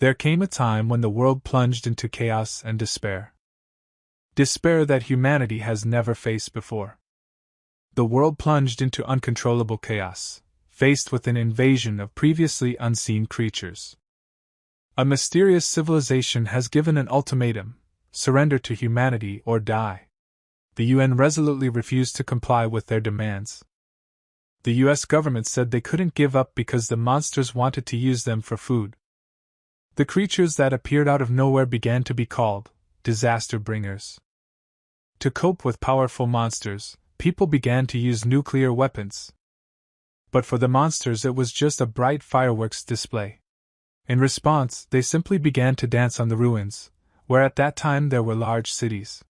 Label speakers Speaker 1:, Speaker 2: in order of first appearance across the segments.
Speaker 1: There came a time when the world plunged into chaos and despair. Despair that humanity has never faced before. The world plunged into uncontrollable chaos, faced with an invasion of previously unseen creatures. A mysterious civilization has given an ultimatum: surrender to humanity or die. The UN resolutely refused to comply with their demands. The US government said they couldn't give up because the monsters wanted to use them for food. The creatures that appeared out of nowhere began to be called disaster bringers. To cope with powerful monsters, people began to use nuclear weapons. But for the monsters, it was just a bright fireworks display. In response, they simply began to dance on the ruins, where at that time there were large cities.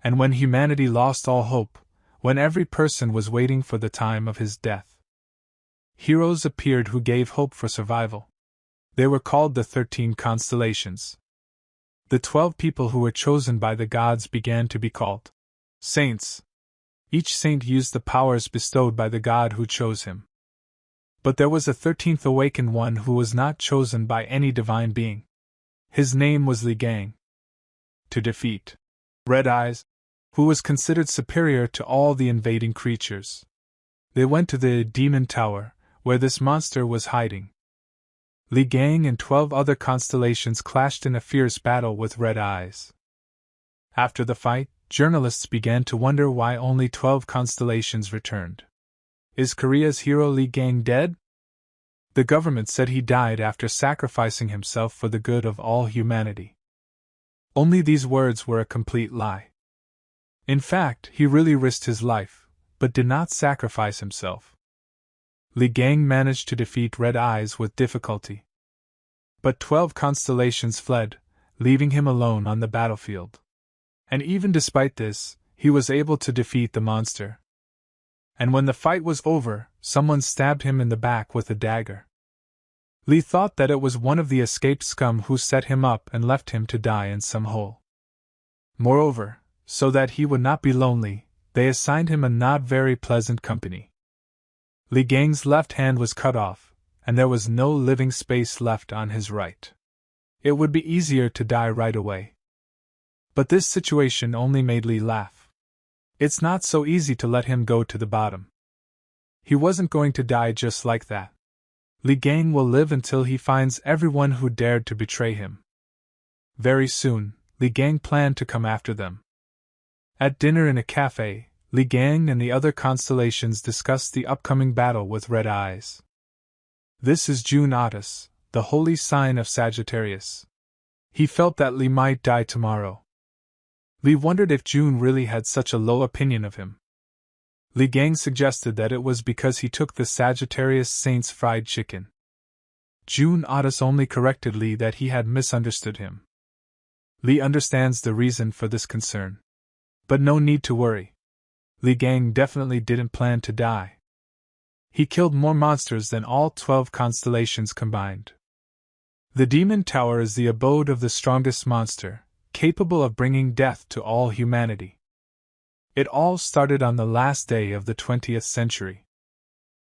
Speaker 1: And when humanity lost all hope, when every person was waiting for the time of his death, heroes appeared who gave hope for survival. They were called the 13 constellations. The 12 people who were chosen by the gods began to be called saints. Each saint used the powers bestowed by the god who chose him. But there was a 13th awakened one who was not chosen by any divine being. His name was Li Gang. To defeat Red Eyes, who was considered superior to all the invading creatures, they went to the Demon Tower, where this monster was hiding. Li Gang and 12 other constellations clashed in a fierce battle with Red Eyes. After the fight, journalists began to wonder why only 12 constellations returned. Is Korea's hero Li Gang dead? The government said he died after sacrificing himself for the good of all humanity. Only these words were a complete lie. In fact, he really risked his life, but did not sacrifice himself. Li Gang managed to defeat Red Eyes with difficulty. But 12 constellations fled, leaving him alone on the battlefield. And even despite this, he was able to defeat the monster. And when the fight was over, someone stabbed him in the back with a dagger. Li thought that it was one of the escaped scum who set him up and left him to die in some hole. Moreover, so that he would not be lonely, they assigned him a not very pleasant company. Li Gang's left hand was cut off, and there was no living space left on his right. It would be easier to die right away. But this situation only made Li laugh. It's not so easy to let him go to the bottom. He wasn't going to die just like that. Li Gang will live until he finds everyone who dared to betray him. Very soon, Li Gang planned to come after them. At dinner in a cafe, Li Gang and the other constellations discussed the upcoming battle with Red Eyes. This is June Otis, the holy sign of Sagittarius. He felt that Li might die tomorrow. Li wondered if June really had such a low opinion of him. Li Gang suggested that it was because he took the Sagittarius saint's fried chicken. June Otis only corrected Li that he had misunderstood him. Li understands the reason for this concern. But no need to worry. Li Gang definitely didn't plan to die. He killed more monsters than all 12 constellations combined. The Demon Tower is the abode of the strongest monster, capable of bringing death to all humanity. It all started on the last day of the 20th century.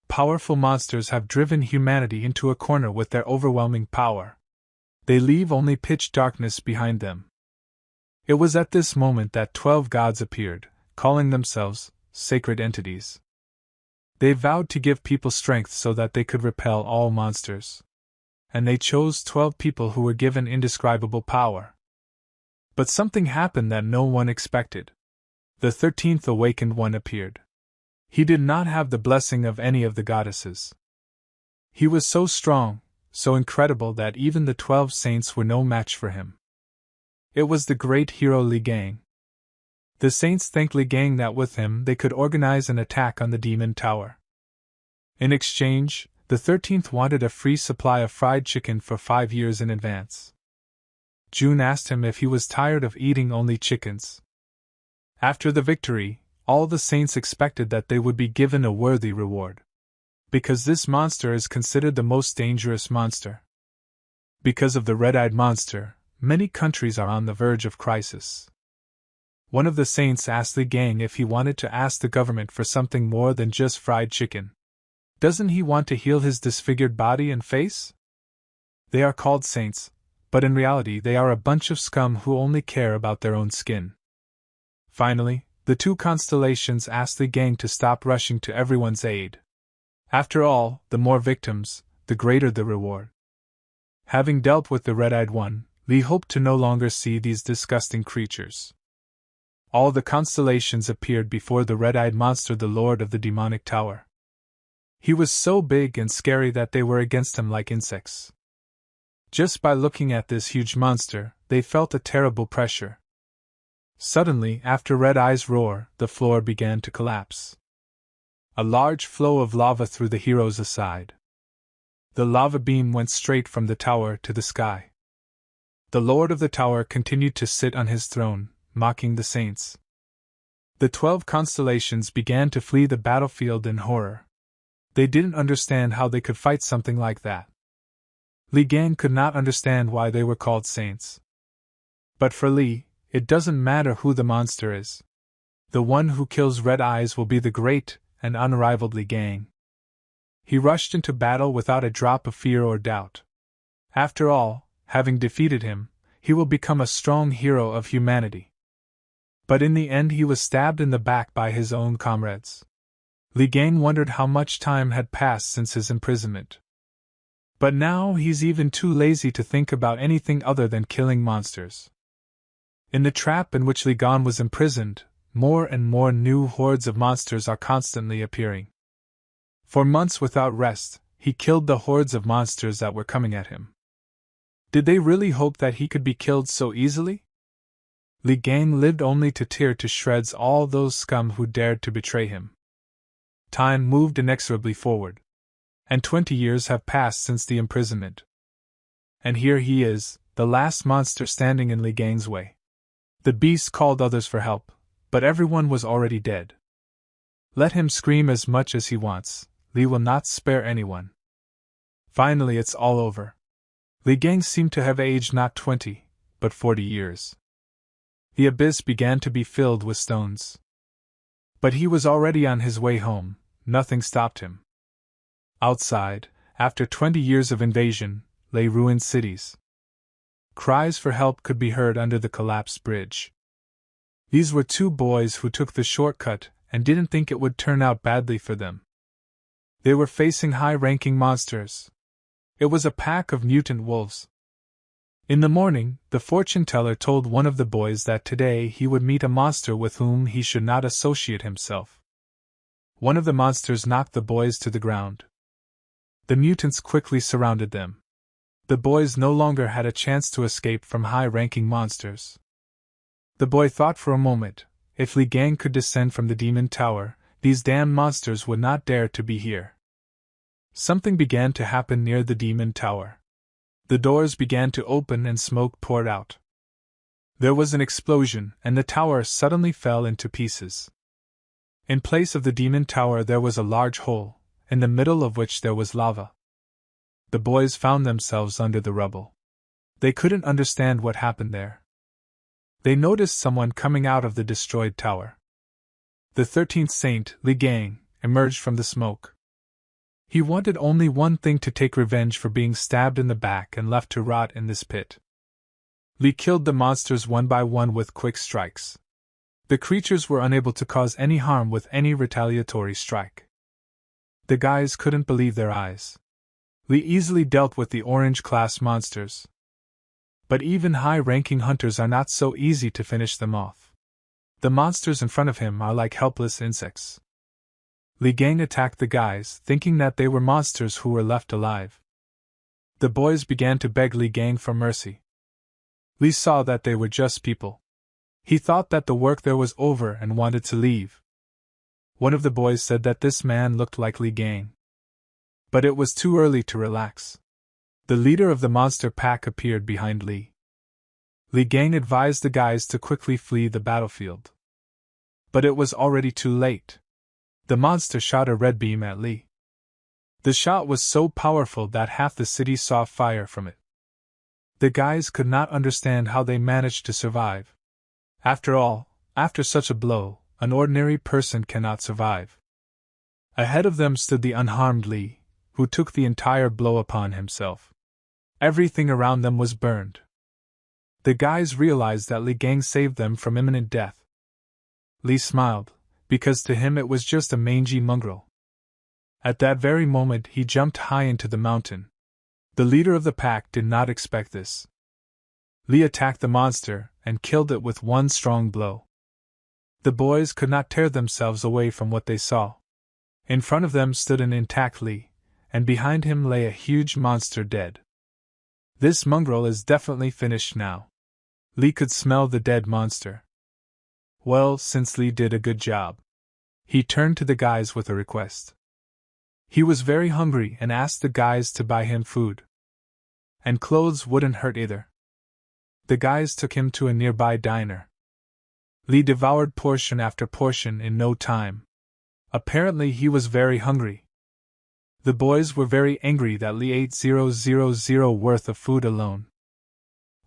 Speaker 1: Powerful monsters have driven humanity into a corner with their overwhelming power. They leave only pitch darkness behind them. It was at this moment that 12 gods appeared, calling themselves sacred entities. They vowed to give people strength so that they could repel all monsters. And they chose 12 people who were given indescribable power. But something happened that no one expected. The 13th awakened one appeared. He did not have the blessing of any of the goddesses. He was so strong, so incredible that even the 12 saints were no match for him. It was the great hero Li Gang. The saints thanked Li Gang that with him they could organize an attack on the Demon Tower. In exchange, the 13th wanted a free supply of fried chicken for 5 years in advance. June asked him if he was tired of eating only chickens. After the victory, all the saints expected that they would be given a worthy reward. Because this monster is considered the most dangerous monster. Because of the red-eyed monster, many countries are on the verge of crisis. One of the saints asked Li Gang if he wanted to ask the government for something more than just fried chicken. Doesn't he want to heal his disfigured body and face? They are called saints, but in reality they are a bunch of scum who only care about their own skin. Finally, the two constellations asked the gang to stop rushing to everyone's aid. After all, the more victims, the greater the reward. Having dealt with the red-eyed one, Lee hoped to no longer see these disgusting creatures. All the constellations appeared before the red-eyed monster, the lord of the demonic tower. He was so big and scary that they were against him like insects. Just by looking at this huge monster, they felt a terrible pressure. Suddenly, after Red Eye's roar, the floor began to collapse. A large flow of lava threw the heroes aside. The lava beam went straight from the tower to the sky. The lord of the tower continued to sit on his throne, mocking the saints. The 12 constellations began to flee the battlefield in horror. They didn't understand how they could fight something like that. Li Gang could not understand why they were called saints. But for Li, it doesn't matter who the monster is. The one who kills Red Eyes will be the great and unrivaled Li Gang. He rushed into battle without a drop of fear or doubt. After all, having defeated him, he will become a strong hero of humanity. But in the end he was stabbed in the back by his own comrades. Li Gang wondered how much time had passed since his imprisonment. But now he's even too lazy to think about anything other than killing monsters. In the trap in which Li Gang was imprisoned, more and more new hordes of monsters are constantly appearing. For months without rest, he killed the hordes of monsters that were coming at him. Did they really hope that he could be killed so easily? Li Gang lived only to tear to shreds all those scum who dared to betray him. Time moved inexorably forward. And 20 years have passed since the imprisonment. And here he is, the last monster standing in Li Gang's way. The beast called others for help, but everyone was already dead. Let him scream as much as he wants, Li will not spare anyone. Finally it's all over. Li Gang seemed to have aged not 20, but 40 years. The abyss began to be filled with stones. But he was already on his way home, nothing stopped him. Outside, after 20 years of invasion, lay ruined cities. Cries for help could be heard under the collapsed bridge. These were 2 boys who took the shortcut and didn't think it would turn out badly for them. They were facing high-ranking monsters. It was a pack of mutant wolves. In the morning, the fortune-teller told one of the boys that today he would meet a monster with whom he should not associate himself. One of the monsters knocked the boys to the ground. The mutants quickly surrounded them. The boys no longer had a chance to escape from high-ranking monsters. The boy thought for a moment, if Li Gang could descend from the demon tower, these damn monsters would not dare to be here. Something began to happen near the demon tower. The doors began to open and smoke poured out. There was an explosion, and the tower suddenly fell into pieces. In place of the demon tower there was a large hole, in the middle of which there was lava. The boys found themselves under the rubble. They couldn't understand what happened there. They noticed someone coming out of the destroyed tower. The 13th saint, Li Gang, emerged from the smoke. He wanted only one thing: to take revenge for being stabbed in the back and left to rot in this pit. Li killed the monsters one by one with quick strikes. The creatures were unable to cause any harm with any retaliatory strike. The guys couldn't believe their eyes. Li easily dealt with the orange-class monsters. But even high-ranking hunters are not so easy to finish them off. The monsters in front of him are like helpless insects. Li Gang attacked the guys, thinking that they were monsters who were left alive. The boys began to beg Li Gang for mercy. Li saw that they were just people. He thought that the work there was over and wanted to leave. One of the boys said that this man looked like Li Gang. But it was too early to relax. The leader of the monster pack appeared behind Li. Li Gang advised the guys to quickly flee the battlefield. But it was already too late. The monster shot a red beam at Li. The shot was so powerful that half the city saw fire from it. The guys could not understand how they managed to survive. After all, after such a blow, an ordinary person cannot survive. Ahead of them stood the unharmed Li, who took the entire blow upon himself. Everything around them was burned. The guys realized that Li Gang saved them from imminent death. Li smiled, because to him it was just a mangy mongrel. At that very moment he jumped high into the mountain. The leader of the pack did not expect this. Li attacked the monster and killed it with one strong blow. The boys could not tear themselves away from what they saw. In front of them stood an intact Li, and behind him lay a huge monster dead. This mongrel is definitely finished now. Li could smell the dead monster. Well, since Li did a good job. He turned to the guys with a request. He was very hungry and asked the guys to buy him food. And clothes wouldn't hurt either. The guys took him to a nearby diner. Li devoured portion after portion in no time. Apparently he was very hungry. The boys were very angry that Li ate 000 worth of food alone.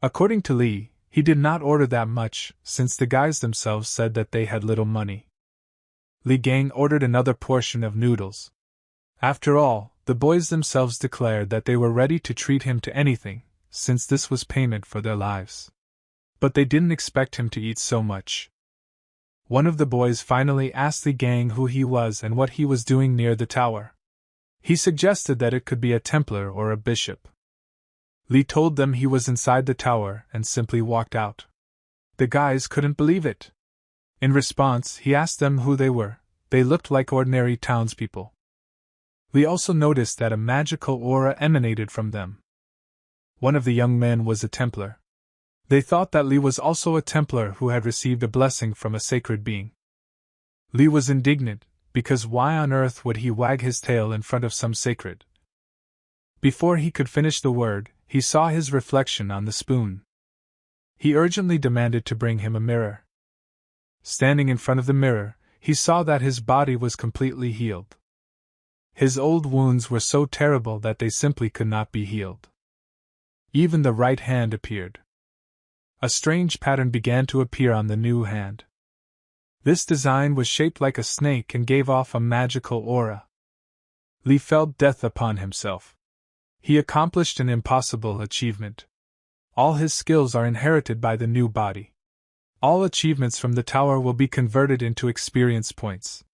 Speaker 1: According to Li, he did not order that much, since the guys themselves said that they had little money. Li Gang ordered another portion of noodles. After all, the boys themselves declared that they were ready to treat him to anything, since this was payment for their lives. But they didn't expect him to eat so much. One of the boys finally asked Li Gang who he was and what he was doing near the tower. He suggested that it could be a Templar or a bishop. Li told them he was inside the tower and simply walked out. The guys couldn't believe it. In response, he asked them who they were. They looked like ordinary townspeople. Li also noticed that a magical aura emanated from them. One of the young men was a Templar. They thought that Li was also a Templar who had received a blessing from a sacred being. Li was indignant, because why on earth would he wag his tail in front of some sacred? Before he could finish the word, he saw his reflection on the spoon. He urgently demanded to bring him a mirror. Standing in front of the mirror, he saw that his body was completely healed. His old wounds were so terrible that they simply could not be healed. Even the right hand appeared. A strange pattern began to appear on the new hand. This design was shaped like a snake and gave off a magical aura. Li felt death upon himself. He accomplished an impossible achievement. All his skills are inherited by the new body. All achievements from the tower will be converted into experience points.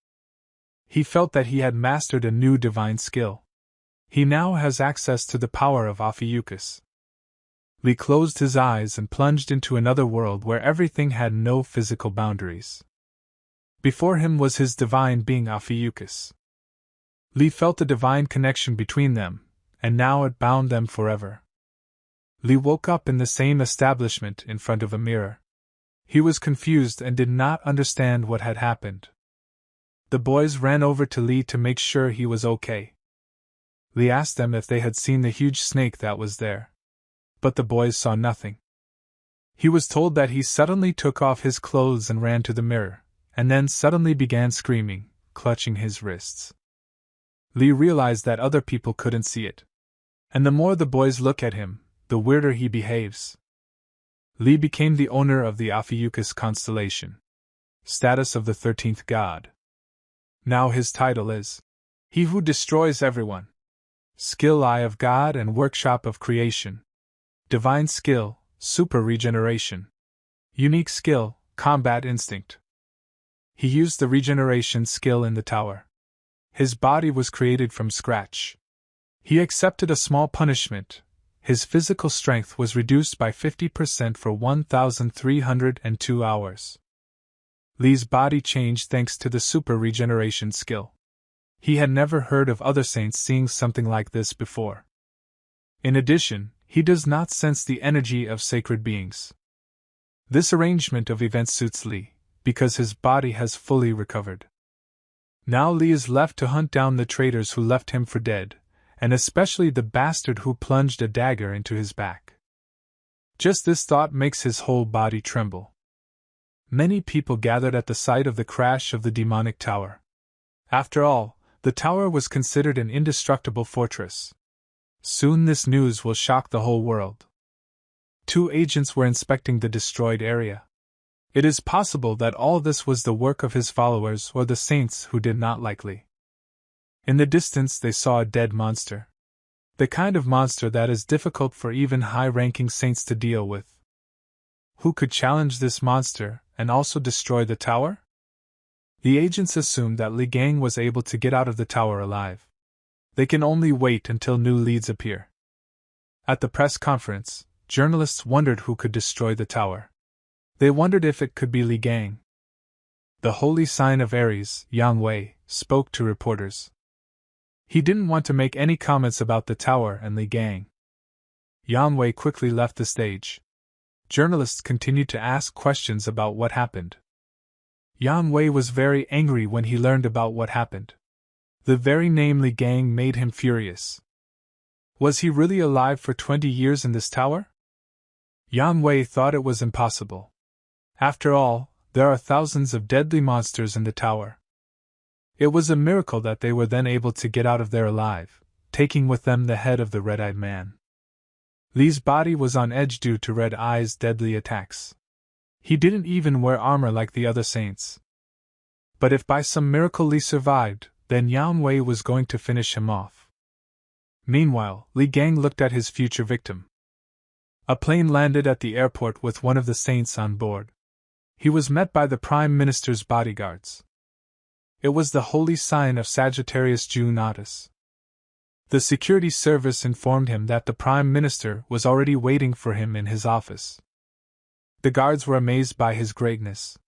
Speaker 1: He felt that he had mastered a new divine skill. He now has access to the power of Ophiuchus. Li closed his eyes and plunged into another world where everything had no physical boundaries. Before him was his divine being Ophiuchus. Li felt a divine connection between them, and now it bound them forever. Li woke up in the same establishment in front of a mirror. He was confused and did not understand what had happened. The boys ran over to Li to make sure he was okay. Li asked them if they had seen the huge snake that was there. But the boys saw nothing. He was told that he suddenly took off his clothes and ran to the mirror, and then suddenly began screaming, clutching his wrists. Li realized that other people couldn't see it. And the more the boys look at him, the weirder he behaves. Li became the owner of the Ophiuchus constellation. Status of the 13th god. Now his title is He Who Destroys Everyone. Skill Eye of God and Workshop of Creation. Divine Skill, Super Regeneration. Unique Skill, Combat Instinct. He used the regeneration skill in the tower. His body was created from scratch. He accepted a small punishment. His physical strength was reduced by 50% for 1,302 hours. Li's body changed thanks to the super regeneration skill. He had never heard of other saints seeing something like this before. In addition, he does not sense the energy of sacred beings. This arrangement of events suits Li, because his body has fully recovered. Now Li is left to hunt down the traitors who left him for dead, and especially the bastard who plunged a dagger into his back. Just this thought makes his whole body tremble. Many people gathered at the site of the crash of the demonic tower. After all, the tower was considered an indestructible fortress. Soon this news will shock the whole world. 2 agents were inspecting the destroyed area. It is possible that all this was the work of his followers or the saints who did not like Li. In the distance they saw a dead monster. The kind of monster that is difficult for even high-ranking saints to deal with. Who could challenge this monster and also destroy the tower? The agents assumed that Li Gang was able to get out of the tower alive. They can only wait until new leads appear. At the press conference, journalists wondered who could destroy the tower. They wondered if it could be Li Gang. The holy sign of Aries, Yang Wei, spoke to reporters. He didn't want to make any comments about the tower and Li Gang. Yang Wei quickly left the stage. Journalists continued to ask questions about what happened. Yang Wei was very angry when he learned about what happened. The very name Li Gang made him furious. Was he really alive for 20 years in this tower? Yang Wei thought it was impossible. After all, there are thousands of deadly monsters in the tower. It was a miracle that they were then able to get out of there alive, taking with them the head of the red-eyed man. Li's body was on edge due to Red Eye's deadly attacks. He didn't even wear armor like the other saints. But if by some miracle Li survived, then Yang Wei was going to finish him off. Meanwhile, Li Gang looked at his future victim. A plane landed at the airport with one of the saints on board. He was met by the Prime Minister's bodyguards. It was the holy sign of Sagittarius Junatus. The security service informed him that the Prime Minister was already waiting for him in his office. The guards were amazed by his greatness.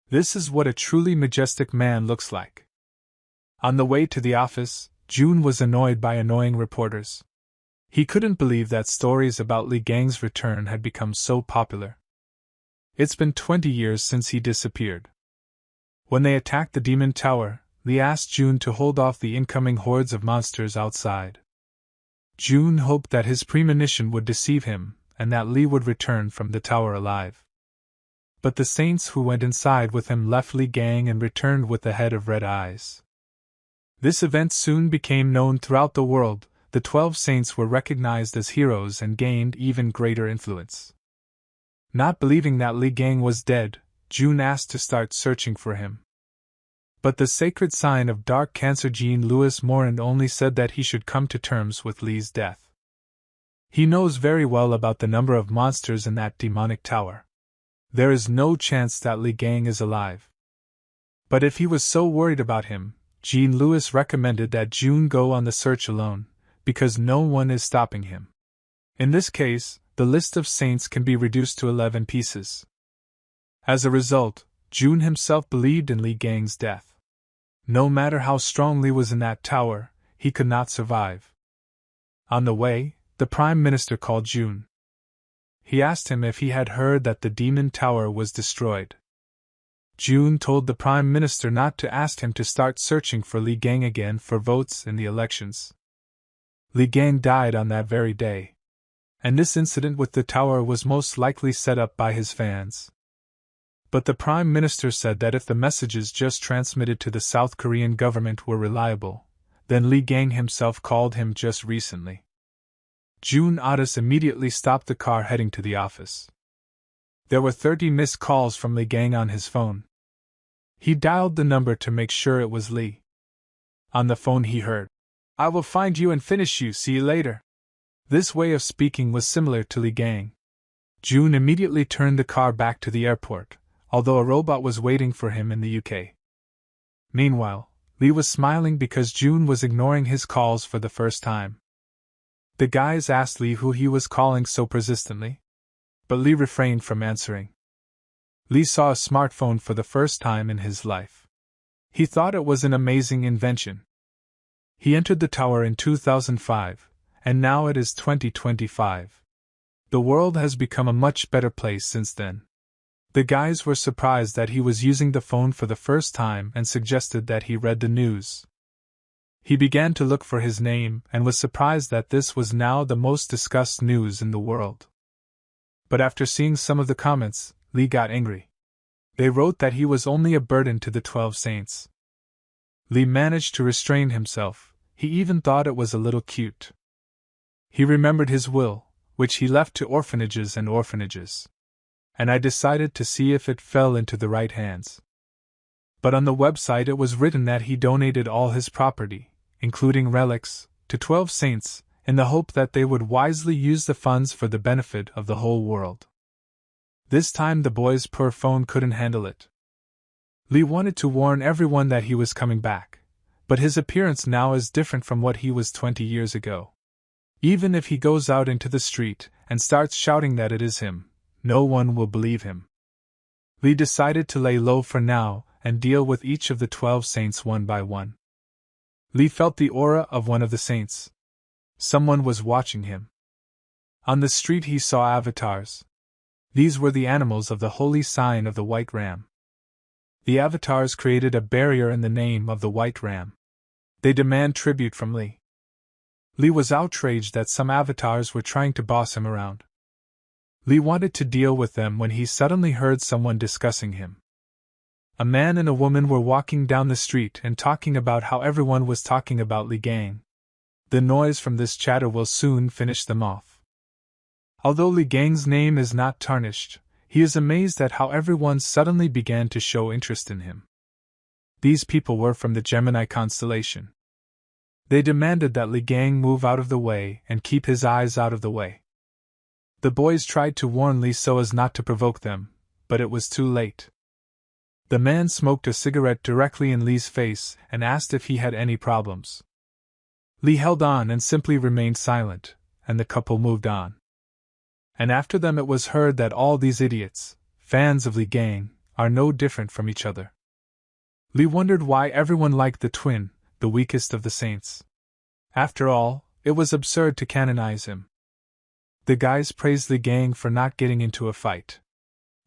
Speaker 1: This is what a truly majestic man looks like. On the way to the office, June was annoyed by annoying reporters. He couldn't believe that stories about Li Gang's return had become so popular. It's been 20 years since he disappeared. When they attacked the Demon Tower, Li asked June to hold off the incoming hordes of monsters outside. June hoped that his premonition would deceive him, and that Li would return from the tower alive. But the saints who went inside with him left Li Gang and returned with the head of Red Eyes. This event soon became known throughout the world. The 12 saints were recognized as heroes and gained even greater influence. Not believing that Li Gang was dead, June asked to start searching for him. But the sacred sign of dark cancer Jean-Louis Morand only said that he should come to terms with Li's death. He knows very well about the number of monsters in that demonic tower. There is no chance that Li Gang is alive. But if he was so worried about him, Jean-Louis recommended that June go on the search alone, because no one is stopping him. In this case, the list of saints can be reduced to 11 pieces. As a result, June himself believed in Li Gang's death. No matter how strong Li was in that tower, he could not survive. On the way, the Prime Minister called June. He asked him if he had heard that the Demon Tower was destroyed. June told the Prime Minister not to ask him to start searching for Li Gang again for votes in the elections. Li Gang died on that very day. And this incident with the tower was most likely set up by his fans. But the Prime Minister said that if the messages just transmitted to the South Korean government were reliable, then Li Gang himself called him just recently. June Otis immediately stopped the car heading to the office. There were 30 missed calls from Li Gang on his phone. He dialed the number to make sure it was Li. On the phone he heard, "I will find you and finish you, see you later." This way of speaking was similar to Li Gang. June immediately turned the car back to the airport, although a robot was waiting for him in the UK. Meanwhile, Li was smiling because June was ignoring his calls for the first time. The guys asked Li who he was calling so persistently, but Li refrained from answering. Li saw a smartphone for the first time in his life. He thought it was an amazing invention. He entered the tower in 2005, and now it is 2025. The world has become a much better place since then. The guys were surprised that he was using the phone for the first time and suggested that he read the news. He began to look for his name and was surprised that this was now the most discussed news in the world. But after seeing some of the comments, Li got angry. They wrote that he was only a burden to the 12 saints. Li managed to restrain himself. He even thought it was a little cute. He remembered his will, which he left to orphanages and orphanages. And I decided to see if it fell into the right hands. But on the website it was written that he donated all his property, including relics, to 12 saints, in the hope that they would wisely use the funds for the benefit of the whole world. This time the boy's poor phone couldn't handle it. Lee wanted to warn everyone that he was coming back, but his appearance now is different from what he was 20 years ago. Even if he goes out into the street and starts shouting that it is him, no one will believe him. Lee decided to lay low for now and deal with each of the 12 saints one by one. Lee felt the aura of one of the saints. Someone was watching him. On the street he saw avatars. These were the animals of the holy sign of the white ram. The avatars created a barrier in the name of the white ram. They demand tribute from Lee. Lee was outraged that some avatars were trying to boss him around. Lee wanted to deal with them when he suddenly heard someone discussing him. A man and a woman were walking down the street and talking about how everyone was talking about Lee Gang. The noise from this chatter will soon finish them off. Although Lee Gang's name is not tarnished, he is amazed at how everyone suddenly began to show interest in him. These people were from the Gemini constellation. They demanded that Lee Gang move out of the way and keep his eyes out of the way. The boys tried to warn Lee so as not to provoke them, but it was too late. The man smoked a cigarette directly in Lee's face and asked if he had any problems. Lee held on and simply remained silent, and the couple moved on. And after them it was heard that all these idiots, fans of Lee Gang, are no different from each other. Lee wondered why everyone liked the twin, the weakest of the saints. After all, it was absurd to canonize him. The guys praised Lee Gang for not getting into a fight.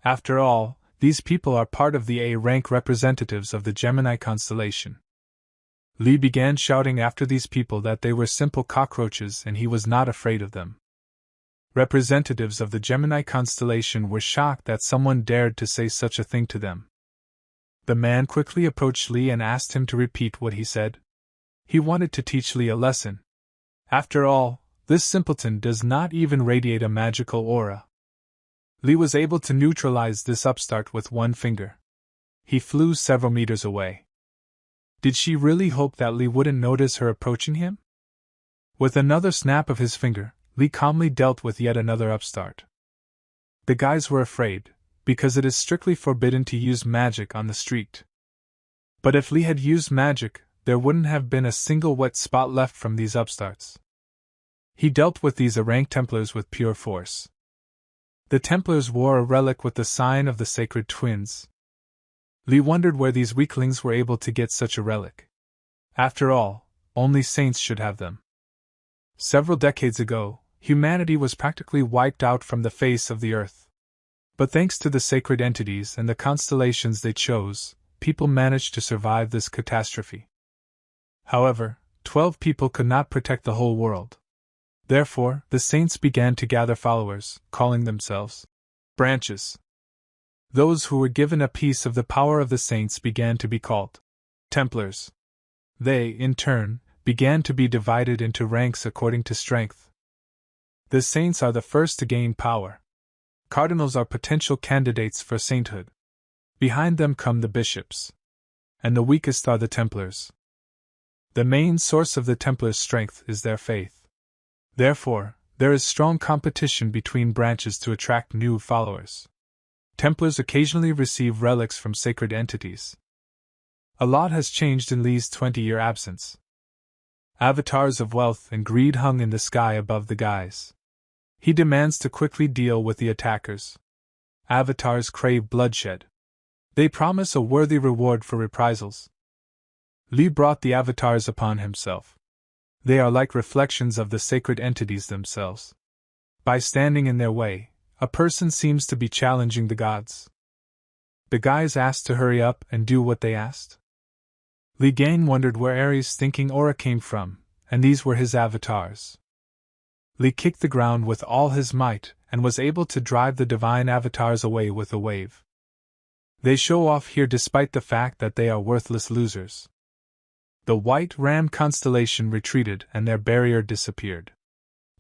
Speaker 1: After all, these people are part of the A-rank representatives of the Gemini constellation. Lee began shouting after these people that they were simple cockroaches and he was not afraid of them. Representatives of the Gemini constellation were shocked that someone dared to say such a thing to them. The man quickly approached Lee and asked him to repeat what he said. He wanted to teach Lee a lesson. After all, this simpleton does not even radiate a magical aura. Lee was able to neutralize this upstart with one finger. He flew several meters away. Did she really hope that Lee wouldn't notice her approaching him? With another snap of his finger, Lee calmly dealt with yet another upstart. The guys were afraid, because it is strictly forbidden to use magic on the street. But if Lee had used magic, there wouldn't have been a single wet spot left from these upstarts. He dealt with these A-rank Templars with pure force. The Templars wore a relic with the sign of the sacred twins. Lee wondered where these weaklings were able to get such a relic. After all, only saints should have them. Several decades ago, humanity was practically wiped out from the face of the earth. But thanks to the sacred entities and the constellations they chose, people managed to survive this catastrophe. However, 12 people could not protect the whole world. Therefore, the saints began to gather followers, calling themselves branches. Those who were given a piece of the power of the saints began to be called Templars. They, in turn, began to be divided into ranks according to strength. The saints are the first to gain power. Cardinals are potential candidates for sainthood. Behind them come the bishops. And the weakest are the Templars. The main source of the Templars' strength is their faith. Therefore, there is strong competition between branches to attract new followers. Templars occasionally receive relics from sacred entities. A lot has changed in Lee's 20-year absence. Avatars of wealth and greed hung in the sky above the guys. He demands to quickly deal with the attackers. Avatars crave bloodshed. They promise a worthy reward for reprisals. Lee brought the avatars upon himself. They are like reflections of the sacred entities themselves. By standing in their way, a person seems to be challenging the gods. The guys asked to hurry up and do what they asked. Lee Gang wondered where Ares' thinking aura came from, and these were his avatars. Lee kicked the ground with all his might and was able to drive the divine avatars away with a wave. They show off here despite the fact that they are worthless losers. The white ram constellation retreated and their barrier disappeared.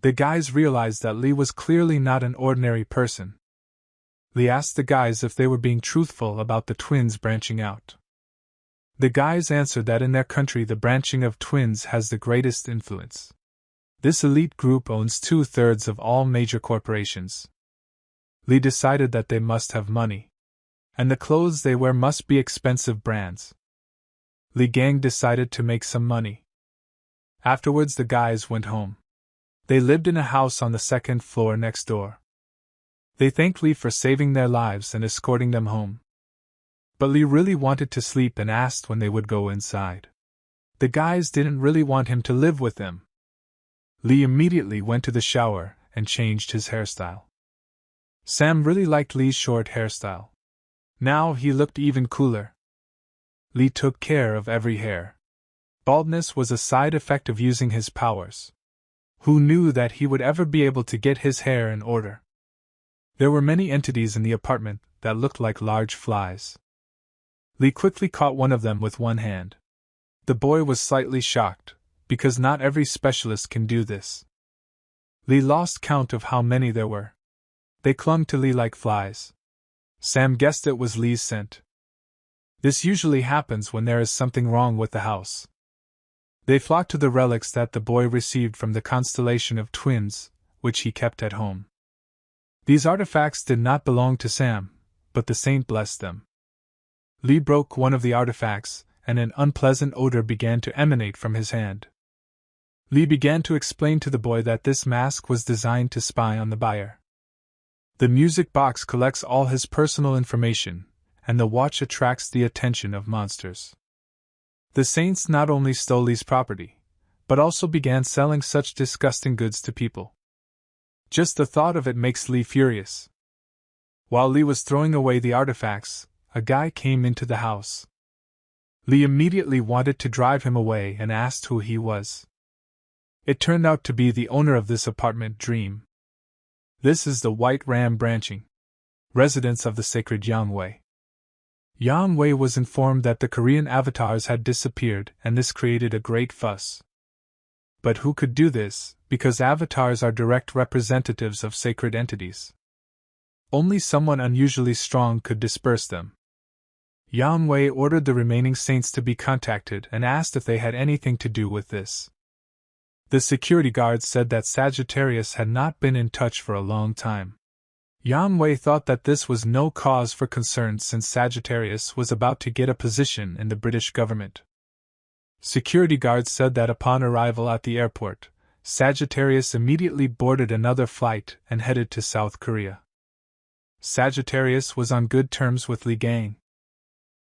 Speaker 1: The guys realized that Lee was clearly not an ordinary person. Lee asked the guys if they were being truthful about the twins branching out. The guys answered that in their country the branching of twins has the greatest influence. This elite group owns 2/3 of all major corporations. Li decided that they must have money, and the clothes they wear must be expensive brands. Li Gang decided to make some money. Afterwards, the guys went home. They lived in a house on the second floor next door. They thanked Li for saving their lives and escorting them home. But Li really wanted to sleep and asked when they would go inside. The guys didn't really want him to live with them. Li immediately went to the shower and changed his hairstyle. Sam really liked Li's short hairstyle. Now he looked even cooler. Li took care of every hair. Baldness was a side effect of using his powers. Who knew that he would ever be able to get his hair in order? There were many entities in the apartment that looked like large flies. Li quickly caught one of them with one hand. The boy was slightly shocked, because not every specialist can do this. Li lost count of how many there were. They clung to Li like flies. Sam guessed it was Li's scent. This usually happens when there is something wrong with the house. They flocked to the relics that the boy received from the constellation of twins, which he kept at home. These artifacts did not belong to Sam, but the saint blessed them. Li broke one of the artifacts, and an unpleasant odor began to emanate from his hand. Li began to explain to the boy that this mask was designed to spy on the buyer. The music box collects all his personal information, and the watch attracts the attention of monsters. The saints not only stole Li's property, but also began selling such disgusting goods to people. Just the thought of it makes Li furious. While Li was throwing away the artifacts, a guy came into the house. Li immediately wanted to drive him away and asked who he was. It turned out to be the owner of this apartment, Dream. This is the White Ram Branching, residence of the sacred Yangwei. Yangwei was informed that the Korean avatars had disappeared, and this created a great fuss. But who could do this, because avatars are direct representatives of sacred entities? Only someone unusually strong could disperse them. Yangwei ordered the remaining saints to be contacted and asked if they had anything to do with this. The security guards said that Sagittarius had not been in touch for a long time. Yangwei thought that this was no cause for concern since Sagittarius was about to get a position in the British government. Security guards said that upon arrival at the airport, Sagittarius immediately boarded another flight and headed to South Korea. Sagittarius was on good terms with Li Gang.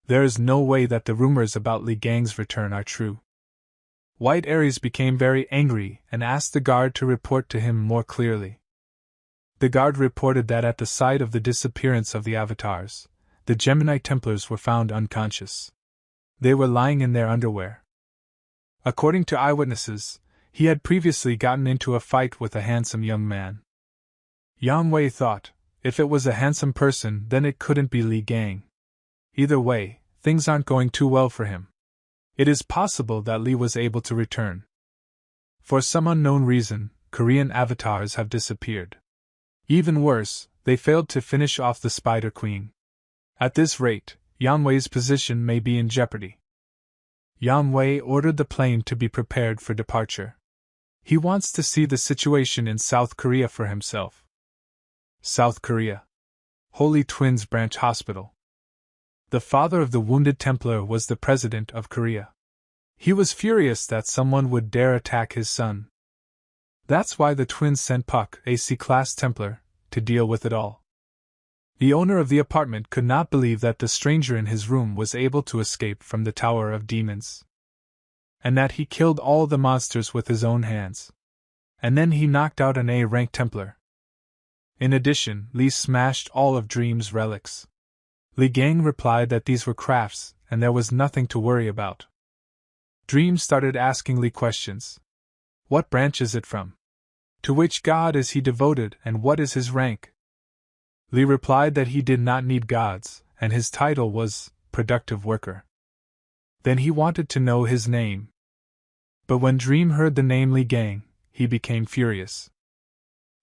Speaker 1: There is no way that the rumors about Li Gang's return are true. White Aries became very angry and asked the guard to report to him more clearly. The guard reported that at the site of the disappearance of the avatars, the Gemini Templars were found unconscious. They were lying in their underwear. According to eyewitnesses, he had previously gotten into a fight with a handsome young man. Yangwei thought, if it was a handsome person, then it couldn't be Li Gang. Either way, things aren't going too well for him. It is possible that Li was able to return. For some unknown reason, Korean avatars have disappeared. Even worse, they failed to finish off the Spider Queen. At this rate, Yangwei's position may be in jeopardy. Yangwei ordered the plane to be prepared for departure. He wants to see the situation in South Korea for himself. South Korea. Holy Twins Branch Hospital. The father of the wounded Templar was the president of Korea. He was furious that someone would dare attack his son. That's why the twins sent Puck, a C-class Templar, to deal with it all. The owner of the apartment could not believe that the stranger in his room was able to escape from the Tower of Demons. And that he killed all the monsters with his own hands. And then he knocked out an A-rank Templar. In addition, Li smashed all of Dream's relics. Li Gang replied that these were crafts, and there was nothing to worry about. Dream started asking Li questions. What branch is it from? To which god is he devoted, and what is his rank? Li replied that he did not need gods, and his title was productive worker. Then he wanted to know his name. But when Dream heard the name Li Gang, he became furious.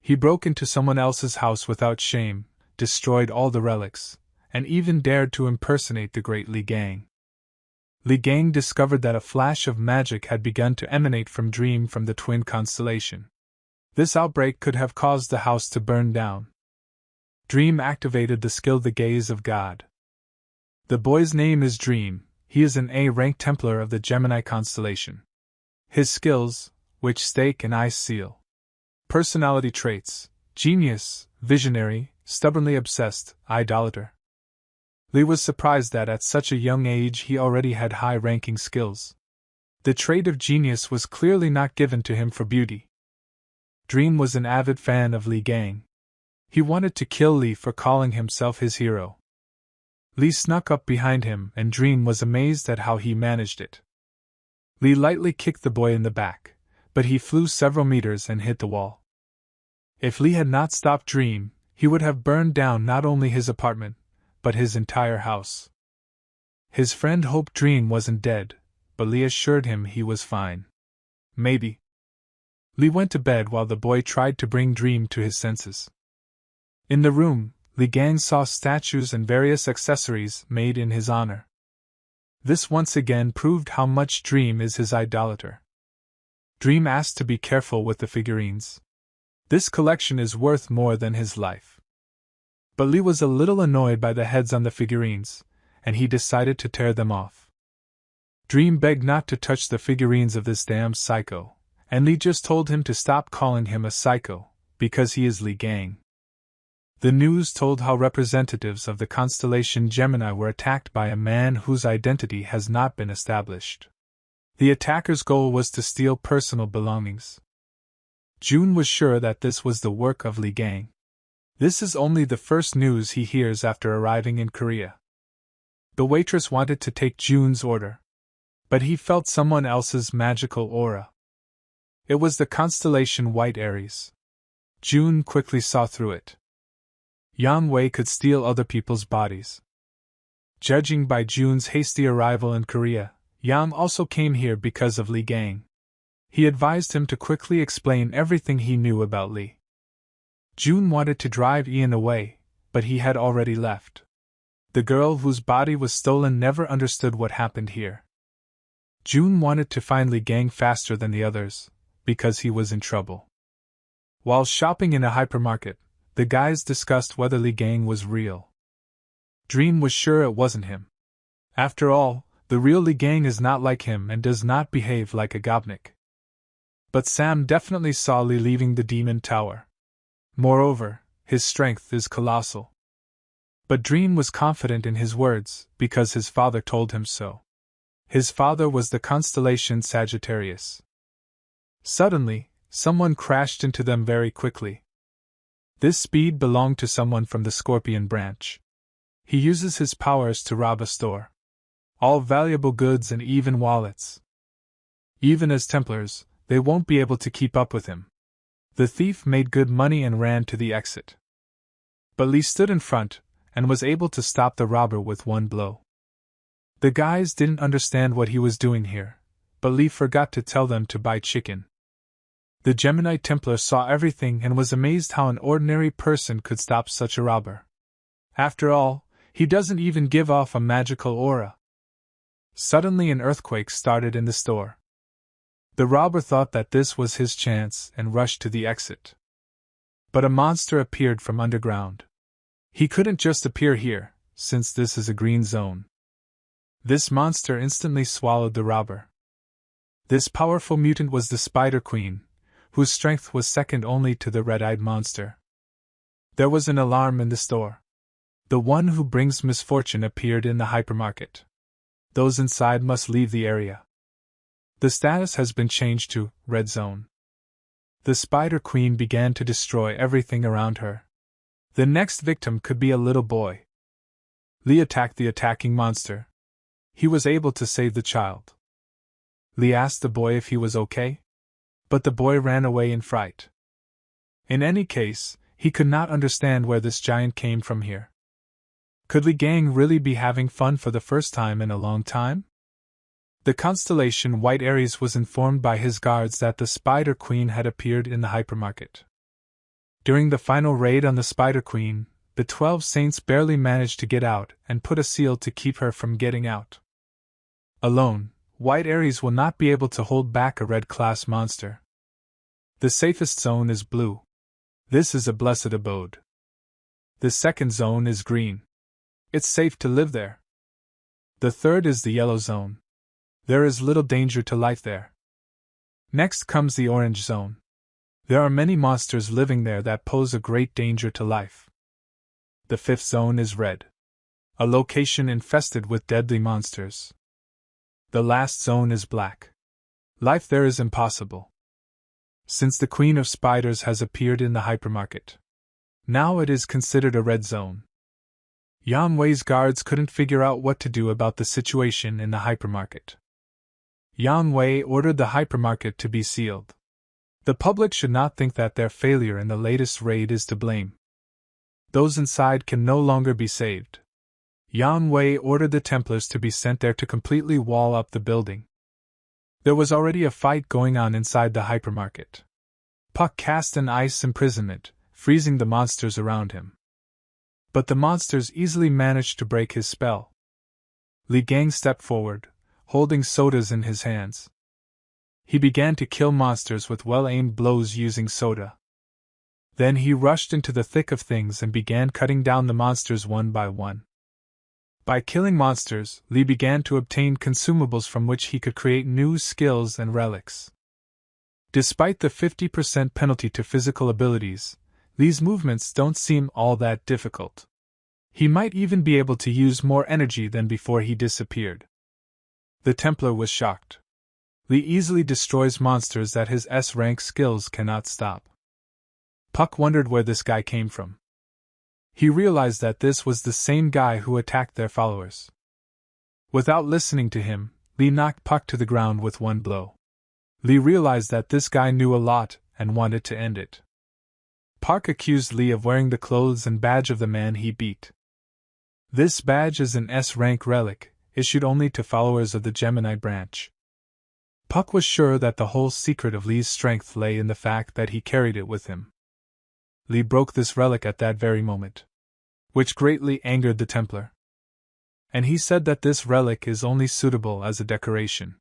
Speaker 1: He broke into someone else's house without shame, destroyed all the relics, and even dared to impersonate the great Li Gang. Li Gang discovered that a flash of magic had begun to emanate from Dream from the twin constellation. This outbreak could have caused the house to burn down. Dream activated the skill The Gaze of God. The boy's name is Dream. He is an A-rank Templar of the Gemini constellation. His skills, Witch Stake and Ice Seal. Personality traits: genius, visionary, stubbornly obsessed, idolater. Li was surprised that at such a young age he already had high-ranking skills. The trait of genius was clearly not given to him for beauty. Dream was an avid fan of Li Gang. He wanted to kill Li for calling himself his hero. Li snuck up behind him, and Dream was amazed at how he managed it. Li lightly kicked the boy in the back, but he flew several meters and hit the wall. If Li had not stopped Dream, he would have burned down not only his apartment, but his entire house. His friend hoped Dream wasn't dead, but Li assured him he was fine. Maybe. Li went to bed while the boy tried to bring Dream to his senses. In the room, Li Gang saw statues and various accessories made in his honor. This once again proved how much Dream is his idolater. Dream asked to be careful with the figurines. This collection is worth more than his life. But Li was a little annoyed by the heads on the figurines, and he decided to tear them off. Dream begged not to touch the figurines of this damn psycho, and Li just told him to stop calling him a psycho, because he is Li Gang. The news told how representatives of the constellation Gemini were attacked by a man whose identity has not been established. The attacker's goal was to steal personal belongings. June was sure that this was the work of Li Gang. This is only the first news he hears after arriving in Korea. The waitress wanted to take June's order, but he felt someone else's magical aura. It was the constellation White Aries. June quickly saw through it. Yang Wei could steal other people's bodies. Judging by June's hasty arrival in Korea, Yang also came here because of Li Gang. He advised him to quickly explain everything he knew about Li. June wanted to drive Ian away, but he had already left. The girl whose body was stolen never understood what happened here. June wanted to find Li Gang faster than the others, because he was in trouble. While shopping in a hypermarket, the guys discussed whether Li Gang was real. Dream was sure it wasn't him. After all, the real Li Gang is not like him and does not behave like a gobnik. But Sam definitely saw Li leaving the demon tower. Moreover, his strength is colossal. But Dream was confident in his words, because his father told him so. His father was the constellation Sagittarius. Suddenly, someone crashed into them very quickly. This speed belonged to someone from the Scorpion branch. He uses his powers to rob a store. All valuable goods and even wallets. Even as Templars, they won't be able to keep up with him. The thief made good money and ran to the exit. But Li stood in front, and was able to stop the robber with one blow. The guys didn't understand what he was doing here, but Li forgot to tell them to buy chicken. The Gemini Templar saw everything and was amazed how an ordinary person could stop such a robber. After all, he doesn't even give off a magical aura. Suddenly an earthquake started in the store. The robber thought that this was his chance and rushed to the exit. But a monster appeared from underground. He couldn't just appear here, since this is a green zone. This monster instantly swallowed the robber. This powerful mutant was the Spider Queen, whose strength was second only to the red-eyed monster. There was an alarm in the store. The one who brings misfortune appeared in the hypermarket. Those inside must leave the area. The status has been changed to Red Zone. The Spider Queen began to destroy everything around her. The next victim could be a little boy. Li attacked the attacking monster. He was able to save the child. Li asked the boy if he was okay, but the boy ran away in fright. In any case, he could not understand where this giant came from here. Could Li Gang really be having fun for the first time in a long time? The constellation White Aries was informed by his guards that the Spider Queen had appeared in the hypermarket. During the final raid on the Spider Queen, the 12 saints barely managed to get out and put a seal to keep her from getting out. Alone, White Aries will not be able to hold back a red class monster. The safest zone is blue. This is a blessed abode. The second zone is green. It's safe to live there. The third is the yellow zone. There is little danger to life there. Next comes the orange zone. There are many monsters living there that pose a great danger to life. The fifth zone is red. A location infested with deadly monsters. The last zone is black. Life there is impossible. Since the Queen of Spiders has appeared in the hypermarket, now it is considered a red zone. Yan Wei's guards couldn't figure out what to do about the situation in the hypermarket. Yan Wei ordered the hypermarket to be sealed. The public should not think that their failure in the latest raid is to blame. Those inside can no longer be saved. Yan Wei ordered the Templars to be sent there to completely wall up the building. There was already a fight going on inside the hypermarket. Puck cast an ice imprisonment, freezing the monsters around him. But the monsters easily managed to break his spell. Li Gang stepped forward, holding sodas in his hands. He began to kill monsters with well-aimed blows using soda. Then he rushed into the thick of things and began cutting down the monsters one by one. By killing monsters, Li began to obtain consumables from which he could create new skills and relics. Despite the 50% penalty to physical abilities, Li's movements don't seem all that difficult. He might even be able to use more energy than before he disappeared. The Templar was shocked. Li easily destroys monsters that his S-rank skills cannot stop. Puck wondered where this guy came from. He realized that this was the same guy who attacked their followers. Without listening to him, Li knocked Puck to the ground with one blow. Li realized that this guy knew a lot and wanted to end it. Puck accused Li of wearing the clothes and badge of the man he beat. This badge is an S-rank relic, issued only to followers of the Gemini branch. Puck was sure that the whole secret of Li's strength lay in the fact that he carried it with him. Li broke this relic at that very moment, which greatly angered the Templar. And he said that this relic is only suitable as a decoration.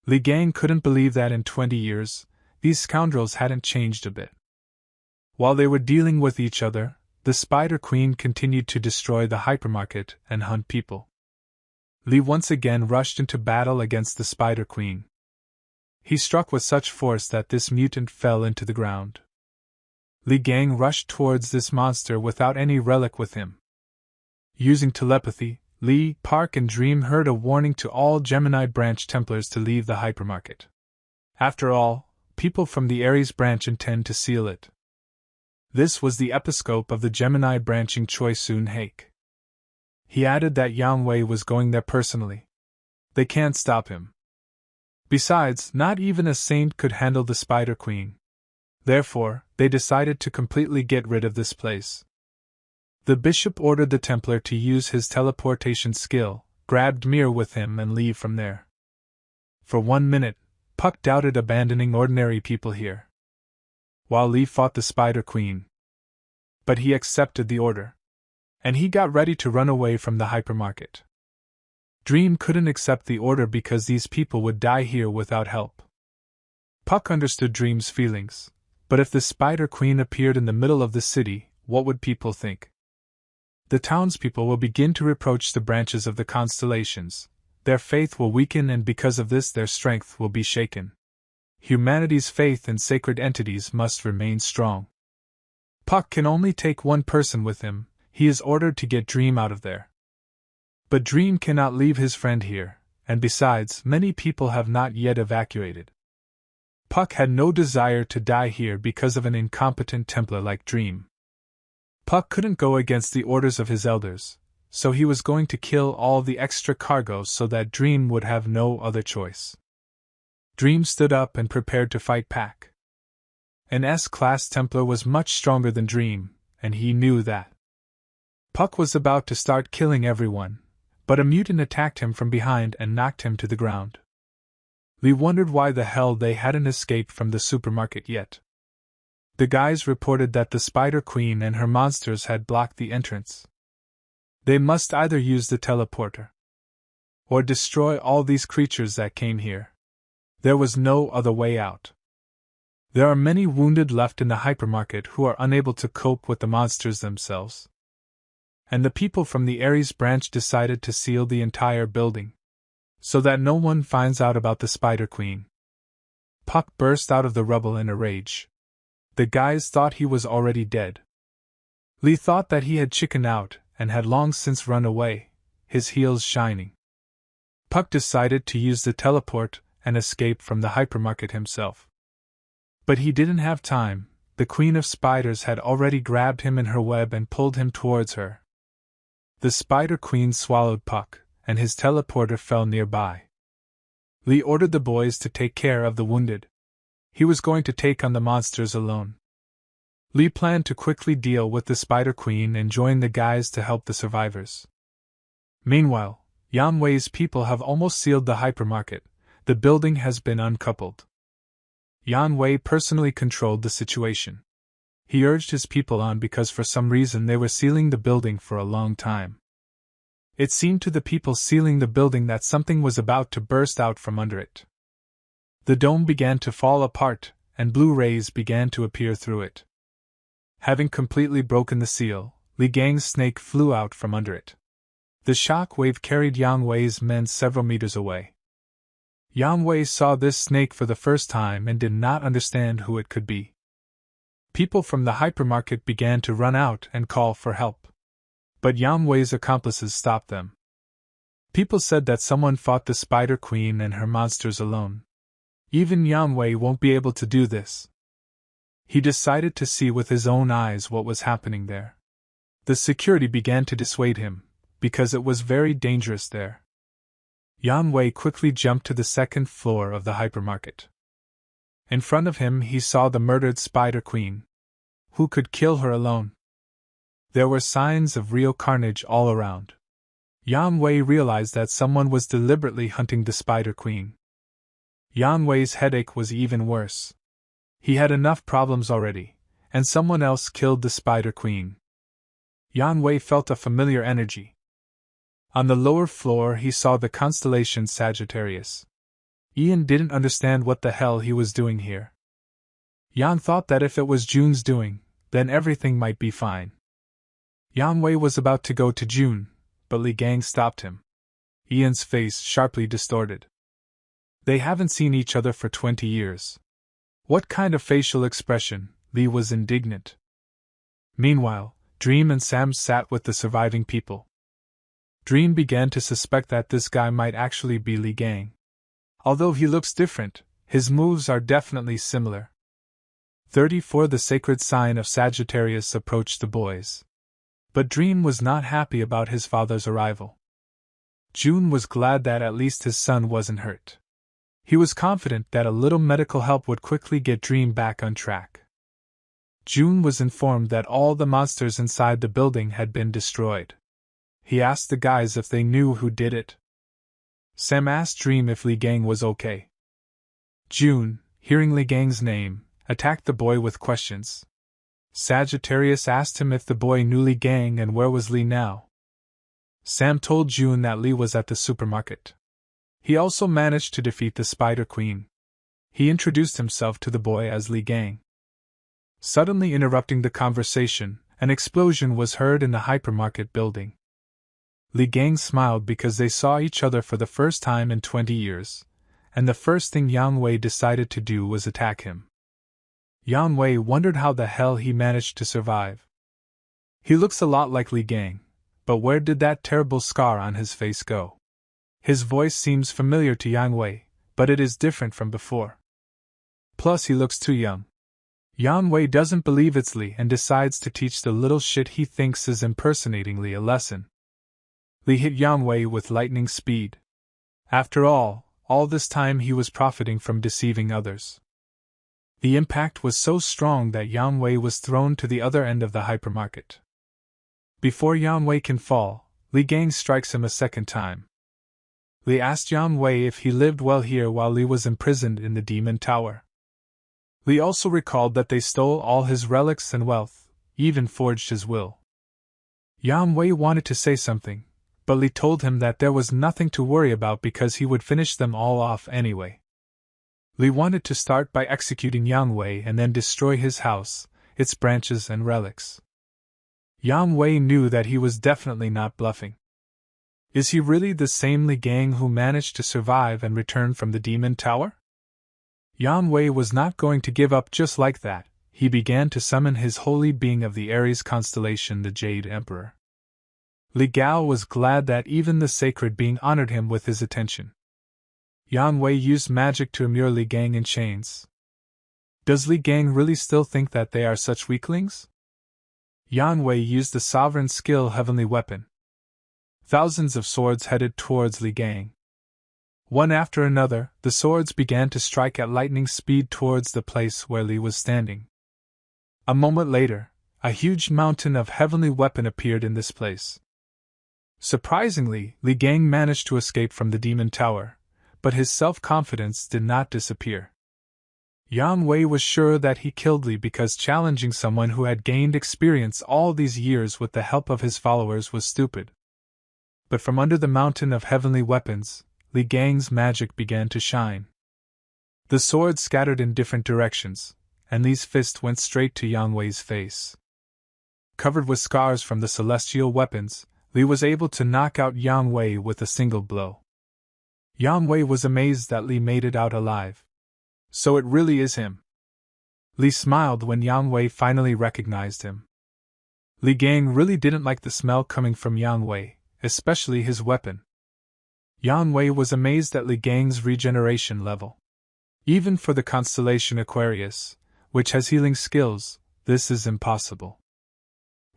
Speaker 1: Li Gang couldn't believe that in 20 years, these scoundrels hadn't changed a bit. While they were dealing with each other, the Spider Queen continued to destroy the hypermarket and hunt people. Li once again rushed into battle against the Spider Queen. He struck with such force that this mutant fell into the ground. Li Gang rushed towards this monster without any relic with him. Using telepathy, Li, Park and Dream heard a warning to all Gemini branch Templars to leave the hypermarket. After all, people from the Aries branch intend to seal it. This was the episcope of the Gemini branching Choi Soon-haek. He added that Yang Wei was going there personally. They can't stop him. Besides, not even a saint could handle the Spider Queen. Therefore, they decided to completely get rid of this place. The bishop ordered the Templar to use his teleportation skill, grabbed Mir with him and leave from there. For 1 minute, Puck doubted abandoning ordinary people here, while Li fought the Spider Queen. But he accepted the order, and he got ready to run away from the hypermarket. Dream couldn't accept the order because these people would die here without help. Puck understood Dream's feelings. But if the Spider Queen appeared in the middle of the city, what would people think? The townspeople will begin to reproach the branches of the constellations. Their faith will weaken, and because of this their strength will be shaken. Humanity's faith in sacred entities must remain strong. Puck can only take one person with him. He is ordered to get Dream out of there. But Dream cannot leave his friend here, and besides, many people have not yet evacuated. Puck had no desire to die here because of an incompetent Templar like Dream. Puck couldn't go against the orders of his elders, so he was going to kill all the extra cargo so that Dream would have no other choice. Dream stood up and prepared to fight Pack. An S-class Templar was much stronger than Dream, and he knew that. Puck was about to start killing everyone, but a mutant attacked him from behind and knocked him to the ground. Li wondered why the hell they hadn't escaped from the supermarket yet. The guys reported that the Spider Queen and her monsters had blocked the entrance. They must either use the teleporter or destroy all these creatures that came here. There was no other way out. There are many wounded left in the hypermarket who are unable to cope with the monsters themselves. And the people from the Ares branch decided to seal the entire building, so that no one finds out about the Spider Queen. Puck burst out of the rubble in a rage. The guys thought he was already dead. Lee thought that he had chickened out and had long since run away, his heels shining. Puck decided to use the teleport and escape from the hypermarket himself. But he didn't have time. The Queen of Spiders had already grabbed him in her web and pulled him towards her. The Spider Queen swallowed Puck, and his teleporter fell nearby. Lee ordered the boys to take care of the wounded. He was going to take on the monsters alone. Lee planned to quickly deal with the Spider Queen and join the guys to help the survivors. Meanwhile, Yan Wei's people have almost sealed the hypermarket. The building has been uncoupled. Yan Wei personally controlled the situation. He urged his people on because for some reason they were sealing the building for a long time. It seemed to the people sealing the building that something was about to burst out from under it. The dome began to fall apart, and blue rays began to appear through it. Having completely broken the seal, Li Gang's snake flew out from under it. The shock wave carried Yang Wei's men several meters away. Yang Wei saw this snake for the first time and did not understand who it could be. People from the hypermarket began to run out and call for help. But Yang Wei's accomplices stopped them. People said that someone fought the Spider Queen and her monsters alone. Even Yang Wei won't be able to do this. He decided to see with his own eyes what was happening there. The security began to dissuade him, because it was very dangerous there. Yan Wei quickly jumped to the second floor of the hypermarket. In front of him he saw the murdered Spider Queen. Who could kill her alone? There were signs of real carnage all around. Yan Wei realized that someone was deliberately hunting the Spider Queen. Yan Wei's headache was even worse. He had enough problems already, and someone else killed the Spider Queen. Yan Wei felt a familiar energy. On the lower floor he saw the constellation Sagittarius. Ian didn't understand what the hell he was doing here. Yan thought that if it was June's doing, then everything might be fine. Yan Wei was about to go to June, but Li Gang stopped him. Ian's face sharply distorted. They haven't seen each other for 20 years. What kind of facial expression? Li was indignant. Meanwhile, Dream and Sam sat with the surviving people. Dream began to suspect that this guy might actually be Li Gang. Although he looks different, his moves are definitely similar. 34 The sacred sign of Sagittarius approached the boys. But Dream was not happy about his father's arrival. June was glad that at least his son wasn't hurt. He was confident that a little medical help would quickly get Dream back on track. June was informed that all the monsters inside the building had been destroyed. He asked the guys if they knew who did it. Sam asked Dream if Li Gang was okay. June, hearing Li Gang's name, attacked the boy with questions. Sagittarius asked him if the boy knew Li Gang and where was Li now. Sam told June that Li was at the supermarket. He also managed to defeat the Spider Queen. He introduced himself to the boy as Li Gang. Suddenly interrupting the conversation, an explosion was heard in the hypermarket building. Li Gang smiled because they saw each other for the first time in 20 years, and the first thing Yang Wei decided to do was attack him. Yan Wei wondered how the hell he managed to survive. He looks a lot like Li Gang, but where did that terrible scar on his face go? His voice seems familiar to Yan Wei, but it is different from before. Plus he looks too young. Yan Wei doesn't believe it's Li and decides to teach the little shit he thinks is impersonating Li a lesson. Li hit Yan Wei with lightning speed. After all this time he was profiting from deceiving others. The impact was so strong that Yan Wei was thrown to the other end of the hypermarket. Before Yan Wei can fall, Li Gang strikes him a second time. Li asked Yan Wei if he lived well here while Li was imprisoned in the Demon Tower. Li also recalled that they stole all his relics and wealth, even forged his will. Yan Wei wanted to say something, but Li told him that there was nothing to worry about because he would finish them all off anyway. Li wanted to start by executing Yang Wei and then destroy his house, its branches and relics. Yang Wei knew that he was definitely not bluffing. Is he really the same Li Gang who managed to survive and return from the Demon Tower? Yang Wei was not going to give up just like that. He began to summon his holy being of the Aries constellation, the Jade Emperor. Li Gao was glad that even the sacred being honored him with his attention. Yang Wei used magic to immure Li Gang in chains. Does Li Gang really still think that they are such weaklings? Yang Wei used the sovereign skill heavenly weapon. Thousands of swords headed towards Li Gang. One after another, the swords began to strike at lightning speed towards the place where Li was standing. A moment later, a huge mountain of heavenly weapon appeared in this place. Surprisingly, Li Gang managed to escape from the Demon Tower, but his self-confidence did not disappear. Yang Wei was sure that he killed Li because challenging someone who had gained experience all these years with the help of his followers was stupid. But from under the mountain of heavenly weapons, Li Gang's magic began to shine. The swords scattered in different directions, and Li's fist went straight to Yang Wei's face. Covered with scars from the celestial weapons, Li was able to knock out Yang Wei with a single blow. Yang Wei was amazed that Li made it out alive. So it really is him. Li smiled when Yang Wei finally recognized him. Li Gang really didn't like the smell coming from Yang Wei, especially his weapon. Yang Wei was amazed at Li Gang's regeneration level. Even for the constellation Aquarius, which has healing skills, this is impossible.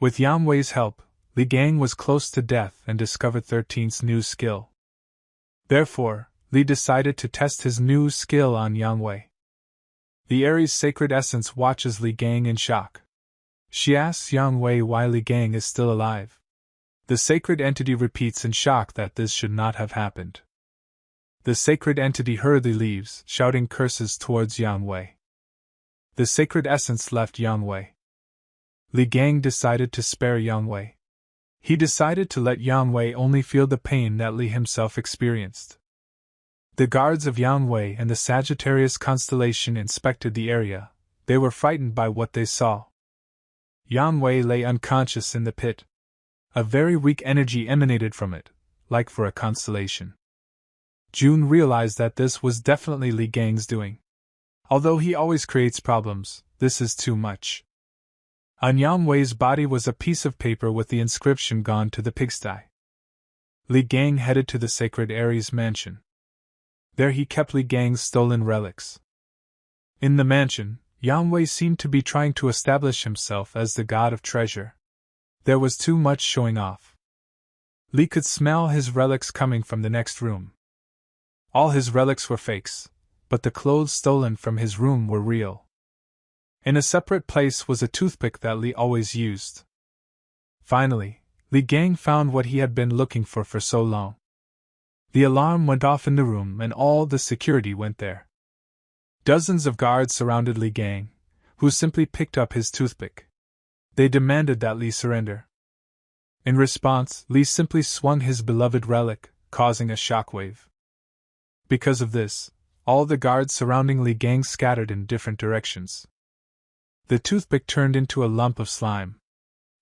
Speaker 1: With Yang Wei's help, Li Gang was close to death and discovered 13th's new skill. Therefore, Li decided to test his new skill on Yang Wei. The Aries sacred essence watches Li Gang in shock. She asks Yang Wei why Li Gang is still alive. The sacred entity repeats in shock that this should not have happened. The sacred entity hurriedly leaves, shouting curses towards Yang Wei. The sacred essence left Yang Wei. Li Gang decided to spare Yang Wei. He decided to let Yang Wei only feel the pain that Li himself experienced. The guards of Yang Wei and the Sagittarius constellation inspected the area. They were frightened by what they saw. Yang Wei lay unconscious in the pit. A very weak energy emanated from it, like for a constellation. June realized that this was definitely Li Gang's doing. Although he always creates problems, this is too much. On Yang Wei's body was a piece of paper with the inscription "Gone to the pigsty." Li Gang headed to the sacred Aries mansion. There he kept Li Gang's stolen relics. In the mansion, Yang Wei seemed to be trying to establish himself as the god of treasure. There was too much showing off. Li could smell his relics coming from the next room. All his relics were fakes, but the clothes stolen from his room were real. In a separate place was a toothpick that Li always used. Finally, Li Gang found what he had been looking for so long. The alarm went off in the room and all the security went there. Dozens of guards surrounded Li Gang, who simply picked up his toothpick. They demanded that Li surrender. In response, Li simply swung his beloved relic, causing a shockwave. Because of this, all the guards surrounding Li Gang scattered in different directions. The toothpick turned into a lump of slime.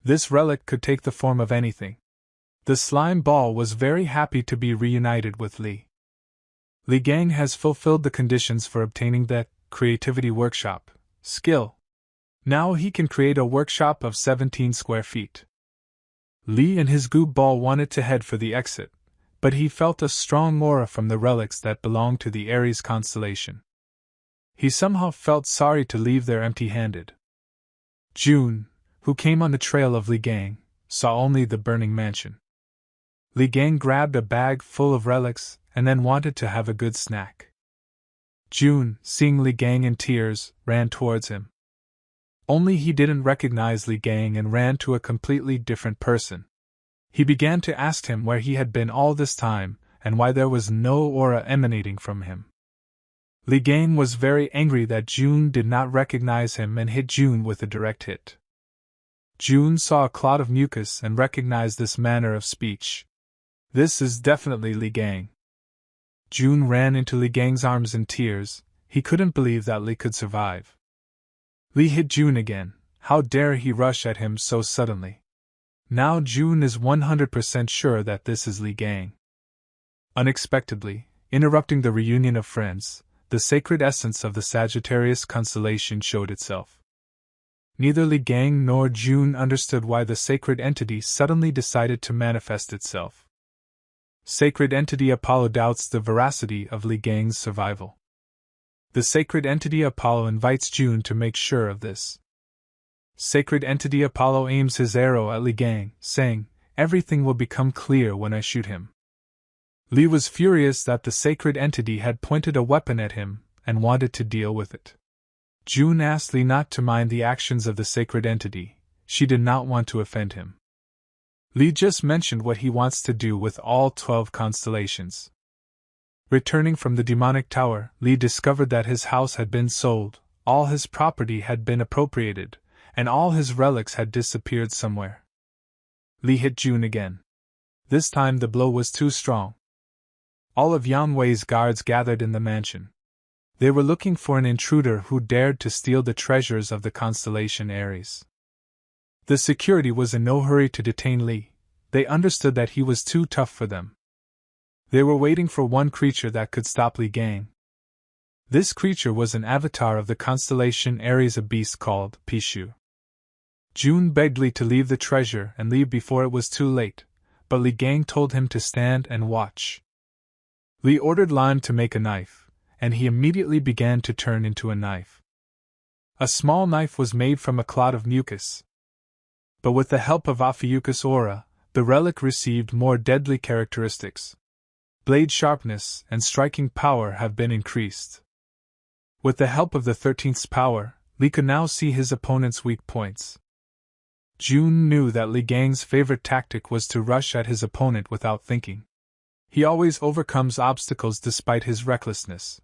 Speaker 1: This relic could take the form of anything. The slime ball was very happy to be reunited with Li. Li Gang has fulfilled the conditions for obtaining the creativity workshop skill. Now he can create a workshop of 17 square feet. Li and his goop ball wanted to head for the exit, but he felt a strong aura from the relics that belonged to the Aries constellation. He somehow felt sorry to leave there empty-handed. June, who came on the trail of Li Gang, saw only the burning mansion. Li Gang grabbed a bag full of relics and then wanted to have a good snack. June, seeing Li Gang in tears, ran towards him. Only he didn't recognize Li Gang and ran to a completely different person. He began to ask him where he had been all this time and why there was no aura emanating from him. Li Gang was very angry that June did not recognize him and hit June with a direct hit. June saw a cloud of mucus and recognized this manner of speech. This is definitely Li Gang. June ran into Li Gang's arms in tears. He couldn't believe that Li could survive. Li hit June again. How dare he rush at him so suddenly? Now June is 100% sure that this is Li Gang. Unexpectedly, interrupting the reunion of friends, the sacred essence of the Sagittarius constellation showed itself. Neither Li Gang nor June understood why the sacred entity suddenly decided to manifest itself. Sacred entity Apollo doubts the veracity of Li Gang's survival. The sacred entity Apollo invites June to make sure of this. Sacred entity Apollo aims his arrow at Li Gang, saying, "Everything will become clear when I shoot him." Li was furious that the sacred entity had pointed a weapon at him and wanted to deal with it. June asked Li not to mind the actions of the sacred entity. She did not want to offend him. Li just mentioned what he wants to do with all 12 constellations. Returning from the demonic tower, Li discovered that his house had been sold, all his property had been appropriated, and all his relics had disappeared somewhere. Li hit June again. This time the blow was too strong. All of Yang Wei's guards gathered in the mansion. They were looking for an intruder who dared to steal the treasures of the constellation Aries. The security was in no hurry to detain Li. They understood that he was too tough for them. They were waiting for one creature that could stop Li Gang. This creature was an avatar of the constellation Aries, a beast called Pishu. June begged Li to leave the treasure and leave before it was too late, but Li Gang told him to stand and watch. Li ordered Lime to make a knife, and he immediately began to turn into a knife. A small knife was made from a clot of mucus. But with the help of Ophiuchus aura, the relic received more deadly characteristics. Blade sharpness and striking power have been increased. With the help of the 13th's power, Li could now see his opponent's weak points. June knew that Li Gang's favorite tactic was to rush at his opponent without thinking. He always overcomes obstacles despite his recklessness.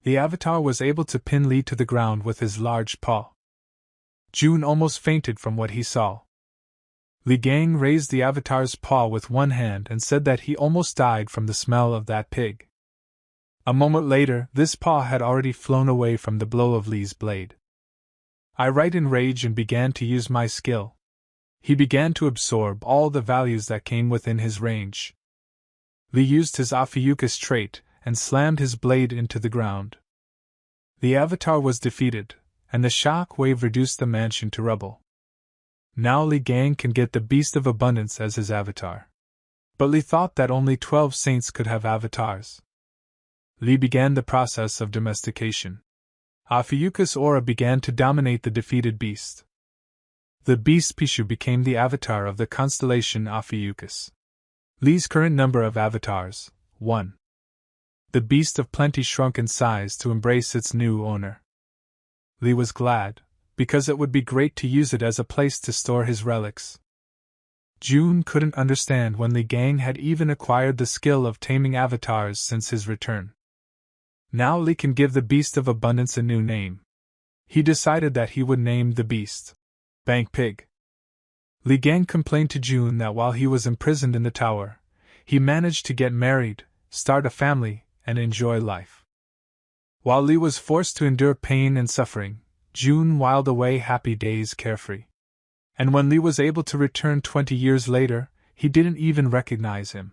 Speaker 1: The avatar was able to pin Li to the ground with his large paw. June almost fainted from what he saw. Li Gang raised the avatar's paw with one hand and said that he almost died from the smell of that pig. A moment later, this paw had already flown away from the blow of Li's blade. I write in rage and began to use my skill. He began to absorb all the values that came within his range. Li used his Ophiuchus trait and slammed his blade into the ground. The avatar was defeated, and the shock wave reduced the mansion to rubble. Now Li Gang can get the Beast of Abundance as his avatar. But Li thought that only 12 saints could have avatars. Li began the process of domestication. Ophiuchus aura began to dominate the defeated beast. The beast Pishu became the avatar of the constellation Ophiuchus. Li's current number of avatars, 1. The beast of plenty shrunk in size to embrace its new owner. Li was glad, because it would be great to use it as a place to store his relics. June couldn't understand when Li Gang had even acquired the skill of taming avatars since his return. Now Li can give the Beast of Abundance a new name. He decided that he would name the beast Bank Pig. Li Gang complained to June that while he was imprisoned in the tower, he managed to get married, start a family, and enjoy life. While Li was forced to endure pain and suffering, June whiled away happy days carefree. And when Li was able to return 20 years later, he didn't even recognize him.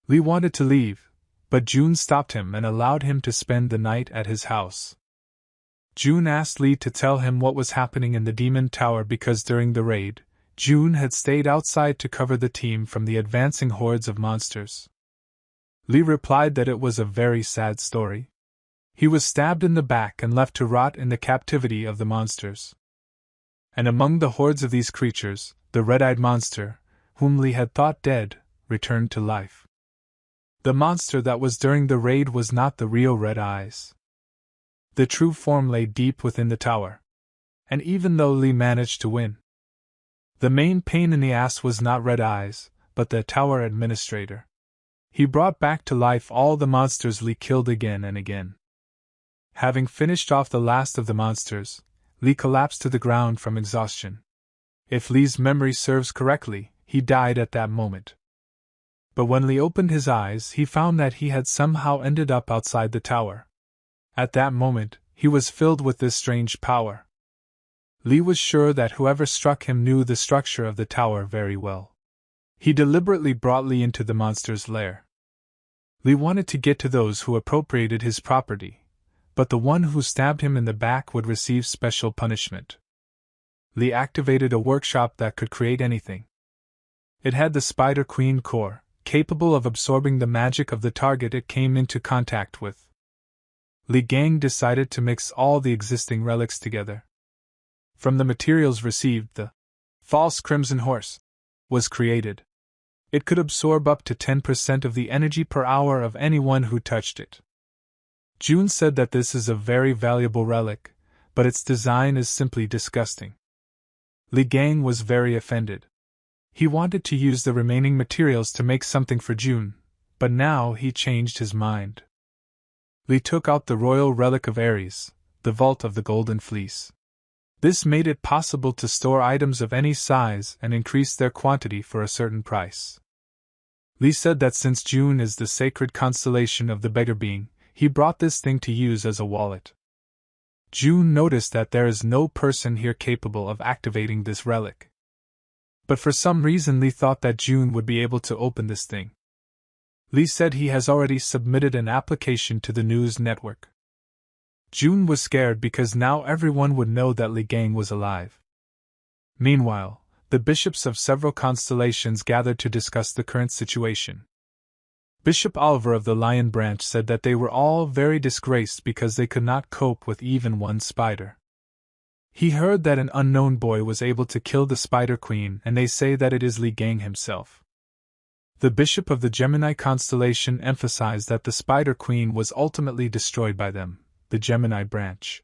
Speaker 1: Li wanted to leave, but June stopped him and allowed him to spend the night at his house. June asked Li to tell him what was happening in the Demon Tower because during the raid, June had stayed outside to cover the team from the advancing hordes of monsters. Li replied that it was a very sad story. He was stabbed in the back and left to rot in the captivity of the monsters. And among the hordes of these creatures, the red-eyed monster, whom Li had thought dead, returned to life. The monster that was during the raid was not the real Red Eyes. The true form lay deep within the tower. And even though Li managed to win, the main pain in the ass was not Red Eyes, but the tower administrator. He brought back to life all the monsters Li killed again and again. Having finished off the last of the monsters, Li collapsed to the ground from exhaustion. If Li's memory serves correctly, he died at that moment. But when Li opened his eyes, he found that he had somehow ended up outside the tower. At that moment, he was filled with this strange power. Li was sure that whoever struck him knew the structure of the tower very well. He deliberately brought Li into the monster's lair. Li wanted to get to those who appropriated his property, but the one who stabbed him in the back would receive special punishment. Li activated a workshop that could create anything. It had the Spider Queen core, capable of absorbing the magic of the target it came into contact with. Li Gang decided to mix all the existing relics together. From the materials received, the false Crimson Horse was created. It could absorb up to 10% of the energy per hour of anyone who touched it. June said that this is a very valuable relic, but its design is simply disgusting. Li Gang was very offended. He wanted to use the remaining materials to make something for June, but now he changed his mind. Li took out the royal relic of Ares, the Vault of the Golden Fleece. This made it possible to store items of any size and increase their quantity for a certain price. Li said that since June is the sacred constellation of the beggar being, he brought this thing to use as a wallet. June noticed that there is no person here capable of activating this relic. But for some reason Li thought that June would be able to open this thing. Li said he has already submitted an application to the news network. June was scared because now everyone would know that Li Gang was alive. Meanwhile, the bishops of several constellations gathered to discuss the current situation. Bishop Oliver of the Lion Branch said that they were all very disgraced because they could not cope with even one spider. He heard that an unknown boy was able to kill the Spider Queen, and they say that it is Li Gang himself. The bishop of the Gemini constellation emphasized that the Spider Queen was ultimately destroyed by them, the Gemini branch.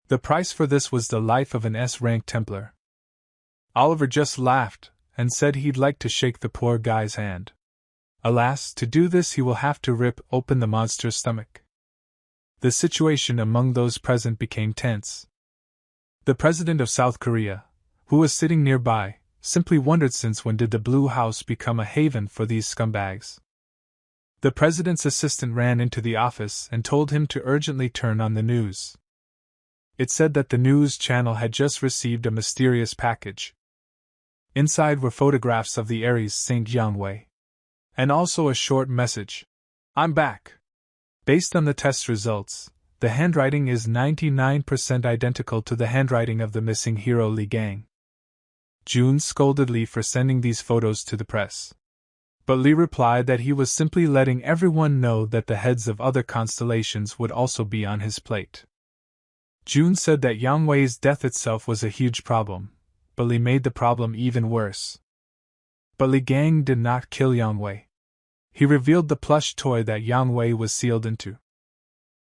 Speaker 1: The price for this was the life of an S-rank Templar. Oliver just laughed and said he'd like to shake the poor guy's hand. Alas, to do this he will have to rip open the monster's stomach. The situation among those present became tense. The president of South Korea, who was sitting nearby, simply wondered since when did the Blue House become a haven for these scumbags. The president's assistant ran into the office and told him to urgently turn on the news. It said that the news channel had just received a mysterious package. Inside were photographs of the Ares Saint Yangwei. And also a short message. "I'm back." Based on the test results, the handwriting is 99% identical to the handwriting of the missing hero Li Gang. June scolded Li for sending these photos to the press. But Li replied that he was simply letting everyone know that the heads of other constellations would also be on his plate. June said that Yang Wei's death itself was a huge problem, but Li made the problem even worse. But Li Gang did not kill Yang Wei. He revealed the plush toy that Yang Wei was sealed into.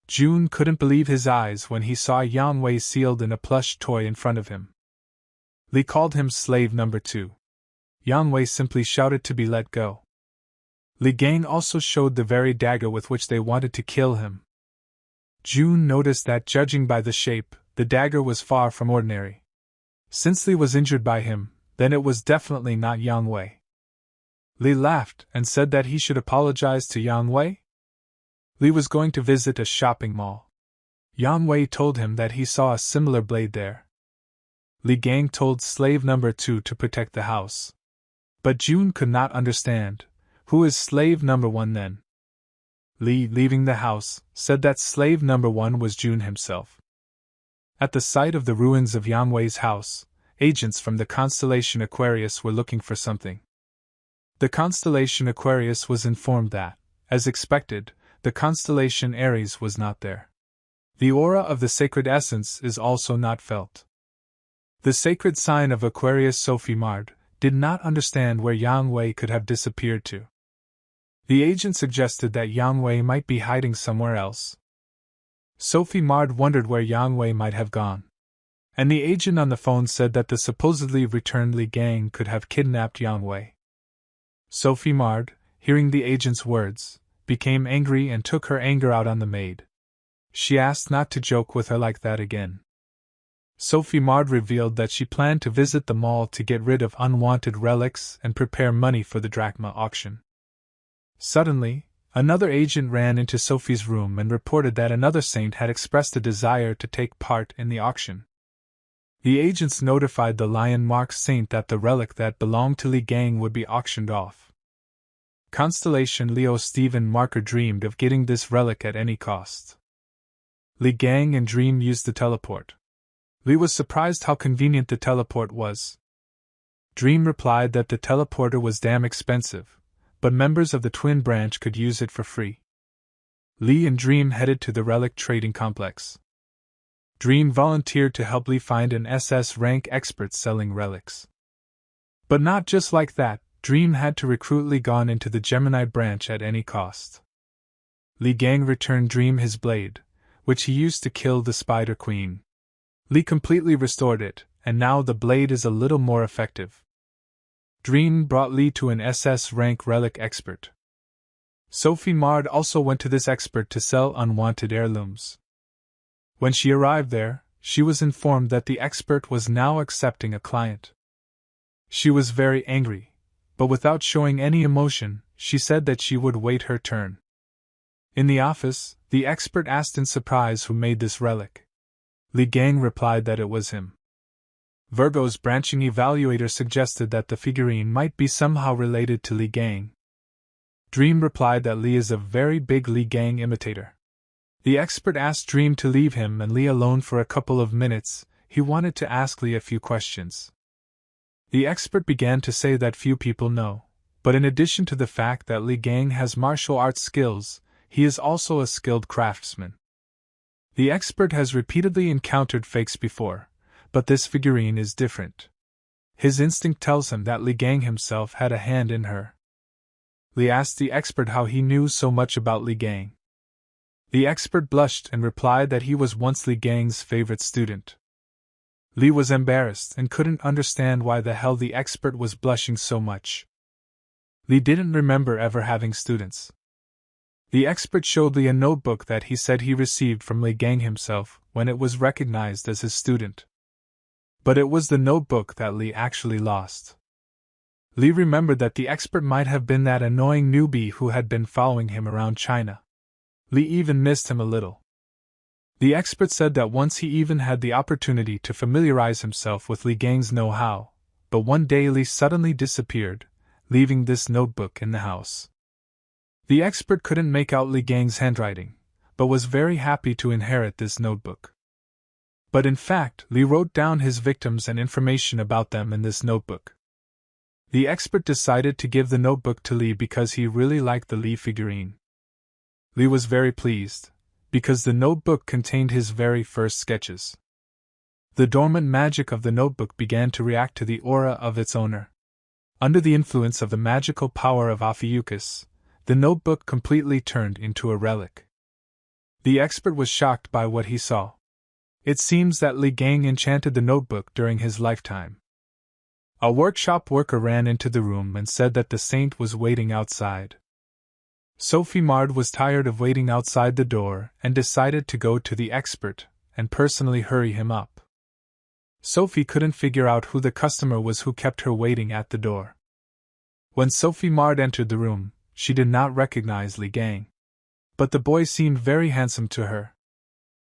Speaker 1: June couldn't believe his eyes when he saw Yang Wei sealed in a plush toy in front of him. Li called him slave number 2. Yang Wei simply shouted to be let go. Li Gang also showed the very dagger with which they wanted to kill him. June noticed that, judging by the shape, the dagger was far from ordinary. Since Li was injured by him, then it was definitely not Yang Wei. Li laughed and said that he should apologize to Yang Wei. Li was going to visit a shopping mall. Yang Wei told him that he saw a similar blade there. Li Gang told slave number 2 to protect the house. But June could not understand. Who is slave number 1 then? Li, leaving the house, said that slave number 1 was June himself. At the sight of the ruins of Yang Wei's house, agents from the constellation Aquarius were looking for something. The constellation Aquarius was informed that, as expected, the constellation Aries was not there. The aura of the sacred essence is also not felt. The sacred sign of Aquarius Sophie Mard did not understand where Yang Wei could have disappeared to. The agent suggested that Yang Wei might be hiding somewhere else. Sophie Mard wondered where Yang Wei might have gone. And the agent on the phone said that the supposedly returned Li Gang could have kidnapped Yang Wei. Sophie Mard, hearing the agent's words, became angry and took her anger out on the maid. She asked not to joke with her like that again. Sophie Mard revealed that she planned to visit the mall to get rid of unwanted relics and prepare money for the drachma auction. Suddenly, another agent ran into Sophie's room and reported that another saint had expressed a desire to take part in the auction. The agents notified the lion-marked saint that the relic that belonged to Li Gang would be auctioned off. Constellation Leo Stephen Marker dreamed of getting this relic at any cost. Li Gang and Dream used the teleport. Li was surprised how convenient the teleport was. Dream replied that the teleporter was damn expensive, but members of the twin branch could use it for free. Li and Dream headed to the relic trading complex. Dream volunteered to help Li find an SS rank expert selling relics. But not just like that, Dream had to recruit Li Gang into the Gemini branch at any cost. Li Gang returned Dream his blade, which he used to kill the Spider Queen. Li completely restored it, and now the blade is a little more effective. Dream brought Li to an SS rank relic expert. Sophie Mard also went to this expert to sell unwanted heirlooms. When she arrived there, she was informed that the expert was now accepting a client. She was very angry, but without showing any emotion, she said that she would wait her turn. In the office, the expert asked in surprise who made this relic. Li Gang replied that it was him. Virgo's branching evaluator suggested that the figurine might be somehow related to Li Gang. Dream replied that Li is a very big Li Gang imitator. The expert asked Dream to leave him and Li alone for a couple of minutes. He wanted to ask Li a few questions. The expert began to say that few people know, but in addition to the fact that Li Gang has martial arts skills, he is also a skilled craftsman. The expert has repeatedly encountered fakes before, but this figurine is different. His instinct tells him that Li Gang himself had a hand in her. Li asked the expert how he knew so much about Li Gang. The expert blushed and replied that he was once Li Gang's favorite student. Li was embarrassed and couldn't understand why the hell the expert was blushing so much. Li didn't remember ever having students. The expert showed Li a notebook that he said he received from Li Gang himself when it was recognized as his student. But it was the notebook that Li actually lost. Li remembered that the expert might have been that annoying newbie who had been following him around China. Li even missed him a little. The expert said that once he even had the opportunity to familiarize himself with Li Gang's know-how, but one day Li suddenly disappeared, leaving this notebook in the house. The expert couldn't make out Li Gang's handwriting, but was very happy to inherit this notebook. But in fact, Li wrote down his victims and information about them in this notebook. The expert decided to give the notebook to Li because he really liked the Li figurine. Li was very pleased, because the notebook contained his very first sketches. The dormant magic of the notebook began to react to the aura of its owner. Under the influence of the magical power of Ophiuchus, the notebook completely turned into a relic. The expert was shocked by what he saw. It seems that Li Gang enchanted the notebook during his lifetime. A workshop worker ran into the room and said that the saint was waiting outside. Sophie Mard was tired of waiting outside the door and decided to go to the expert and personally hurry him up. Sophie couldn't figure out who the customer was who kept her waiting at the door. When Sophie Mard entered the room, she did not recognize Li Gang. But the boy seemed very handsome to her.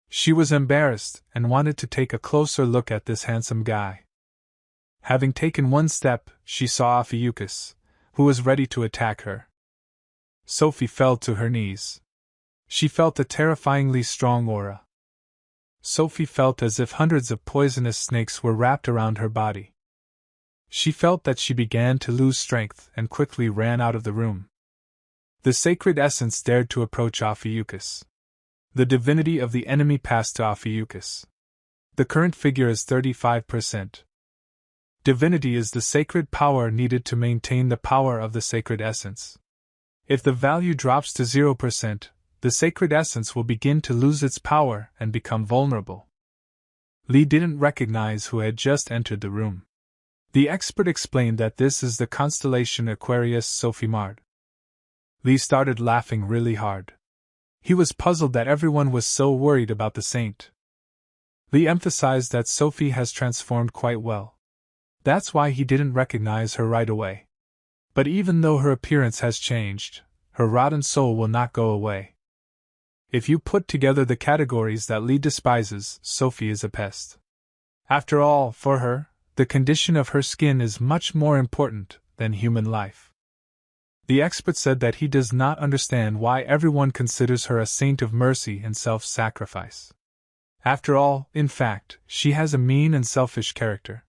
Speaker 1: She was embarrassed and wanted to take a closer look at this handsome guy. Having taken one step, she saw Ophiuchus, who was ready to attack her. Sophie fell to her knees. She felt a terrifyingly strong aura. Sophie felt as if hundreds of poisonous snakes were wrapped around her body. She felt that she began to lose strength and quickly ran out of the room. The sacred essence dared to approach Ophiuchus. The divinity of the enemy passed to Ophiuchus. The current figure is 35%. Divinity is the sacred power needed to maintain the power of the sacred essence. If the value drops to 0%, the sacred essence will begin to lose its power and become vulnerable. Li didn't recognize who had just entered the room. The expert explained that this is the constellation Aquarius Sophie Mard. Li started laughing really hard. He was puzzled that everyone was so worried about the saint. Li emphasized that Sophie has transformed quite well. That's why he didn't recognize her right away. But even though her appearance has changed, her rotten soul will not go away. If you put together the categories that Lee despises, Sophie is a pest. After all, for her, the condition of her skin is much more important than human life. The expert said that he does not understand why everyone considers her a saint of mercy and self-sacrifice. After all, in fact, she has a mean and selfish character.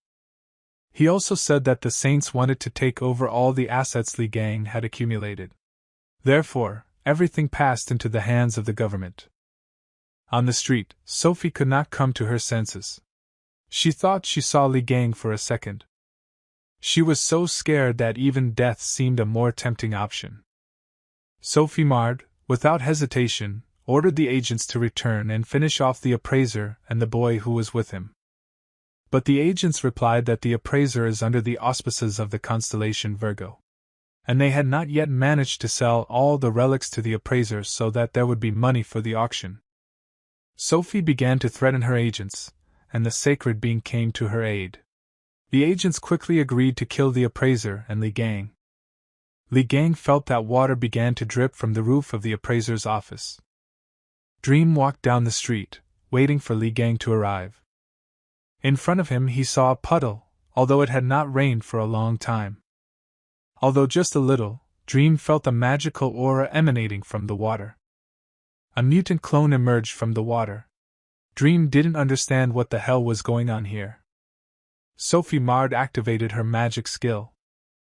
Speaker 1: He also said that the saints wanted to take over all the assets Li Gang had accumulated. Therefore, everything passed into the hands of the government. On the street, Sophie could not come to her senses. She thought she saw Li Gang for a second. She was so scared that even death seemed a more tempting option. Sophie Mard, without hesitation, ordered the agents to return and finish off the appraiser and the boy who was with him. But the agents replied that the appraiser is under the auspices of the constellation Virgo, and they had not yet managed to sell all the relics to the appraiser so that there would be money for the auction. Sophie began to threaten her agents, and the sacred being came to her aid. The agents quickly agreed to kill the appraiser and Li Gang. Li Gang felt that water began to drip from the roof of the appraiser's office. Dream walked down the street, waiting for Li Gang to arrive. In front of him he saw a puddle, although it had not rained for a long time. Although just a little, Dream felt a magical aura emanating from the water. A mutant clone emerged from the water. Dream didn't understand what the hell was going on here. Sophie Mard activated her magic skill.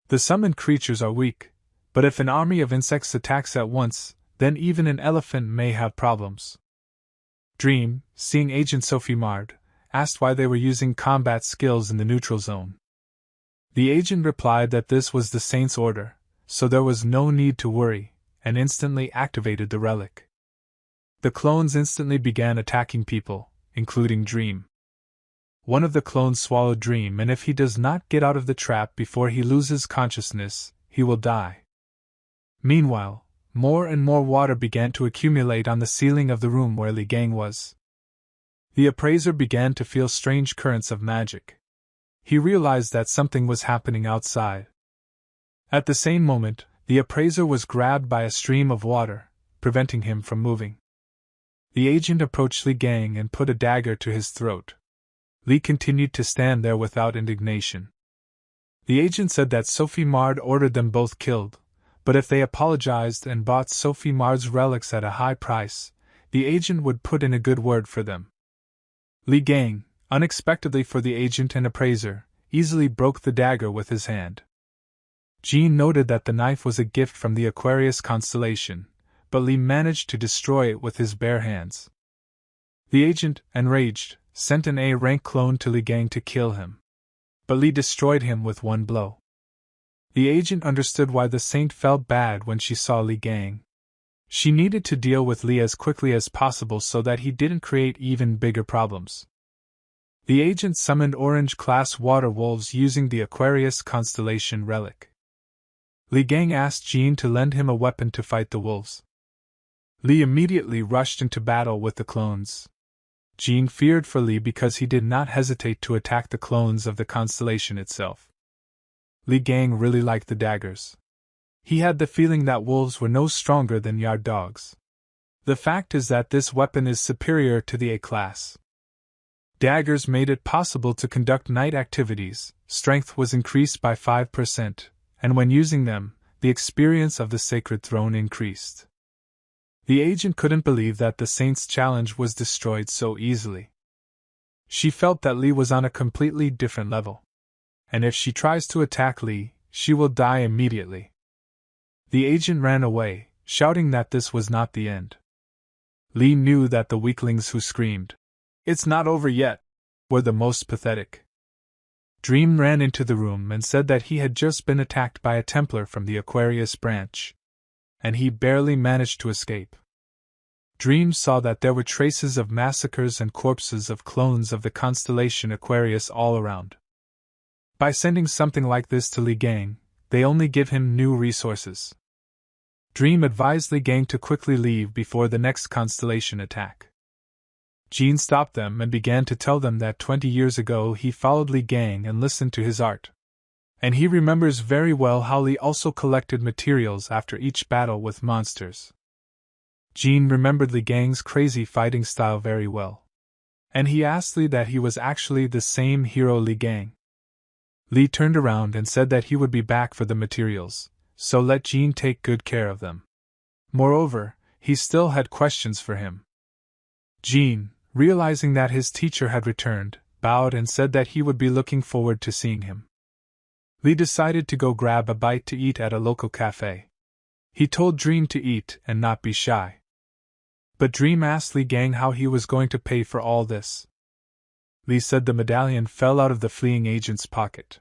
Speaker 1: The summoned creatures are weak, but if an army of insects attacks at once, then even an elephant may have problems. Dream, seeing Agent Sophie Mard, asked why they were using combat skills in the neutral zone. The agent replied that this was the Saint's order, so there was no need to worry, and instantly activated the relic. The clones instantly began attacking people, including Dream. One of the clones swallowed Dream, and if he does not get out of the trap before he loses consciousness, he will die. Meanwhile, more and more water began to accumulate on the ceiling of the room where Li Gang was. The appraiser began to feel strange currents of magic. He realized that something was happening outside. At the same moment, the appraiser was grabbed by a stream of water, preventing him from moving. The agent approached Li Gang and put a dagger to his throat. Li continued to stand there without indignation. The agent said that Sophie Mard ordered them both killed, but if they apologized and bought Sophie Mard's relics at a high price, the agent would put in a good word for them. Li Gang, unexpectedly for the agent and appraiser, easily broke the dagger with his hand. Jean noted that the knife was a gift from the Aquarius constellation, but Li managed to destroy it with his bare hands. The agent, enraged, sent an A-rank clone to Li Gang to kill him. But Li destroyed him with one blow. The agent understood why the saint felt bad when she saw Li Gang. She needed to deal with Li as quickly as possible so that he didn't create even bigger problems. The agent summoned orange-class water wolves using the Aquarius constellation relic. Li Gang asked Jean to lend him a weapon to fight the wolves. Li immediately rushed into battle with the clones. Jean feared for Li because he did not hesitate to attack the clones of the constellation itself. Li Gang really liked the daggers. He had the feeling that wolves were no stronger than yard dogs. The fact is that this weapon is superior to the A-class. Daggers made it possible to conduct night activities, strength was increased by 5%, and when using them, the experience of the sacred throne increased. The agent couldn't believe that the saint's challenge was destroyed so easily. She felt that Li was on a completely different level. And if she tries to attack Li, she will die immediately. The agent ran away, shouting that this was not the end. Li knew that the weaklings who screamed, "It's not over yet," were the most pathetic. Dream ran into the room and said that he had just been attacked by a Templar from the Aquarius branch, and he barely managed to escape. Dream saw that there were traces of massacres and corpses of clones of the constellation Aquarius all around. By sending something like this to Li Gang, they only give him new resources. Dream advised Li Gang to quickly leave before the next constellation attack. Jean stopped them and began to tell them that 20 years ago he followed Li Gang and listened to his art. And he remembers very well how Li also collected materials after each battle with monsters. Jean remembered Li Gang's crazy fighting style very well. And he asked Li that he was actually the same hero Li Gang. Li turned around and said that he would be back for the materials, so let Jean take good care of them. Moreover, he still had questions for him. Jean, realizing that his teacher had returned, bowed and said that he would be looking forward to seeing him. Li decided to go grab a bite to eat at a local cafe. He told Dream to eat and not be shy. But Dream asked Li Gang how he was going to pay for all this. Li said the medallion fell out of the fleeing agent's pocket.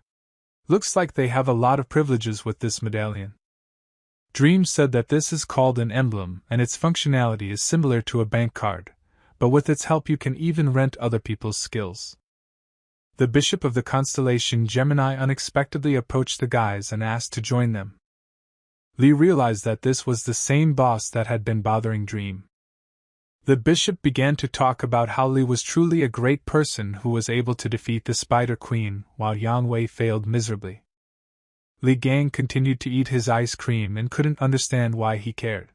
Speaker 1: Looks like they have a lot of privileges with this medallion. Dream said that this is called an emblem and its functionality is similar to a bank card, but with its help you can even rent other people's skills. The bishop of the constellation Gemini unexpectedly approached the guys and asked to join them. Li realized that this was the same boss that had been bothering Dream. The bishop began to talk about how Li was truly a great person who was able to defeat the Spider Queen while Yang Wei failed miserably. Li Gang continued to eat his ice cream and couldn't understand why he cared.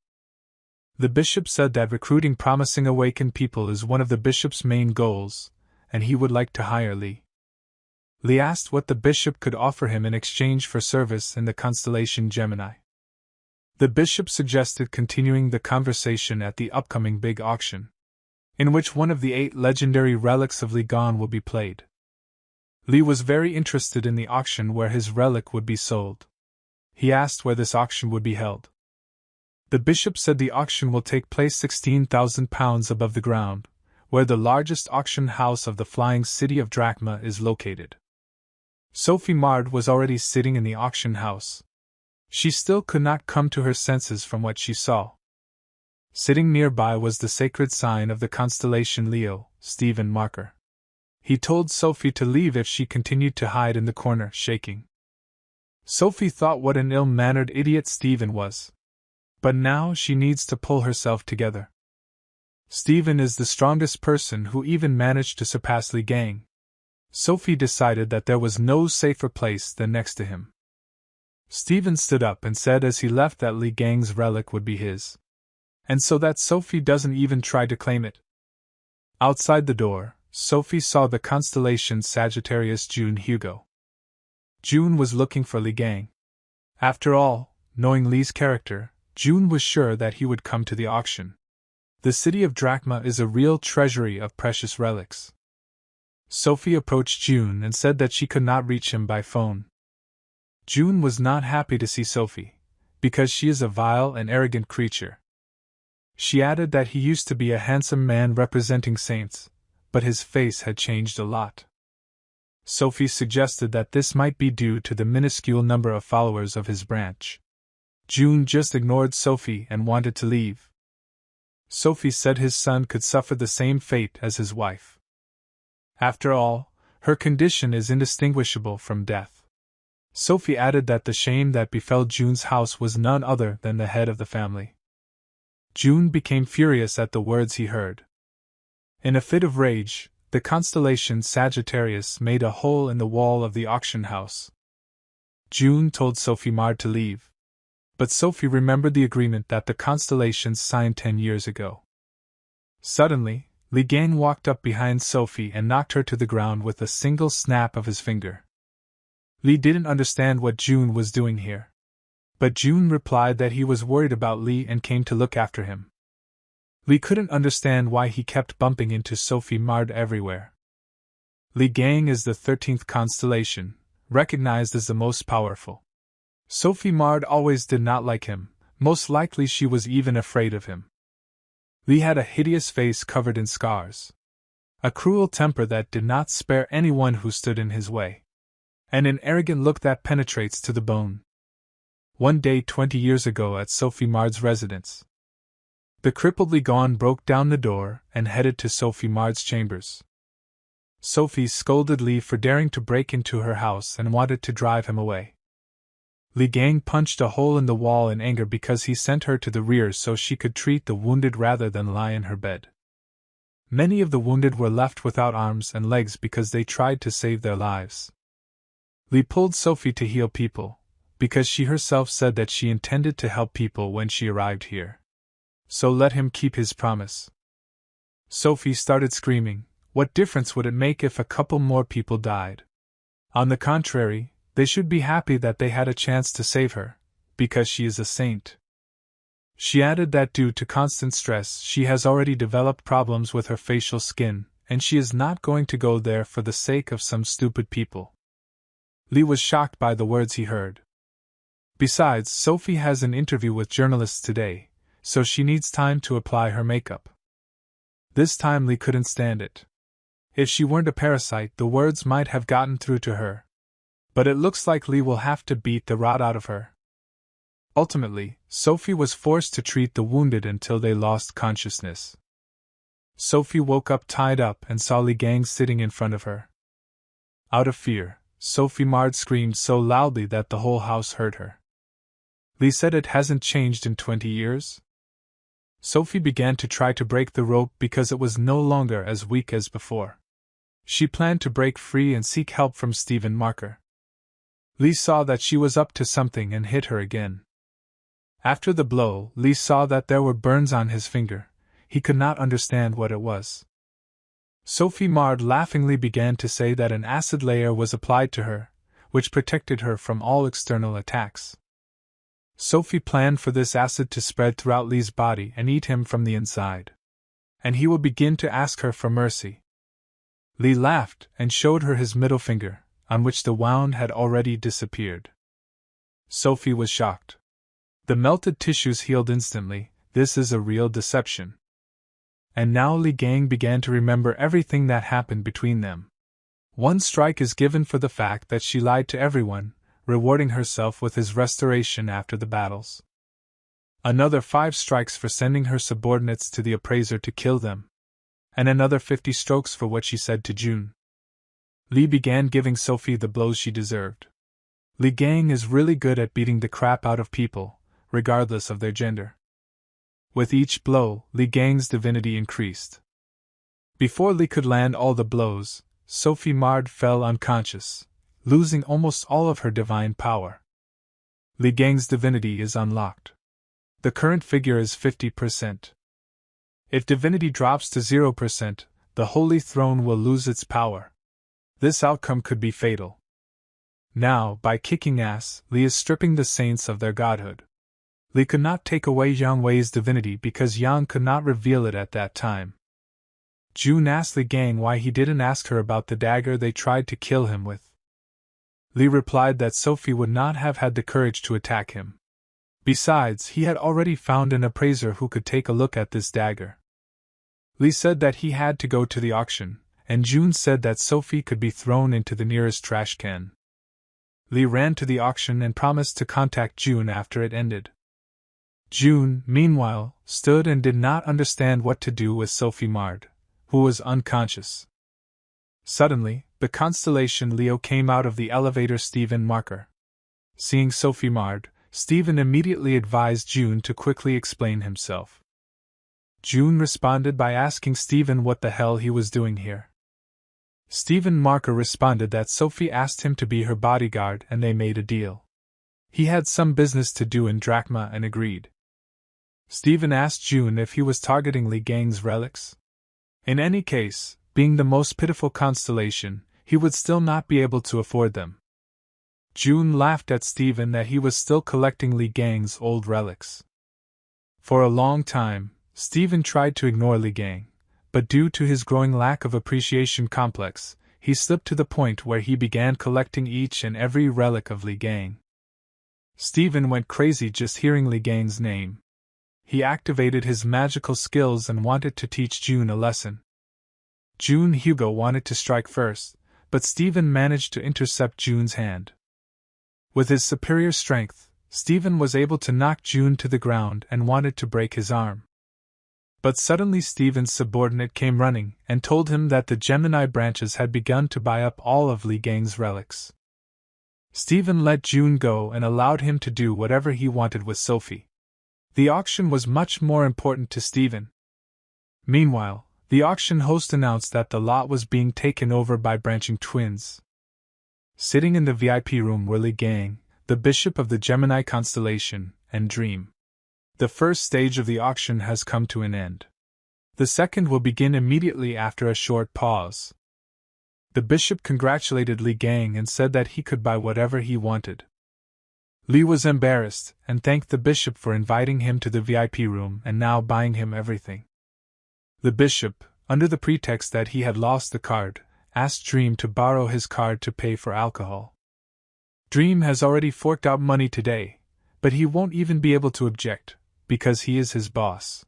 Speaker 1: The bishop said that recruiting promising awakened people is one of the bishop's main goals, and he would like to hire Li. Li asked what the bishop could offer him in exchange for service in the constellation Gemini. The bishop suggested continuing the conversation at the upcoming big auction, in which one of the 8 legendary relics of Li Gan will be played. Li was very interested in the auction where his relic would be sold. He asked where this auction would be held. The bishop said the auction will take place 16,000 pounds above the ground, where the largest auction house of the flying city of Drachma is located. Sophie Mard was already sitting in the auction house. She still could not come to her senses from what she saw. Sitting nearby was the sacred sign of the constellation Leo, Stephen Marker. He told Sophie to leave if she continued to hide in the corner, shaking. Sophie thought what an ill-mannered idiot Stephen was. But now she needs to pull herself together. Stephen is the strongest person who even managed to surpass Li Gang. Sophie decided that there was no safer place than next to him. Stephen stood up and said as he left that Li Gang's relic would be his. And so that Sophie doesn't even try to claim it. Outside the door, Sophie saw the constellation Sagittarius June Hugo. June was looking for Li Gang. After all, knowing Li's character, June was sure that he would come to the auction. The city of Drachma is a real treasury of precious relics. Sophie approached June and said that she could not reach him by phone. June was not happy to see Sophie, because she is a vile and arrogant creature. She added that he used to be a handsome man representing saints, but his face had changed a lot. Sophie suggested that this might be due to the minuscule number of followers of his branch. June just ignored Sophie and wanted to leave. Sophie said his son could suffer the same fate as his wife. After all, her condition is indistinguishable from death. Sophie added that the shame that befell June's house was none other than the head of the family. June became furious at the words he heard. In a fit of rage, the constellation Sagittarius made a hole in the wall of the auction house. June told Sophie Mard to leave. But Sophie remembered the agreement that the constellations signed 10 years ago. Suddenly, Li Gang walked up behind Sophie and knocked her to the ground with a single snap of his finger. Li didn't understand what June was doing here. But June replied that he was worried about Li and came to look after him. Li couldn't understand why he kept bumping into Sophie Mard everywhere. Li Gang is the 13th constellation, recognized as the most powerful. Sophie Mard always did not like him, most likely she was even afraid of him. Li had a hideous face covered in scars. A cruel temper that did not spare anyone who stood in his way. And an arrogant look that penetrates to the bone. One day 20 years ago at Sophie Mard's residence, the crippled Li Gan broke down the door and headed to Sophie Mard's chambers. Sophie scolded Li for daring to break into her house and wanted to drive him away. Li Gang punched a hole in the wall in anger because he sent her to the rear so she could treat the wounded rather than lie in her bed. Many of the wounded were left without arms and legs because they tried to save their lives. Lee pulled Sophie to heal people, because she herself said that she intended to help people when she arrived here. So let him keep his promise. Sophie started screaming. What difference would it make if a couple more people died? On the contrary, they should be happy that they had a chance to save her, because she is a saint. She added that due to constant stress, she has already developed problems with her facial skin, and she is not going to go there for the sake of some stupid people. Lee was shocked by the words he heard. Besides, Sophie has an interview with journalists today, so she needs time to apply her makeup. This time Lee couldn't stand it. If she weren't a parasite, the words might have gotten through to her. But it looks like Lee will have to beat the rot out of her. Ultimately, Sophie was forced to treat the wounded until they lost consciousness. Sophie woke up tied up and saw Lee Gang sitting in front of her. Out of fear, Sophie Mard screamed so loudly that the whole house heard her. Lee said it hasn't changed in 20 years. Sophie began to try to break the rope because it was no longer as weak as before. She planned to break free and seek help from Stephen Marker. Lee saw that she was up to something and hit her again. After the blow, Lee saw that there were burns on his finger. He could not understand what it was. Sophie Mard laughingly began to say that an acid layer was applied to her, which protected her from all external attacks. Sophie planned for this acid to spread throughout Lee's body and eat him from the inside. And he would begin to ask her for mercy. Lee laughed and showed her his middle finger, on which the wound had already disappeared. Sophie was shocked. The melted tissues healed instantly. This is a real deception. And now Lee Gang began to remember everything that happened between them. 1 strike is given for the fact that she lied to everyone, rewarding herself with his restoration after the battles. Another 5 strikes for sending her subordinates to the appraiser to kill them. And another 50 strokes for what she said to June. Lee began giving Sophie the blows she deserved. Lee Gang is really good at beating the crap out of people, regardless of their gender. With each blow, Lee Gang's divinity increased. Before Lee could land all the blows, Sophie Mard fell unconscious, losing almost all of her divine power. Lee Gang's divinity is unlocked. The current figure is 50%. If divinity drops to 0%, the Holy Throne will lose its power. This outcome could be fatal. Now, by kicking ass, Lee is stripping the saints of their godhood. Lee could not take away Yang Wei's divinity because Yang could not reveal it at that time. June asked Lee Gang why he didn't ask her about the dagger they tried to kill him with. Lee replied that Sophie would not have had the courage to attack him. Besides, he had already found an appraiser who could take a look at this dagger. Lee said that he had to go to the auction, and June said that Sophie could be thrown into the nearest trash can. Lee ran to the auction and promised to contact June after it ended. June, meanwhile, stood and did not understand what to do with Sophie Mard, who was unconscious. Suddenly, the constellation Leo came out of the elevator. Stephen Marker. Seeing Sophie Mard, Stephen immediately advised June to quickly explain himself. June responded by asking Stephen what the hell he was doing here. Stephen Marker responded that Sophie asked him to be her bodyguard and they made a deal. He had some business to do in Drachma and agreed. Stephen asked June if he was targeting Lee Gang's relics. In any case, being the most pitiful constellation, he would still not be able to afford them. June laughed at Stephen that he was still collecting Lee Gang's old relics. For a long time, Stephen tried to ignore Lee Gang, but due to his growing lack of appreciation complex, he slipped to the point where he began collecting each and every relic of Lee Gang. Stephen went crazy just hearing Lee Gang's name. He activated his magical skills and wanted to teach June a lesson. June Hugo wanted to strike first, but Stephen managed to intercept June's hand. With his superior strength, Stephen was able to knock June to the ground and wanted to break his arm. But suddenly Stephen's subordinate came running and told him that the Gemini branches had begun to buy up all of Lee Gang's relics. Stephen let June go and allowed him to do whatever he wanted with Sophie. The auction was much more important to Stephen. Meanwhile, the auction host announced that the lot was being taken over by branching twins. Sitting in the VIP room were Li Gang, the bishop of the Gemini constellation, and Dream. The first stage of the auction has come to an end. The second will begin immediately after a short pause. The bishop congratulated Li Gang and said that he could buy whatever he wanted. Li was embarrassed and thanked the bishop for inviting him to the VIP room and now buying him everything. The bishop, under the pretext that he had lost the card, asked Dream to borrow his card to pay for alcohol. Dream has already forked out money today, but he won't even be able to object, because he is his boss.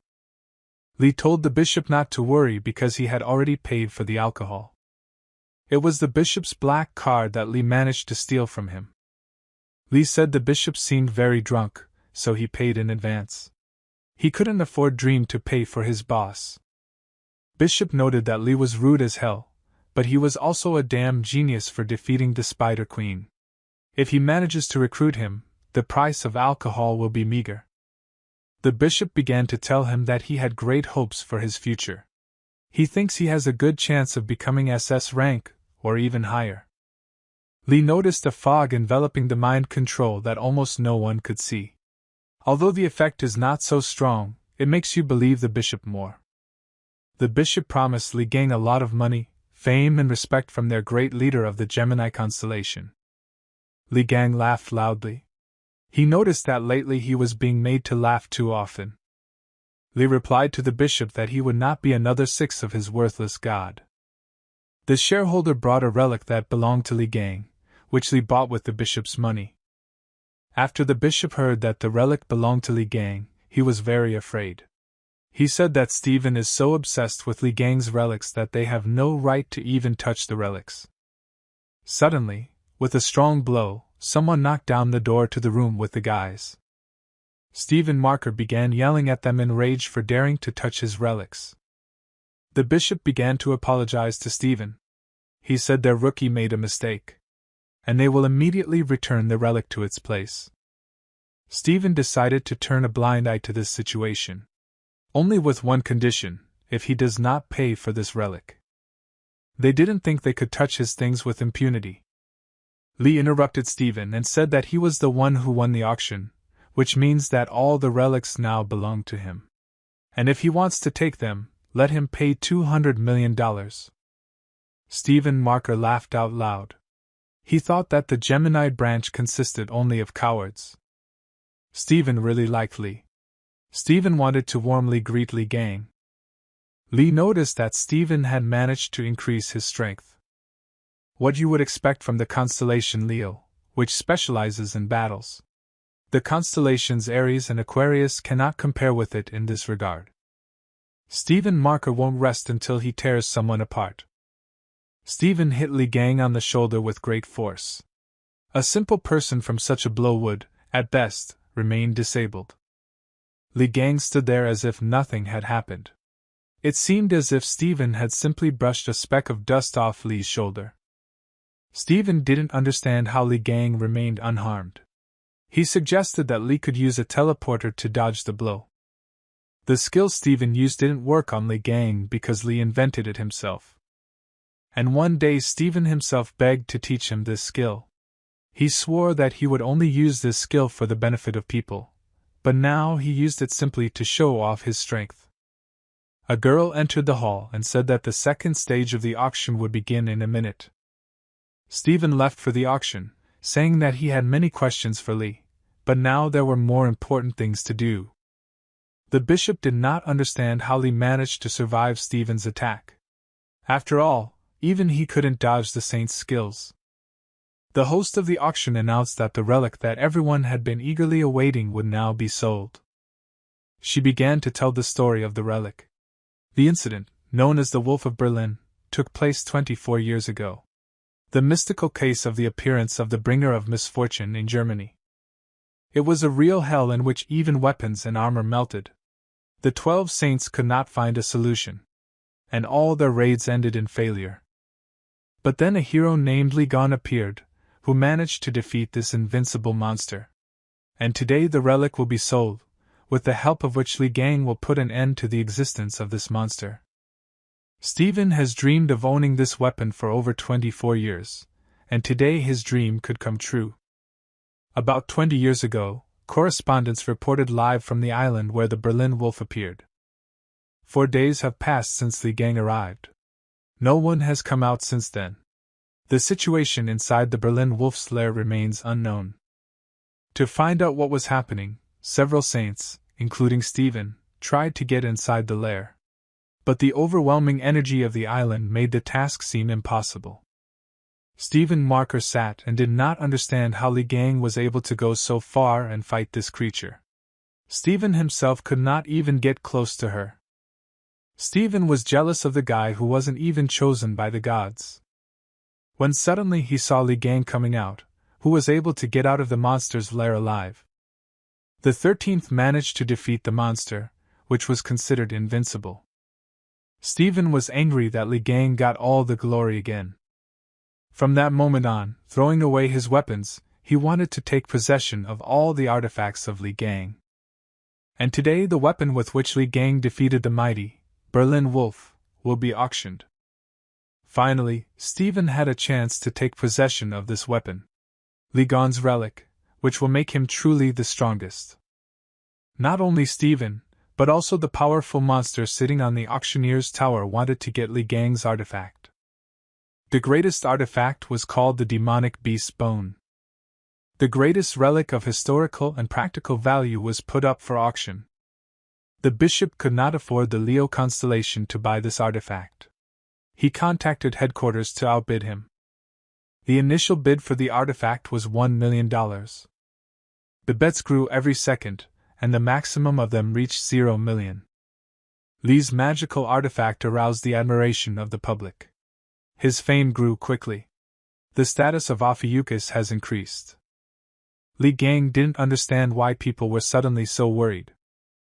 Speaker 1: Li told the bishop not to worry because he had already paid for the alcohol. It was the bishop's black card that Li managed to steal from him. Li said the bishop seemed very drunk, so he paid in advance. He couldn't afford Dream to pay for his boss. Bishop noted that Li was rude as hell, but he was also a damn genius for defeating the Spider Queen. If he manages to recruit him, the price of alcohol will be meager. The bishop began to tell him that he had great hopes for his future. He thinks he has a good chance of becoming SS rank, or even higher. Li noticed a fog enveloping the mind control that almost no one could see. Although the effect is not so strong, it makes you believe the bishop more. The bishop promised Li Gang a lot of money, fame and respect from their great leader of the Gemini constellation. Li Gang laughed loudly. He noticed that lately he was being made to laugh too often. Li replied to the bishop that he would not be another sixth of his worthless god. The shareholder brought a relic that belonged to Li Gang, which Li bought with the bishop's money. After the bishop heard that the relic belonged to Li Gang, he was very afraid. He said that Stephen is so obsessed with Li Gang's relics that they have no right to even touch the relics. Suddenly, with a strong blow, someone knocked down the door to the room with the guys. Stephen Marker began yelling at them in rage for daring to touch his relics. The bishop began to apologize to Stephen. He said their rookie made a mistake, and they will immediately return the relic to its place. Stephen decided to turn a blind eye to this situation. Only with one condition: if he does not pay for this relic. They didn't think they could touch his things with impunity. Li interrupted Stephen and said that he was the one who won the auction, which means that all the relics now belong to him. And if he wants to take them, let him pay $200 million. Stephen Marker laughed out loud. He thought that the Gemini branch consisted only of cowards. Stephen really liked Li. Stephen wanted to warmly greet Li Gang. Li noticed that Stephen had managed to increase his strength. What you would expect from the constellation Leo, which specializes in battles. The constellations Aries and Aquarius cannot compare with it in this regard. Stephen Marker won't rest until he tears someone apart. Stephen hit Li Gang on the shoulder with great force. A simple person from such a blow would, at best, remain disabled. Li Gang stood there as if nothing had happened. It seemed as if Stephen had simply brushed a speck of dust off Li's shoulder. Stephen didn't understand how Li Gang remained unharmed. He suggested that Li could use a teleporter to dodge the blow. The skill Stephen used didn't work on Li Gang because Li invented it himself. And one day Stephen himself begged to teach him this skill. He swore that he would only use this skill for the benefit of people, but now he used it simply to show off his strength. A girl entered the hall and said that the second stage of the auction would begin in a minute. Stephen left for the auction, saying that he had many questions for Li, but now there were more important things to do. The bishop did not understand how Li managed to survive Stephen's attack. After all, even he couldn't dodge the saint's skills. The host of the auction announced that the relic that everyone had been eagerly awaiting would now be sold. She began to tell the story of the relic. The incident, known as the Wolf of Berlin, took place 24 years ago. The mystical case of the appearance of the bringer of misfortune in Germany. It was a real hell in which even weapons and armor melted. The 12 saints could not find a solution, and all their raids ended in failure. But then a hero named Li Gang appeared, who managed to defeat this invincible monster. And today the relic will be sold, with the help of which Li Gang will put an end to the existence of this monster. Stephen has dreamed of owning this weapon for over 24 years, and today his dream could come true. About 20 years ago, correspondents reported live from the island where the Berlin Wolf appeared. 4 days have passed since Li Gang arrived. No one has come out since then. The situation inside the Berlin Wolf's lair remains unknown. To find out what was happening, several saints, including Stephen, tried to get inside the lair. But the overwhelming energy of the island made the task seem impossible. Stephen Marker sat and did not understand how Li Gang was able to go so far and fight this creature. Stephen himself could not even get close to her. Stephen was jealous of the guy who wasn't even chosen by the gods. When suddenly he saw Li Gang coming out, who was able to get out of the monster's lair alive. The 13th managed to defeat the monster, which was considered invincible. Stephen was angry that Li Gang got all the glory again. From that moment on, throwing away his weapons, he wanted to take possession of all the artifacts of Li Gang. And today the weapon with which Li Gang defeated the mighty Berlin Wolf will be auctioned. Finally, Stephen had a chance to take possession of this weapon. Li Gang's relic, which will make him truly the strongest. Not only Stephen, but also the powerful monster sitting on the auctioneer's tower wanted to get Li Gang's artifact. The greatest artifact was called the demonic beast's bone. The greatest relic of historical and practical value was put up for auction. The bishop could not afford the Leo constellation to buy this artifact. He contacted headquarters to outbid him. The initial bid for the artifact was $1 million. The bets grew every second, and the maximum of them reached 0 million. Li's magical artifact aroused the admiration of the public. His fame grew quickly. The status of Ophiuchus has increased. Li Gang didn't understand why people were suddenly so worried.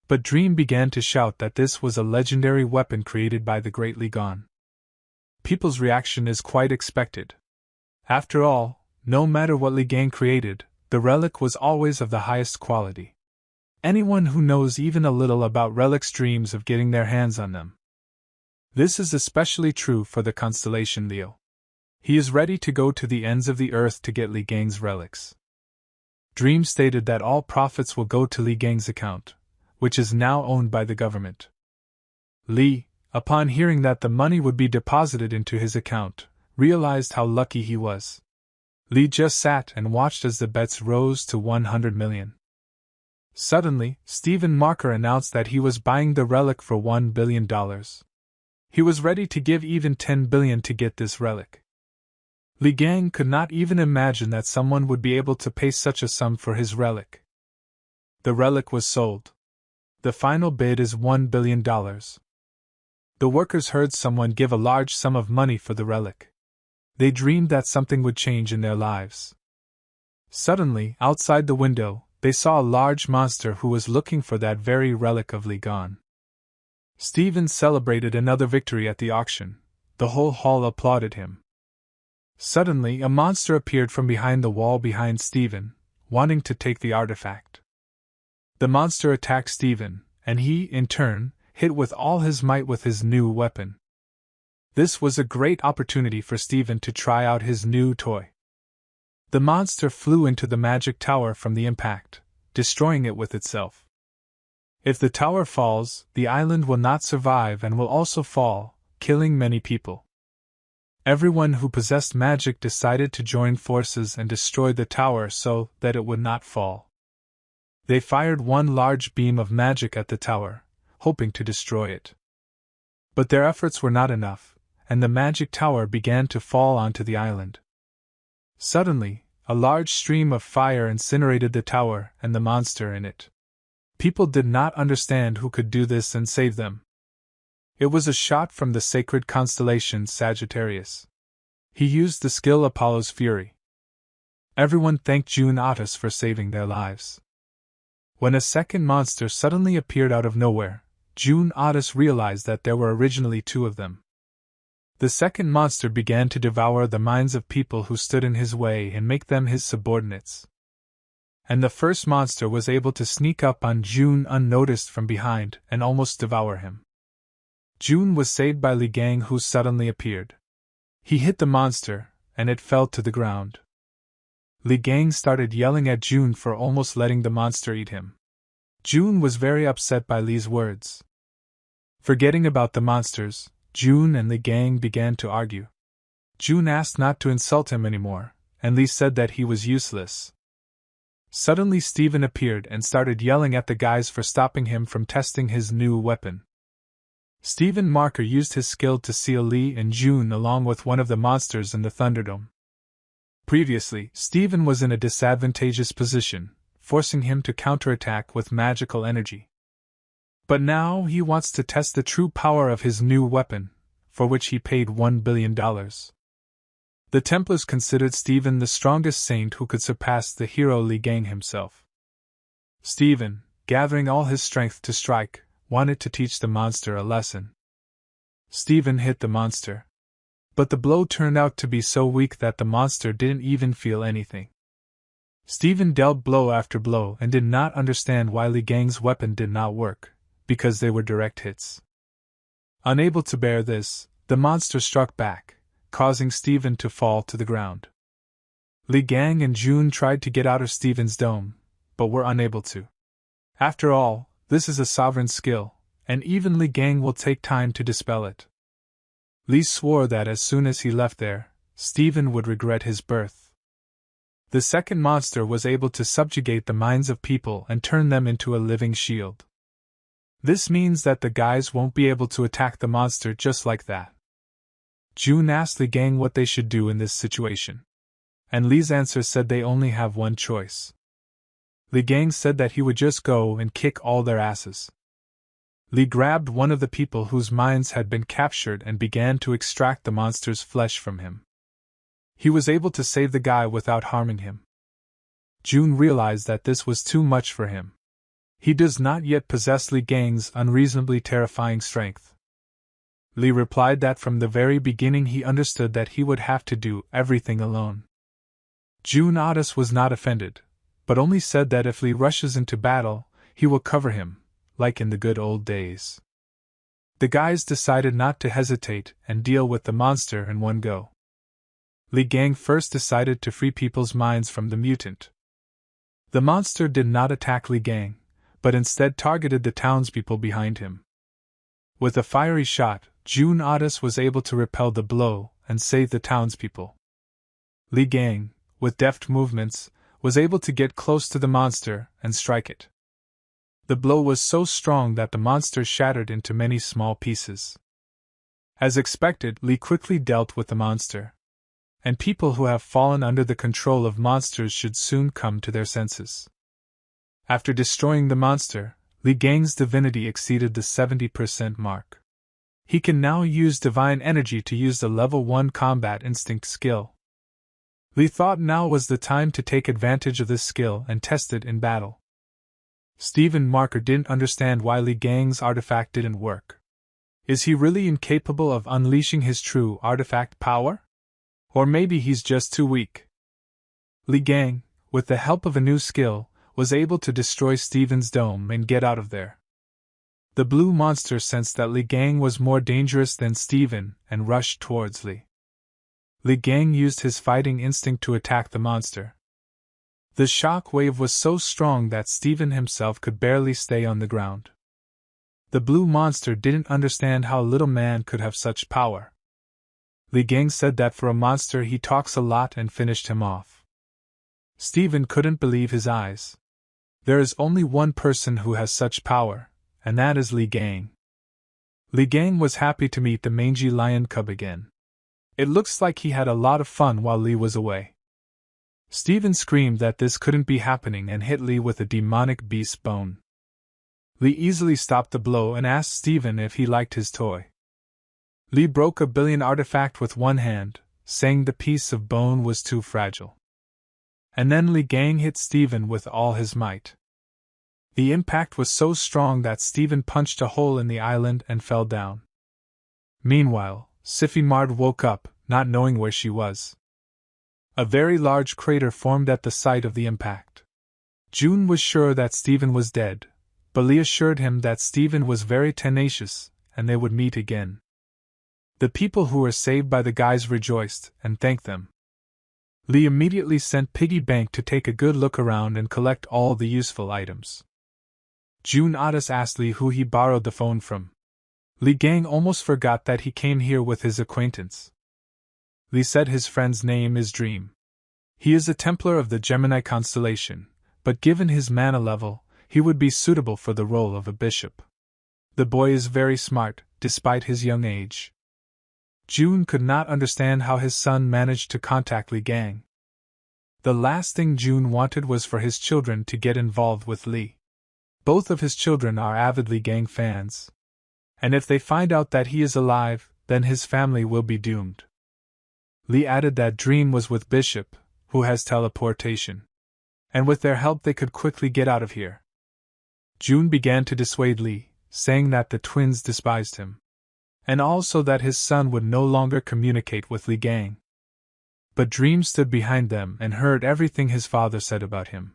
Speaker 1: But Dream began to shout that this was a legendary weapon created by the great Li Gang. People's reaction is quite expected. After all, no matter what Li Gang created, the relic was always of the highest quality. Anyone who knows even a little about relics dreams of getting their hands on them. This is especially true for the constellation Leo. He is ready to go to the ends of the earth to get Li Gang's relics. Dream stated that all profits will go to Li Gang's account, which is now owned by the government. Li, upon hearing that the money would be deposited into his account, realized how lucky he was. Li just sat and watched as the bets rose to 100 million. Suddenly, Stephen Marker announced that he was buying the relic for $1 billion. He was ready to give even 10 billion to get this relic. Li Gang could not even imagine that someone would be able to pay such a sum for his relic. The relic was sold. The final bid is $1 billion. The workers heard someone give a large sum of money for the relic. They dreamed that something would change in their lives. Suddenly, outside the window, they saw a large monster who was looking for that very relic of Li Gang. Stephen celebrated another victory at the auction. The whole hall applauded him. Suddenly, a monster appeared from behind the wall behind Stephen, wanting to take the artifact. The monster attacked Stephen, and he, in turn, hit with all his might with his new weapon. This was a great opportunity for Stephen to try out his new toy. The monster flew into the magic tower from the impact, destroying it with itself. If the tower falls, the island will not survive and will also fall, killing many people. Everyone who possessed magic decided to join forces and destroy the tower so that it would not fall. They fired one large beam of magic at the tower, hoping to destroy it. But their efforts were not enough, and the magic tower began to fall onto the island. Suddenly, a large stream of fire incinerated the tower and the monster in it. People did not understand who could do this and save them. It was a shot from the sacred constellation Sagittarius. He used the skill Apollo's Fury. Everyone thanked June Otis for saving their lives. When a second monster suddenly appeared out of nowhere, June Otis realized that there were originally 2 of them. The second monster began to devour the minds of people who stood in his way and make them his subordinates. And the first monster was able to sneak up on June unnoticed from behind and almost devour him. June was saved by Li Gang, who suddenly appeared. He hit the monster, and it fell to the ground. Li Gang started yelling at June for almost letting the monster eat him. June was very upset by Li's words. Forgetting about the monsters, June and Li Gang began to argue. June asked not to insult him anymore, and Li said that he was useless. Suddenly Steven appeared and started yelling at the guys for stopping him from testing his new weapon. Steven Marker used his skill to seal Li and June along with one of the monsters in the Thunderdome. Previously, Steven was in a disadvantageous position, forcing him to counterattack with magical energy. But now he wants to test the true power of his new weapon, for which he paid $1 billion. The Templars considered Steven the strongest saint who could surpass the hero Li Gang himself. Steven, gathering all his strength to strike, wanted to teach the monster a lesson. Steven hit the monster. But the blow turned out to be so weak that the monster didn't even feel anything. Steven dealt blow after blow and did not understand why Li Gang's weapon did not work, because they were direct hits. Unable to bear this, the monster struck back, causing Steven to fall to the ground. Li Gang and June tried to get out of Steven's dome, but were unable to. After all, this is a sovereign skill, and even Li Gang will take time to dispel it. Li swore that as soon as he left there, Steven would regret his birth. The second monster was able to subjugate the minds of people and turn them into a living shield. This means that the guys won't be able to attack the monster just like that. June asked Li Gang what they should do in this situation. And Li's answer said they only have one choice. Li Gang said that he would just go and kick all their asses. Li grabbed one of the people whose minds had been captured and began to extract the monster's flesh from him. He was able to save the guy without harming him. June realized that this was too much for him. He does not yet possess Li Gang's unreasonably terrifying strength. Li replied that from the very beginning he understood that he would have to do everything alone. June Otis was not offended, but only said that if Li rushes into battle, he will cover him, like in the good old days. The guys decided not to hesitate and deal with the monster in one go. Li Gang first decided to free people's minds from the mutant. The monster did not attack Li Gang, but instead targeted the townspeople behind him. With a fiery shot, June Otis was able to repel the blow and save the townspeople. Li Gang, with deft movements, was able to get close to the monster and strike it. The blow was so strong that the monster shattered into many small pieces. As expected, Li quickly dealt with the monster. And people who have fallen under the control of monsters should soon come to their senses. After destroying the monster, Li Gang's divinity exceeded the 70% mark. He can now use divine energy to use the level 1 combat instinct skill. Li thought now was the time to take advantage of this skill and test it in battle. Steven Marker didn't understand why Li Gang's artifact didn't work. Is he really incapable of unleashing his true artifact power? Or maybe he's just too weak. Li Gang, with the help of a new skill, was able to destroy Steven's dome and get out of there. The blue monster sensed that Li Gang was more dangerous than Steven and rushed towards Li. Li Gang used his fighting instinct to attack the monster. The shock wave was so strong that Steven himself could barely stay on the ground. The blue monster didn't understand how a little man could have such power. Li Gang said that for a monster he talks a lot and finished him off. Steven couldn't believe his eyes. There is only one person who has such power, and that is Li Gang. Li Gang was happy to meet the mangy lion cub again. It looks like he had a lot of fun while Li was away. Steven screamed that this couldn't be happening and hit Li with a demonic beast bone. Li easily stopped the blow and asked Steven if he liked his toy. Li broke a billion artifact with one hand, saying the piece of bone was too fragile. And then Li Gang hit Steven with all his might. The impact was so strong that Steven punched a hole in the island and fell down. Meanwhile, Siffy Mard woke up, not knowing where she was. A very large crater formed at the site of the impact. June was sure that Steven was dead, but Li assured him that Steven was very tenacious, and they would meet again. The people who were saved by the guys rejoiced and thanked them. Li immediately sent Piggy Bank to take a good look around and collect all the useful items. June Otis asked Li who he borrowed the phone from. Li Gang almost forgot that he came here with his acquaintance. Li said his friend's name is Dream. He is a Templar of the Gemini constellation, but given his mana level, he would be suitable for the role of a bishop. The boy is very smart, despite his young age. June could not understand how his son managed to contact Li Gang. The last thing June wanted was for his children to get involved with Li. Both of his children are avid Li Gang fans. And if they find out that he is alive, then his family will be doomed. Li added that Dream was with Bishop, who has teleportation. And with their help they could quickly get out of here. June began to dissuade Li, saying that the twins despised him. And also that his son would no longer communicate with Li Gang. But Dream stood behind them and heard everything his father said about him.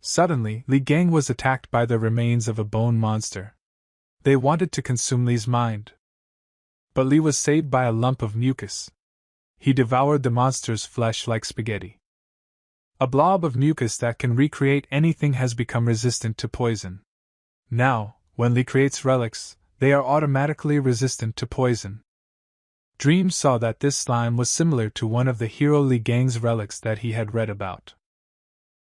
Speaker 1: Suddenly, Li Gang was attacked by the remains of a bone monster. They wanted to consume Li's mind. But Li was saved by a lump of mucus. He devoured the monster's flesh like spaghetti. A blob of mucus that can recreate anything has become resistant to poison. Now, when Li creates relics, they are automatically resistant to poison. Dream saw that this slime was similar to one of the hero Li Gang's relics that he had read about.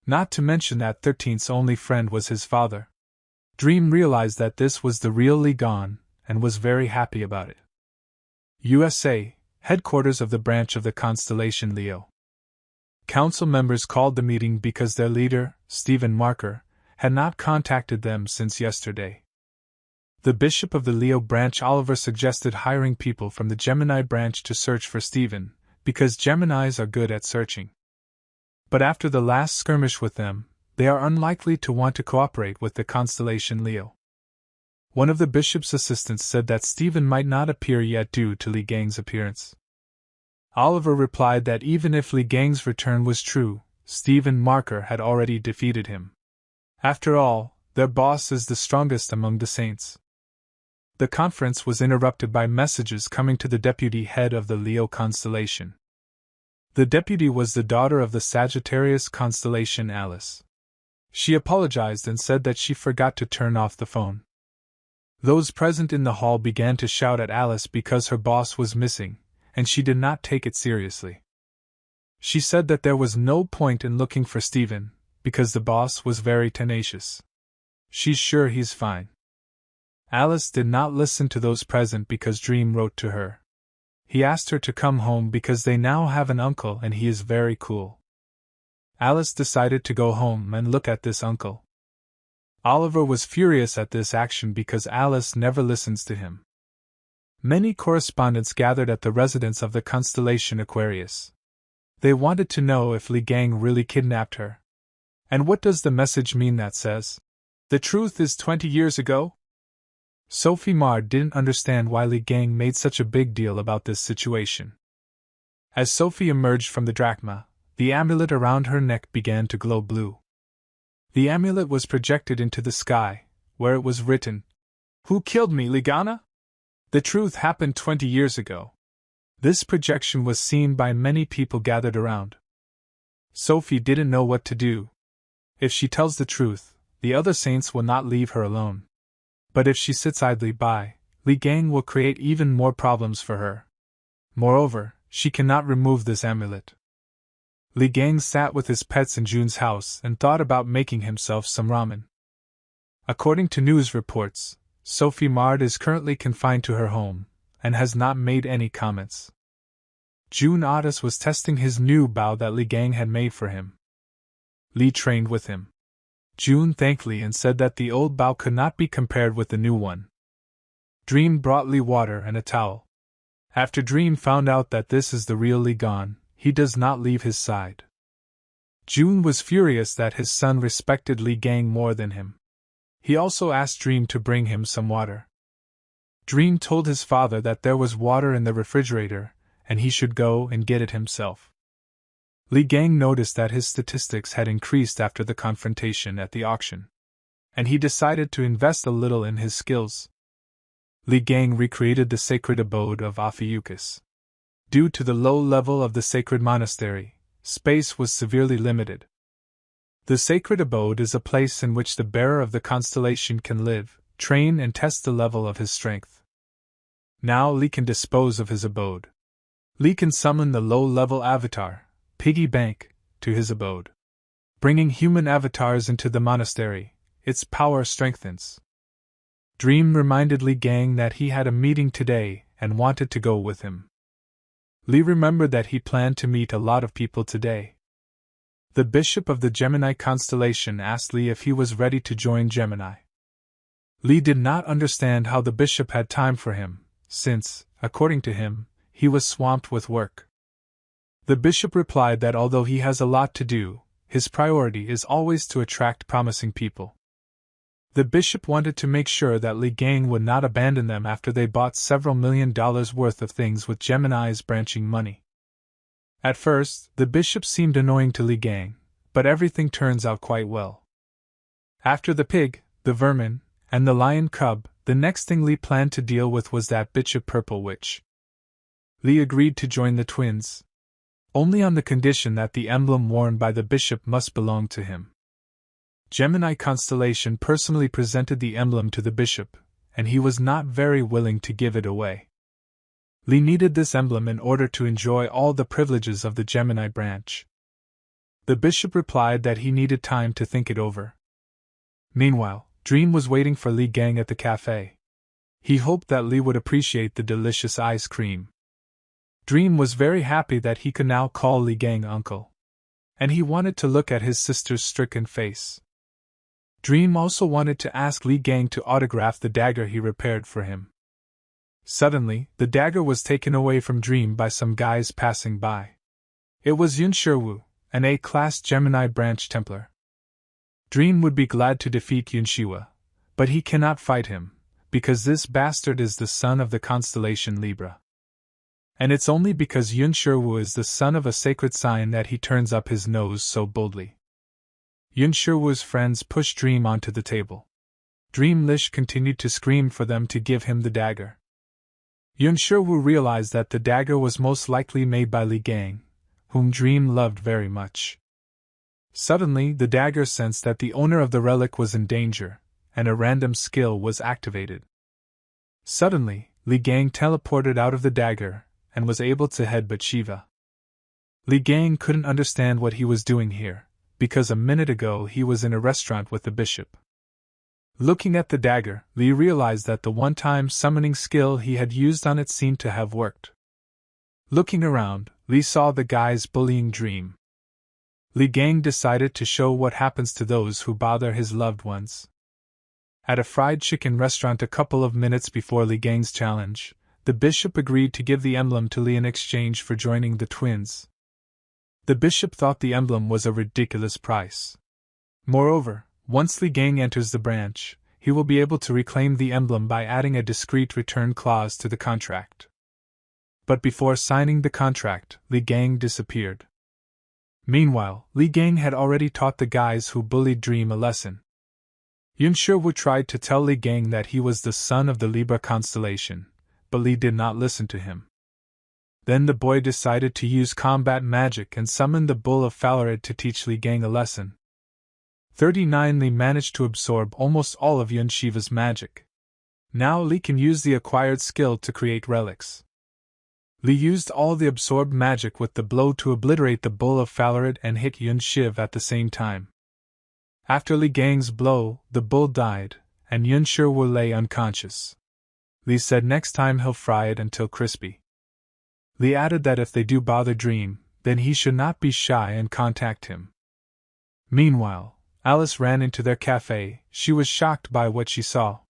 Speaker 1: Not to mention that 13th's only friend was his father. Dream realized that this was the real Li Gang, and was very happy about it. USA, headquarters of the branch of the constellation Leo. Council members called the meeting because their leader, Stephen Marker, had not contacted them since yesterday. The bishop of the Leo branch Oliver suggested hiring people from the Gemini branch to search for Stephen, because Geminis are good at searching. But after the last skirmish with them, they are unlikely to want to cooperate with the constellation Leo. One of the bishop's assistants said that Stephen might not appear yet due to Li Gang's appearance. Oliver replied that even if Li Gang's return was true, Stephen Marker had already defeated him. After all, their boss is the strongest among the saints. The conference was interrupted by messages coming to the deputy head of the Leo constellation. The deputy was the daughter of the Sagittarius constellation Alice. She apologized and said that she forgot to turn off the phone. Those present in the hall began to shout at Alice because her boss was missing, and she did not take it seriously. She said that there was no point in looking for Stephen, because the boss was very tenacious. She's sure he's fine. Alice did not listen to those present because Dream wrote to her. He asked her to come home because they now have an uncle and he is very cool. Alice decided to go home and look at this uncle. Oliver was furious at this action because Alice never listens to him. Many correspondents gathered at the residence of the constellation Aquarius. They wanted to know if Li Gang really kidnapped her. And what does the message mean that says, "The truth is 20 years ago"? Sophie Mard didn't understand why Li Gang made such a big deal about this situation. As Sophie emerged from the drachma, the amulet around her neck began to glow blue. The amulet was projected into the sky, where it was written, "Who killed me, Ligana? The truth happened 20 years ago." This projection was seen by many people gathered around. Sophie didn't know what to do. If she tells the truth, the other saints will not leave her alone. But if she sits idly by, Li Gang will create even more problems for her. Moreover, she cannot remove this amulet. Li Gang sat with his pets in June's house and thought about making himself some ramen. According to news reports, Sophie Mard is currently confined to her home, and has not made any comments. June Otis was testing his new bow that Li Gang had made for him. Li trained with him. June thanked Li and said that the old bow could not be compared with the new one. Dream brought Li water and a towel. After Dream found out that this is the real Li Gang, he does not leave his side. June was furious that his son respected Li Gang more than him. He also asked Dream to bring him some water. Dream told his father that there was water in the refrigerator, and he should go and get it himself. Li Gang noticed that his statistics had increased after the confrontation at the auction, and he decided to invest a little in his skills. Li Gang recreated the sacred abode of Ophiuchus. Due to the low level of the sacred monastery, space was severely limited. The sacred abode is a place in which the bearer of the constellation can live, train and test the level of his strength. Now Li can dispose of his abode. Li can summon the low-level avatar, Piggy Bank, to his abode. Bringing human avatars into the monastery, its power strengthens. Dream reminded Li Gang that he had a meeting today and wanted to go with him. Li remembered that he planned to meet a lot of people today. The bishop of the Gemini constellation asked Li if he was ready to join Gemini. Li did not understand how the bishop had time for him, since, according to him, he was swamped with work. The bishop replied that although he has a lot to do, his priority is always to attract promising people. The bishop wanted to make sure that Li Gang would not abandon them after they bought several $1 million worth of things with Gemini's branching money. At first, the bishop seemed annoying to Li Gang, but everything turns out quite well. After the pig, the vermin, and the lion cub, the next thing Li planned to deal with was that bitch of Purple Witch. Li agreed to join the twins, only on the condition that the emblem worn by the bishop must belong to him. Gemini constellation personally presented the emblem to the bishop, and he was not very willing to give it away. Li needed this emblem in order to enjoy all the privileges of the Gemini branch. The bishop replied that he needed time to think it over. Meanwhile, Dream was waiting for Li Gang at the cafe. He hoped that Li would appreciate the delicious ice cream. Dream was very happy that he could now call Li Gang uncle. And he wanted to look at his sister's stricken face. Dream also wanted to ask Li Gang to autograph the dagger he repaired for him. Suddenly, the dagger was taken away from Dream by some guys passing by. It was Yun Shiwu, an A-class Gemini branch Templar. Dream would be glad to defeat Yun Shiwu, but he cannot fight him, because this bastard is the son of the constellation Libra. And it's only because Yun Shiwu is the son of a sacred sign that he turns up his nose so boldly. Yun Shiwu's friends pushed Dream onto the table. Dream Lish continued to scream for them to give him the dagger. Yun Shiwu realized that the dagger was most likely made by Li Gang, whom Dream loved very much. Suddenly, the dagger sensed that the owner of the relic was in danger, and a random skill was activated. Suddenly, Li Gang teleported out of the dagger and was able to headbutt Shiva. Li Gang couldn't understand what he was doing here, because a minute ago he was in a restaurant with the bishop. Looking at the dagger, Li realized that the one-time summoning skill he had used on it seemed to have worked. Looking around, Li saw the guys bullying Dream. Li Gang decided to show what happens to those who bother his loved ones. At a fried chicken restaurant a couple of minutes before Li Gang's challenge, the bishop agreed to give the emblem to Li in exchange for joining the twins. The bishop thought the emblem was a ridiculous price. Moreover, once Li Gang enters the branch, he will be able to reclaim the emblem by adding a discreet return clause to the contract. But before signing the contract, Li Gang disappeared. Meanwhile, Li Gang had already taught the guys who bullied Dream a lesson. Yun Shiwu tried to tell Li Gang that he was the son of the Libra constellation, but Li did not listen to him. Then the boy decided to use combat magic and summon the Bull of Falarid to teach Li Gang a lesson. 39 Li managed to absorb almost all of Yun Shiva's magic. Now Li can use the acquired skill to create relics. Li used all the absorbed magic with the blow to obliterate the Bull of Falarid and hit Yun Shiv at the same time. After Li Gang's blow, the bull died, and Yun Shiwu lay unconscious. Li said next time he'll fry it until crispy. Li added that if they do bother Dream, then he should not be shy and contact him. Meanwhile, Alice ran into their cafe. She was shocked by what she saw.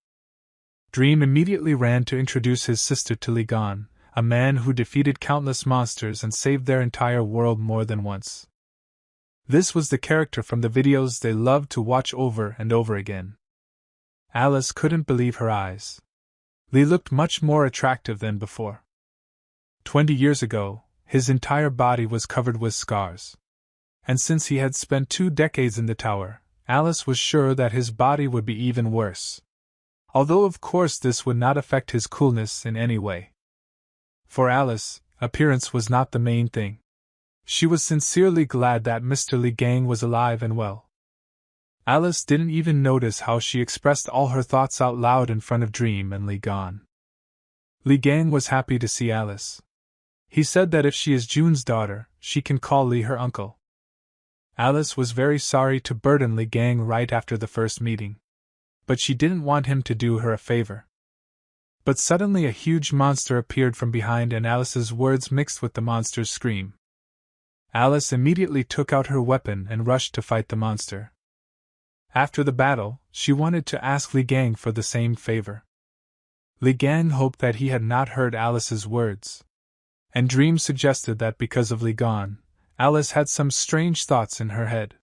Speaker 1: Dream immediately ran to introduce his sister to Li Gan, a man who defeated countless monsters and saved their entire world more than once. This was the character from the videos they loved to watch over and over again. Alice couldn't believe her eyes. Li looked much more attractive than before. 20 years ago, his entire body was covered with scars. And since he had spent 2 decades in the tower, Alice was sure that his body would be even worse. Although of course this would not affect his coolness in any way. For Alice, appearance was not the main thing. She was sincerely glad that Mr. Li Gang was alive and well. Alice didn't even notice how she expressed all her thoughts out loud in front of Dream and Li Gan. Li Gang was happy to see Alice. He said that if she is Jun's daughter, she can call Li her uncle. Alice was very sorry to burden Li Gang right after the first meeting, but she didn't want him to do her a favor. But suddenly a huge monster appeared from behind and Alice's words mixed with the monster's scream. Alice immediately took out her weapon and rushed to fight the monster. After the battle, she wanted to ask Li Gang for the same favor. Li Gang hoped that he had not heard Alice's words, and Dream suggested that because of Li Gan, Alice had some strange thoughts in her head.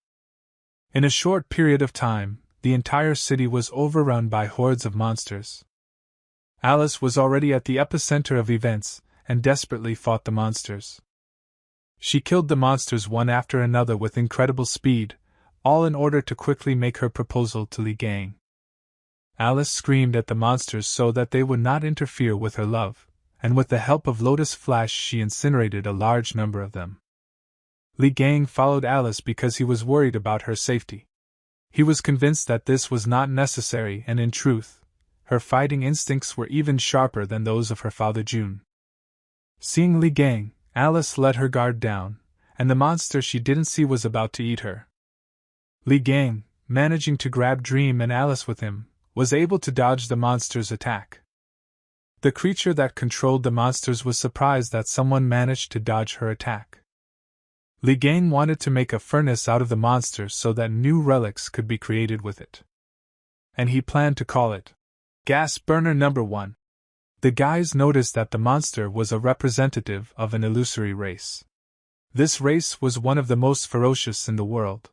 Speaker 1: In a short period of time, the entire city was overrun by hordes of monsters. Alice was already at the epicenter of events and desperately fought the monsters. She killed the monsters one after another with incredible speed, all in order to quickly make her proposal to Li Gang. Alice screamed at the monsters so that they would not interfere with her love, and with the help of Lotus Flash she incinerated a large number of them. Li Gang followed Alice because he was worried about her safety. He was convinced that this was not necessary, and in truth, her fighting instincts were even sharper than those of her father Jun. Seeing Li Gang, Alice let her guard down, and the monster she didn't see was about to eat her. Li Gang, managing to grab Dream and Alice with him, was able to dodge the monster's attack. The creature that controlled the monsters was surprised that someone managed to dodge her attack. Li Gang wanted to make a furnace out of the monster so that new relics could be created with it. And he planned to call it Gas Burner No. 1. The guys noticed that the monster was a representative of an illusory race. This race was one of the most ferocious in the world.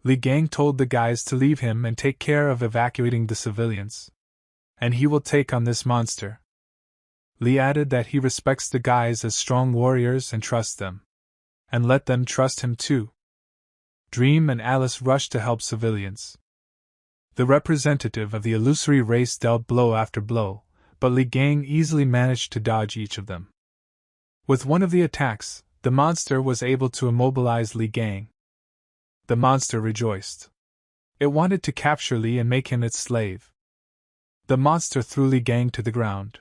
Speaker 1: Li Gang told the guys to leave him and take care of evacuating the civilians, and he will take on this monster. Li added that he respects the guys as strong warriors and trusts them, and let them trust him too. Dream and Alice rushed to help civilians. The representative of the illusory race dealt blow after blow, but Li Gang easily managed to dodge each of them. With one of the attacks, the monster was able to immobilize Li Gang. The monster rejoiced. It wanted to capture Li and make him its slave. The monster threw Li Gang to the ground.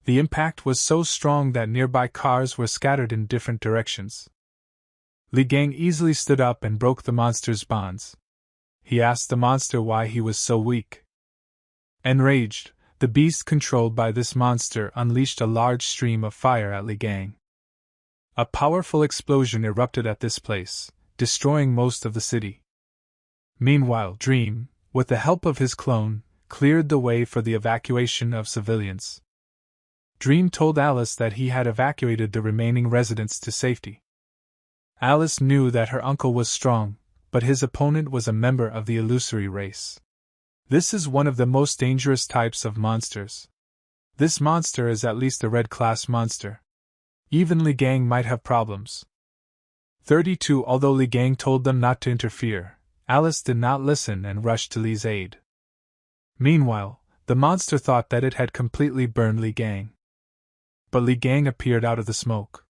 Speaker 1: The impact was so strong that nearby cars were scattered in different directions. Li Gang easily stood up and broke the monster's bonds. He asked the monster why he was so weak. Enraged, the beast controlled by this monster unleashed a large stream of fire at Li Gang. A powerful explosion erupted at this place, destroying most of the city. Meanwhile, Dream, with the help of his clone, cleared the way for the evacuation of civilians. Dream told Alice that he had evacuated the remaining residents to safety. Alice knew that her uncle was strong, but his opponent was a member of the illusory race. This is one of the most dangerous types of monsters. This monster is at least a red class monster. Even Li Gang might have problems. 32 Although Li Gang told them not to interfere, Alice did not listen and rushed to Li's aid. Meanwhile, the monster thought that it had completely burned Li Gang. But Li Gang appeared out of the smoke.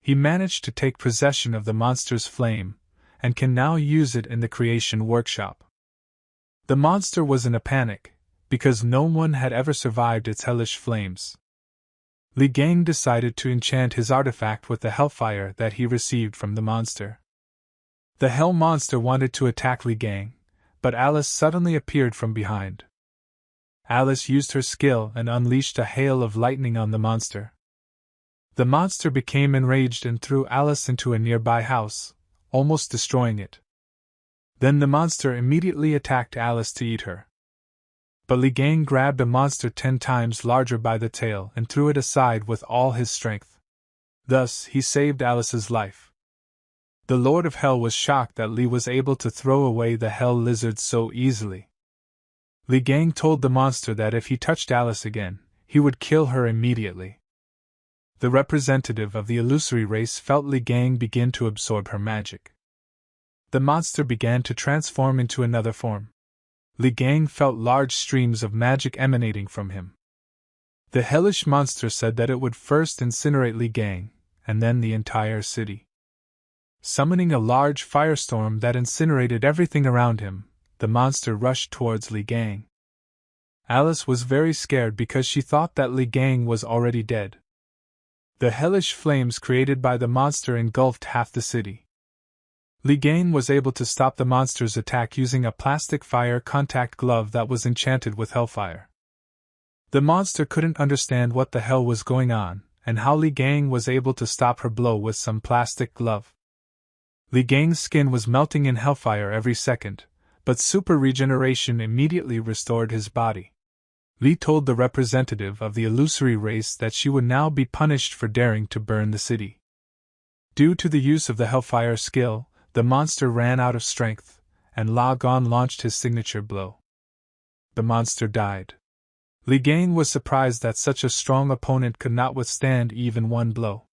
Speaker 1: He managed to take possession of the monster's flame, and can now use it in the creation workshop. The monster was in a panic, because no one had ever survived its hellish flames. Li Gang decided to enchant his artifact with the hellfire that he received from the monster. The hell monster wanted to attack Li Gang, but Alice suddenly appeared from behind. Alice used her skill and unleashed a hail of lightning on the monster. The monster became enraged and threw Alice into a nearby house, almost destroying it. Then the monster immediately attacked Alice to eat her. But Li Gang grabbed a monster 10 times larger by the tail and threw it aside with all his strength. Thus, he saved Alice's life. The Lord of Hell was shocked that Li was able to throw away the Hell Lizard so easily. Li Gang told the monster that if he touched Alice again, he would kill her immediately. The representative of the illusory race felt Li Gang begin to absorb her magic. The monster began to transform into another form. Li Gang felt large streams of magic emanating from him. The hellish monster said that it would first incinerate Li Gang, and then the entire city. Summoning a large firestorm that incinerated everything around him, the monster rushed towards Li Gang. Alice was very scared because she thought that Li Gang was already dead. The hellish flames created by the monster engulfed half the city. Li Gang was able to stop the monster's attack using a plastic fire contact glove that was enchanted with hellfire. The monster couldn't understand what the hell was going on, and how Li Gang was able to stop her blow with some plastic glove. Li Gang's skin was melting in hellfire every second, but super regeneration immediately restored his body. Li told the representative of the illusory race that she would now be punished for daring to burn the city. Due to the use of the hellfire skill, the monster ran out of strength, and La Gon launched his signature blow. The monster died. Li Gang was surprised that such a strong opponent could not withstand even one blow.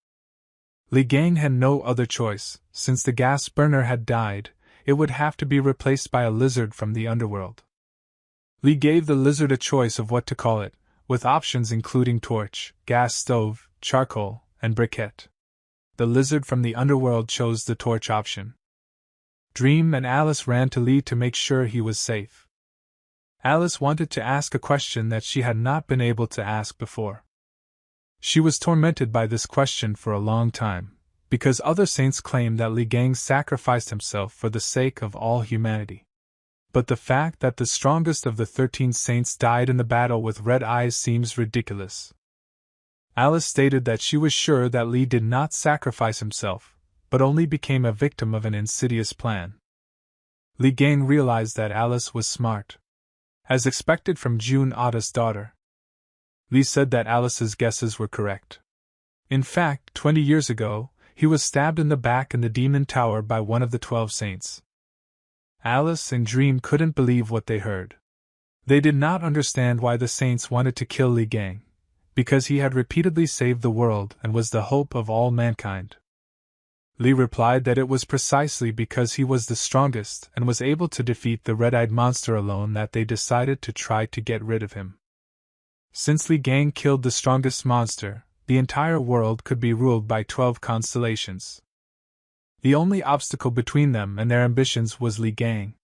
Speaker 1: Li Gang had no other choice. Since the gas burner had died, it would have to be replaced by a lizard from the underworld. Li gave the lizard a choice of what to call it, with options including torch, gas stove, charcoal, and briquette. The lizard from the underworld chose the torch option. Dream and Alice ran to Li to make sure he was safe. Alice wanted to ask a question that she had not been able to ask before. She was tormented by this question for a long time, because other saints claimed that Li Gang sacrificed himself for the sake of all humanity. But the fact that the strongest of the 13 saints died in the battle with red eyes seems ridiculous. Alice stated that she was sure that Li did not sacrifice himself, but only became a victim of an insidious plan. Li Gang realized that Alice was smart. As expected from June Otta's daughter, Li said that Alice's guesses were correct. In fact, 20 years ago, he was stabbed in the back in the Demon Tower by one of the 12 saints. Alice and Dream couldn't believe what they heard. They did not understand why the saints wanted to kill Li Gang, because he had repeatedly saved the world and was the hope of all mankind. Li replied that it was precisely because he was the strongest and was able to defeat the red-eyed monster alone that they decided to try to get rid of him. Since Li Gang killed the strongest monster, the entire world could be ruled by 12 constellations. The only obstacle between them and their ambitions was Li Gang.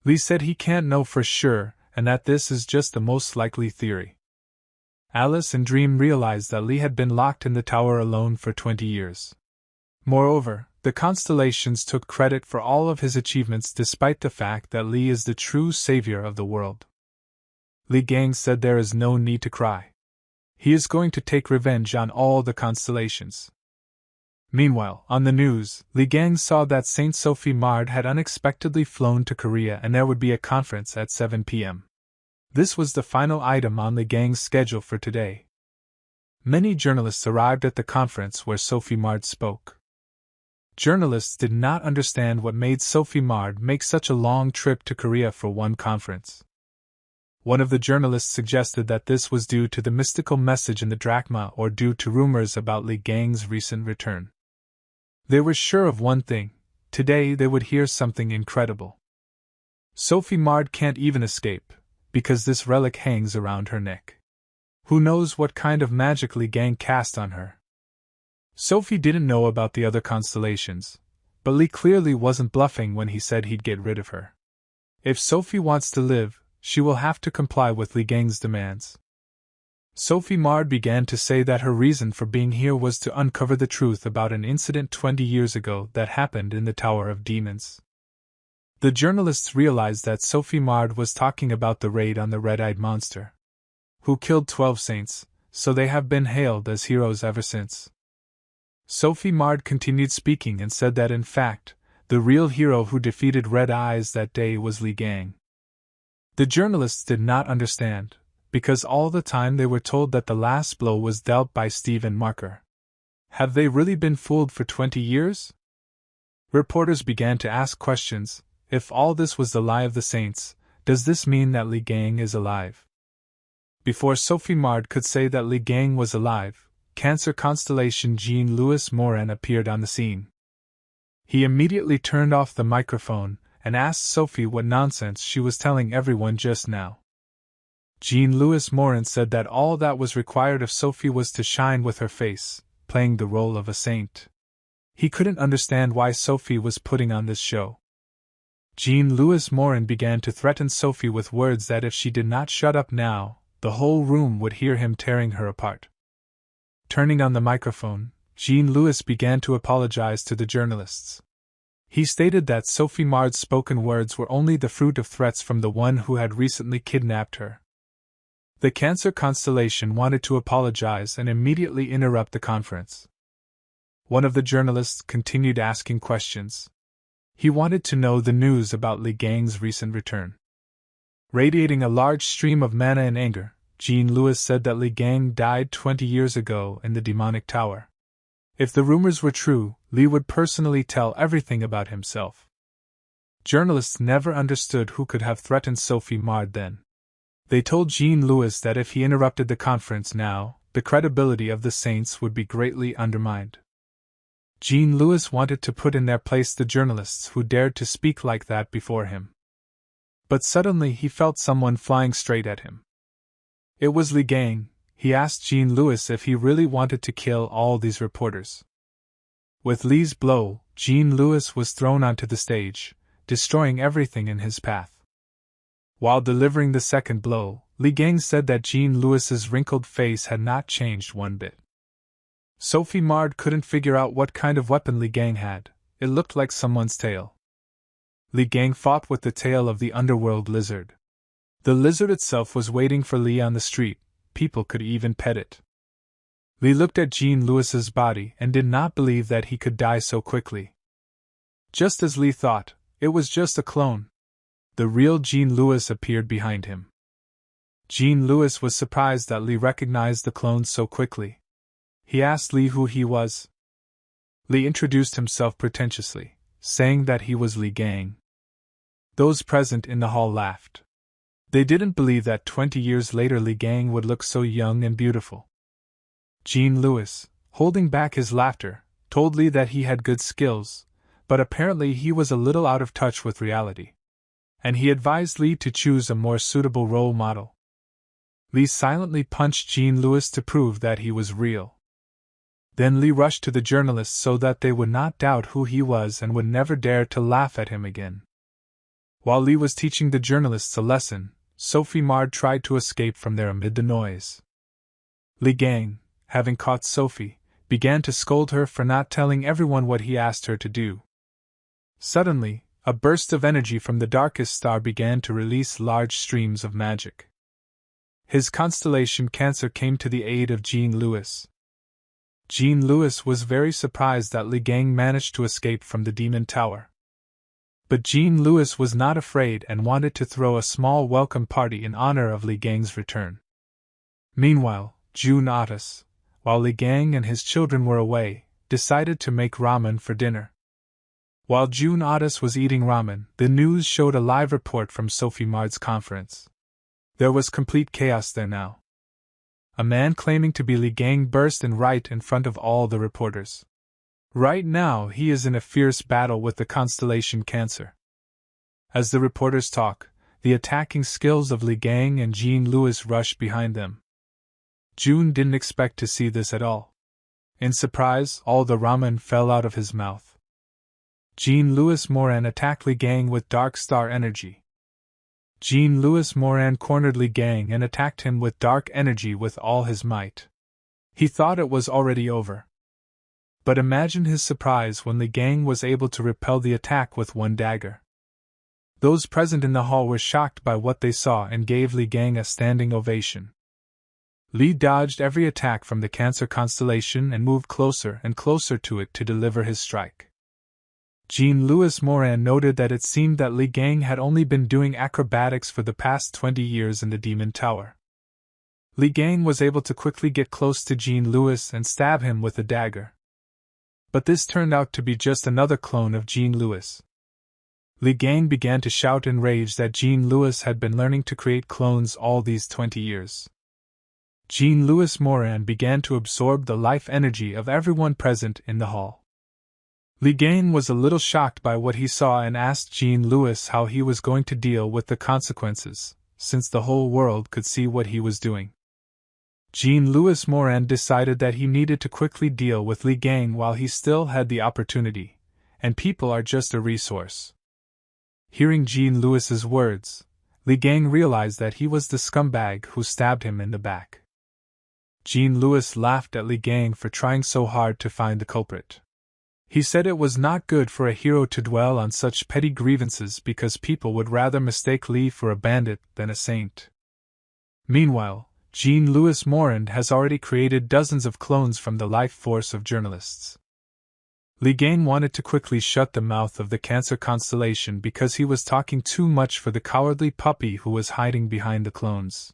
Speaker 1: Li said he can't know for sure, and that this is just the most likely theory. Alice and Dream realized that Li had been locked in the tower alone for 20 years. Moreover, the constellations took credit for all of his achievements despite the fact that Li is the true savior of the world. Li Gang said there is no need to cry. He is going to take revenge on all the constellations. Meanwhile, on the news, Li Gang saw that Saint Sophie Mard had unexpectedly flown to Korea and there would be a conference at 7 p.m. This was the final item on Li Gang's schedule for today. Many journalists arrived at the conference where Sophie Mard spoke. Journalists did not understand what made Sophie Mard make such a long trip to Korea for one conference. One of the journalists suggested that this was due to the mystical message in the drachma or due to rumors about Li Gang's recent return. They were sure of one thing: today they would hear something incredible. Sophie Mard can't even escape, because this relic hangs around her neck. Who knows what kind of magic Li Gang cast on her? Sophie didn't know about the other constellations, but Li clearly wasn't bluffing when he said he'd get rid of her. If Sophie wants to live, she will have to comply with Li Gang's demands. Sophie Mard began to say that her reason for being here was to uncover the truth about an incident 20 years ago that happened in the Tower of Demons. The journalists realized that Sophie Mard was talking about the raid on the red-eyed monster, who killed 12 saints, so they have been hailed as heroes ever since. Sophie Mard continued speaking and said that in fact, the real hero who defeated Red Eyes that day was Li Gang. The journalists did not understand, because all the time they were told that the last blow was dealt by Stephen Marker. Have they really been fooled for 20 years? Reporters began to ask questions. If all this was the lie of the saints, does this mean that Li Gang is alive? Before Sophie Mard could say that Li Gang was alive, Cancer constellation Jean-Louis Morin appeared on the scene. He immediately turned off the microphone and asked Sophie what nonsense she was telling everyone just now. Jean-Louis Morin said that all that was required of Sophie was to shine with her face, playing the role of a saint. He couldn't understand why Sophie was putting on this show. Jean-Louis Morin began to threaten Sophie with words that if she did not shut up now, the whole room would hear him tearing her apart. Turning on the microphone, Jean-Louis began to apologize to the journalists. He stated that Sophie Mard's spoken words were only the fruit of threats from the one who had recently kidnapped her. The Cancer constellation wanted to apologize and immediately interrupt the conference. One of the journalists continued asking questions. He wanted to know the news about Li Gang's recent return. Radiating a large stream of mana and anger, Jean-Louis said that Li Gang died 20 years ago in the demonic tower. If the rumors were true, Li would personally tell everything about himself. Journalists never understood who could have threatened Sophie Mard then. They told Jean-Louis that if he interrupted the conference now, the credibility of the Saints would be greatly undermined. Jean-Louis wanted to put in their place the journalists who dared to speak like that before him. But suddenly he felt someone flying straight at him. It was Li Gang. He asked Jean-Louis if he really wanted to kill all these reporters. With Li's blow, Jean-Louis was thrown onto the stage, destroying everything in his path. While delivering the second blow, Li Gang said that Jean-Louis's wrinkled face had not changed one bit. Sophie Mard couldn't figure out what kind of weapon Li Gang had. It looked like someone's tail. Li Gang fought with the tail of the underworld lizard. The lizard itself was waiting for Li on the street. People could even pet it. Li looked at Jean-Louis's body and did not believe that he could die so quickly. Just as Li thought, it was just a clone. The real Jean-Louis appeared behind him. Jean-Louis was surprised that Li recognized the clone so quickly. He asked Li who he was. Li introduced himself pretentiously, saying that he was Li Gang. Those present in the hall laughed. They didn't believe that 20 years later Li Gang would look so young and beautiful. Jean-Louis, holding back his laughter, told Li that he had good skills, but apparently he was a little out of touch with reality. And he advised Li to choose a more suitable role model. Li silently punched Jean-Louis to prove that he was real. Then Li rushed to the journalists so that they would not doubt who he was and would never dare to laugh at him again. While Li was teaching the journalists a lesson, Sophie Mard tried to escape from there amid the noise. Li Gang, having caught Sophie, began to scold her for not telling everyone what he asked her to do. Suddenly, a burst of energy from the darkest star began to release large streams of magic. His constellation Cancer came to the aid of Jean-Louis. Jean-Louis was very surprised that Li Gang managed to escape from the demon tower. But Jean-Louis was not afraid and wanted to throw a small welcome party in honor of Li Gang's return. Meanwhile, June Otis, while Li Gang and his children were away, decided to make ramen for dinner. While June Otis was eating ramen, the news showed a live report from Sophie Mard's conference. There was complete chaos there now. A man claiming to be Li Gang burst in right in front of all the reporters. Right now he is in a fierce battle with the constellation Cancer. As the reporters talk, the attacking skills of Li Gang and Jean-Louis rush behind them. June didn't expect to see this at all. In surprise, all the ramen fell out of his mouth. Jean-Louis Morin attacked Li Gang with Dark Star energy. Jean-Louis Morin cornered Li Gang and attacked him with dark energy with all his might. He thought it was already over. But imagine his surprise when Li Gang was able to repel the attack with one dagger. Those present in the hall were shocked by what they saw and gave Li Gang a standing ovation. Li dodged every attack from the Cancer constellation and moved closer and closer to it to deliver his strike. Jean-Louis Morin noted that it seemed that Li Gang had only been doing acrobatics for the past 20 years in the Demon Tower. Li Gang was able to quickly get close to Jean-Louis and stab him with a dagger. But this turned out to be just another clone of Jean-Louis. Li Gang began to shout in rage that Jean-Louis had been learning to create clones all these 20 years. Jean-Louis Morin began to absorb the life energy of everyone present in the hall. Li Gang was a little shocked by what he saw and asked Jean-Louis how he was going to deal with the consequences, since the whole world could see what he was doing. Jean-Louis Morin decided that he needed to quickly deal with Li Gang while he still had the opportunity, and people are just a resource. Hearing Jean-Louis's words, Li Gang realized that he was the scumbag who stabbed him in the back. Jean-Louis laughed at Li Gang for trying so hard to find the culprit. He said it was not good for a hero to dwell on such petty grievances because people would rather mistake Li for a bandit than a saint. Meanwhile, Jean-Louis Morin has already created dozens of clones from the life force of journalists. Li Gang wanted to quickly shut the mouth of the Cancer constellation because he was talking too much for the cowardly puppy who was hiding behind the clones.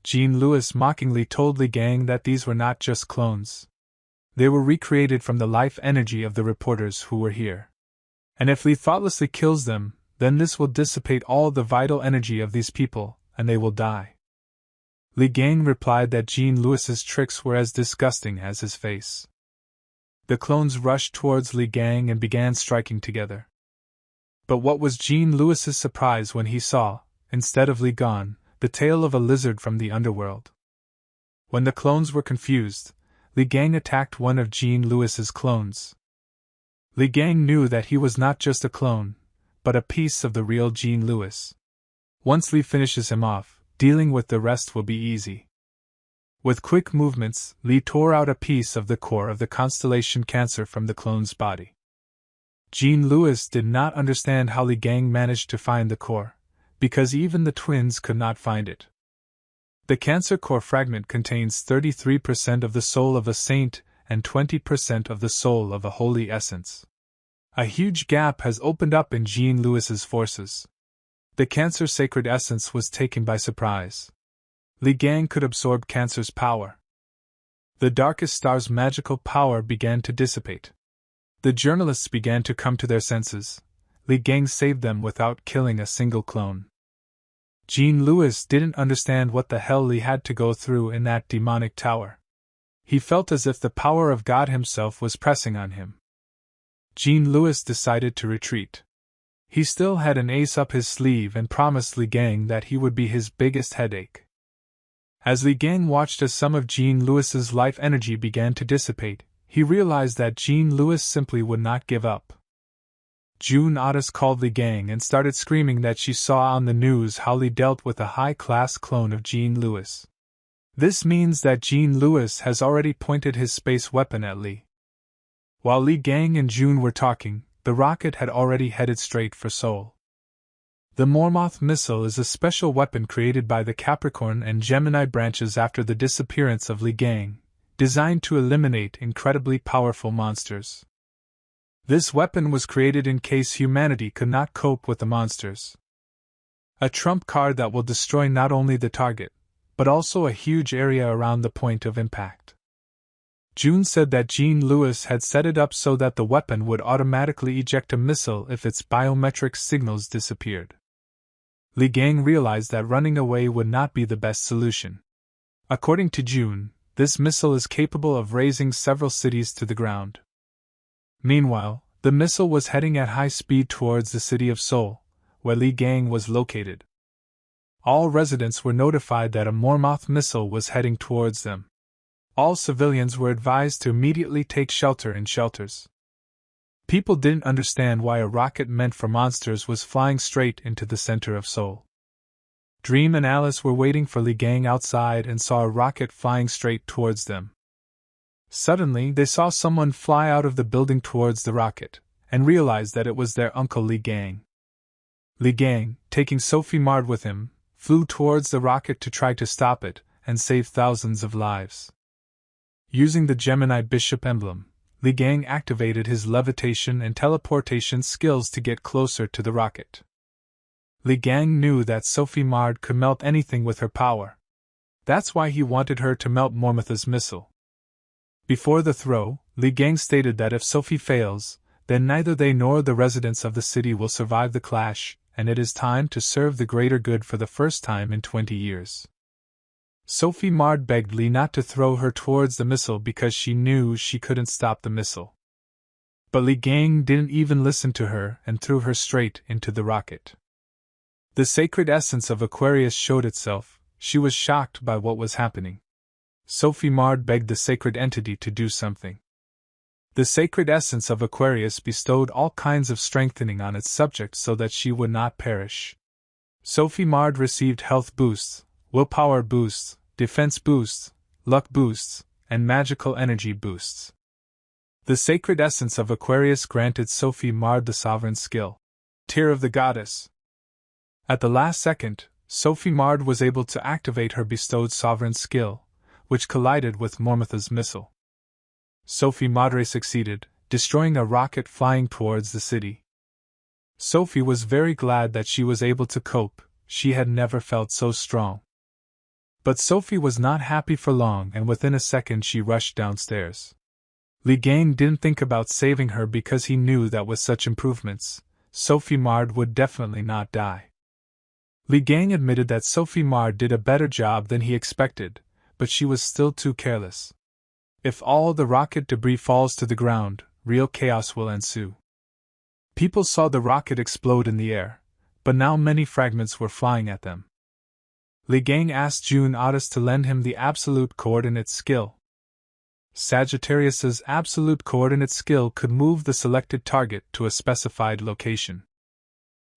Speaker 1: Jean-Louis mockingly told Li Gang that these were not just clones. They were recreated from the life energy of the reporters who were here. And if Li thoughtlessly kills them, then this will dissipate all the vital energy of these people, and they will die. Li Gang replied that Jean-Louis's tricks were as disgusting as his face. The clones rushed towards Li Gang and began striking together. But what was Jean-Louis's surprise when he saw, instead of Li Gang, the tail of a lizard from the underworld. When the clones were confused, Li Gang attacked one of Jean-Louis's clones. Li Gang knew that he was not just a clone, but a piece of the real Jean-Louis. Once Li finishes him off, dealing with the rest will be easy. With quick movements, Li tore out a piece of the core of the constellation Cancer from the clone's body. Jean-Louis did not understand how Li Gang managed to find the core, because even the twins could not find it. The Cancer core fragment contains 33% of the soul of a saint and 20% of the soul of a holy essence. A huge gap has opened up in Jean-Louis's forces. The Cancer sacred essence was taken by surprise. Li Gang could absorb Cancer's power. The darkest star's magical power began to dissipate. The journalists began to come to their senses. Li Gang saved them without killing a single clone. Jean-Louis didn't understand what the hell Li had to go through in that demonic tower. He felt as if the power of God himself was pressing on him. Jean-Louis decided to retreat. He still had an ace up his sleeve and promised Li Gang that he would be his biggest headache. As Li Gang watched as some of Jean-Louis's life energy began to dissipate, he realized that Jean-Louis simply would not give up. June Otis called Li Gang and started screaming that she saw on the news how Li dealt with a high-class clone of Jean-Louis. This means that Jean-Louis has already pointed his space weapon at Li. While Li Gang and June were talking, the rocket had already headed straight for Seoul. The Mormoth missile is a special weapon created by the Capricorn and Gemini branches after the disappearance of Li Gang, designed to eliminate incredibly powerful monsters. This weapon was created in case humanity could not cope with the monsters. A trump card that will destroy not only the target, but also a huge area around the point of impact. June said that Jean-Louis had set it up so that the weapon would automatically eject a missile if its biometric signals disappeared. Li Gang realized that running away would not be the best solution. According to June, this missile is capable of razing several cities to the ground. Meanwhile, the missile was heading at high speed towards the city of Seoul, where Li Gang was located. All residents were notified that a Mormoth missile was heading towards them. All civilians were advised to immediately take shelter in shelters. People didn't understand why a rocket meant for monsters was flying straight into the center of Seoul. Dream and Alice were waiting for Li Gang outside and saw a rocket flying straight towards them. Suddenly, they saw someone fly out of the building towards the rocket, and realized that it was their uncle Li Gang. Li Gang, taking Sophie Mard with him, flew towards the rocket to try to stop it and save thousands of lives. Using the Gemini Bishop emblem, Li Gang activated his levitation and teleportation skills to get closer to the rocket. Li Gang knew that Sophie Mard could melt anything with her power. That's why he wanted her to melt Mormotha's missile. Before the throw, Li Gang stated that if Sophie fails, then neither they nor the residents of the city will survive the clash, and it is time to serve the greater good for the first time in 20 years. Sophie Mard begged Li not to throw her towards the missile because she knew she couldn't stop the missile. But Li Gang didn't even listen to her and threw her straight into the rocket. The sacred essence of Aquarius showed itself. She was shocked by what was happening. Sophie Mard begged the sacred entity to do something. The sacred essence of Aquarius bestowed all kinds of strengthening on its subject so that she would not perish. Sophie Mard received health boosts, willpower boosts, defense boosts, luck boosts, and magical energy boosts. The sacred essence of Aquarius granted Sophie Mard the sovereign skill. Tear of the Goddess. At the last second, Sophie Mard was able to activate her bestowed sovereign skill, which collided with Mormatha's missile. Sophie Madre succeeded, destroying a rocket flying towards the city. Sophie was very glad that she was able to cope, she had never felt so strong. But Sophie was not happy for long, and within a second she rushed downstairs. Li Gang didn't think about saving her because he knew that with such improvements, Sophie Mard would definitely not die. Li Gang admitted that Sophie Mard did a better job than he expected, but she was still too careless. If all the rocket debris falls to the ground, real chaos will ensue. People saw the rocket explode in the air, but now many fragments were flying at them. Li Gang asked June Otis to lend him the absolute coordinate skill. Sagittarius's absolute coordinate skill could move the selected target to a specified location.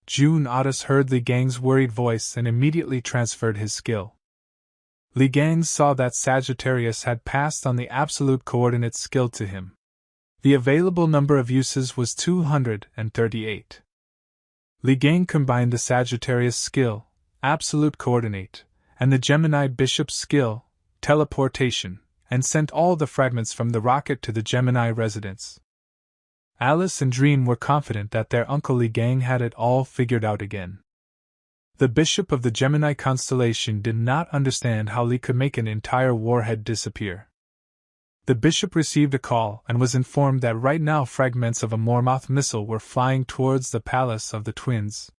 Speaker 1: June Otis heard Li Gang's worried voice and immediately transferred his skill. Li Gang saw that Sagittarius had passed on the absolute coordinate skill to him. The available number of uses was 238. Li Gang combined the Sagittarius skill, absolute coordinate, and the Gemini bishop's skill, teleportation, and sent all the fragments from the rocket to the Gemini residence. Alice and Dream were confident that their uncle Li Gang had it all figured out again. The bishop of the Gemini constellation did not understand how Li could make an entire warhead disappear. The bishop received a call and was informed that right now fragments of a Mormoth missile were flying towards the palace of the twins.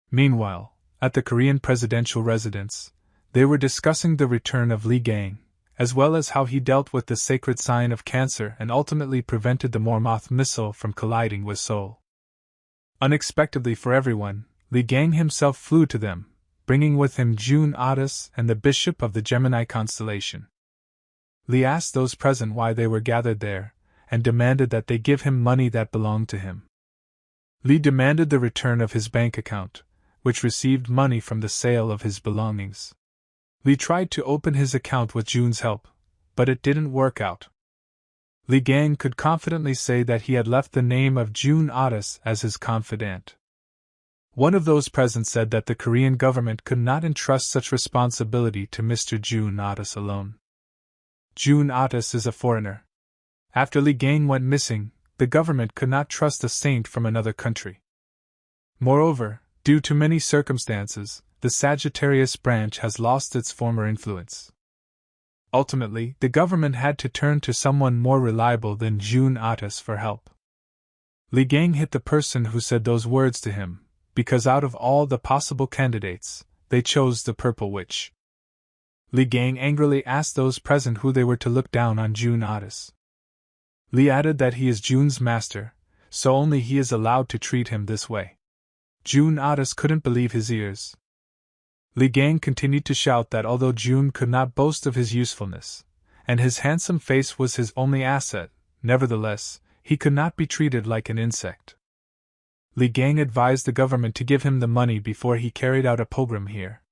Speaker 1: Meanwhile, at the Korean presidential residence, they were discussing the return of Li Gang, as well as how he dealt with the sacred sign of Cancer and ultimately prevented the Mormoth missile from colliding with Seoul. Unexpectedly for everyone, Li Gang himself flew to them, bringing with him June Otis and the bishop of the Gemini constellation. Li asked those present why they were gathered there, and demanded that they give him money that belonged to him. Li demanded the return of his bank account, which received money from the sale of his belongings. Li tried to open his account with June's help, but it didn't work out. Li Gang could confidently say that he had left the name of June Otis as his confidant. One of those present said that the Korean government could not entrust such responsibility to Mr. June Otis alone. June Otis is a foreigner. After Li Gang went missing, the government could not trust a saint from another country. Moreover, due to many circumstances, the Sagittarius branch has lost its former influence. Ultimately, the government had to turn to someone more reliable than June Otis for help. Li Gang hit the person who said those words to him, because out of all the possible candidates, they chose the Purple Witch. Li Gang angrily asked those present who they were to look down on June Otis. Li added that he is June's master, so only he is allowed to treat him this way. June Otis couldn't believe his ears. Li Gang continued to shout that although June could not boast of his usefulness, and his handsome face was his only asset, nevertheless, he could not be treated like an insect. Li Gang advised the government to give him the money before he carried out a pogrom here.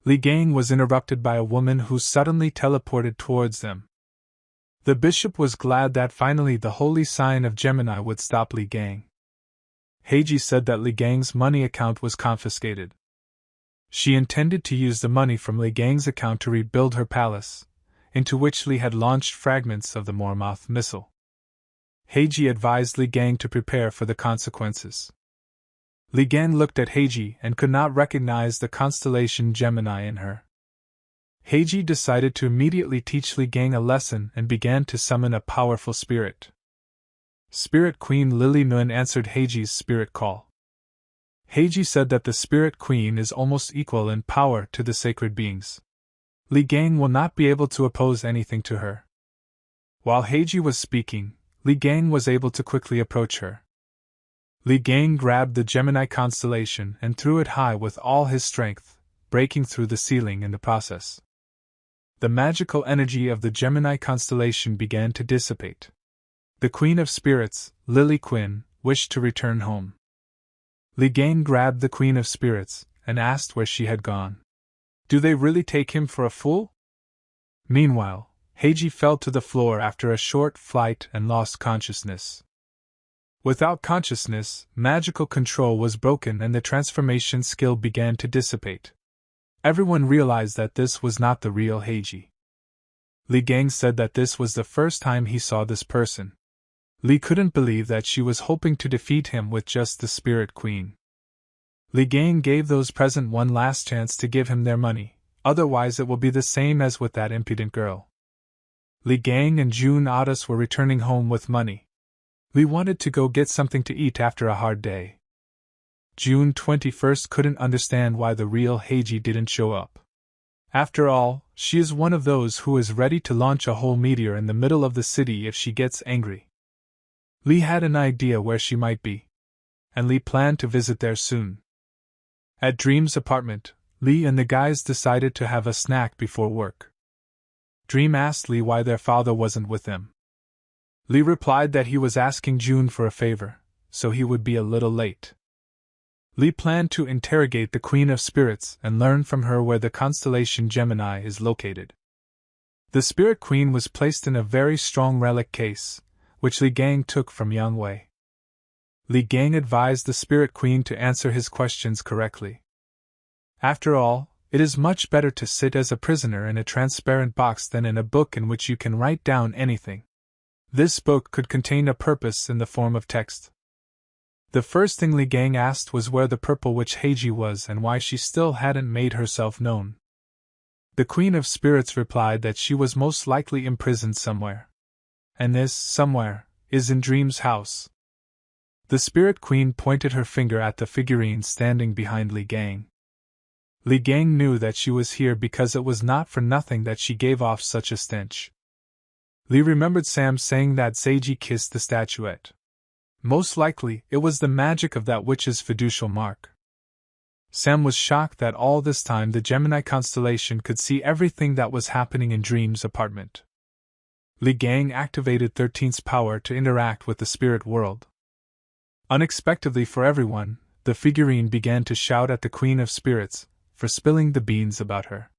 Speaker 1: Li Gang was interrupted by a woman who suddenly teleported towards them. The bishop was glad that finally the holy sign of Gemini would stop Li Gang. Heiji said that Li Gang's money account was confiscated. She intended to use the money from Li Gang's account to rebuild her palace, into which Li had launched fragments of the Mormoth missile. Heiji advised Li Gang to prepare for the consequences. Li Gang looked at Heiji and could not recognize the constellation Gemini in her. Heiji decided to immediately teach Li Gang a lesson and began to summon a powerful spirit. Spirit Queen Lily Nguyen answered Heiji's spirit call. Heiji said that the Spirit Queen is almost equal in power to the sacred beings. Li Gang will not be able to oppose anything to her. While Heiji was speaking, Li Gang was able to quickly approach her. Li Gang grabbed the Gemini constellation and threw it high with all his strength, breaking through the ceiling in the process. the magical energy of the Gemini constellation began to dissipate. The Queen of Spirits, Lily Quinn, wished to return home. Li Gang grabbed the Queen of Spirits and asked where she had gone. Do they really take him for a fool? Meanwhile, Heiji fell to the floor after a short flight and lost consciousness. Without consciousness, magical control was broken and the transformation skill began to dissipate. Everyone realized that this was not the real Heiji. Li Gang said that this was the first time he saw this person. Li couldn't believe that she was hoping to defeat him with just the Spirit Queen. Li Gang gave those present one last chance to give him their money, otherwise it will be the same as with that impudent girl. Li Gang and June Otis were returning home with money. Li wanted to go get something to eat after a hard day. June 21st couldn't understand why the real Heiji didn't show up. After all, she is one of those who is ready to launch a whole meteor in the middle of the city if she gets angry. Li had an idea where she might be, and Li planned to visit there soon. At Dream's apartment, Li and the guys decided to have a snack before work. Dream asked Li why their father wasn't with them. Li replied that he was asking June for a favor, so he would be a little late. Li planned to interrogate the Queen of Spirits and learn from her where the constellation Gemini is located. The Spirit Queen was placed in a very strong relic case, which Li Gang took from Yang Wei. Li Gang advised the Spirit Queen to answer his questions correctly. After all, it is much better to sit as a prisoner in a transparent box than in a book in which you can write down anything. This book could contain a purpose in the form of text. The first thing Li Gang asked was where the Purple Witch Heiji was and why she still hadn't made herself known. The Queen of Spirits replied that she was most likely imprisoned somewhere. And this, somewhere, is in Dream's house. The Spirit Queen pointed her finger at the figurine standing behind Li Gang. Li Gang knew that she was here because it was not for nothing that she gave off such a stench. Li remembered Sam saying that Seiji kissed the statuette. Most likely, it was the magic of that witch's fiducial mark. Sam was shocked that all this time the Gemini constellation could see everything that was happening in Dream's apartment. Li Gang activated 13's power to interact with the spirit world. Unexpectedly for everyone, the figurine began to shout at the Queen of Spirits for spilling the beans about her.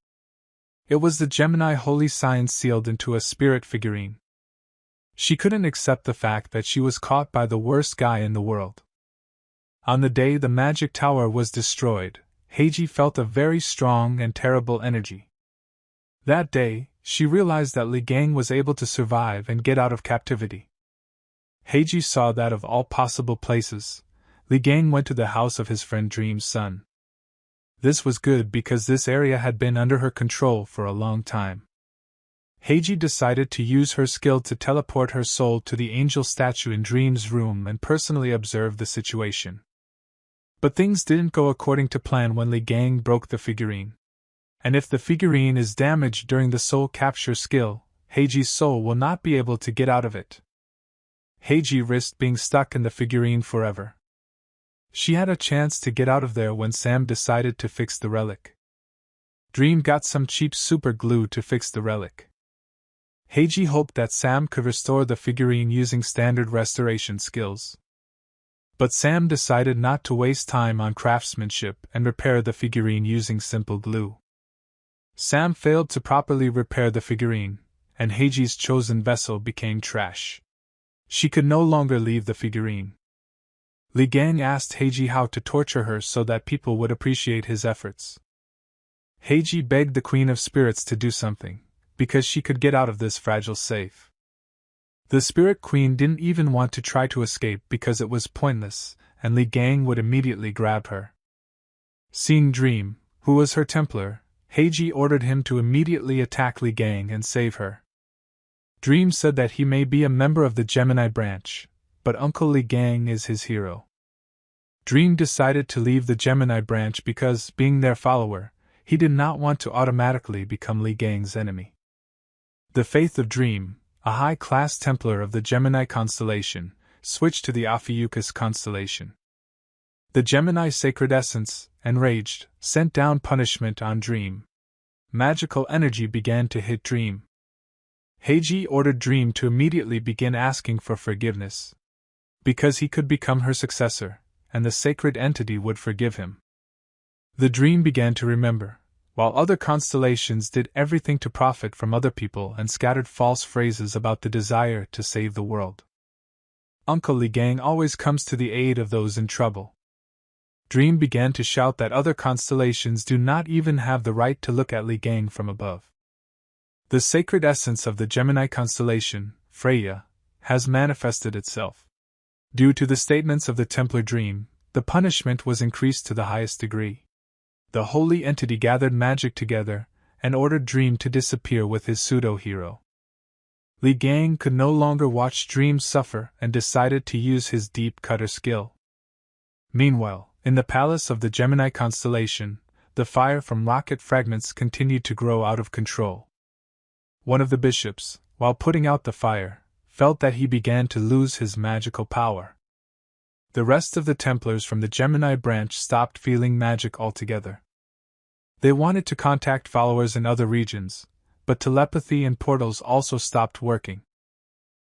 Speaker 1: It was the Gemini holy sign sealed into a spirit figurine. She couldn't accept the fact that she was caught by the worst guy in the world. On the day the magic tower was destroyed, Heiji felt a very strong and terrible energy. That day, she realized that Li Gang was able to survive and get out of captivity. Heiji saw that of all possible places, Li Gang went to the house of his friend Dream's son. This was good because this area had been under her control for a long time. Heiji decided to use her skill to teleport her soul to the angel statue in Dream's room and personally observe the situation. But things didn't go according to plan when Li Gang broke the figurine. And if the figurine is damaged during the soul capture skill, Heiji's soul will not be able to get out of it. Heiji risked being stuck in the figurine forever. She had a chance to get out of there when Sam decided to fix the relic. Dream got some cheap super glue to fix the relic. Heiji hoped that Sam could restore the figurine using standard restoration skills. But Sam decided not to waste time on craftsmanship and repair the figurine using simple glue. Sam failed to properly repair the figurine, and Heiji's chosen vessel became trash. She could no longer leave the figurine. Li Gang asked Heiji how to torture her so that people would appreciate his efforts. Heiji begged the Queen of Spirits to do something, because she could get out of this fragile safe. The Spirit Queen didn't even want to try to escape because it was pointless, and Li Gang would immediately grab her. Seeing Dream, who was her Templar, Heiji ordered him to immediately attack Li Gang and save her. Dream said that he may be a member of the Gemini branch, but Uncle Li Gang is his hero. Dream decided to leave the Gemini branch because, being their follower, he did not want to automatically become Li Gang's enemy. The faith of Dream, a high-class Templar of the Gemini constellation, switched to the Ophiuchus constellation. The Gemini sacred essence, enraged, sent down punishment on Dream. magical energy began to hit Dream. Heiji ordered Dream to immediately begin asking for forgiveness, because he could become her successor, and the sacred entity would forgive him. The Dream began to remember, while other constellations did everything to profit from other people and scattered false phrases about the desire to save the world. Uncle Li Gang always comes to the aid of those in trouble. Dream began to shout that other constellations do not even have the right to look at Li Gang from above. The sacred essence of the Gemini constellation, Freya, has manifested itself. Due to the statements of the Templar Dream, the punishment was increased to the highest degree. The holy entity gathered magic together and ordered Dream to disappear with his pseudo-hero. Li Gang could no longer watch Dream suffer and decided to use his deep cutter skill. Meanwhile, in the palace of the Gemini constellation, the fire from rocket fragments continued to grow out of control. One of the bishops, while putting out the fire, felt that he began to lose his magical power. The rest of the Templars from the Gemini branch stopped feeling magic altogether. They wanted to contact followers in other regions, but telepathy and portals also stopped working.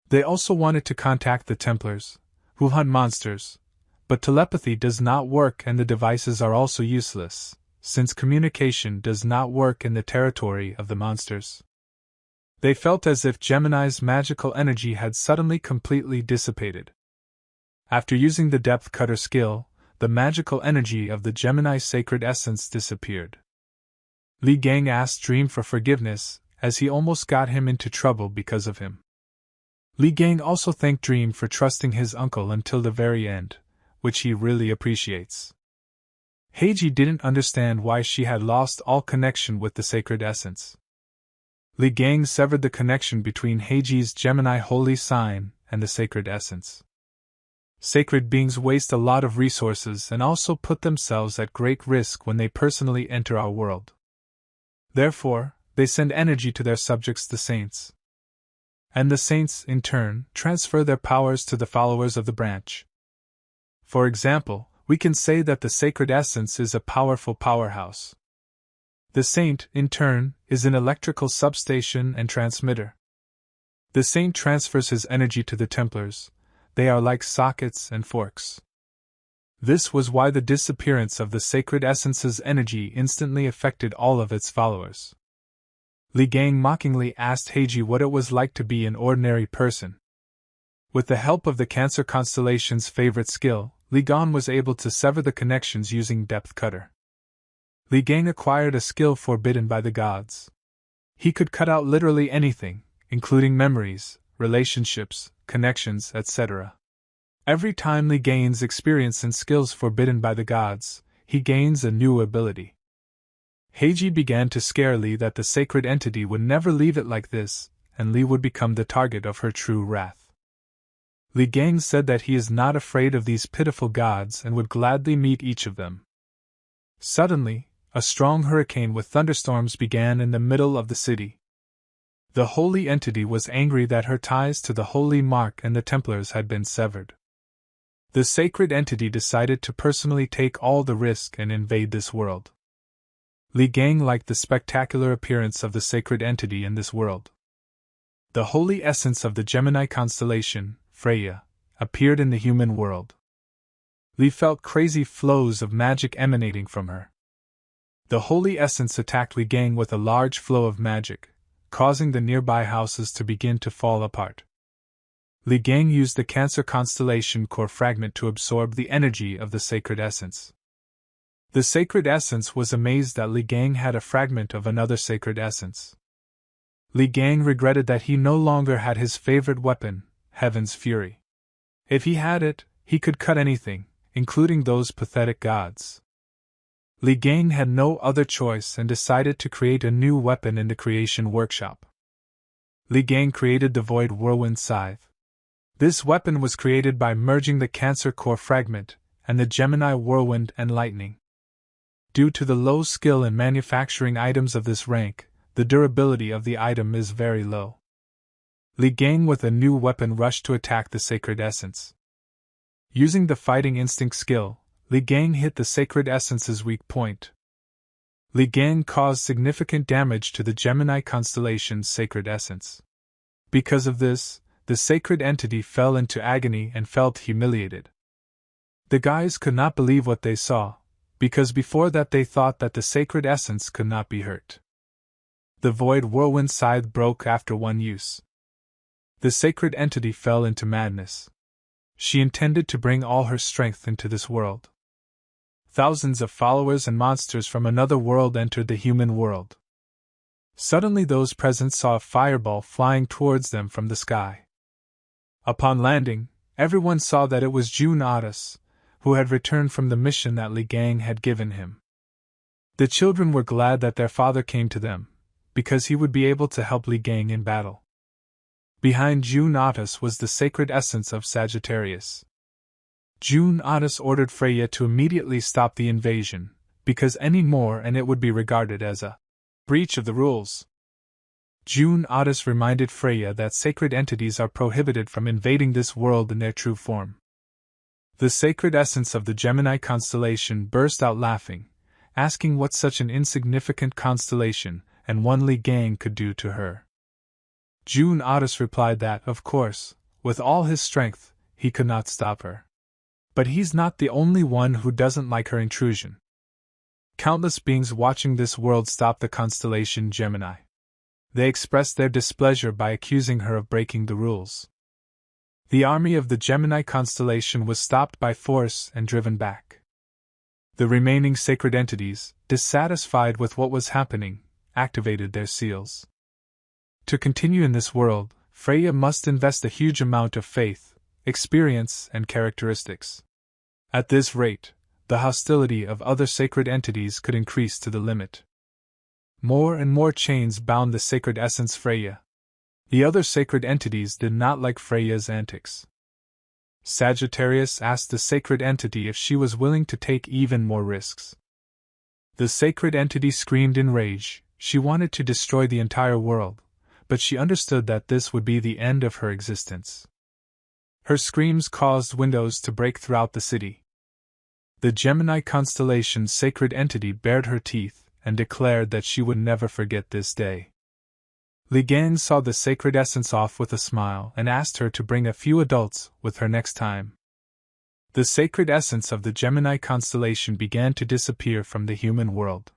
Speaker 1: They also wanted to contact the Templars, who hunt monsters, but telepathy does not work and the devices are also useless, since communication does not work in the territory of the monsters. They felt as if Gemini's magical energy had suddenly completely dissipated. After using the depth cutter skill, the magical energy of the Gemini sacred essence disappeared. Li Gang asked Dream for forgiveness, as he almost got him into trouble because of him. Li Gang also thanked Dream for trusting his uncle until the very end, which he really appreciates. Heiji didn't understand why she had lost all connection with the sacred essence. Li Gang severed the connection between Heiji's Gemini holy sign and the sacred essence. Sacred beings waste a lot of resources and also put themselves at great risk when they personally enter our world. Therefore, they send energy to their subjects, the saints. And the saints, in turn, transfer their powers to the followers of the branch. For example, we can say that the sacred essence is a powerful powerhouse. The saint, in turn, is an electrical substation and transmitter. The saint transfers his energy to the Templars. They are like sockets and forks. This was why the disappearance of the sacred essence's energy instantly affected all of its followers. Li Gang mockingly asked Heiji what it was like to be an ordinary person. With the help of the Cancer constellation's favorite skill, Li Gang was able to sever the connections using depth cutter. Li Gang acquired a skill forbidden by the gods. He could cut out literally anything, including memories, relationships, connections, etc. Every time Li gains experience in skills forbidden by the gods, he gains a new ability. Heiji began to scare Li that the sacred entity would never leave it like this, and Li would become the target of her true wrath. Li Gang said that he is not afraid of these pitiful gods and would gladly meet each of them. Suddenly, a strong hurricane with thunderstorms began in the middle of the city. The holy entity was angry that her ties to the holy mark and the Templars had been severed. The sacred entity decided to personally take all the risk and invade this world. Li Gang liked the spectacular appearance of the sacred entity in this world. The holy essence of the Gemini constellation, Freya, appeared in the human world. Li felt crazy flows of magic emanating from her. The holy essence attacked Li Gang with a large flow of magic, causing the nearby houses to begin to fall apart. Li Gang used the Cancer constellation core fragment to absorb the energy of the sacred essence. The sacred essence was amazed that Li Gang had a fragment of another sacred essence. Li Gang regretted that he no longer had his favorite weapon, Heaven's Fury. If he had it, he could cut anything, including those pathetic gods. Li Gang had no other choice and decided to create a new weapon in the creation workshop. Li Gang created the Void Whirlwind Scythe. This weapon was created by merging the Cancer core fragment and the Gemini Whirlwind and Lightning. Due to the low skill in manufacturing items of this rank, the durability of the item is very low. Li Gang with a new weapon rushed to attack the sacred essence. Using the fighting instinct skill, Li Gang hit the sacred essence's weak point. Li Gang caused significant damage to the Gemini constellation's sacred essence. Because of this, the sacred entity fell into agony and felt humiliated. The guys could not believe what they saw, because before that they thought that the sacred essence could not be hurt. The void whirlwind scythe broke after one use. The sacred entity fell into madness. She intended to bring all her strength into this world. Thousands of followers and monsters from another world entered the human world. Suddenly those present saw a fireball flying towards them from the sky. Upon landing, everyone saw that it was June Otis, who had returned from the mission that Li Gang had given him. The children were glad that their father came to them, because he would be able to help Li Gang in battle. Behind June Otis was the sacred essence of Sagittarius. June Otis ordered Freya to immediately stop the invasion, because any more and it would be regarded as a breach of the rules. June Otis reminded Freya that sacred entities are prohibited from invading this world in their true form. The sacred essence of the Gemini constellation burst out laughing, asking what such an insignificant constellation and one Li Gang could do to her. June Otis replied that, of course, with all his strength, he could not stop her. But he's not the only one who doesn't like her intrusion. Countless beings watching this world stopped the constellation Gemini. They expressed their displeasure by accusing her of breaking the rules. The army of the Gemini constellation was stopped by force and driven back. The remaining sacred entities, dissatisfied with what was happening, activated their seals. To continue in this world, Freya must invest a huge amount of faith, experience, and characteristics. At this rate, the hostility of other sacred entities could increase to the limit. More and more chains bound the sacred essence Freya. The other sacred entities did not like Freya's antics. Sagittarius asked the sacred entity if she was willing to take even more risks. The sacred entity screamed in rage. She wanted to destroy the entire world, but she understood that this would be the end of her existence. Her screams caused windows to break throughout the city. The Gemini constellation's sacred entity bared her teeth and declared that she would never forget this day. Li Gang saw the sacred essence off with a smile and asked her to bring a few adults with her next time. The sacred essence of the Gemini constellation began to disappear from the human world.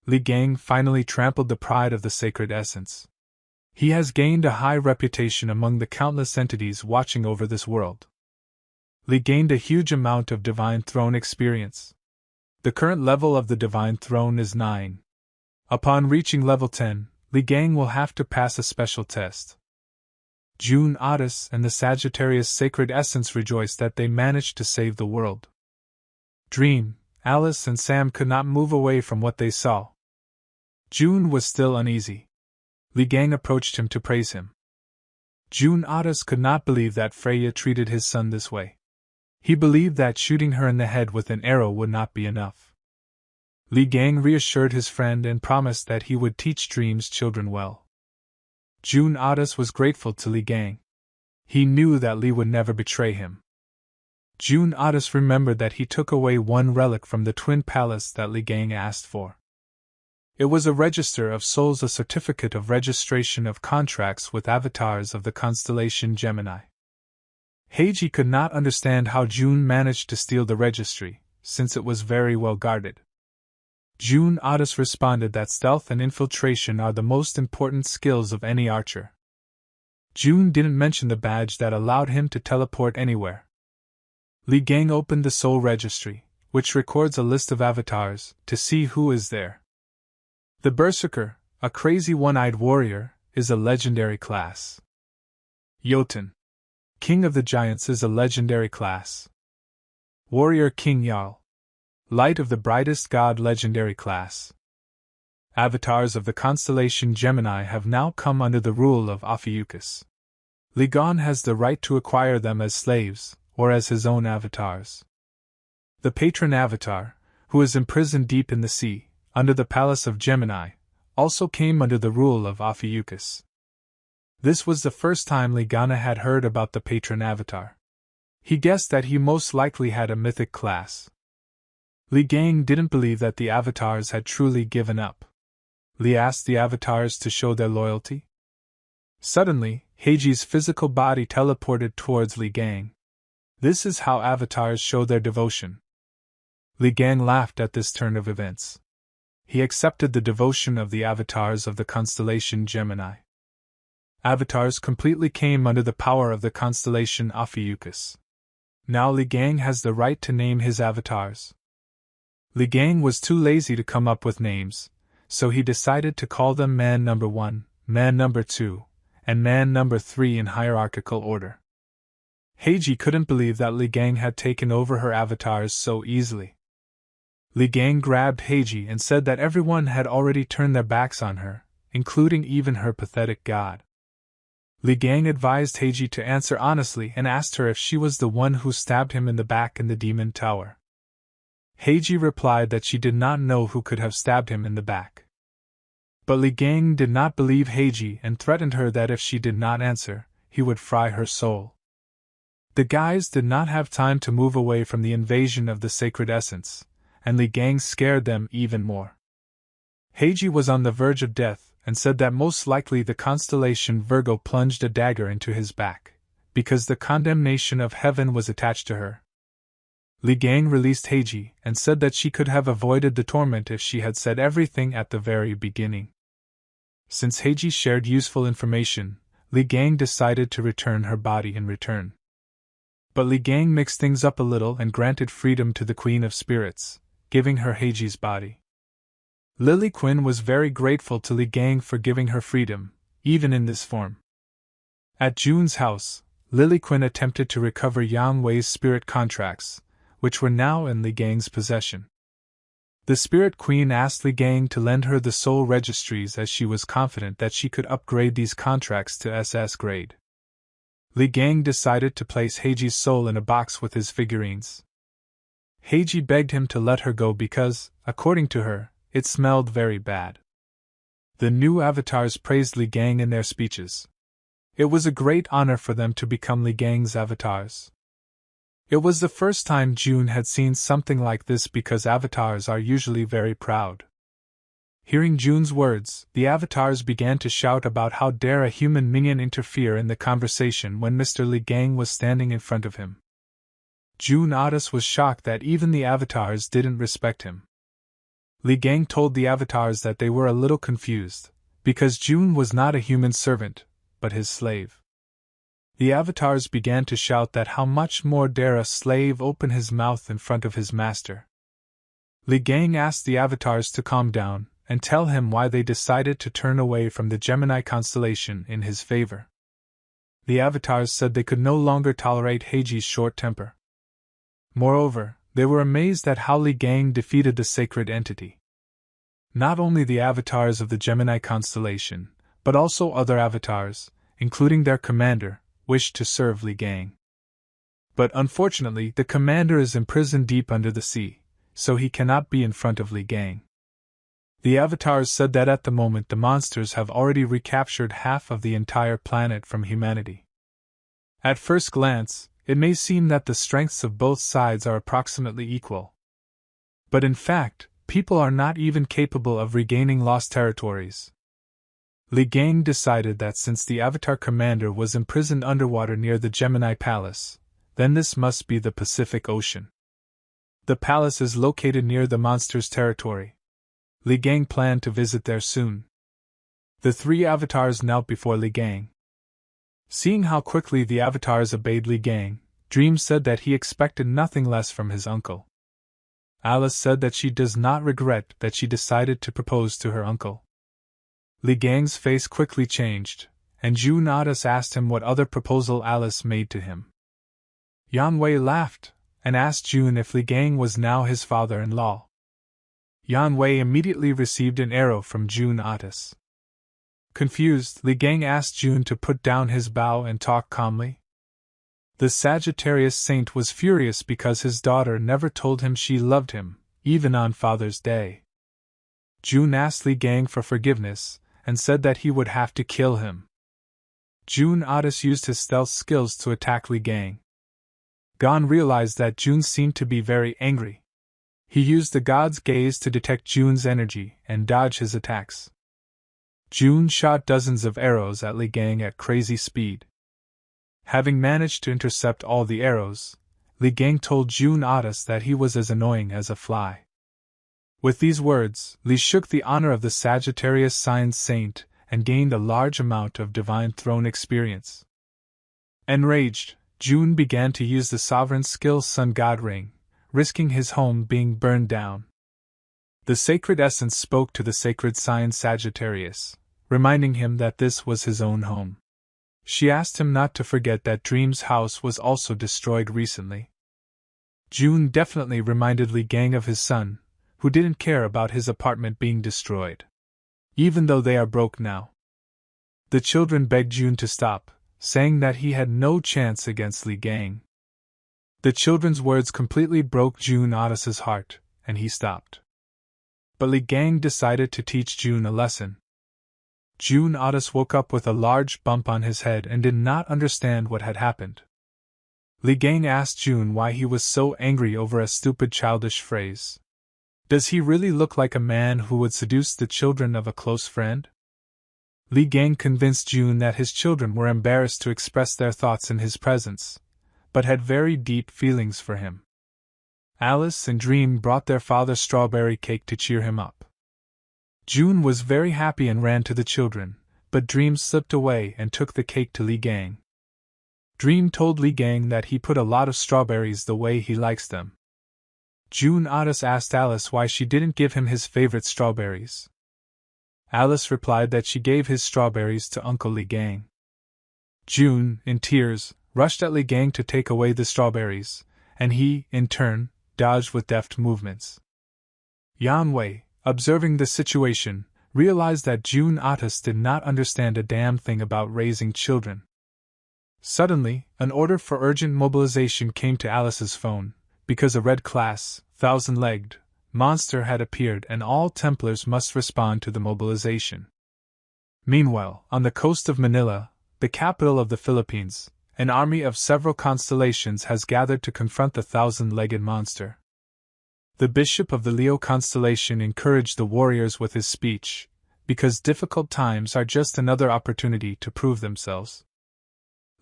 Speaker 1: Li Gang finally trampled the pride of the sacred essence. He has gained a high reputation among the countless entities watching over this world. Li gained a huge amount of Divine Throne experience. The current level of the Divine Throne is 9. Upon reaching level 10, Li Gang will have to pass a special test. June Otis and the Sagittarius Sacred Essence rejoiced that they managed to save the world. Dream, Alice and Sam could not move away from what they saw. June was still uneasy. Li Gang approached him to praise him. June Otis could not believe that Freya treated his son this way. He believed that shooting her in the head with an arrow would not be enough. Li Gang reassured his friend and promised that he would teach Dream's children well. June Otis was grateful to Li Gang. He knew that Li would never betray him. June Otis remembered that he took away one relic from the Twin Palace that Li Gang asked for. It was a register of souls, a certificate of registration of contracts with avatars of the constellation Gemini. Heiji could not understand how June managed to steal the registry, since it was very well guarded. June Otis responded that stealth and infiltration are the most important skills of any archer. June didn't mention the badge that allowed him to teleport anywhere. Li Gang opened the soul registry, which records a list of avatars, to see who is there. The Berserker, a crazy one-eyed warrior, is a legendary class. Jotun, King of the Giants, is a legendary class. Warrior King Jarl, Light of the Brightest God, legendary class. Avatars of the constellation Gemini have now come under the rule of Ophiuchus. Li Gang has the right to acquire them as slaves, or as his own avatars. The Patron Avatar, who is imprisoned deep in the sea, under the Palace of Gemini, also came under the rule of Ophiuchus. This was the first time Li Gang had heard about the Patron Avatar. He guessed that he most likely had a mythic class. Li Gang didn't believe that the avatars had truly given up. Li asked the avatars to show their loyalty. Suddenly, Heiji's physical body teleported towards Li Gang. This is how avatars show their devotion. Li Gang laughed at this turn of events. He accepted the devotion of the avatars of the constellation Gemini. Avatars completely came under the power of the constellation Ophiuchus. Now Li Gang has the right to name his avatars. Li Gang was too lazy to come up with names, so he decided to call them Man Number 1, Man Number 2, and Man Number 3 in hierarchical order. Heiji couldn't believe that Li Gang had taken over her avatars so easily. Li Gang grabbed Heiji and said that everyone had already turned their backs on her, including even her pathetic god. Li Gang advised Heiji to answer honestly and asked her if she was the one who stabbed him in the back in the demon tower. Heiji replied that she did not know who could have stabbed him in the back. But Li Gang did not believe Heiji and threatened her that if she did not answer, he would fry her soul. The guys did not have time to move away from the invasion of the sacred essence, and Li Gang scared them even more. Heiji was on the verge of death and said that most likely the constellation Virgo plunged a dagger into his back, because the condemnation of heaven was attached to her. Li Gang released Heiji and said that she could have avoided the torment if she had said everything at the very beginning. Since Heiji shared useful information, Li Gang decided to return her body in return. But Li Gang mixed things up a little and granted freedom to the Queen of Spirits, giving her Heiji's body. Lily Quinn was very grateful to Li Gang for giving her freedom, even in this form. At Jun's house, Lily Quinn attempted to recover Yang Wei's spirit contracts, which were now in Li Gang's possession. The Spirit Queen asked Li Gang to lend her the soul registries as she was confident that she could upgrade these contracts to SS grade. Li Gang decided to place Heiji's soul in a box with his figurines. Heiji begged him to let her go because, according to her, it smelled very bad. The new avatars praised Li Gang in their speeches. It was a great honor for them to become Li Gang's avatars. It was the first time Jun had seen something like this because avatars are usually very proud. Hearing Jun's words, the avatars began to shout about how dare a human minion interfere in the conversation when Mr. Li Gang was standing in front of him. Jun Otis was shocked that even the avatars didn't respect him. Li Gang told the avatars that they were a little confused, because Jun was not a human servant, but his slave. The avatars began to shout that how much more dare a slave open his mouth in front of his master. Li Gang asked the avatars to calm down and tell him why they decided to turn away from the Gemini constellation in his favor. The avatars said they could no longer tolerate Heiji's short temper. Moreover, they were amazed at how Li Gang defeated the sacred entity. Not only the avatars of the Gemini constellation, but also other avatars, including their commander, wished to serve Li Gang. But unfortunately, the commander is imprisoned deep under the sea, so he cannot be in front of Li Gang. The avatars said that at the moment the monsters have already recaptured half of the entire planet from humanity. At first glance, it may seem that the strengths of both sides are approximately equal. But in fact, people are not even capable of regaining lost territories. Li Gang decided that since the Avatar commander was imprisoned underwater near the Gemini Palace, then this must be the Pacific Ocean. The palace is located near the monster's territory. Li Gang planned to visit there soon. The three avatars knelt before Li Gang. Seeing how quickly the avatars obeyed Li Gang, Dream said that he expected nothing less from his uncle. Alice said that she does not regret that she decided to propose to her uncle. Li Gang's face quickly changed, and Jun Otis asked him what other proposal Alice made to him. Yang Wei laughed, and asked Jun if Li Gang was now his father-in-law. Yang Wei immediately received an arrow from Jun Otis. Confused, Li Gang asked Jun to put down his bow and talk calmly. The Sagittarius saint was furious because his daughter never told him she loved him, even on Father's Day. Jun asked Li Gang for forgiveness, and said that he would have to kill him. Jun Otis used his stealth skills to attack Li Gang. Gon realized that Jun seemed to be very angry. He used the god's gaze to detect Jun's energy and dodge his attacks. Jun shot dozens of arrows at Li Gang at crazy speed. Having managed to intercept all the arrows, Li Gang told Jun Otis that he was as annoying as a fly. With these words, Li shook the honor of the Sagittarius signed saint and gained a large amount of divine throne experience. Enraged, Jun began to use the sovereign skill Sun God Ring, risking his home being burned down. The sacred essence spoke to the sacred sign Sagittarius, reminding him that this was his own home. She asked him not to forget that Dream's house was also destroyed recently. Jun definitely reminded Li Gang of his son, who didn't care about his apartment being destroyed. Even though they are broke now. The children begged Jun to stop, saying that he had no chance against Li Gang. The children's words completely broke Jun Otis's heart, and he stopped. But Li Gang decided to teach Jun a lesson. Jun Otis woke up with a large bump on his head and did not understand what had happened. Li Gang asked Jun why he was so angry over a stupid childish phrase. Does he really look like a man who would seduce the children of a close friend? Li Gang convinced Jun that his children were embarrassed to express their thoughts in his presence, but had very deep feelings for him. Alice and Dream brought their father strawberry cake to cheer him up. Jun was very happy and ran to the children, but Dream slipped away and took the cake to Li Gang. Dream told Li Gang that he put a lot of strawberries the way he likes them. Jun Otis asked Alice why she didn't give him his favorite strawberries. Alice replied that she gave his strawberries to Uncle Li Gang. Jun, in tears, rushed at Li Gang to take away the strawberries, and he, in turn, dodged with deft movements. Yan Wei, observing the situation, realized that Jun Otis did not understand a damn thing about raising children. Suddenly, an order for urgent mobilization came to Alice's phone, because a red class, thousand-legged, monster had appeared and all Templars must respond to the mobilization. Meanwhile, on the coast of Manila, the capital of the Philippines, an army of several constellations has gathered to confront the thousand-legged monster. The bishop of the Leo constellation encouraged the warriors with his speech, because difficult times are just another opportunity to prove themselves.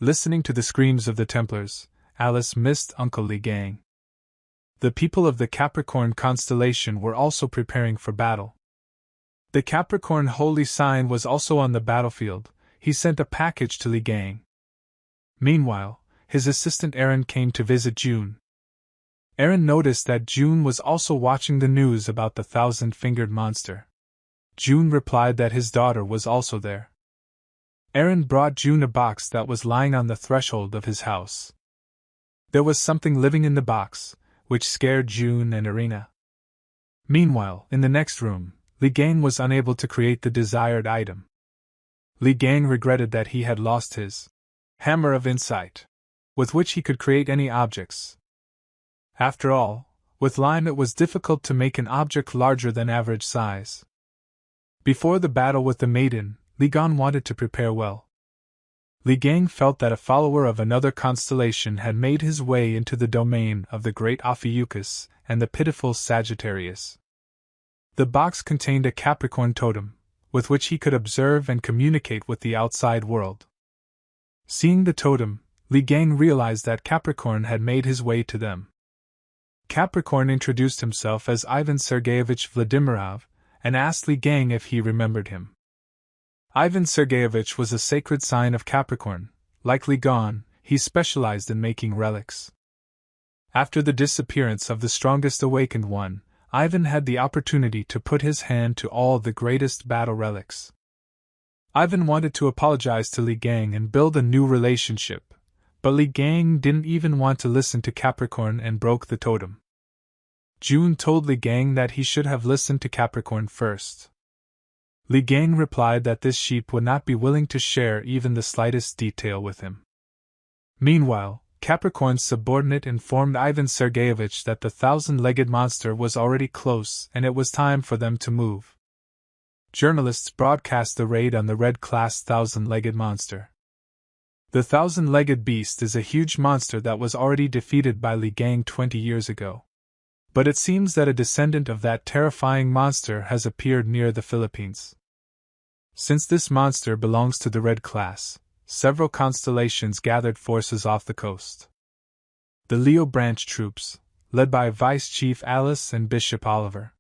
Speaker 1: Listening to the screams of the Templars, Alice missed Uncle Li Gang. The people of the Capricorn constellation were also preparing for battle. The Capricorn holy sign was also on the battlefield. He sent a package to Li Gang. Meanwhile, his assistant Aaron came to visit Jun. Aaron noticed that Jun was also watching the news about the thousand-fingered monster. Jun replied that his daughter was also there. Aaron brought Jun a box that was lying on the threshold of his house. There was something living in the box, which scared Jun and Irina. Meanwhile, in the next room, Li Gang was unable to create the desired item. Li Gang regretted that he had lost his hammer of insight, with which he could create any objects. After all, with lime it was difficult to make an object larger than average size. Before the battle with the maiden, Li Gang wanted to prepare well. Li Gang felt that a follower of another constellation had made his way into the domain of the great Ophiuchus and the pitiful Sagittarius. The box contained a Capricorn totem, with which he could observe and communicate with the outside world. Seeing the totem, Li Gang realized that Capricorn had made his way to them. Capricorn introduced himself as Ivan Sergeyevich Vladimirov and asked Li Gang if he remembered him. Ivan Sergeyevich was a sacred sign of Capricorn. Like Li Gang, he specialized in making relics. After the disappearance of the strongest awakened one, Ivan had the opportunity to put his hand to all the greatest battle relics. Ivan wanted to apologize to Li Gang and build a new relationship, but Li Gang didn't even want to listen to Capricorn and broke the totem. Jun told Li Gang that he should have listened to Capricorn first. Li Gang replied that this sheep would not be willing to share even the slightest detail with him. Meanwhile, Capricorn's subordinate informed Ivan Sergeyevich that the thousand-legged monster was already close and it was time for them to move. Journalists broadcast the raid on the red-class thousand-legged monster. The thousand-legged beast is a huge monster that was already defeated by Li Gang 20 years ago. But it seems that a descendant of that terrifying monster has appeared near the Philippines. Since this monster belongs to the red class, several constellations gathered forces off the coast. The Leo branch troops, led by Vice Chief Alice and Bishop Oliver.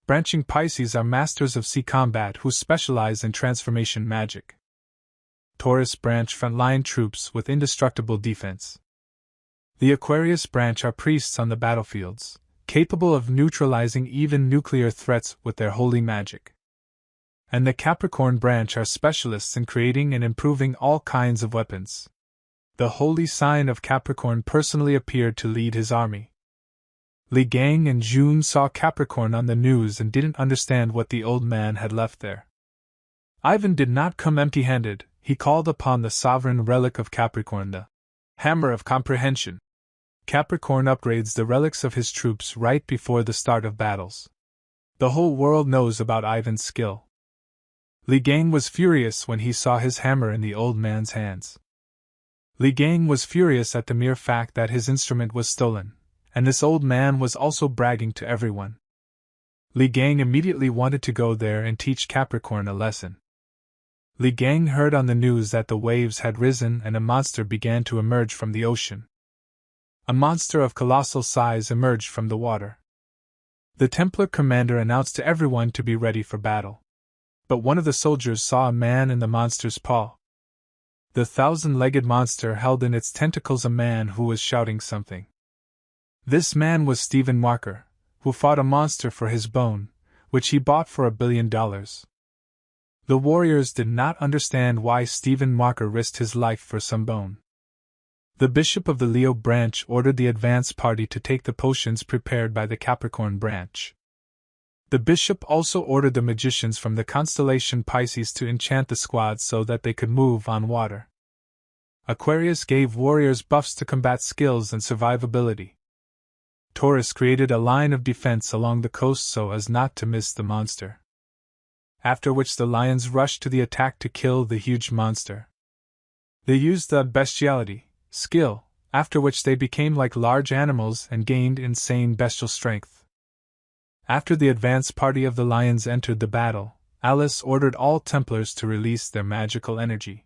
Speaker 1: Branching Pisces are masters of sea combat who specialize in transformation magic. Taurus branch frontline troops with indestructible defense. The Aquarius branch are priests on the battlefields, capable of neutralizing even nuclear threats with their holy magic. And the Capricorn branch are specialists in creating and improving all kinds of weapons. The holy sign of Capricorn personally appeared to lead his army. Li Gang and June saw Capricorn on the news and didn't understand what the old man had left there. Ivan did not come empty-handed. He called upon the sovereign relic of Capricorn, the Hammer of Comprehension. Capricorn upgrades the relics of his troops right before the start of battles. The whole world knows about Ivan's skill. Li Gang was furious when he saw his hammer in the old man's hands. Li Gang was furious at the mere fact that his instrument was stolen, and this old man was also bragging to everyone. Li Gang immediately wanted to go there and teach Capricorn a lesson. Li Gang heard on the news that the waves had risen and a monster began to emerge from the ocean. A monster of colossal size emerged from the water. The Templar commander announced to everyone to be ready for battle. But one of the soldiers saw a man in the monster's paw. The 1,000-legged monster held in its tentacles a man who was shouting something. This man was Stephen Marker, who fought a monster for his bone, which he bought for $1 billion. The warriors did not understand why Stephen Marker risked his life for some bone. The bishop of the Leo branch ordered the advance party to take the potions prepared by the Capricorn branch. The bishop also ordered the magicians from the constellation Pisces to enchant the squad so that they could move on water. Aquarius gave warriors buffs to combat skills and survivability. Taurus created a line of defense along the coast so as not to miss the monster. After which the lions rushed to the attack to kill the huge monster. They used the bestiality, skill, after which they became like large animals and gained insane bestial strength. After the advance party of the lions entered the battle, Alice ordered all Templars to release their magical energy.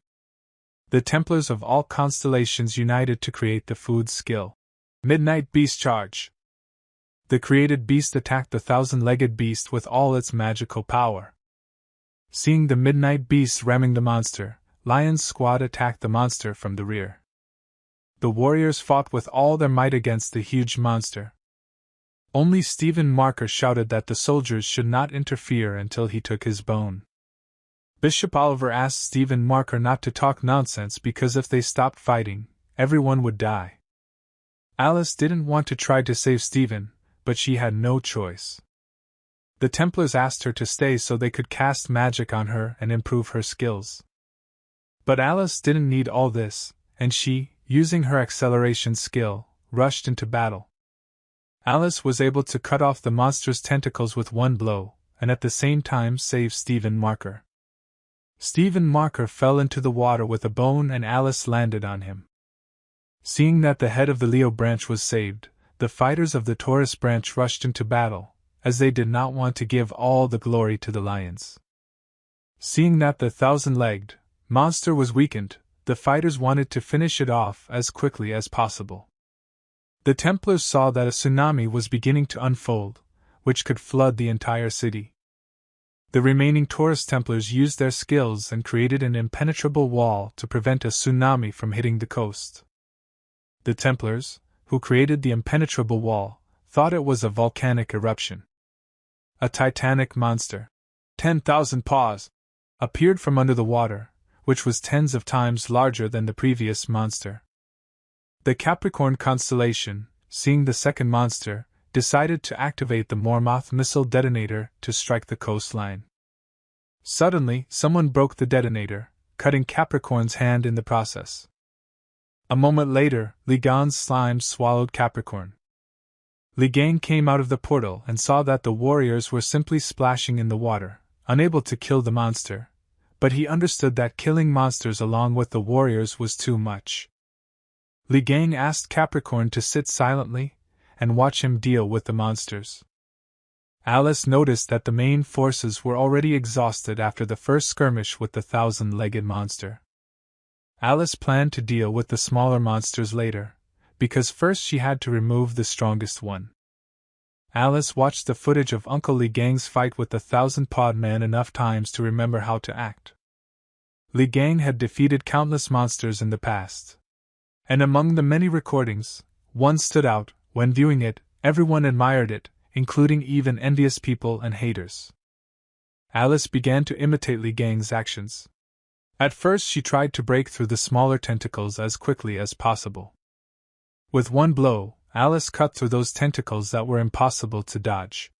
Speaker 1: The Templars of all constellations united to create the food skill. Midnight Beast Charge. The created beast attacked the 1,000-legged beast with all its magical power. Seeing the Midnight Beast ramming the monster, Lion's squad attacked the monster from the rear. The warriors fought with all their might against the huge monster. Only Stephen Marker shouted that the soldiers should not interfere until he took his bone. Bishop Oliver asked Stephen Marker not to talk nonsense because if they stopped fighting, everyone would die. Alice didn't want to try to save Stephen, but she had no choice. The Templars asked her to stay so they could cast magic on her and improve her skills. But Alice didn't need all this, and she, using her acceleration skill, rushed into battle. Alice was able to cut off the monster's tentacles with one blow, and at the same time save Stephen Marker. Stephen Marker fell into the water with a bone and Alice landed on him. Seeing that the head of the Leo branch was saved, the fighters of the Taurus branch rushed into battle, as they did not want to give all the glory to the lions. Seeing that the 1,000-legged monster was weakened, the fighters wanted to finish it off as quickly as possible. The Templars saw that a tsunami was beginning to unfold, which could flood the entire city. The remaining Taurus Templars used their skills and created an impenetrable wall to prevent a tsunami from hitting the coast. The Templars, who created the impenetrable wall, thought it was a volcanic eruption. A titanic monster, 10,000 paws, appeared from under the water, which was tens of times larger than the previous monster. The Capricorn constellation, seeing the second monster, decided to activate the Mormoth missile detonator to strike the coastline. Suddenly, someone broke the detonator, cutting Capricorn's hand in the process. A moment later, Li Gang's slime swallowed Capricorn. Li Gang came out of the portal and saw that the warriors were simply splashing in the water, unable to kill the monster, but he understood that killing monsters along with the warriors was too much. Li Gang asked Capricorn to sit silently, and watch him deal with the monsters. Alice noticed that the main forces were already exhausted after the first skirmish with the thousand-legged monster. Alice planned to deal with the smaller monsters later, because first she had to remove the strongest one. Alice watched the footage of Uncle Li Gang's fight with the thousand-pawed man enough times to remember how to act. Li Gang had defeated countless monsters in the past. And among the many recordings, one stood out. When viewing it, everyone admired it, including even envious people and haters. Alice began to imitate Li Gang's actions. At first she tried to break through the smaller tentacles as quickly as possible. With one blow, Alice cut through those tentacles that were impossible to dodge.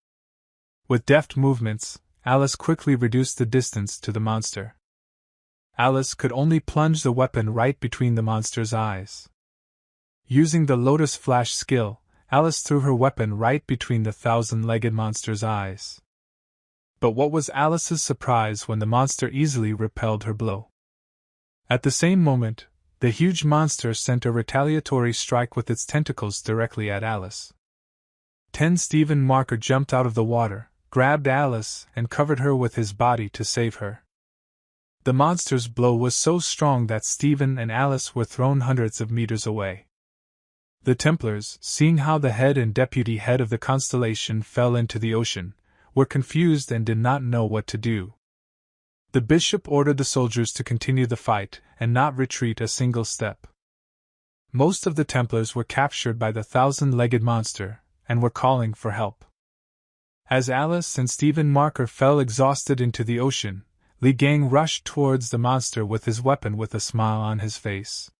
Speaker 1: With deft movements, Alice quickly reduced the distance to the monster. Alice could only plunge the weapon right between the monster's eyes. Using the Lotus Flash skill, Alice threw her weapon right between the thousand-legged monster's eyes. But what was Alice's surprise when the monster easily repelled her blow. At the same moment, the huge monster sent a retaliatory strike with its tentacles directly at Alice. Stephen Marker jumped out of the water, grabbed Alice, and covered her with his body to save her. The monster's blow was so strong that Stephen and Alice were thrown hundreds of meters away. The Templars, seeing how the head and deputy head of the constellation fell into the ocean, were confused and did not know what to do. The bishop ordered the soldiers to continue the fight and not retreat a single step. Most of the Templars were captured by the thousand-legged monster and were calling for help. As Alice and Stephen Marker fell exhausted into the ocean, Li Gang rushed towards the monster with his weapon with a smile on his face.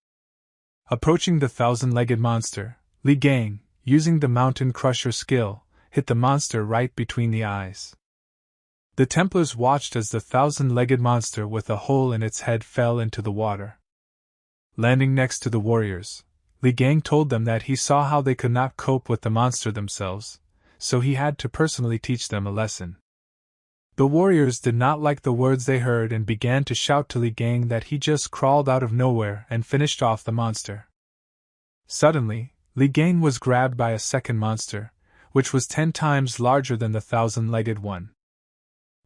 Speaker 1: Approaching the thousand-legged monster, Li Gang, using the Mountain Crusher skill, hit the monster right between the eyes. The Templars watched as the thousand-legged monster with a hole in its head fell into the water. Landing next to the warriors, Li Gang told them that he saw how they could not cope with the monster themselves, so he had to personally teach them a lesson. The warriors did not like the words they heard and began to shout to Li Gang that he just crawled out of nowhere and finished off the monster. Suddenly, Li Gang was grabbed by a second monster, which was 10 times larger than the thousand-legged one.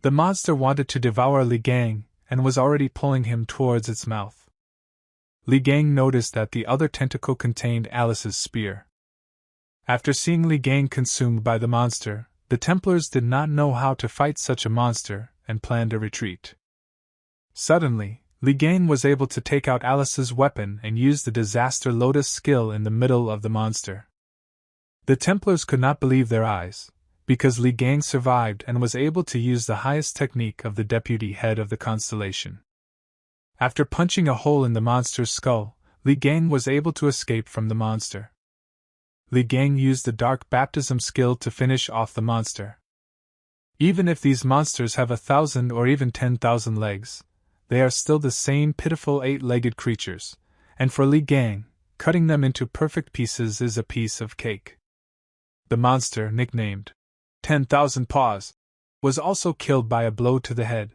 Speaker 1: The monster wanted to devour Li Gang and was already pulling him towards its mouth. Li Gang noticed that the other tentacle contained Alice's spear. After seeing Li Gang consumed by the monster, the Templars did not know how to fight such a monster and planned a retreat. Suddenly, Li Gang was able to take out Alice's weapon and use the Disaster Lotus skill in the middle of the monster. The Templars could not believe their eyes, because Li Gang survived and was able to use the highest technique of the deputy head of the constellation. After punching a hole in the monster's skull, Li Gang was able to escape from the monster. Li Gang used the Dark Baptism skill to finish off the monster. Even if these monsters have 1,000 or even 10,000 legs, they are still the same pitiful 8-legged creatures, and for Li Gang, cutting them into perfect pieces is a piece of cake. The monster, nicknamed 10,000 Paws, was also killed by a blow to the head.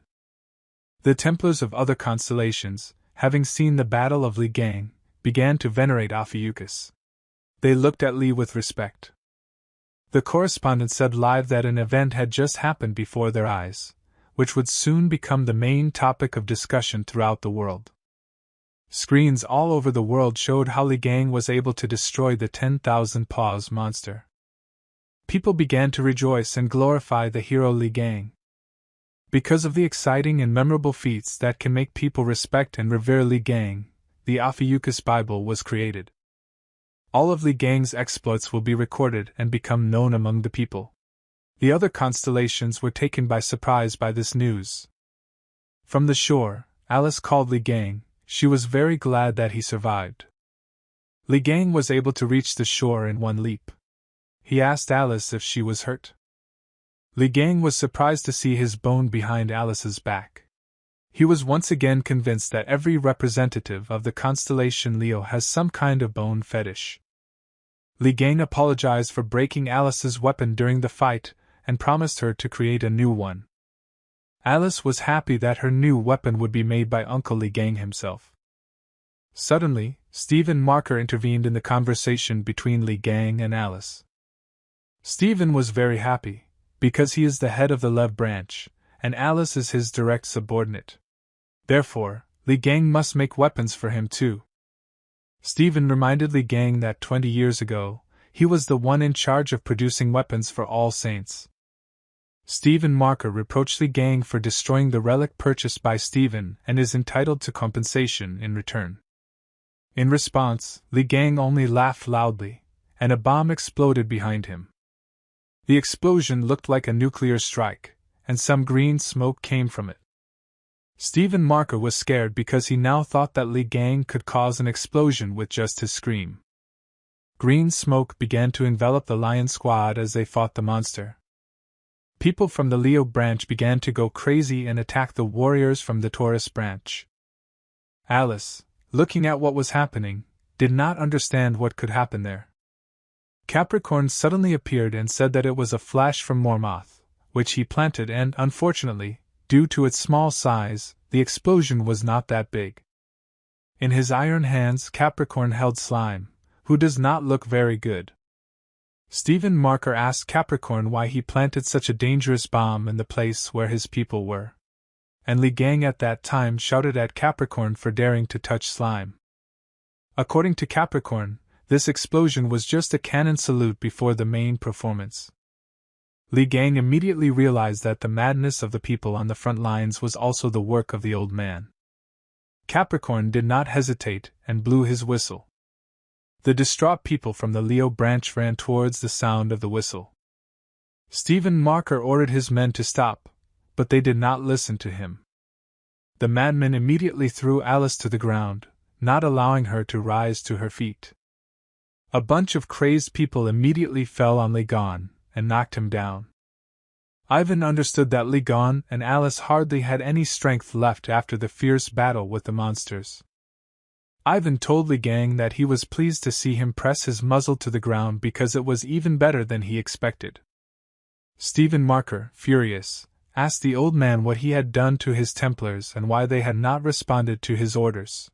Speaker 1: The Templars of other constellations, having seen the battle of Li Gang, began to venerate Ophiuchus. They looked at Li with respect. The correspondent said live that an event had just happened before their eyes, which would soon become the main topic of discussion throughout the world. Screens all over the world showed how Li Gang was able to destroy the 10,000 Paws monster. People began to rejoice and glorify the hero Li Gang. Because of the exciting and memorable feats that can make people respect and revere Li Gang, the Ophiuchus Bible was created. All of Li Gang's exploits will be recorded and become known among the people. The other constellations were taken by surprise by this news. From the shore, Alice called Li Gang. She was very glad that he survived. Li Gang was able to reach the shore in one leap. He asked Alice if she was hurt. Li Gang was surprised to see his bone behind Alice's back. He was once again convinced that every representative of the constellation Leo has some kind of bone fetish. Li Gang apologized for breaking Alice's weapon during the fight and promised her to create a new one. Alice was happy that her new weapon would be made by Uncle Li Gang himself. Suddenly, Stephen Marker intervened in the conversation between Li Gang and Alice. Stephen was very happy, because he is the head of the Lev branch, and Alice is his direct subordinate. Therefore, Li Gang must make weapons for him too. Stephen reminded Li Gang that 20 years ago, he was the one in charge of producing weapons for all saints. Stephen Marker reproached Li Gang for destroying the relic purchased by Stephen and is entitled to compensation in return. In response, Li Gang only laughed loudly, and a bomb exploded behind him. The explosion looked like a nuclear strike, and some green smoke came from it. Stephen Marker was scared because he now thought that Li Gang could cause an explosion with just his scream. Green smoke began to envelop the lion squad as they fought the monster. People from the Leo branch began to go crazy and attack the warriors from the Taurus branch. Alice, looking at what was happening, did not understand what could happen there. Capricorn suddenly appeared and said that it was a flash from Mormoth, which he planted, and, unfortunately, due to its small size, the explosion was not that big. In his iron hands, Capricorn held slime, who does not look very good. Stephen Marker asked Capricorn why he planted such a dangerous bomb in the place where his people were. And Li Gang at that time shouted at Capricorn for daring to touch slime. According to Capricorn, this explosion was just a cannon salute before the main performance. Li Gang immediately realized that the madness of the people on the front lines was also the work of the old man. Capricorn did not hesitate and blew his whistle. The distraught people from the Leo branch ran towards the sound of the whistle. Stephen Marker ordered his men to stop, but they did not listen to him. The madman immediately threw Alice to the ground, not allowing her to rise to her feet. A bunch of crazed people immediately fell on Li Gang and knocked him down. Ivan understood that Li Gang and Alice hardly had any strength left after the fierce battle with the monsters. Ivan told Li Gang that he was pleased to see him press his muzzle to the ground because it was even better than he expected. Stephen Marker, furious, asked the old man what he had done to his Templars and why they had not responded to his orders.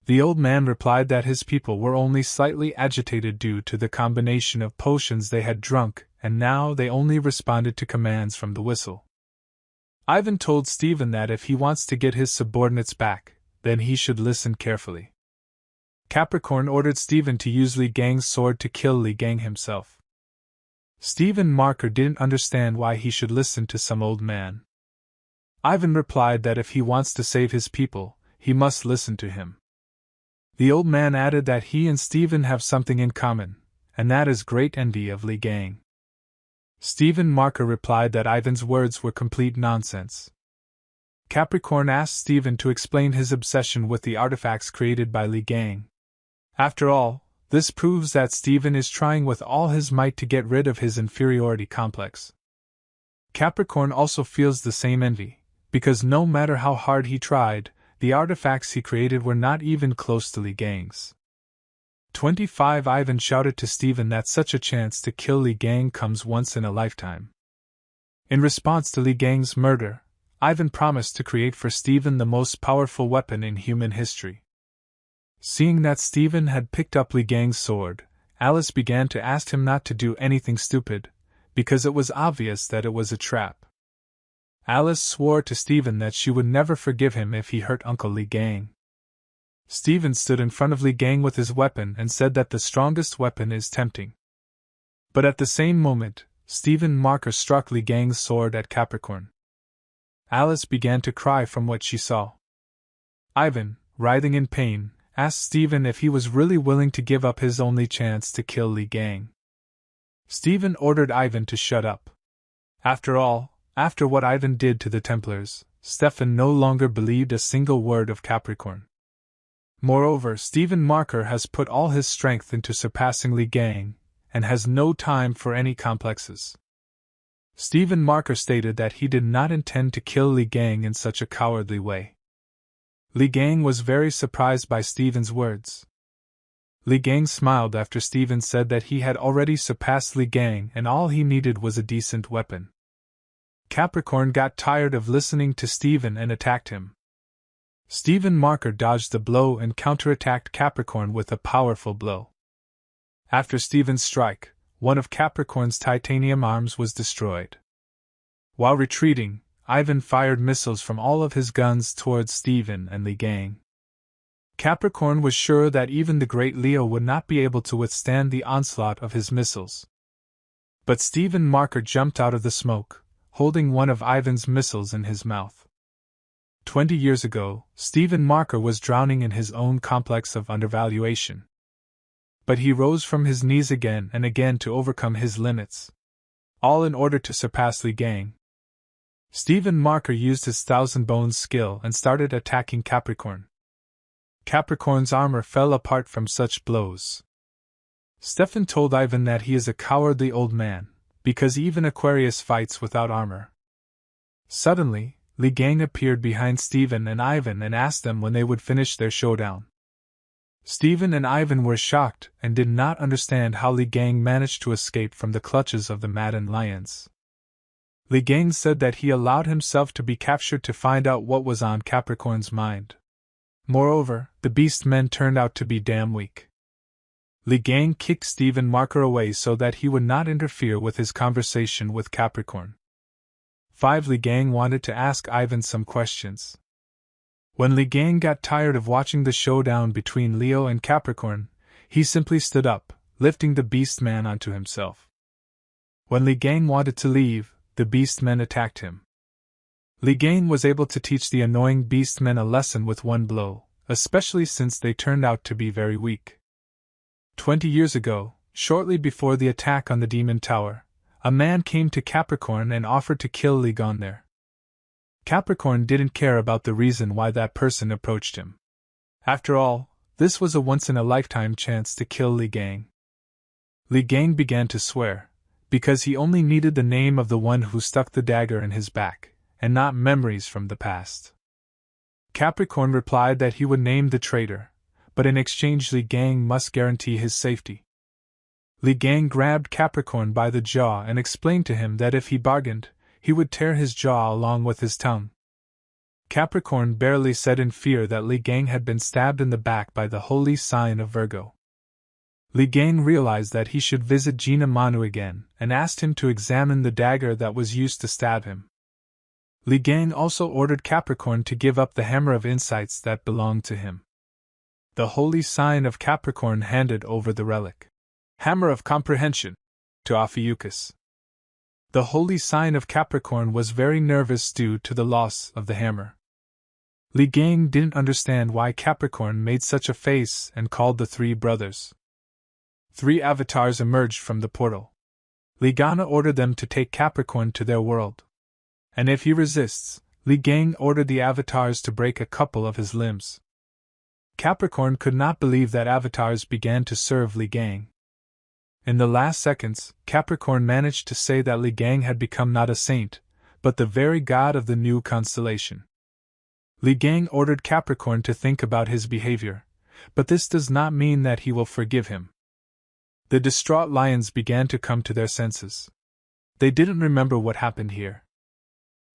Speaker 1: The old man replied that his people were only slightly agitated due to the combination of potions they had drunk, and now they only responded to commands from the whistle. Ivan told Stephen that if he wants to get his subordinates back, then he should listen carefully. Capricorn ordered Stephen to use Li Gang's sword to kill Li Gang himself. Stephen Marker didn't understand why he should listen to some old man. Ivan replied that if he wants to save his people, he must listen to him. The old man added that he and Stephen have something in common, and that is great envy of Li Gang. Stephen Marker replied that Ivan's words were complete nonsense. Capricorn asked Stephen to explain his obsession with the artifacts created by Li Gang. After all, this proves that Stephen is trying with all his might to get rid of his inferiority complex. Capricorn also feels the same envy, because no matter how hard he tried, the artifacts he created were not even close to Li Gang's. 25 Ivan shouted to Stephen that such a chance to kill Li Gang comes once in a lifetime. In response to Li Gang's murder, Ivan promised to create for Stephen the most powerful weapon in human history. Seeing that Stephen had picked up Li Gang's sword, Alice began to ask him not to do anything stupid, because it was obvious that it was a trap. Alice swore to Stephen that she would never forgive him if he hurt Uncle Li Gang. Stephen stood in front of Li Gang with his weapon and said that the strongest weapon is tempting. But at the same moment, Stephen Marker struck Li Gang's sword at Capricorn. Alice began to cry from what she saw. Ivan, writhing in pain, asked Stephen if he was really willing to give up his only chance to kill Li Gang. Stephen ordered Ivan to shut up. After all, after what Ivan did to the Templars, Stefan no longer believed a single word of Capricorn. Moreover, Stephen Marker has put all his strength into surpassing Li Gang, and has no time for any complexes. Stephen Marker stated that he did not intend to kill Li Gang in such a cowardly way. Li Gang was very surprised by Stephen's words. Li Gang smiled after Stephen said that he had already surpassed Li Gang and all he needed was a decent weapon. Capricorn got tired of listening to Stephen and attacked him. Stephen Marker dodged the blow and counterattacked Capricorn with a powerful blow. After Stephen's strike, one of Capricorn's titanium arms was destroyed. While retreating, Ivan fired missiles from all of his guns towards Stephen and Li Gang. Capricorn was sure that even the great Leo would not be able to withstand the onslaught of his missiles. But Stephen Marker jumped out of the smoke, holding one of Ivan's missiles in his mouth. 20 years ago, Stephen Marker was drowning in his own complex of undervaluation. But he rose from his knees again and again to overcome his limits, all in order to surpass Li Gang. Stephen Marker used his thousand bones skill and started attacking Capricorn. Capricorn's armor fell apart from such blows. Stefan told Ivan that he is a cowardly old man, because even Aquarius fights without armor. Suddenly, Li Gang appeared behind Stephen and Ivan and asked them when they would finish their showdown. Stephen and Ivan were shocked and did not understand how Li Gang managed to escape from the clutches of the maddened lions. Li Gang said that he allowed himself to be captured to find out what was on Capricorn's mind. Moreover, the beast men turned out to be damn weak. Li Gang kicked Stephen Marker away so that he would not interfere with his conversation with Capricorn. 5. Li Gang wanted to ask Ivan some questions. When Li Gang got tired of watching the showdown between Leo and Capricorn, he simply stood up, lifting the beast man onto himself. When Li Gang wanted to leave, the beast men attacked him. Li Gang was able to teach the annoying beast men a lesson with one blow, especially since they turned out to be very weak. 20 years ago, shortly before the attack on the Demon Tower, a man came to Capricorn and offered to kill Li Gang there. Capricorn didn't care about the reason why that person approached him. After all, this was a once-in-a-lifetime chance to kill Li Gang. Li Gang began to swear, because he only needed the name of the one who stuck the dagger in his back, and not memories from the past. Capricorn replied that he would name the traitor, but in exchange Li Gang must guarantee his safety. Li Gang grabbed Capricorn by the jaw and explained to him that if he bargained, he would tear his jaw along with his tongue. Capricorn barely said in fear that Li Gang had been stabbed in the back by the holy sign of Virgo. Li Gang realized that he should visit Gina Manu again and asked him to examine the dagger that was used to stab him. Li Gang also ordered Capricorn to give up the hammer of insights that belonged to him. The holy sign of Capricorn handed over the relic, hammer of comprehension, to Ophiuchus. The holy sign of Capricorn was very nervous due to the loss of the hammer. Li Gang didn't understand why Capricorn made such a face and called the three brothers. 3 avatars emerged from the portal. Li Gang ordered them to take Capricorn to their world. And if he resists, Li Gang ordered the avatars to break a couple of his limbs. Capricorn could not believe that avatars began to serve Li Gang. In the last seconds, Capricorn managed to say that Li Gang had become not a saint, but the very god of the new constellation. Li Gang ordered Capricorn to think about his behavior, but this does not mean that he will forgive him. The distraught lions began to come to their senses. They didn't remember what happened here.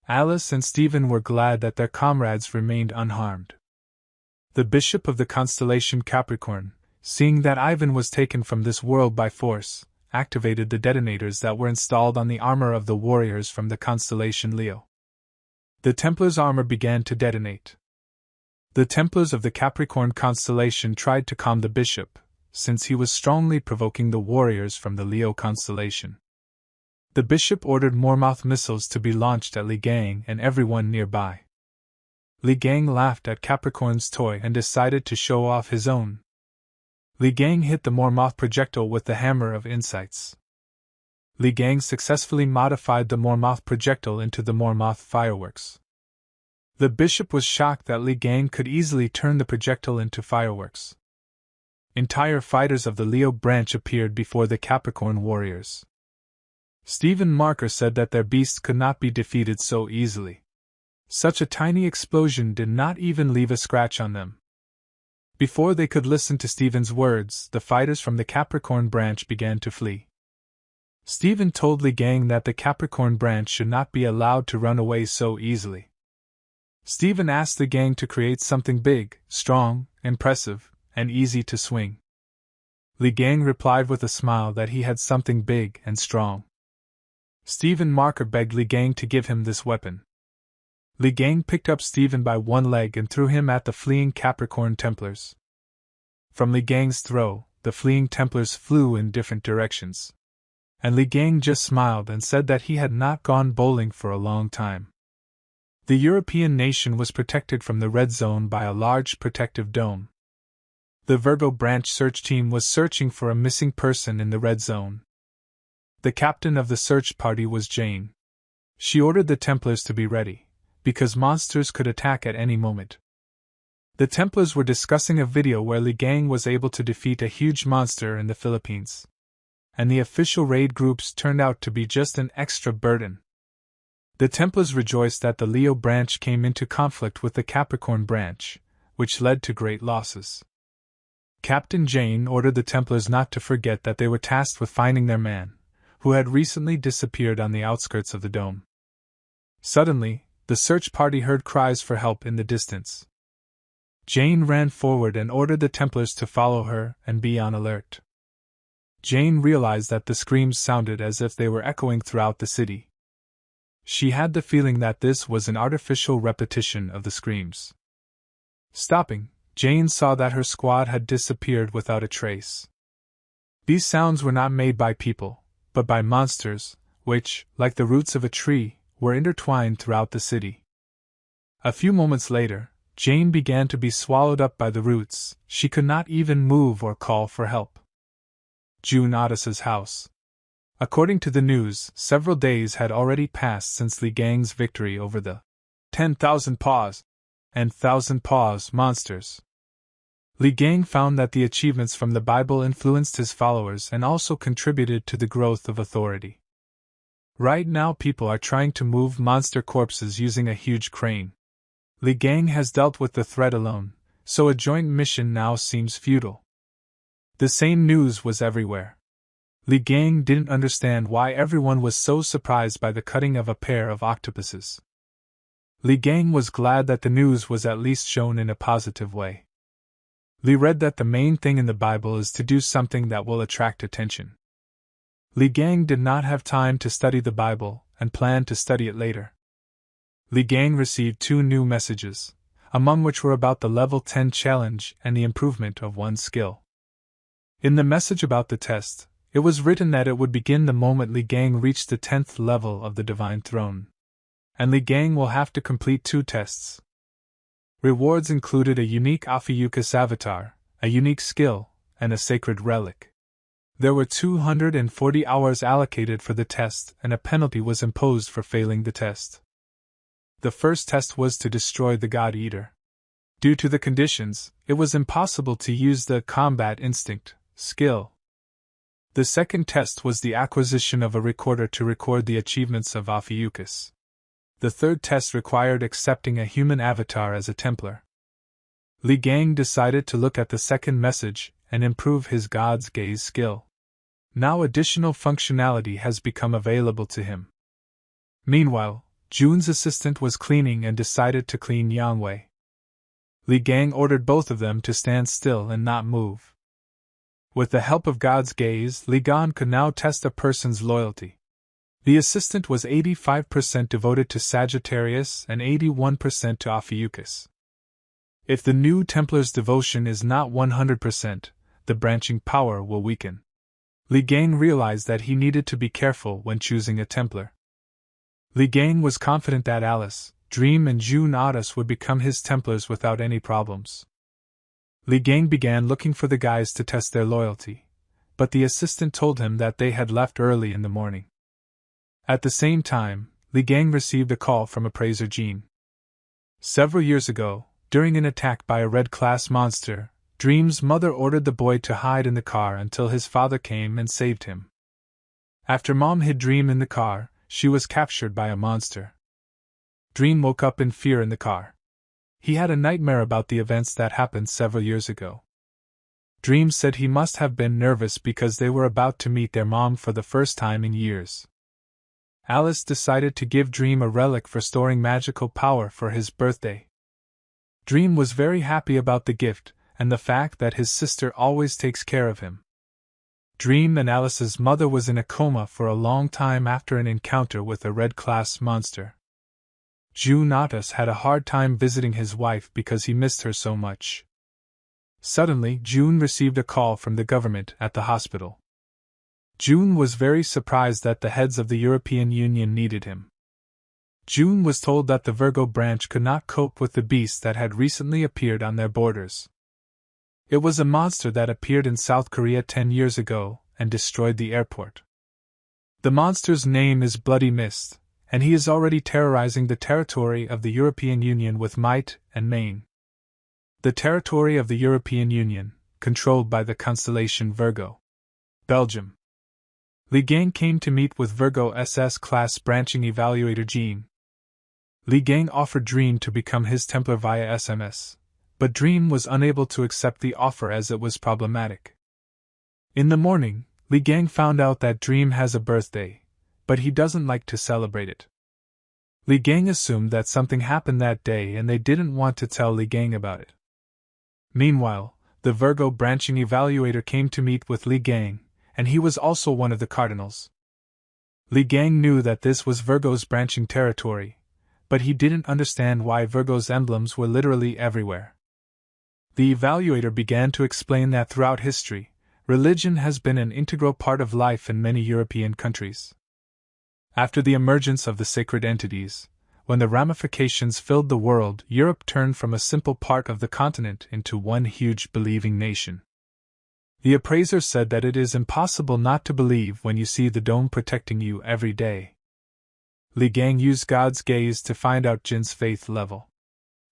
Speaker 1: Alice and Stephen were glad that their comrades remained unharmed. The bishop of the constellation Capricorn, seeing that Ivan was taken from this world by force, activated the detonators that were installed on the armor of the warriors from the constellation Leo. The Templars' armor began to detonate. The Templars of the Capricorn constellation tried to calm the bishop, since he was strongly provoking the warriors from the Leo constellation. The bishop ordered more mouth missiles to be launched at Li Gang and everyone nearby. Li Gang laughed at Capricorn's toy and decided to show off his own. Li Gang hit the Mormoth projectile with the hammer of insights. Li Gang successfully modified the Mormoth projectile into the Mormoth fireworks. The bishop was shocked that Li Gang could easily turn the projectile into fireworks. Entire fighters of the Leo branch appeared before the Capricorn warriors. Stephen Marker said that their beasts could not be defeated so easily. Such a tiny explosion did not even leave a scratch on them. Before they could listen to Stephen's words, the fighters from the Capricorn branch began to flee. Stephen told Li Gang that the Capricorn branch should not be allowed to run away so easily. Stephen asked the gang to create something big, strong, impressive, and easy to swing. Li Gang replied with a smile that he had something big and strong. Stephen Marker begged Li Gang to give him this weapon. Li Gang picked up Stephen by one leg and threw him at the fleeing Capricorn Templars. From Li Gang's throw, the fleeing Templars flew in different directions. And Li Gang just smiled and said that he had not gone bowling for a long time. The European nation was protected from the red zone by a large protective dome. The Virgo branch search team was searching for a missing person in the red zone. The captain of the search party was Jane. She ordered the Templars to be ready, because monsters could attack at any moment. The Templars were discussing a video where Li Gang was able to defeat a huge monster in the Philippines. And the official raid groups turned out to be just an extra burden. The Templars rejoiced that the Leo branch came into conflict with the Capricorn branch, which led to great losses. Captain Jane ordered the Templars not to forget that they were tasked with finding their man, who had recently disappeared on the outskirts of the dome. Suddenly, the search party heard cries for help in the distance. Jane ran forward and ordered the Templars to follow her and be on alert. Jane realized that the screams sounded as if they were echoing throughout the city. She had the feeling that this was an artificial repetition of the screams. Stopping, Jane saw that her squad had disappeared without a trace. These sounds were not made by people, but by monsters, which, like the roots of a tree, were intertwined throughout the city. A few moments later, Jane began to be swallowed up by the roots. She could not even move or call for help. June Otis's house. According to the news, several days had already passed since Li Gang's victory over the 10,000 Paws and 1,000 Paws monsters. Li Gang found that the achievements from the Bible influenced his followers and also contributed to the growth of authority. Right now people are trying to move monster corpses using a huge crane. Li Gang has dealt with the threat alone, so a joint mission now seems futile. The same news was everywhere. Li Gang didn't understand why everyone was so surprised by the cutting of a pair of octopuses. Li Gang was glad that the news was at least shown in a positive way. Li read that the main thing in the Bible is to do something that will attract attention. Li Gang did not have time to study the Bible and planned to study it later. Li Gang received 2 new messages, among which were about the level 10 challenge and the improvement of one's skill. In the message about the test, it was written that it would begin the moment Li Gang reached the 10th level of the Divine Throne. And Li Gang will have to complete 2 tests. Rewards included a unique Ophiuchus avatar, a unique skill, and a sacred relic. There were 240 hours allocated for the test, and a penalty was imposed for failing the test. The first test was to destroy the God Eater. Due to the conditions, it was impossible to use the combat instinct skill. The second test was the acquisition of a recorder to record the achievements of Ophiuchus. The third test required accepting a human avatar as a Templar. Li Gang decided to look at the second message and improve his God's gaze skill. Now additional functionality has become available to him. Meanwhile, June's assistant was cleaning and decided to clean Yangwei. Li Gang ordered both of them to stand still and not move. With the help of God's gaze, Li Gang could now test a person's loyalty. The assistant was 85% devoted to Sagittarius and 81% to Ophiuchus. If the new Templar's devotion is not 100%, the branching power will weaken. Li Gang realized that he needed to be careful when choosing a Templar. Li Gang was confident that Alice, Dream and June Otis would become his Templars without any problems. Li Gang began looking for the guys to test their loyalty, but the assistant told him that they had left early in the morning. At the same time, Li Gang received a call from appraiser Jean. Several years ago, during an attack by a red-class monster, Dream's mother ordered the boy to hide in the car until his father came and saved him. After Mom hid Dream in the car, she was captured by a monster. Dream woke up in fear in the car. He had a nightmare about the events that happened several years ago. Dream said he must have been nervous because they were about to meet their mom for the first time in years. Alice decided to give Dream a relic for storing magical power for his birthday. Dream was very happy about the gift and the fact that his sister always takes care of him. Dream and Alice's mother was in a coma for a long time after an encounter with a red-class monster. June Otis had a hard time visiting his wife because he missed her so much. Suddenly, June received a call from the government at the hospital. June was very surprised that the heads of the European Union needed him. June was told that the Virgo branch could not cope with the beast that had recently appeared on their borders. It was a monster that appeared in South Korea 10 years ago and destroyed the airport. The monster's name is Bloody Mist, and he is already terrorizing the territory of the European Union with might and main. The territory of the European Union, controlled by the constellation Virgo. Belgium. Li Gang came to meet with Virgo SS-class branching evaluator Jean. Li Gang offered Dream to become his Templar via SMS, but Dream was unable to accept the offer as it was problematic. In the morning, Li Gang found out that Dream has a birthday, but he doesn't like to celebrate it. Li Gang assumed that something happened that day and they didn't want to tell Li Gang about it. Meanwhile, the Virgo branching evaluator came to meet with Li Gang, and he was also one of the cardinals. Li Gang knew that this was Virgo's branching territory, but he didn't understand why Virgo's emblems were literally everywhere. The evaluator began to explain that throughout history, religion has been an integral part of life in many European countries. After the emergence of the sacred entities, when the ramifications filled the world, Europe turned from a simple part of the continent into one huge believing nation. The appraiser said that it is impossible not to believe when you see the dome protecting you every day. Li Gang used God's gaze to find out Jin's faith level.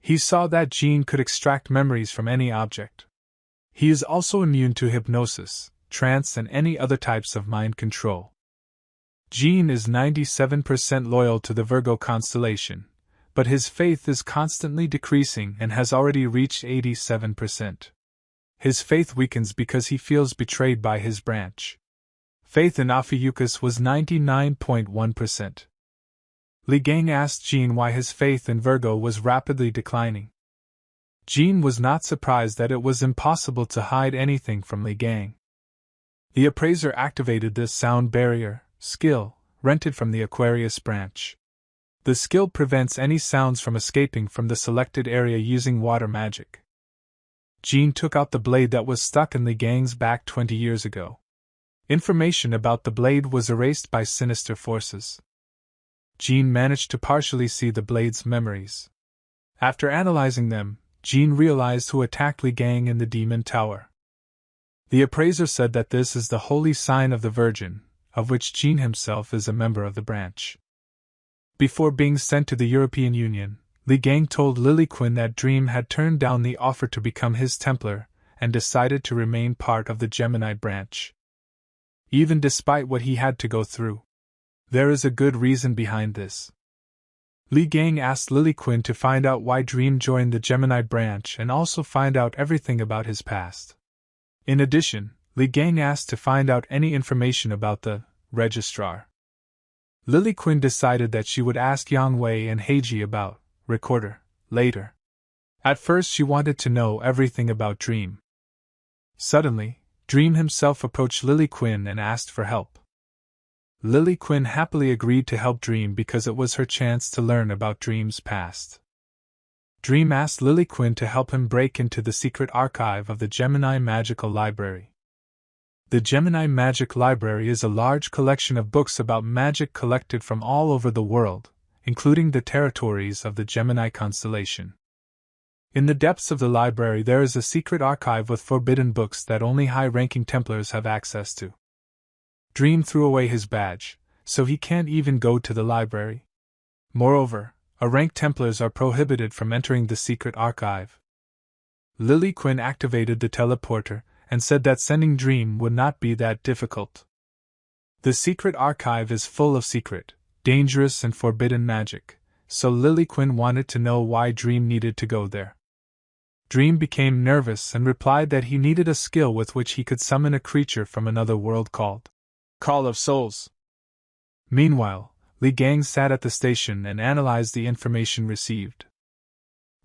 Speaker 1: He saw that Jin could extract memories from any object. He is also immune to hypnosis, trance, and any other types of mind control. Jin is 97% loyal to the Virgo constellation, but his faith is constantly decreasing and has already reached 87%. His faith weakens because he feels betrayed by his branch. Faith in Ophiuchus was 99.1%. Li Gang asked Jin why his faith in Virgo was rapidly declining. Jin was not surprised that it was impossible to hide anything from Li Gang. The appraiser activated this sound barrier skill, rented from the Aquarius branch. The skill prevents any sounds from escaping from the selected area using water magic. Jin took out the blade that was stuck in Li Gang's back 20 years ago. Information about the blade was erased by sinister forces. Jin managed to partially see the blade's memories. After analyzing them, Jin realized who attacked Li Gang in the Demon Tower. The appraiser said that this is the holy sign of the Virgin, of which Jin himself is a member of the branch. Before being sent to the European Union, Li Gang told Lily Quinn that Dream had turned down the offer to become his Templar and decided to remain part of the Gemini branch. Even despite what he had to go through. There is a good reason behind this. Li Gang asked Lily Quinn to find out why Dream joined the Gemini branch and also find out everything about his past. In addition, Li Gang asked to find out any information about the registrar. Lily Quinn decided that she would ask Yang Wei and Heiji about Recorder later. At first she wanted to know everything about Dream. Suddenly, Dream himself approached Lily Quinn and asked for help. Lily Quinn happily agreed to help Dream because it was her chance to learn about Dream's past. Dream asked Lily Quinn to help him break into the secret archive of the Gemini Magical Library. The Gemini Magic Library is a large collection of books about magic collected from all over the world, including the territories of the Gemini constellation. In the depths of the library there is a secret archive with forbidden books that only high-ranking Templars have access to. Dream threw away his badge, so he can't even go to the library. Moreover, ranked Templars are prohibited from entering the secret archive. Lily Quinn activated the teleporter and said that sending Dream would not be that difficult. The secret archive is full of secret, dangerous and forbidden magic, so Lily Quinn wanted to know why Dream needed to go there. Dream became nervous and replied that he needed a skill with which he could summon a creature from another world called Call of Souls. Meanwhile, Li Gang sat at the station and analyzed the information received.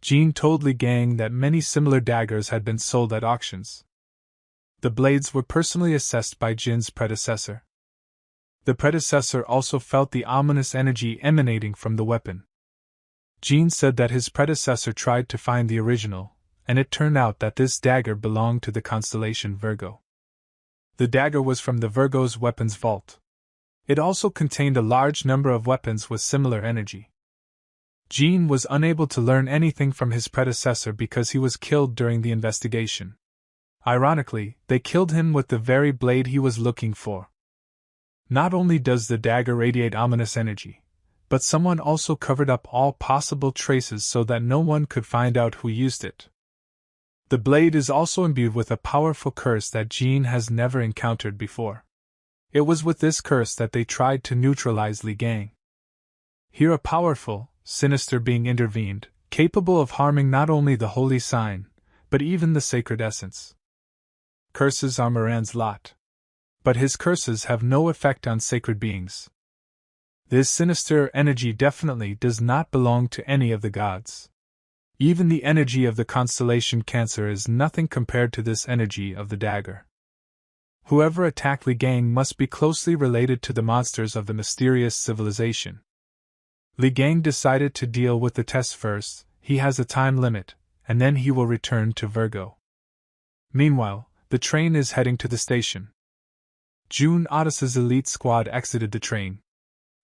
Speaker 1: Jin told Li Gang that many similar daggers had been sold at auctions. The blades were personally assessed by Jin's predecessor. The predecessor also felt the ominous energy emanating from the weapon. Jin said that his predecessor tried to find the original, and it turned out that this dagger belonged to the constellation Virgo. The dagger was from the Virgo's weapons vault. It also contained a large number of weapons with similar energy. Jin was unable to learn anything from his predecessor because he was killed during the investigation. Ironically, they killed him with the very blade he was looking for. Not only does the dagger radiate ominous energy, but someone also covered up all possible traces so that no one could find out who used it. The blade is also imbued with a powerful curse that Jin has never encountered before. It was with this curse that they tried to neutralize Li Gang. Here a powerful, sinister being intervened, capable of harming not only the holy sign, but even the sacred essence. Curses are Moran's lot. But his curses have no effect on sacred beings. This sinister energy definitely does not belong to any of the gods. Even the energy of the constellation Cancer is nothing compared to this energy of the dagger. Whoever attacked Li Gang must be closely related to the monsters of the mysterious civilization. Li Gang decided to deal with the test first. He has a time limit, and then he will return to Virgo. Meanwhile, the train is heading to the station. June Otis's elite squad exited the train.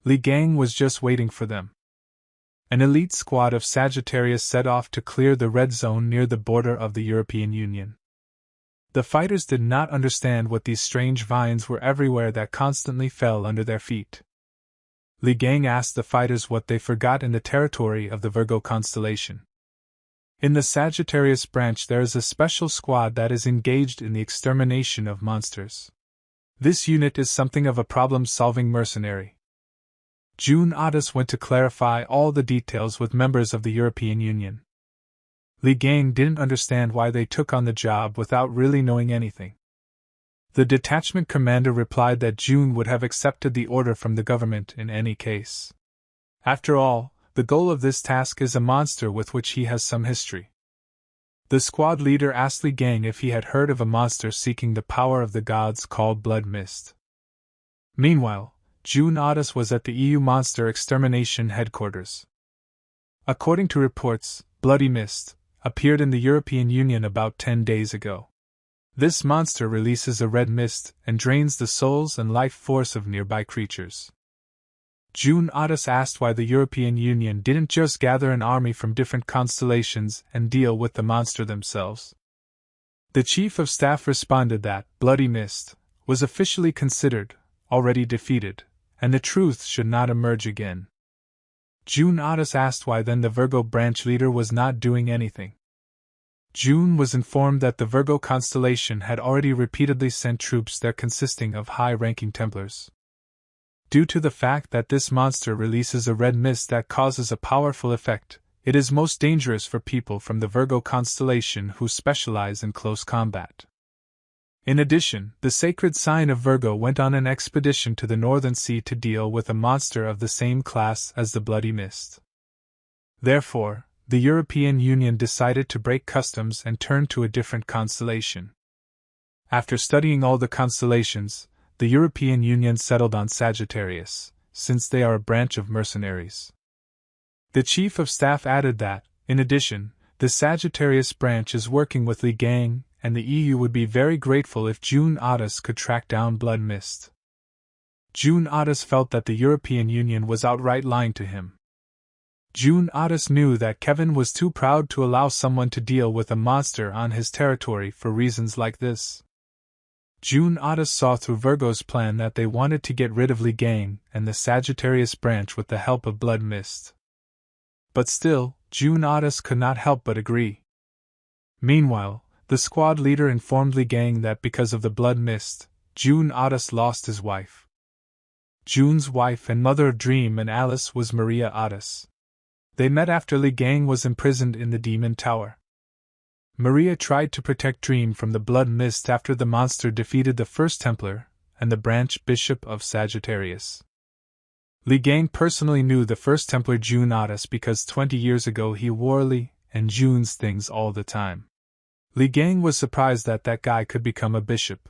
Speaker 1: Li Gang was just waiting for them. An elite squad of Sagittarius set off to clear the red zone near the border of the European Union. The fighters did not understand what these strange vines were everywhere that constantly fell under their feet. Li Gang asked the fighters what they forgot in the territory of the Virgo constellation. In the Sagittarius branch there is a special squad that is engaged in the extermination of monsters. This unit is something of a problem-solving mercenary. June Otis went to clarify all the details with members of the European Union. Li Gang didn't understand why they took on the job without really knowing anything. The detachment commander replied that June would have accepted the order from the government in any case. After all, the goal of this task is a monster with which he has some history. The squad leader asked Li Gang if he had heard of a monster seeking the power of the gods called Blood Mist. Meanwhile, June Otis was at the EU Monster Extermination Headquarters. According to reports, Bloody Mist appeared in the European Union about 10 days ago. This monster releases a red mist and drains the souls and life force of nearby creatures. June Otis asked why the European Union didn't just gather an army from different constellations and deal with the monster themselves. The Chief of Staff responded that Bloody Mist was officially considered already defeated, and the truth should not emerge again. June Otis asked why then the Virgo branch leader was not doing anything. June was informed that the Virgo constellation had already repeatedly sent troops there consisting of high-ranking Templars. Due to the fact that this monster releases a red mist that causes a powerful effect, it is most dangerous for people from the Virgo constellation who specialize in close combat. In addition, the sacred sign of Virgo went on an expedition to the Northern Sea to deal with a monster of the same class as the Bloody Mist. Therefore, the European Union decided to break customs and turn to a different constellation. After studying all the constellations, the European Union settled on Sagittarius, since they are a branch of mercenaries. The Chief of Staff added that, in addition, the Sagittarius branch is working with Li Gang, and the EU would be very grateful if June Otis could track down Blood Mist. June Otis felt that the European Union was outright lying to him. June Otis knew that Kevin was too proud to allow someone to deal with a monster on his territory for reasons like this. June Otis saw through Virgo's plan that they wanted to get rid of Li Gang and the Sagittarius branch with the help of Blood Mist. But still, June Otis could not help but agree. Meanwhile, the squad leader informed Li Gang that because of the Blood Mist, June Otis lost his wife. June's wife and mother of Dream and Alice was Maria Otis. They met after Li Gang was imprisoned in the Demon Tower. Maria tried to protect Dream from the Blood Mist after the monster defeated the First Templar and the branch bishop of Sagittarius. Li Gang personally knew the First Templar June Otis because 20 years ago he wore Li and June's things all the time. Li Gang was surprised that that guy could become a bishop.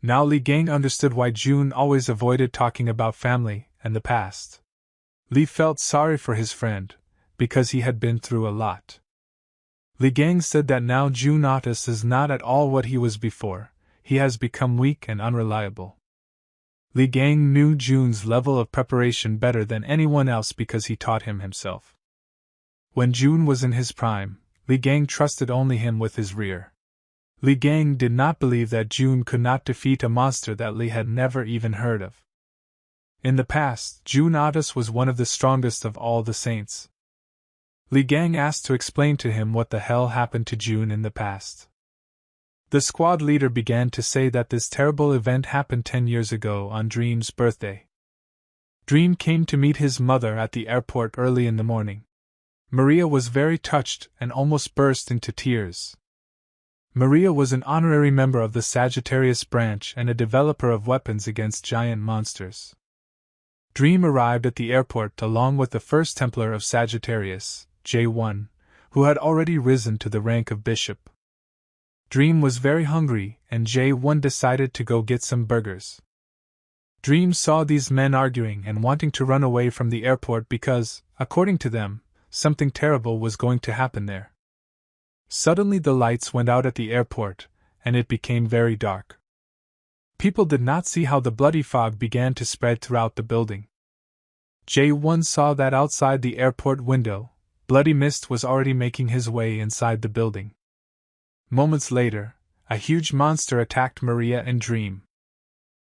Speaker 1: Now Li Gang understood why June always avoided talking about family and the past. Li felt sorry for his friend, because he had been through a lot. Li Gang said that now June Otis is not at all what he was before, he has become weak and unreliable. Li Gang knew June's level of preparation better than anyone else because he taught him himself. When June was in his prime, Li Gang trusted only him with his rear. Li Gang did not believe that June could not defeat a monster that Li had never even heard of. In the past, June Otis was one of the strongest of all the saints. Li Gang asked to explain to him what the hell happened to June in the past. The squad leader began to say that this terrible event happened 10 years ago on Dream's birthday. Dream came to meet his mother at the airport early in the morning. Maria was very touched and almost burst into tears. Maria was an honorary member of the Sagittarius branch and a developer of weapons against giant monsters. Dream arrived at the airport along with the First Templar of Sagittarius, J1, who had already risen to the rank of bishop. Dream was very hungry, and J1 decided to go get some burgers. Dream saw these men arguing and wanting to run away from the airport because, according to them, something terrible was going to happen there. Suddenly the lights went out at the airport, and it became very dark. People did not see how the bloody fog began to spread throughout the building. J1 saw that outside the airport window, bloody mist was already making his way inside the building. Moments later, a huge monster attacked Maria and Dream.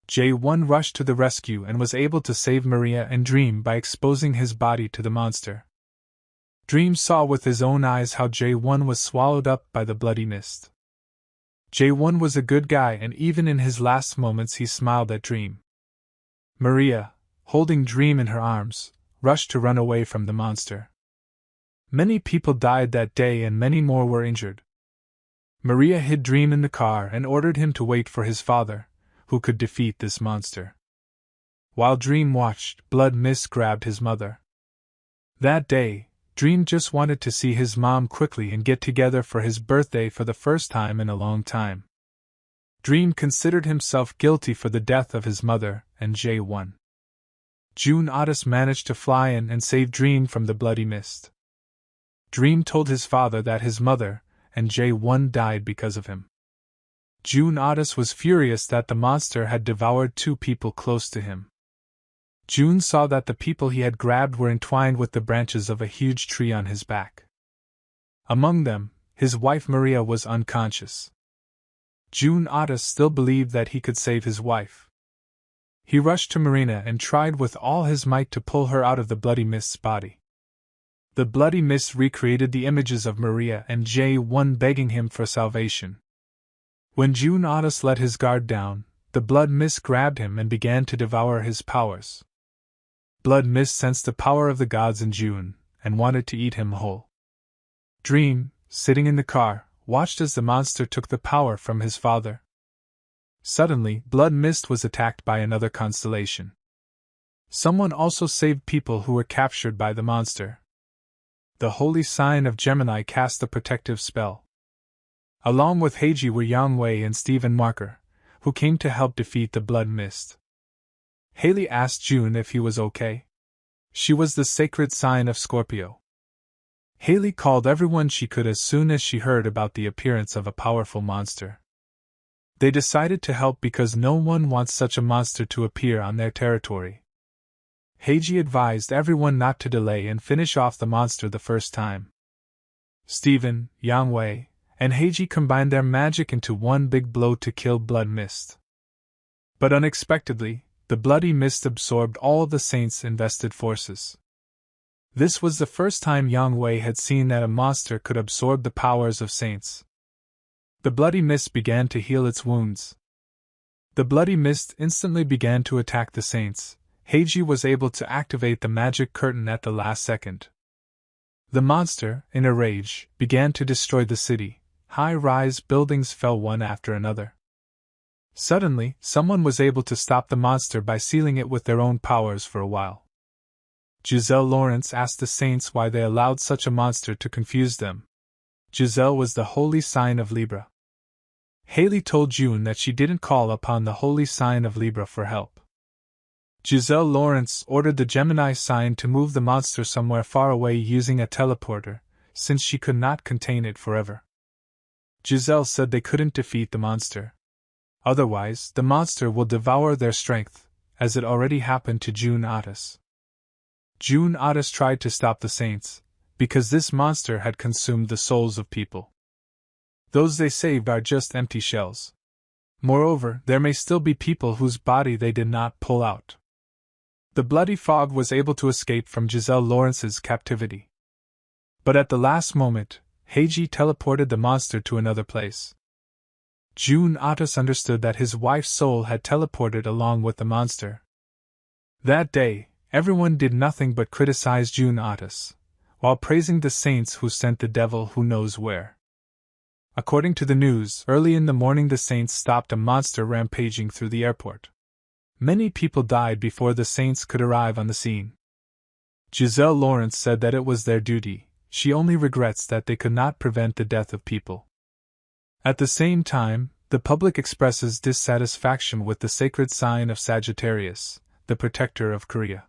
Speaker 1: J1 rushed to the rescue and was able to save Maria and Dream by exposing his body to the monster. Dream saw with his own eyes how J1 was swallowed up by the bloody mist. J1 was a good guy, and even in his last moments he smiled at Dream. Maria, holding Dream in her arms, rushed to run away from the monster. Many people died that day and many more were injured. Maria hid Dream in the car and ordered him to wait for his father, who could defeat this monster. While Dream watched, blood mist grabbed his mother. That day, Dream just wanted to see his mom quickly and get together for his birthday for the first time in a long time. Dream considered himself guilty for the death of his mother and J1. June Otis managed to fly in and save Dream from the bloody mist. Dream told his father that his mother and J1 died because of him. June Otis was furious that the monster had devoured 2 people close to him. June saw that the people he had grabbed were entwined with the branches of a huge tree on his back. Among them, his wife Maria was unconscious. June Otis still believed that he could save his wife. He rushed to Marina and tried with all his might to pull her out of the bloody mist's body. The bloody mist recreated the images of Maria and J1 begging him for salvation. When June Otis let his guard down, the blood mist grabbed him and began to devour his powers. Blood mist sensed the power of the gods in June, and wanted to eat him whole. Dream, sitting in the car, watched as the monster took the power from his father. Suddenly, blood mist was attacked by another constellation. Someone also saved people who were captured by the monster. The holy sign of Gemini cast a protective spell. Along with Heiji were Yang Wei and Stephen Marker, who came to help defeat the blood mist. Haley asked June if he was okay. She was the sacred sign of Scorpio. Haley called everyone she could as soon as she heard about the appearance of a powerful monster. They decided to help because no one wants such a monster to appear on their territory. Heiji advised everyone not to delay and finish off the monster the first time. Stephen, Yang Wei, and Heiji combined their magic into one big blow to kill Blood Mist. But unexpectedly, the bloody mist absorbed all the saints' invested forces. This was the first time Yang Wei had seen that a monster could absorb the powers of saints. The bloody mist began to heal its wounds. The bloody mist instantly began to attack the saints. Heiji was able to activate the magic curtain at the last second. The monster, in a rage, began to destroy the city. High-rise buildings fell one after another. Suddenly, someone was able to stop the monster by sealing it with their own powers for a while. Giselle Lawrence asked the saints why they allowed such a monster to confuse them. Giselle was the holy sign of Libra. Haley told June that she didn't call upon the holy sign of Libra for help. Giselle Lawrence ordered the Gemini sign to move the monster somewhere far away using a teleporter, since she could not contain it forever. Giselle said they couldn't defeat the monster. Otherwise, the monster will devour their strength, as it already happened to June Otis. June Otis tried to stop the saints, because this monster had consumed the souls of people. Those they saved are just empty shells. Moreover, there may still be people whose body they did not pull out. The bloody frog was able to escape from Giselle Lawrence's captivity. But at the last moment, Heiji teleported the monster to another place. June Otis understood that his wife's soul had teleported along with the monster. That day, everyone did nothing but criticize June Otis, while praising the saints who sent the devil who knows where. According to the news, early in the morning the saints stopped a monster rampaging through the airport. Many people died before the saints could arrive on the scene. Giselle Lawrence said that it was their duty. She only regrets that they could not prevent the death of people. At the same time, the public expresses dissatisfaction with the sacred sign of Sagittarius, the protector of Korea.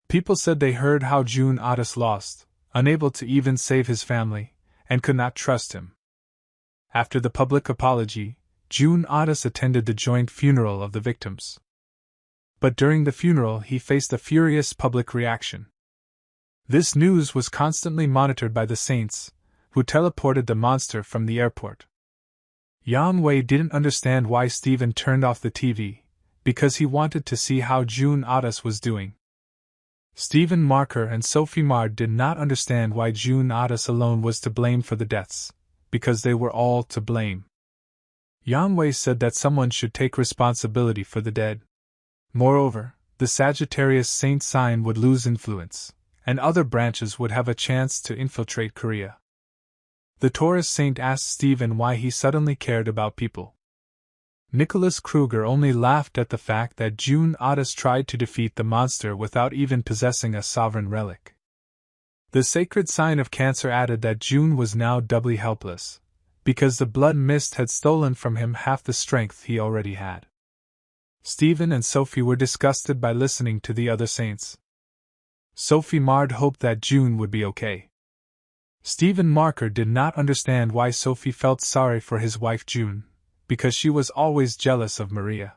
Speaker 1: People said they heard how June Otis lost, unable to even save his family, and could not trust him. After the public apology, June Otis attended the joint funeral of the victims. But during the funeral he faced a furious public reaction. This news was constantly monitored by the saints, who teleported the monster from the airport. Yang Wei didn't understand why Steven turned off the TV, because he wanted to see how June Otis was doing. Stephen Marker and Sophie Mard did not understand why June Otis alone was to blame for the deaths, because they were all to blame. Yang Wei said that someone should take responsibility for the dead. Moreover, the Sagittarius saint sign would lose influence, and other branches would have a chance to infiltrate Korea. The Taurus saint asked Stephen why he suddenly cared about people. Nicholas Kruger only laughed at the fact that June Otis tried to defeat the monster without even possessing a sovereign relic. The sacred sign of Cancer added that June was now doubly helpless, because the blood mist had stolen from him half the strength he already had. Stephen and Sophie were disgusted by listening to the other saints. Sophie Mard hoped that June would be okay. Stephen Marker did not understand why Sophie felt sorry for his wife June, because she was always jealous of Maria.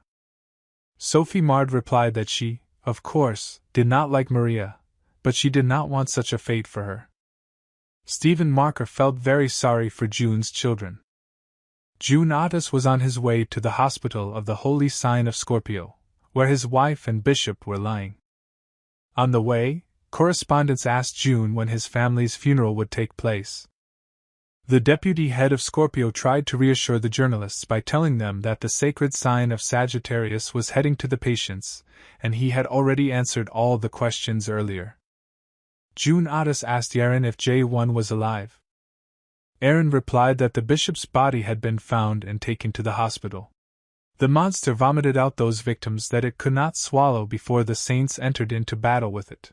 Speaker 1: Sophie Mard replied that she, of course, did not like Maria, but she did not want such a fate for her. Stephen Marker felt very sorry for June's children. June Otis was on his way to the hospital of the Holy Sign of Scorpio, where his wife and bishop were lying. On the way, correspondents asked June when his family's funeral would take place. The deputy head of Scorpio tried to reassure the journalists by telling them that the sacred sign of Sagittarius was heading to the patients, and he had already answered all the questions earlier. June Otis asked Yaren if J1 was alive. Aaron replied that the bishop's body had been found and taken to the hospital. The monster vomited out those victims that it could not swallow before the saints entered into battle with it.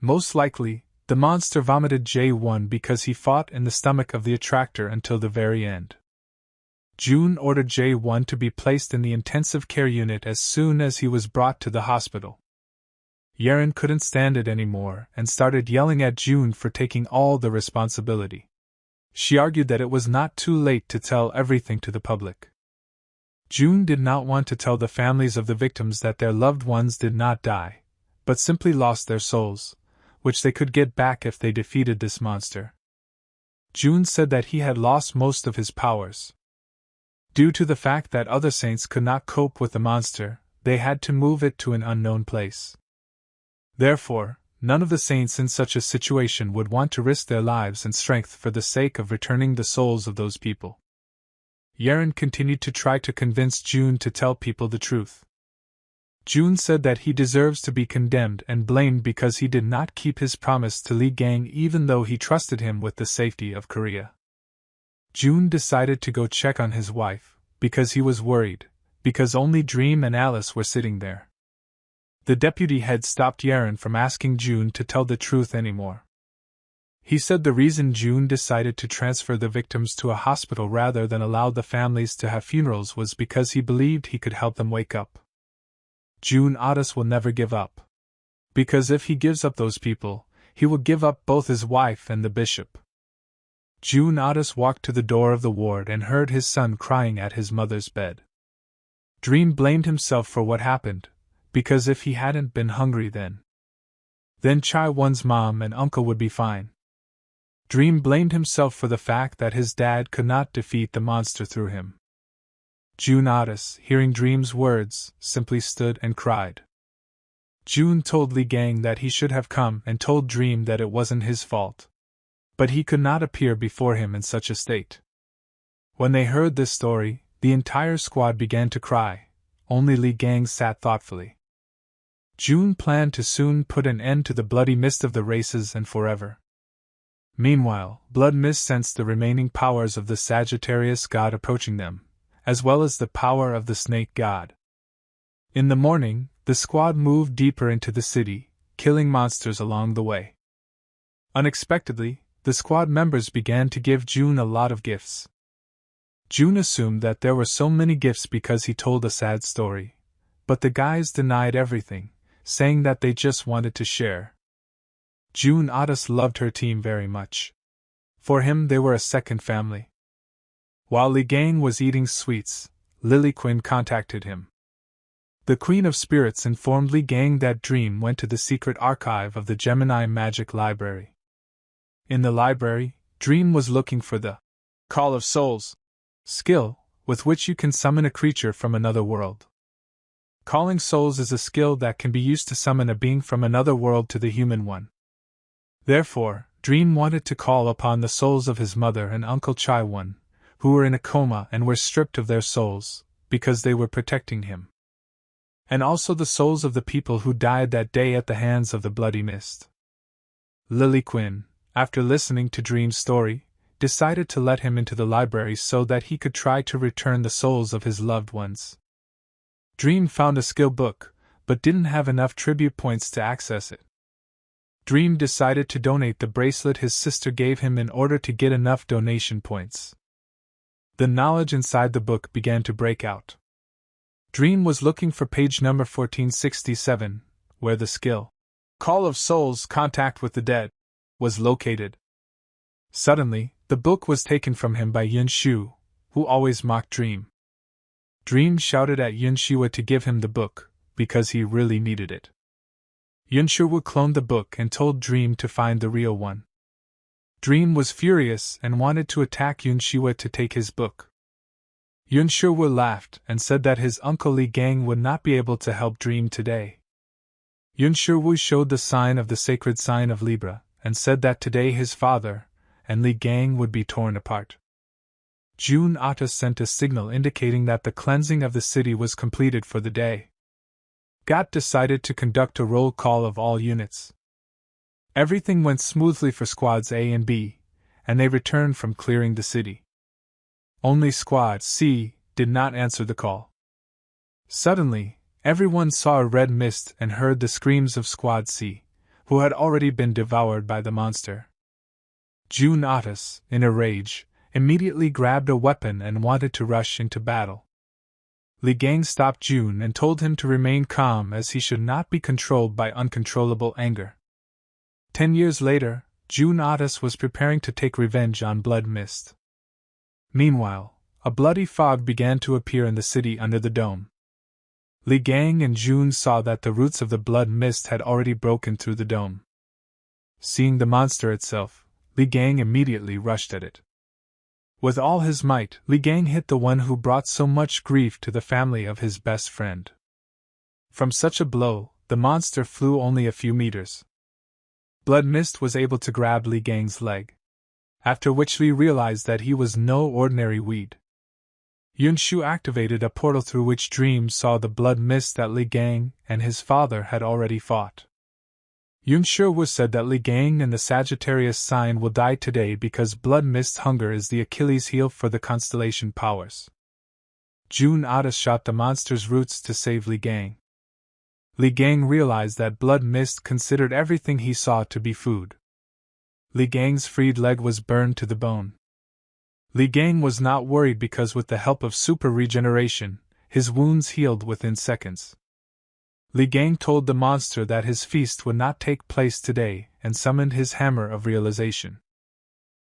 Speaker 1: Most likely, the monster vomited J1 because he fought in the stomach of the attractor until the very end. June ordered J1 to be placed in the intensive care unit as soon as he was brought to the hospital. Yaren couldn't stand it anymore and started yelling at June for taking all the responsibility. She argued that it was not too late to tell everything to the public. June did not want to tell the families of the victims that their loved ones did not die, but simply lost their souls, which they could get back if they defeated this monster. June said that he had lost most of his powers. Due to the fact that other saints could not cope with the monster, they had to move it to an unknown place. Therefore, none of the saints in such a situation would want to risk their lives and strength for the sake of returning the souls of those people. Yaren continued to try to convince June to tell people the truth. June said that he deserves to be condemned and blamed because he did not keep his promise to Lee Gang even though he trusted him with the safety of Korea. June decided to go check on his wife, because he was worried, because only Dream and Alice were sitting there. The deputy head stopped Yaren from asking June to tell the truth anymore. He said the reason June decided to transfer the victims to a hospital rather than allow the families to have funerals was because he believed he could help them wake up. June Otis will never give up. Because if he gives up those people, he will give up both his wife and the bishop. June Otis walked to the door of the ward and heard his son crying at his mother's bed. Dream blamed himself for what happened, because if he hadn't been hungry then Chai Won's mom and uncle would be fine. Dream blamed himself for the fact that his dad could not defeat the monster through him. June Otis, hearing Dream's words, simply stood and cried. June told Li Gang that he should have come and told Dream that it wasn't his fault. But he could not appear before him in such a state. When they heard this story, the entire squad began to cry, only Li Gang sat thoughtfully. June planned to soon put an end to the bloody mist of the races and forever. Meanwhile, Blood Mist sensed the remaining powers of the Sagittarius god approaching them, as well as the power of the Snake god. In the morning, the squad moved deeper into the city, killing monsters along the way. Unexpectedly, the squad members began to give June a lot of gifts. June assumed that there were so many gifts because he told a sad story, but the guys denied everything, saying that they just wanted to share. June Otis loved her team very much. For him they were a second family. While Li Gang was eating sweets, Lily Quinn contacted him. The Queen of Spirits informed Li Gang that Dream went to the secret archive of the Gemini Magic Library. In the library, Dream was looking for the Call of Souls skill, with which you can summon a creature from another world. Calling souls is a skill that can be used to summon a being from another world to the human one. Therefore, Dream wanted to call upon the souls of his mother and Uncle Chai Won, who were in a coma and were stripped of their souls, because they were protecting him. And also the souls of the people who died that day at the hands of the Bloody Mist. Lily Quinn, after listening to Dream's story, decided to let him into the library so that he could try to return the souls of his loved ones. Dream found a skill book, but didn't have enough tribute points to access it. Dream decided to donate the bracelet his sister gave him in order to get enough donation points. The knowledge inside the book began to break out. Dream was looking for page number 1467, where the skill, Call of Souls, Contact with the Dead, was located. Suddenly, the book was taken from him by Yun Shu, who always mocked Dream. Dream shouted at Yun Shu to give him the book, because he really needed it. Yun Shu cloned the book and told Dream to find the real one. Dream was furious and wanted to attack Yun Shu to take his book. Yun Shu laughed and said that his uncle Li Gang would not be able to help Dream today. Yun Shu showed the sign of the sacred sign of Libra and said that today his father and Li Gang would be torn apart. June Otis sent a signal indicating that the cleansing of the city was completed for the day. God decided to conduct a roll call of all units. Everything went smoothly for Squads A and B, and they returned from clearing the city. Only Squad C did not answer the call. Suddenly, everyone saw a red mist and heard the screams of Squad C, who had already been devoured by the monster. June Otis, in a rage, immediately grabbed a weapon and wanted to rush into battle. Li Gang stopped June and told him to remain calm as he should not be controlled by uncontrollable anger. 10 years later, June Otis was preparing to take revenge on Blood Mist. Meanwhile, a bloody fog began to appear in the city under the dome. Li Gang and June saw that the roots of the Blood Mist had already broken through the dome. Seeing the monster itself, Li Gang immediately rushed at it. With all his might, Li Gang hit the one who brought so much grief to the family of his best friend. From such a blow, the monster flew only a few meters. Blood Mist was able to grab Li Gang's leg, after which Li realized that he was no ordinary weed. Yun Shu activated a portal through which Dream saw the Blood Mist that Li Gang and his father had already fought. Yun Shu said that Li Gang and the Sagittarius sign will die today because Blood Mist hunger is the Achilles heel for the constellation powers. June Otis shot the monster's roots to save Li Gang. Li Gang realized that Blood Mist considered everything he saw to be food. Li Gang's freed leg was burned to the bone. Li Gang was not worried because with the help of super regeneration, his wounds healed within seconds. Li Gang told the monster that his feast would not take place today and summoned his hammer of realization.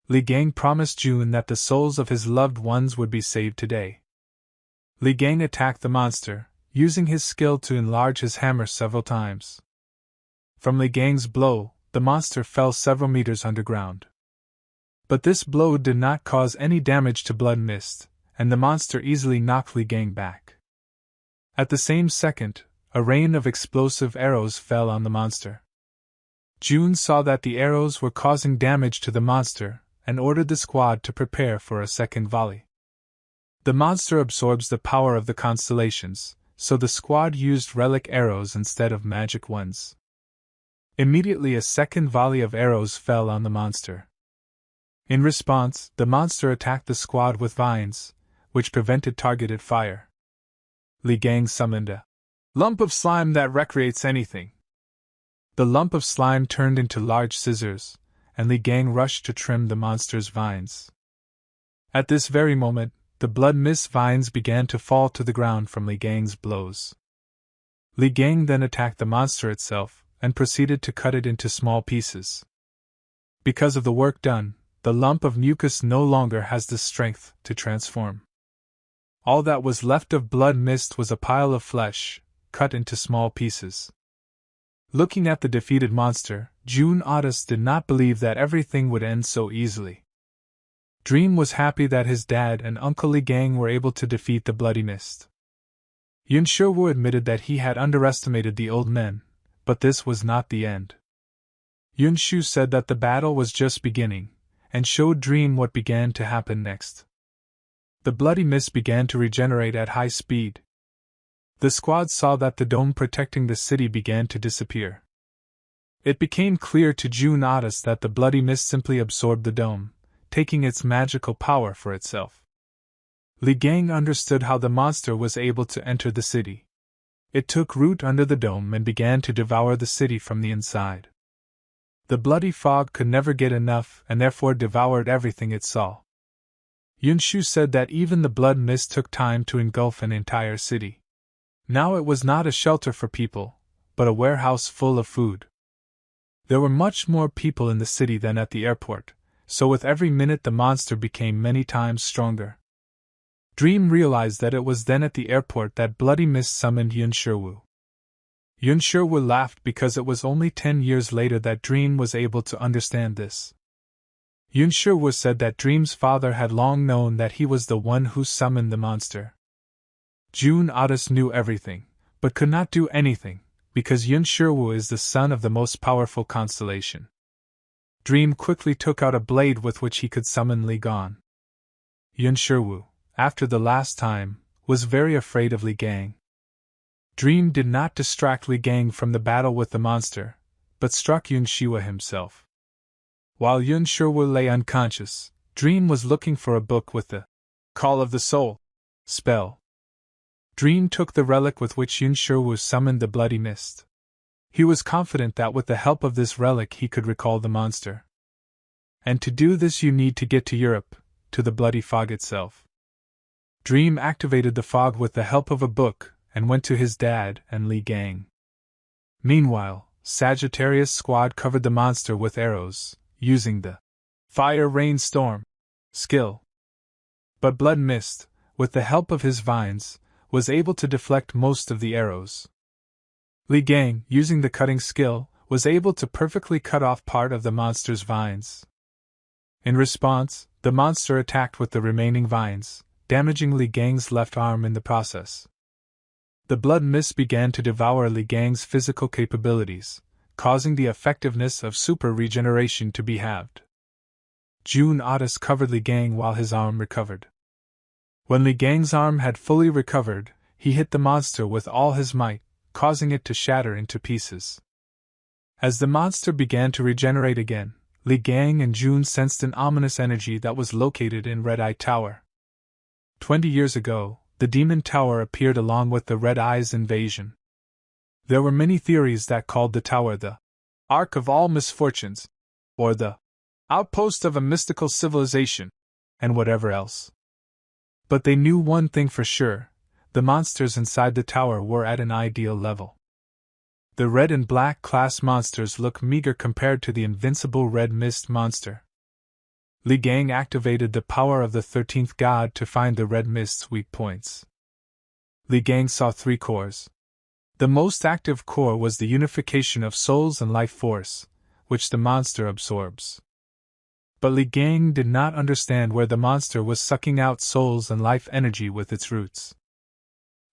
Speaker 1: Li Gang promised June that the souls of his loved ones would be saved today. Li Gang attacked the monster, using his skill to enlarge his hammer several times. From Li Gang's blow, the monster fell several meters underground. But this blow did not cause any damage to Blood Mist, and the monster easily knocked Li Gang back. At the same second, a rain of explosive arrows fell on the monster. June saw that the arrows were causing damage to the monster and ordered the squad to prepare for a second volley. The monster absorbs the power of the constellations, so the squad used relic arrows instead of magic ones. Immediately a second volley of arrows fell on the monster. In response, the monster attacked the squad with vines, which prevented targeted fire. Li Gang summoned a lump of slime that recreates anything. The lump of slime turned into large scissors, and Li Gang rushed to trim the monster's vines. At this very moment, the Blood Mist vines began to fall to the ground from Li Gang's blows. Li Gang then attacked the monster itself and proceeded to cut it into small pieces. Because of the work done, the lump of mucus no longer has the strength to transform. All that was left of Blood Mist was a pile of flesh, cut into small pieces. Looking at the defeated monster, June Otis did not believe that everything would end so easily. Dream was happy that his dad and Uncle Li Gang were able to defeat the Bloody Mist. Yun Shiwu admitted that he had underestimated the old men, but this was not the end. Yun Shu said that the battle was just beginning, and showed Dream what began to happen next. The Bloody Mist began to regenerate at high speed. The squad saw that the dome protecting the city began to disappear. It became clear to June Otis that the Bloody Mist simply absorbed the dome, taking its magical power for itself. Li Gang understood how the monster was able to enter the city. It took root under the dome and began to devour the city from the inside. The bloody fog could never get enough and therefore devoured everything it saw. Yun Shu said that even the Blood Mist took time to engulf an entire city. Now it was not a shelter for people, but a warehouse full of food. There were much more people in the city than at the airport, so with every minute the monster became many times stronger. Dream realized that it was then at the airport that Bloody Mist summoned Yun Shiwu. Yun Shiwu laughed because it was only 10 years later that Dream was able to understand this. Yun Shiwu said that Dream's father had long known that he was the one who summoned the monster. June Otis knew everything, but could not do anything, because Yun Shiwu is the son of the most powerful constellation. Dream quickly took out a blade with which he could summon Li Gang. Yun Shiwu, after the last time, was very afraid of Li Gang. Dream did not distract Li Gang from the battle with the monster, but struck Yun Shiwu himself. While Yun Shiwu lay unconscious, Dream was looking for a book with the Call of the Soul spell. Dream took the relic with which Yun Shiwu summoned the Bloody Mist. He was confident that with the help of this relic he could recall the monster. And to do this you need to get to Europe, to the Bloody Fog itself. Dream activated the fog with the help of a book, and went to his dad and Li Gang. Meanwhile, Sagittarius' squad covered the monster with arrows, using the Fire Rain Storm skill. But Blood Mist, with the help of his vines, was able to deflect most of the arrows. Li Gang, using the cutting skill, was able to perfectly cut off part of the monster's vines. In response, the monster attacked with the remaining vines, damaging Li Gang's left arm in the process. The Blood Mist began to devour Li Gang's physical capabilities, causing the effectiveness of super regeneration to be halved. June Otis covered Li Gang while his arm recovered. When Li Gang's arm had fully recovered, he hit the monster with all his might, causing it to shatter into pieces. As the monster began to regenerate again, Li Gang and June sensed an ominous energy that was located in Red Eye Tower. 20 years ago, the Demon Tower appeared along with the Red Eye's invasion. There were many theories that called the tower the Ark of All Misfortunes, or the outpost of a mystical civilization, and whatever else. But they knew one thing for sure: the monsters inside the tower were at an ideal level. The red and black class monsters look meager compared to the invincible red mist monster. Li Gang activated the power of the 13th god to find the red mist's weak points. Li Gang saw 3 cores. The most active core was the unification of souls and life force, which the monster absorbs. But Li Gang did not understand where the monster was sucking out souls and life energy with its roots.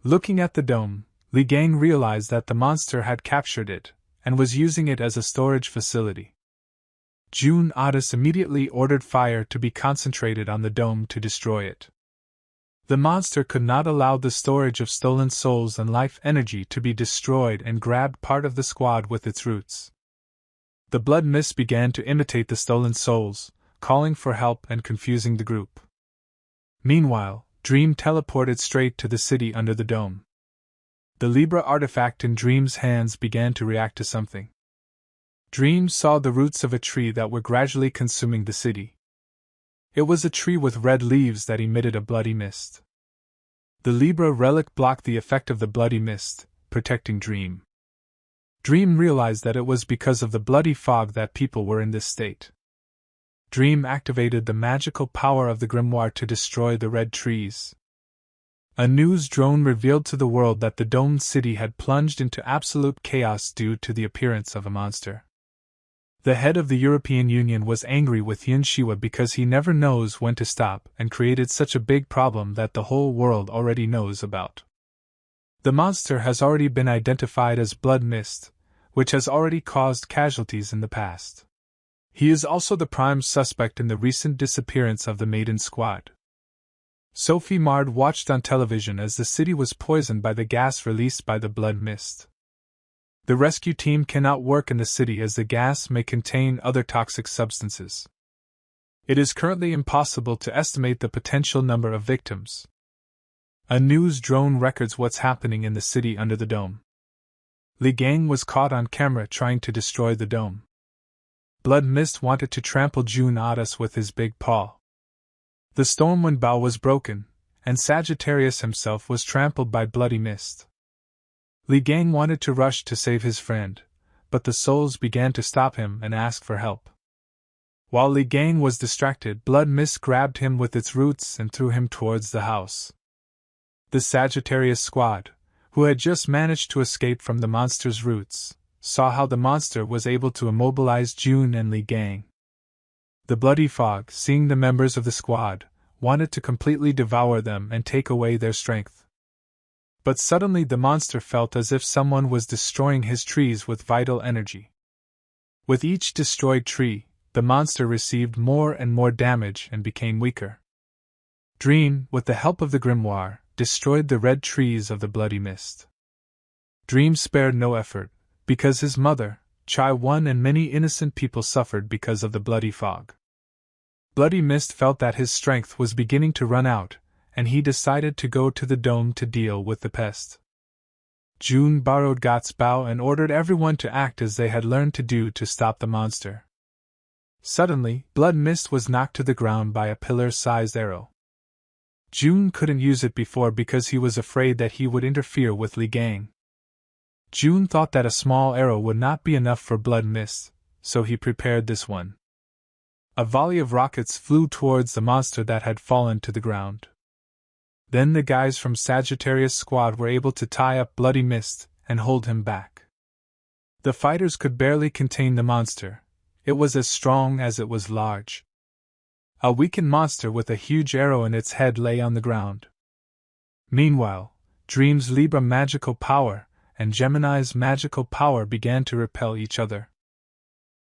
Speaker 1: Looking at the dome, Li Gang realized that the monster had captured it, and was using it as a storage facility. June Otis immediately ordered fire to be concentrated on the dome to destroy it. The monster could not allow the storage of stolen souls and life energy to be destroyed and grabbed part of the squad with its roots. The blood mist began to imitate the stolen souls, calling for help and confusing the group. Meanwhile, Dream teleported straight to the city under the dome. The Libra artifact in Dream's hands began to react to something. Dream saw the roots of a tree that were gradually consuming the city. It was a tree with red leaves that emitted a bloody mist. The Libra relic blocked the effect of the bloody mist, protecting Dream. Dream realized that it was because of the bloody fog that people were in this state. Dream activated the magical power of the grimoire to destroy the red trees. A news drone revealed to the world that the domed city had plunged into absolute chaos due to the appearance of a monster. The head of the European Union was angry with Yin Shiwa because he never knows when to stop and created such a big problem that the whole world already knows about. The monster has already been identified as Blood Mist, which has already caused casualties in the past. He is also the prime suspect in the recent disappearance of the Maiden Squad. Sophie Mard watched on television as the city was poisoned by the gas released by the blood mist. The rescue team cannot work in the city as the gas may contain other toxic substances. It is currently impossible to estimate the potential number of victims. A news drone records what's happening in the city under the dome. Li Gang was caught on camera trying to destroy the dome. Blood Mist wanted to trample June Otis with his big paw. The Stormwind bow was broken, and Sagittarius himself was trampled by Bloody Mist. Li Gang wanted to rush to save his friend, but the souls began to stop him and ask for help. While Li Gang was distracted, Blood Mist grabbed him with its roots and threw him towards the house. The Sagittarius squad, who had just managed to escape from the monster's roots, saw how the monster was able to immobilize June and Li Gang. The Bloody Fog, seeing the members of the squad, wanted to completely devour them and take away their strength. But suddenly the monster felt as if someone was destroying his trees with vital energy. With each destroyed tree, the monster received more and more damage and became weaker. Dream, with the help of the grimoire, destroyed the red trees of the Bloody Mist. Dream spared no effort, because his mother, Chai One, and many innocent people suffered because of the bloody fog. Bloody Mist felt that his strength was beginning to run out, and he decided to go to the dome to deal with the pest. June borrowed Got's bow and ordered everyone to act as they had learned to do to stop the monster. Suddenly, Blood Mist was knocked to the ground by a pillar-sized arrow. June couldn't use it before because he was afraid that he would interfere with Li Gang. June thought that a small arrow would not be enough for Blood Mist, so he prepared this one. A volley of rockets flew towards the monster that had fallen to the ground. Then the guys from Sagittarius squad were able to tie up Bloody Mist and hold him back. The fighters could barely contain the monster. It was as strong as it was large. A weakened monster with a huge arrow in its head lay on the ground. Meanwhile, Dream's Libra magical power and Gemini's magical power began to repel each other.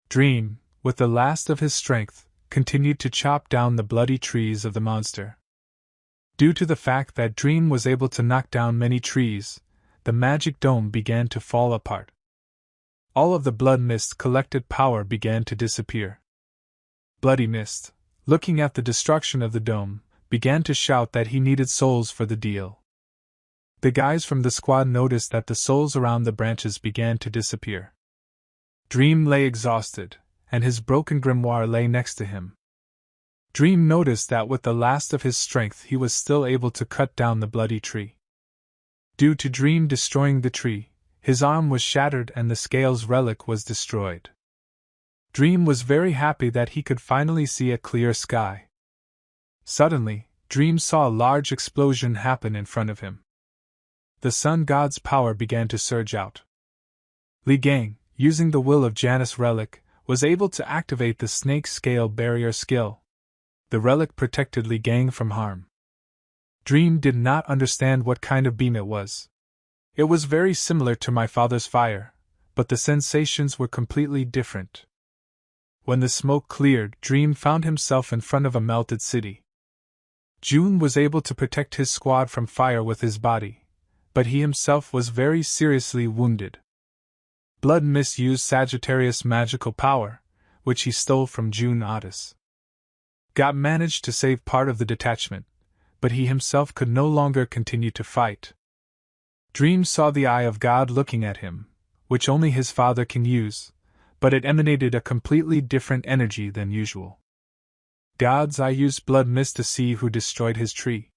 Speaker 1: Dream, with the last of his strength, continued to chop down the bloody trees of the monster. Due to the fact that Dream was able to knock down many trees, the magic dome began to fall apart. All of the Blood Mist collected power began to disappear. Bloody Mist, looking at the destruction of the dome, began to shout that he needed souls for the deal. The guys from the squad noticed that the souls around the branches began to disappear. Dream lay exhausted, and his broken grimoire lay next to him. Dream noticed that with the last of his strength he was still able to cut down the bloody tree. Due to Dream destroying the tree, his arm was shattered and the scales relic was destroyed. Dream was very happy that he could finally see a clear sky. Suddenly, Dream saw a large explosion happen in front of him. The sun god's power began to surge out. Li Gang, using the will of Janus relic, was able to activate the snake scale barrier skill. The relic protected Li Gang from harm. Dream did not understand what kind of beam it was. It was very similar to my father's fire, but the sensations were completely different. When the smoke cleared, Dream found himself in front of a melted city. June was able to protect his squad from fire with his body, but he himself was very seriously wounded. Blood misused Sagittarius' magical power, which he stole from June Otis. God managed to save part of the detachment, but he himself could no longer continue to fight. Dream saw the eye of God looking at him, which only his father can use, but it emanated a completely different energy than usual. God's eye used blood mist to see who destroyed his tree.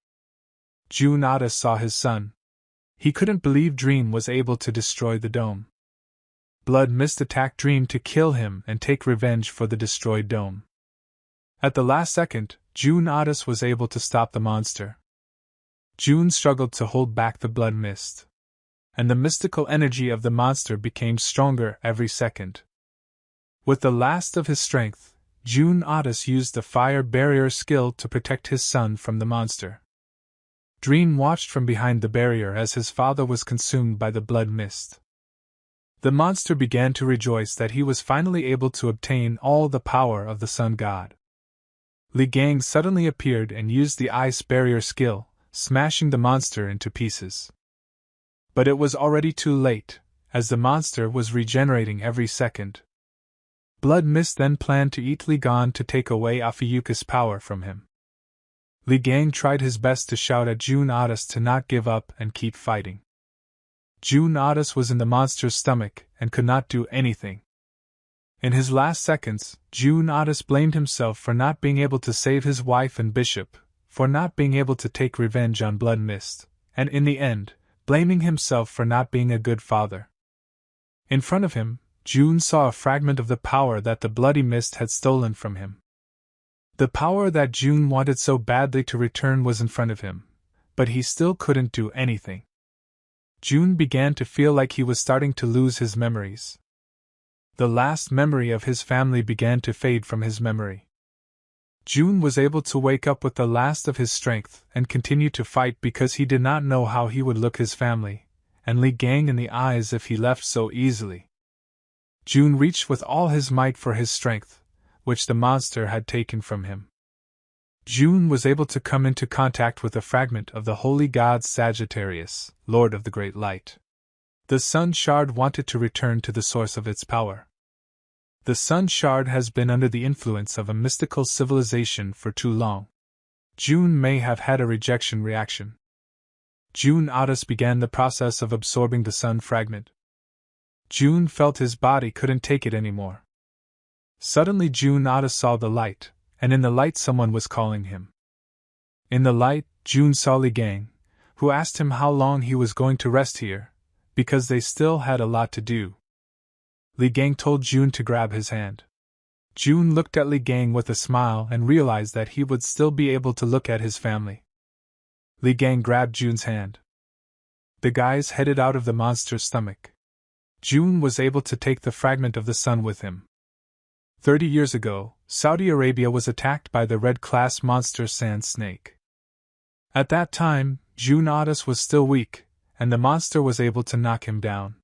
Speaker 1: June Otis saw his son. He couldn't believe Dream was able to destroy the dome. Blood mist attacked Dream to kill him and take revenge for the destroyed dome. At the last second, June Otis was able to stop the monster. June struggled to hold back the blood mist, and the mystical energy of the monster became stronger every second. With the last of his strength, June Otis used the fire barrier skill to protect his son from the monster. Dream watched from behind the barrier as his father was consumed by the blood mist. The monster began to rejoice that he was finally able to obtain all the power of the sun god. Li Gang suddenly appeared and used the ice barrier skill, smashing the monster into pieces. But it was already too late, as the monster was regenerating every second. Blood Mist then planned to eat Li Gang to take away Afiyuka's power from him. Li Gang tried his best to shout at June Otis to not give up and keep fighting. June Otis was in the monster's stomach and could not do anything. In his last seconds, June Otis blamed himself for not being able to save his wife and Bishop, for not being able to take revenge on Blood Mist, and in the end, blaming himself for not being a good father. In front of him, June saw a fragment of the power that the Bloody Mist had stolen from him. The power that June wanted so badly to return was in front of him, but he still couldn't do anything. June began to feel like he was starting to lose his memories. The last memory of his family began to fade from his memory. June was able to wake up with the last of his strength and continue to fight because he did not know how he would look his family, and Li Gang in the eyes if he left so easily. June reached with all his might for his strength, which the monster had taken from him. June was able to come into contact with a fragment of the holy god Sagittarius, Lord of the Great Light. The Sun Shard wanted to return to the source of its power. The Sun Shard has been under the influence of a mystical civilization for too long. June may have had a rejection reaction. June Otis began the process of absorbing the Sun fragment. June felt his body couldn't take it anymore. Suddenly June Otis saw the light, and in the light someone was calling him. In the light, June saw Li Gang, who asked him how long he was going to rest here, because they still had a lot to do. Li Gang told June to grab his hand. June looked at Li Gang with a smile and realized that he would still be able to look at his family. Li Gang grabbed June's hand. The guys headed out of the monster's stomach. June was able to take the fragment of the sun with him. 30 years ago, Saudi Arabia was attacked by the red-class monster Sand Snake. At that time, June Otis was still weak, and the monster was able to knock him down.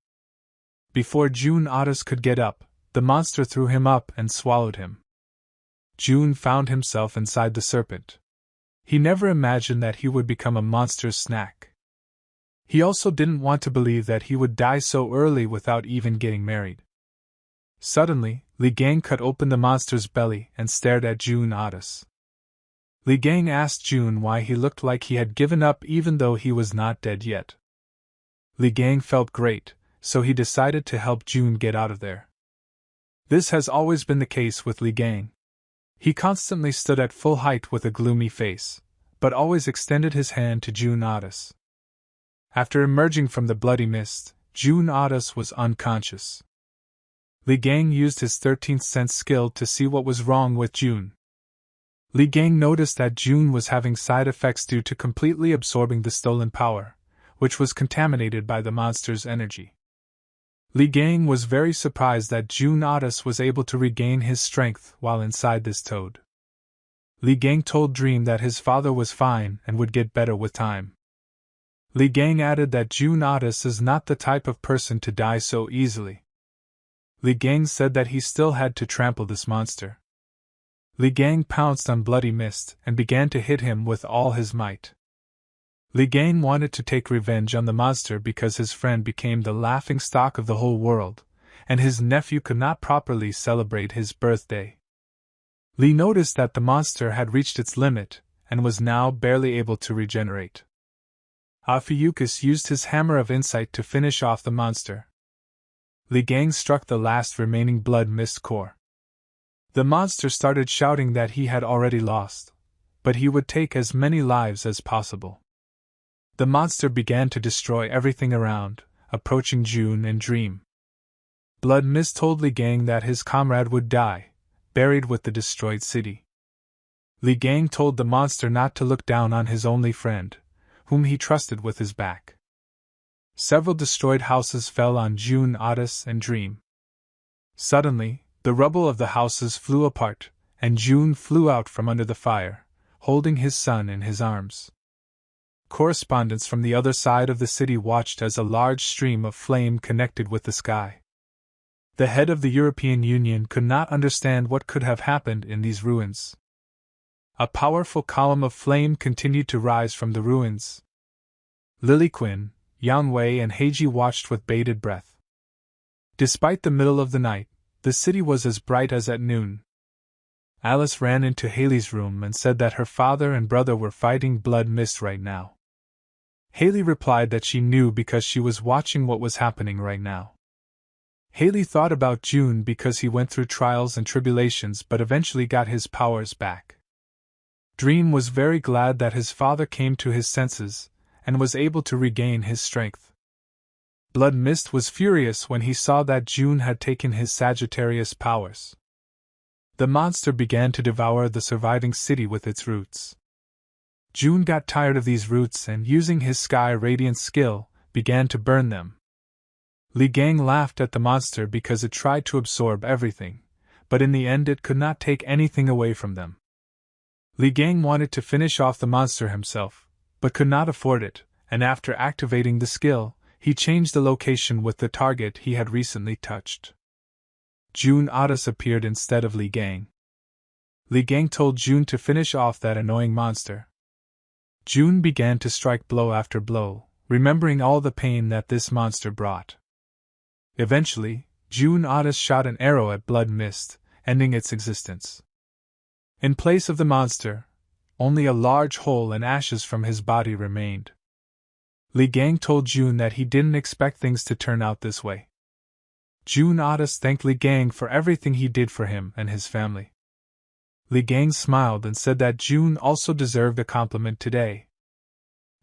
Speaker 1: Before June Otis could get up, the monster threw him up and swallowed him. June found himself inside the serpent. He never imagined that he would become a monster's snack. He also didn't want to believe that he would die so early without even getting married. Suddenly, Li Gang cut open the monster's belly and stared at June Otis. Li Gang asked June why he looked like he had given up even though he was not dead yet. Li Gang felt great, so he decided to help June get out of there. This has always been the case with Li Gang. He constantly stood at full height with a gloomy face, but always extended his hand to June Otis. After emerging from the bloody mist, June Otis was unconscious. Li Gang used his 13th sense skill to see what was wrong with June. Li Gang noticed that June was having side effects due to completely absorbing the stolen power, which was contaminated by the monster's energy. Li Gang was very surprised that June Otis was able to regain his strength while inside this toad. Li Gang told Dream that his father was fine and would get better with time. Li Gang added that June Otis is not the type of person to die so easily. Li Gang said that he still had to trample this monster. Li Gang pounced on Bloody Mist and began to hit him with all his might. Li Gang wanted to take revenge on the monster because his friend became the laughingstock of the whole world, and his nephew could not properly celebrate his birthday. Li noticed that the monster had reached its limit and was now barely able to regenerate. Ophiuchus used his hammer of insight to finish off the monster. Li Gang struck the last remaining blood mist core. The monster started shouting that he had already lost, but he would take as many lives as possible. The monster began to destroy everything around, approaching June and Dream. Blood Mist told Li Gang that his comrade would die, buried with the destroyed city. Li Gang told the monster not to look down on his only friend, whom he trusted with his back. Several destroyed houses fell on June Otis and Dream. Suddenly, the rubble of the houses flew apart, and June flew out from under the fire, holding his son in his arms. Correspondents from the other side of the city watched as a large stream of flame connected with the sky. The head of the European Union could not understand what could have happened in these ruins. A powerful column of flame continued to rise from the ruins. Lilyquin, Yanwei and Heiji watched with bated breath. Despite the middle of the night, the city was as bright as at noon. Alice ran into Haley's room and said that her father and brother were fighting Blood Mist right now. Haley replied that she knew because she was watching what was happening right now. Haley thought about June because he went through trials and tribulations but eventually got his powers back. Dream was very glad that his father came to his senses and was able to regain his strength. Blood Mist was furious when he saw that June had taken his Sagittarius powers. The monster began to devour the surviving city with its roots. June got tired of these roots and, using his Sky Radiance skill, began to burn them. Li Gang laughed at the monster because it tried to absorb everything, but in the end it could not take anything away from them. Li Gang wanted to finish off the monster himself, but could not afford it, and after activating the skill, he changed the location with the target he had recently touched. June Otis appeared instead of Li Gang. Li Gang told June to finish off that annoying monster. June began to strike blow after blow, remembering all the pain that this monster brought. Eventually, June Otis shot an arrow at Blood Mist, ending its existence. In place of the monster, only a large hole and ashes from his body remained. Li Gang told June that he didn't expect things to turn out this way. June Otis thanked Li Gang for everything he did for him and his family. Li Gang smiled and said that June also deserved a compliment today.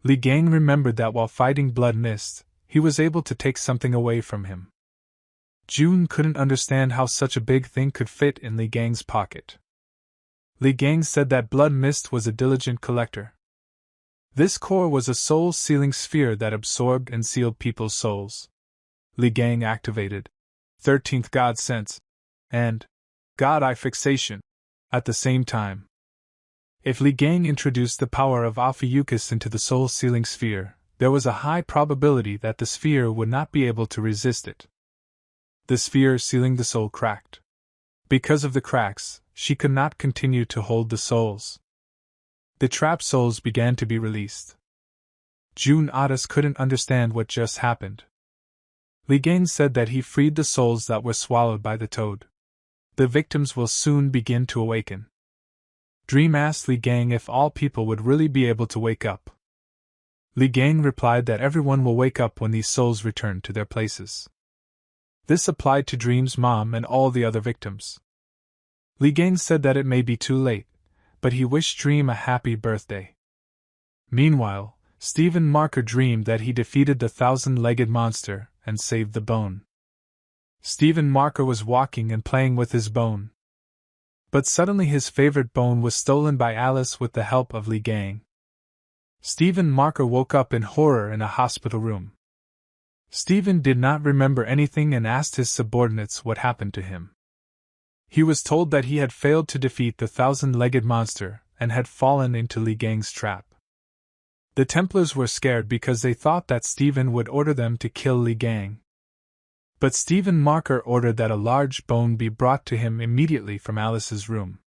Speaker 1: Li Gang remembered that while fighting Blood Mist, he was able to take something away from him. June couldn't understand how such a big thing could fit in Li Gang's pocket. Li Gang said that Blood Mist was a diligent collector. This core was a soul-sealing sphere that absorbed and sealed people's souls. Li Gang activated 13th God Sense and God Eye Fixation at the same time. If Li Gang introduced the power of Ophiuchus into the soul-sealing sphere, there was a high probability that the sphere would not be able to resist it. The sphere sealing the soul cracked. Because of the cracks, she could not continue to hold the souls. The trapped souls began to be released. June Otis couldn't understand what just happened. Li Gang said that he freed the souls that were swallowed by the toad. The victims will soon begin to awaken. Dream asked Li Gang if all people would really be able to wake up. Li Gang replied that everyone will wake up when these souls return to their places. This applied to Dream's mom and all the other victims. Li Gang said that it may be too late, but he wished Dream a happy birthday. Meanwhile, Stephen Marker dreamed that he defeated the 1,000-legged monster and saved the bone. Stephen Marker was walking and playing with his bone. But suddenly his favorite bone was stolen by Alice with the help of Li Gang. Stephen Marker woke up in horror in a hospital room. Stephen did not remember anything and asked his subordinates what happened to him. He was told that he had failed to defeat the 1,000-legged monster and had fallen into Li Gang's trap. The Templars were scared because they thought that Stephen would order them to kill Li Gang. But Stephen Marker ordered that a large bone be brought to him immediately from Alice's room.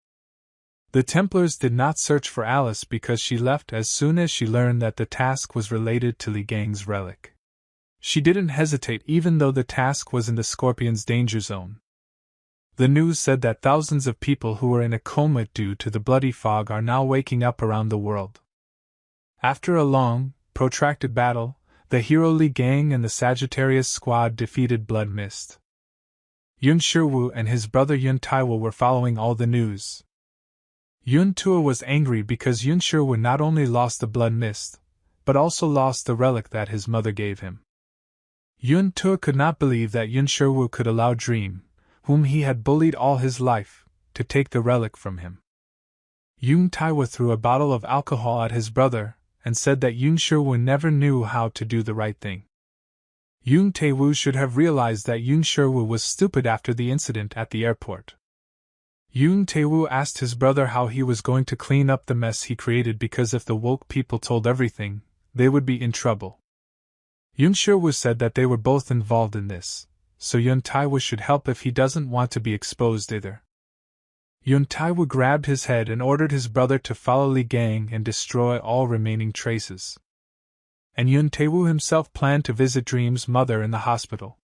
Speaker 1: The Templars did not search for Alice because she left as soon as she learned that the task was related to Li Gang's relic. She didn't hesitate even though the task was in the Scorpion's danger zone. The news said that thousands of people who were in a coma due to the bloody fog are now waking up around the world. After a long, protracted battle, the hero Li Gang and the Sagittarius squad defeated Blood Mist. Yun Shiwu and his brother Yun Taiwo were following all the news. Yun Tua was angry because Yun Shiwu not only lost the Blood Mist, but also lost the relic that his mother gave him. Yun Tua could not believe that Yun Shiwu could allow Dream, whom he had bullied all his life, to take the relic from him. Yun Taiwo threw a bottle of alcohol at his brother, and said that Yun Shiwu never knew how to do the right thing. Yun Taewoo should have realized that Yun Shiwu was stupid after the incident at the airport. Yun Taewoo asked his brother how he was going to clean up the mess he created because if the woke people told everything, they would be in trouble. Yun Shiwu said that they were both involved in this, so Yun Taiwo should help if he doesn't want to be exposed either. Yun Taiwo grabbed his head and ordered his brother to follow Li Gang and destroy all remaining traces. And Yun Taewoo himself planned to visit Dream's mother in the hospital.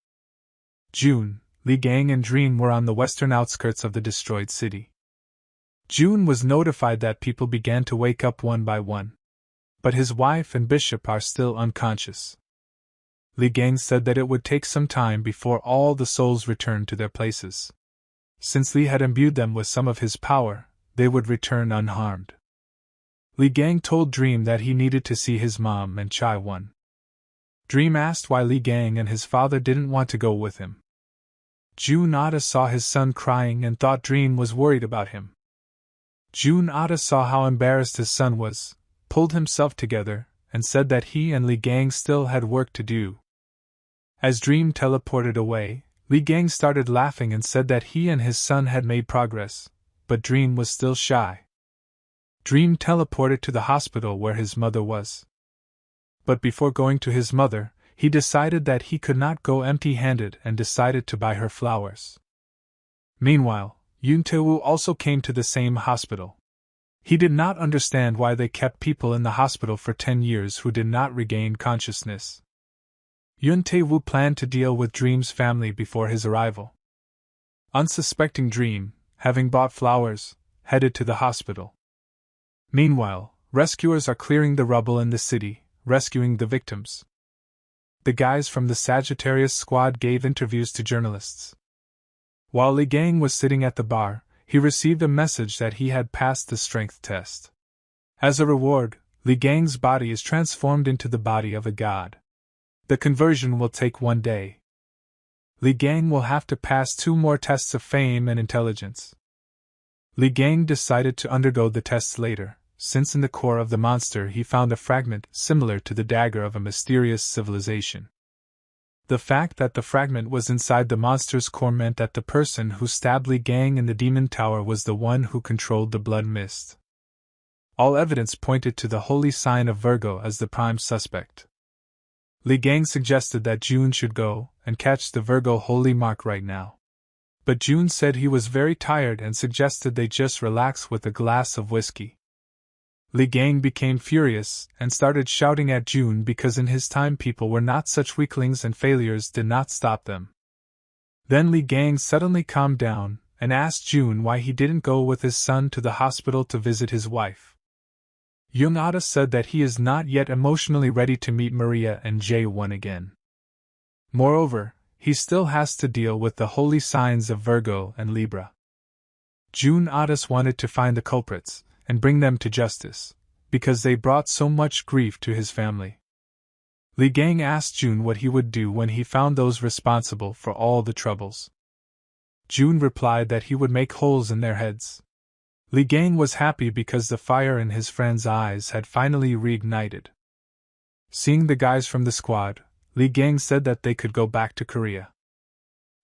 Speaker 1: June, Li Gang and Dream were on the western outskirts of the destroyed city. June was notified that people began to wake up one by one. But his wife and Bishop are still unconscious. Li Gang said that it would take some time before all the souls returned to their places. Since Li had imbued them with some of his power, they would return unharmed. Li Gang told Dream that he needed to see his mom and Chai Won. Dream asked why Li Gang and his father didn't want to go with him. Jun Ada saw his son crying and thought Dream was worried about him. Jun Ada saw how embarrassed his son was, pulled himself together, and said that he and Li Gang still had work to do. As Dream teleported away, Li Gang started laughing and said that he and his son had made progress, but Dream was still shy. Dream teleported to the hospital where his mother was. But before going to his mother, he decided that he could not go empty-handed and decided to buy her flowers. Meanwhile, Yun Taewoo also came to the same hospital. He did not understand why they kept people in the hospital for 10 years who did not regain consciousness. Yun Taewoo planned to deal with Dream's family before his arrival. Unsuspecting Dream, having bought flowers, headed to the hospital. Meanwhile, rescuers are clearing the rubble in the city, rescuing the victims. The guys from the Sagittarius squad gave interviews to journalists. While Li Gang was sitting at the bar, he received a message that he had passed the strength test. As a reward, Li Gang's body is transformed into the body of a god. The conversion will take 1 day. Li Gang will have to pass 2 more tests of fame and intelligence. Li Gang decided to undergo the tests later, since in the core of the monster he found a fragment similar to the dagger of a mysterious civilization. The fact that the fragment was inside the monster's core meant that the person who stabbed Li Gang in the Demon Tower was the one who controlled the blood mist. All evidence pointed to the holy sign of Virgo as the prime suspect. Li Gang suggested that June should go and catch the Virgo holy mark right now. But June said he was very tired and suggested they just relax with a glass of whiskey. Li Gang became furious and started shouting at June because in his time people were not such weaklings and failures did not stop them. Then Li Gang suddenly calmed down and asked June why he didn't go with his son to the hospital to visit his wife. Young Ada said that he is not yet emotionally ready to meet Maria and Jae-won again. Moreover, he still has to deal with the holy signs of Virgo and Libra. June Otis wanted to find the culprits and bring them to justice, because they brought so much grief to his family. Li Gang asked June what he would do when he found those responsible for all the troubles. June replied that he would make holes in their heads. Li Gang was happy because the fire in his friend's eyes had finally reignited. Seeing the guys from the squad, Li Gang said that they could go back to Korea.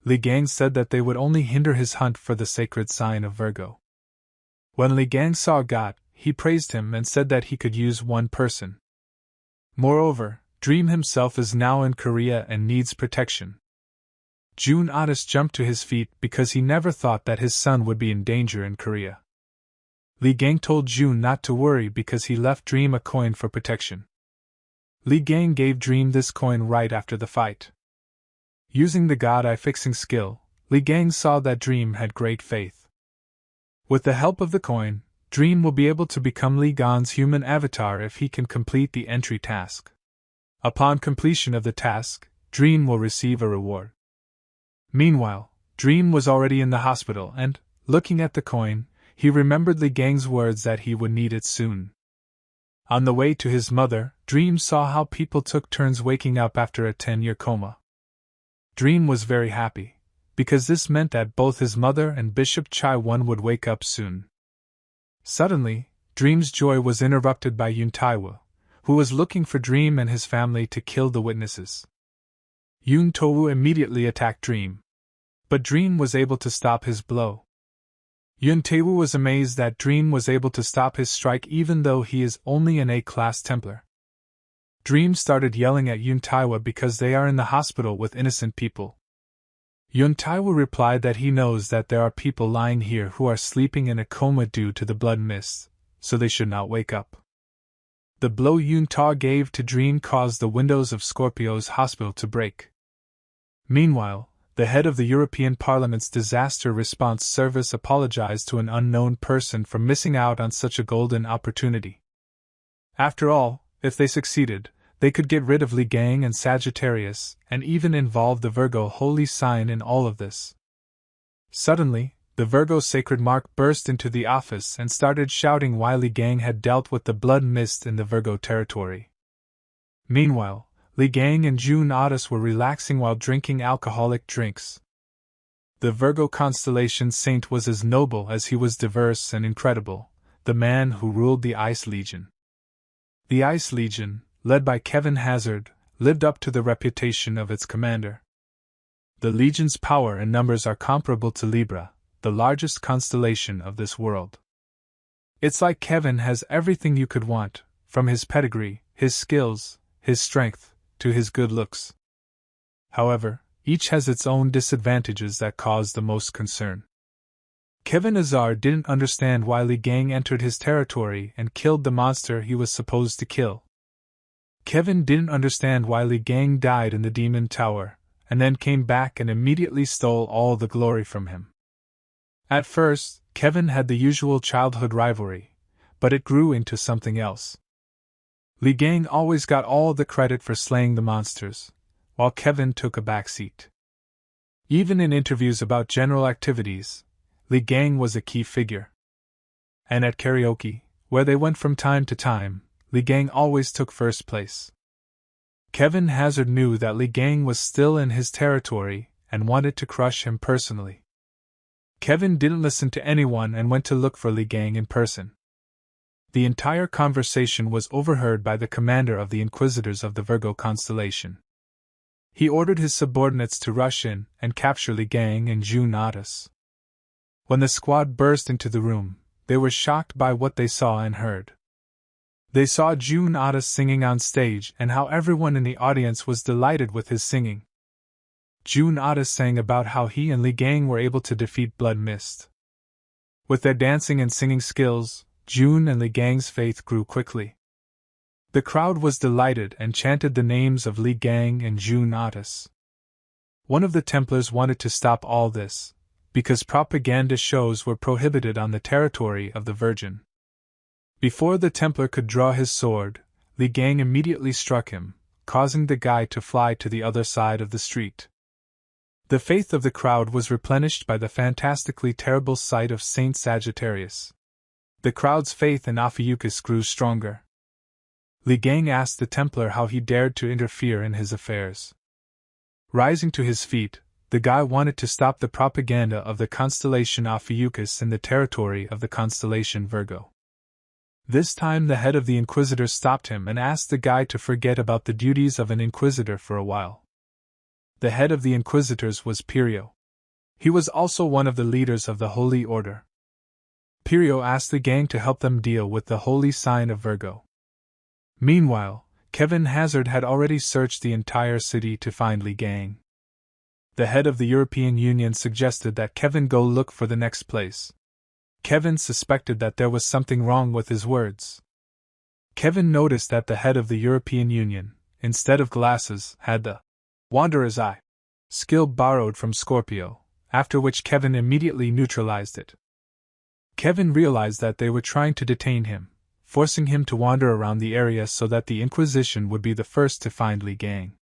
Speaker 1: Li Gang said that they would only hinder his hunt for the sacred sign of Virgo. When Li Gang saw God, he praised him and said that he could use one person. Moreover, Dream himself is now in Korea and needs protection. June Otis jumped to his feet because he never thought that his son would be in danger in Korea. Li Gang told June not to worry because he left Dream a coin for protection. Li Gang gave Dream this coin right after the fight. Using the God Eye fixing skill, Li Gang saw that Dream had great faith. With the help of the coin, Dream will be able to become Li Gang's human avatar if he can complete the entry task. Upon completion of the task, Dream will receive a reward. Meanwhile, Dream was already in the hospital and, looking at the coin, he remembered Li Gang's words that he would need it soon. On the way to his mother, Dream saw how people took turns waking up after a 10-year coma. Dream was very happy, because this meant that both his mother and Bishop Chai-won would wake up soon. Suddenly, Dream's joy was interrupted by Yoon Tae-woo, who was looking for Dream and his family to kill the witnesses. Yoon Tae-woo immediately attacked Dream, but Dream was able to stop his blow. Yoon Tae-woo was amazed that Dream was able to stop his strike even though he is only an A-class Templar. Dream started yelling at Yoon Tae-woo because they are in the hospital with innocent people. Yoon Tae-woo replied that he knows that there are people lying here who are sleeping in a coma due to the blood mist, so they should not wake up. The blow Yoon Tae gave to Dream caused the windows of Scorpio's hospital to break. Meanwhile, the head of the European Parliament's Disaster Response Service apologized to an unknown person for missing out on such a golden opportunity. After all, if they succeeded, they could get rid of Li Gang and Sagittarius, and even involve the Virgo holy sign in all of this. Suddenly, the Virgo sacred mark burst into the office and started shouting why Li Gang had dealt with the blood mist in the Virgo territory. Meanwhile, Li Gang and June Otis were relaxing while drinking alcoholic drinks. The Virgo constellation saint was as noble as he was diverse and incredible, the man who ruled the Ice Legion. The Ice Legion, led by Kevin Hazard, lived up to the reputation of its commander. The Legion's power and numbers are comparable to Libra, the largest constellation of this world. It's like Kevin has everything you could want, from his pedigree, his skills, his strength, to his good looks. However, each has its own disadvantages that cause the most concern. Kevin Hazard didn't understand why Li Gang entered his territory and killed the monster he was supposed to kill. Kevin didn't understand why Li Gang died in the Demon Tower, and then came back and immediately stole all the glory from him. At first, Kevin had the usual childhood rivalry, but it grew into something else. Li Gang always got all the credit for slaying the monsters, while Kevin took a back seat. Even in interviews about general activities, Li Gang was a key figure. And at karaoke, where they went from time to time, Li Gang always took first place. Kevin Hazard knew that Li Gang was still in his territory and wanted to crush him personally. Kevin didn't listen to anyone and went to look for Li Gang in person. The entire conversation was overheard by the commander of the Inquisitors of the Virgo constellation. He ordered his subordinates to rush in and capture Li Gang and June Otis. When the squad burst into the room, they were shocked by what they saw and heard. They saw June Otis singing on stage and how everyone in the audience was delighted with his singing. June Otis sang about how he and Li Gang were able to defeat Blood Mist. With their dancing and singing skills, June and Li Gang's faith grew quickly. The crowd was delighted and chanted the names of Li Gang and June Otis. One of the Templars wanted to stop all this, because propaganda shows were prohibited on the territory of the Virgin. Before the Templar could draw his sword, Li Gang immediately struck him, causing the guy to fly to the other side of the street. The faith of the crowd was replenished by the fantastically terrible sight of Saint Sagittarius. The crowd's faith in Ophiuchus grew stronger. Li Gang asked the Templar how he dared to interfere in his affairs. Rising to his feet, the guy wanted to stop the propaganda of the constellation Ophiuchus in the territory of the constellation Virgo. This time the head of the Inquisitor stopped him and asked the guy to forget about the duties of an Inquisitor for a while. The head of the Inquisitors was Pirio. He was also one of the leaders of the Holy Order. Pirio asked the gang to help them deal with the holy sign of Virgo. Meanwhile, Kevin Hazard had already searched the entire city to find Li Gang. The head of the European Union suggested that Kevin go look for the next place. Kevin suspected that there was something wrong with his words. Kevin noticed that the head of the European Union, instead of glasses, had the Wanderer's Eye skill borrowed from Scorpio, after which Kevin immediately neutralized it. Kevin realized that they were trying to detain him, forcing him to wander around the area so that the Inquisition would be the first to find Li Gang.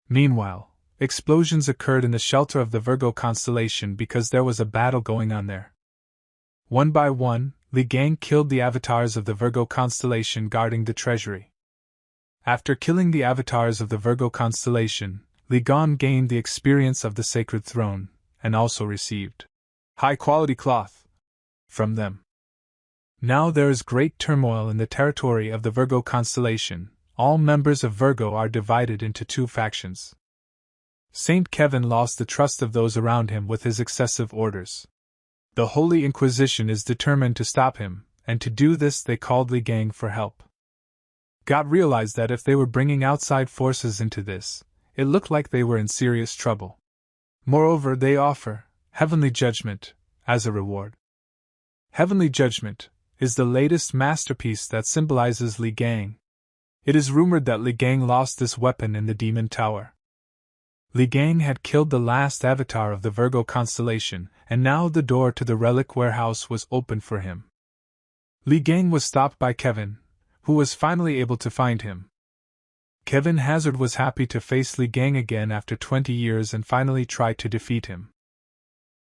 Speaker 1: Meanwhile, explosions occurred in the shelter of the Virgo constellation because there was a battle going on there. One by one, Li Gang killed the avatars of the Virgo constellation guarding the treasury. After killing the avatars of the Virgo constellation, Li Gang gained the experience of the sacred throne, and also received high-quality cloth from them. Now there is great turmoil in the territory of the Virgo constellation. All members of Virgo are divided into two factions. Saint Kevin lost the trust of those around him with his excessive orders. The Holy Inquisition is determined to stop him, and to do this they called Li Gang for help. God realized that if they were bringing outside forces into this, it looked like they were in serious trouble. Moreover, they offer heavenly judgment as a reward. Heavenly Judgment is the latest masterpiece that symbolizes Li Gang. It is rumored that Li Gang lost this weapon in the Demon Tower. Li Gang had killed the last avatar of the Virgo constellation, and now the door to the relic warehouse was open for him. Li Gang was stopped by Kevin, who was finally able to find him. Kevin Hazard was happy to face Li Gang again after 20 years and finally tried to defeat him.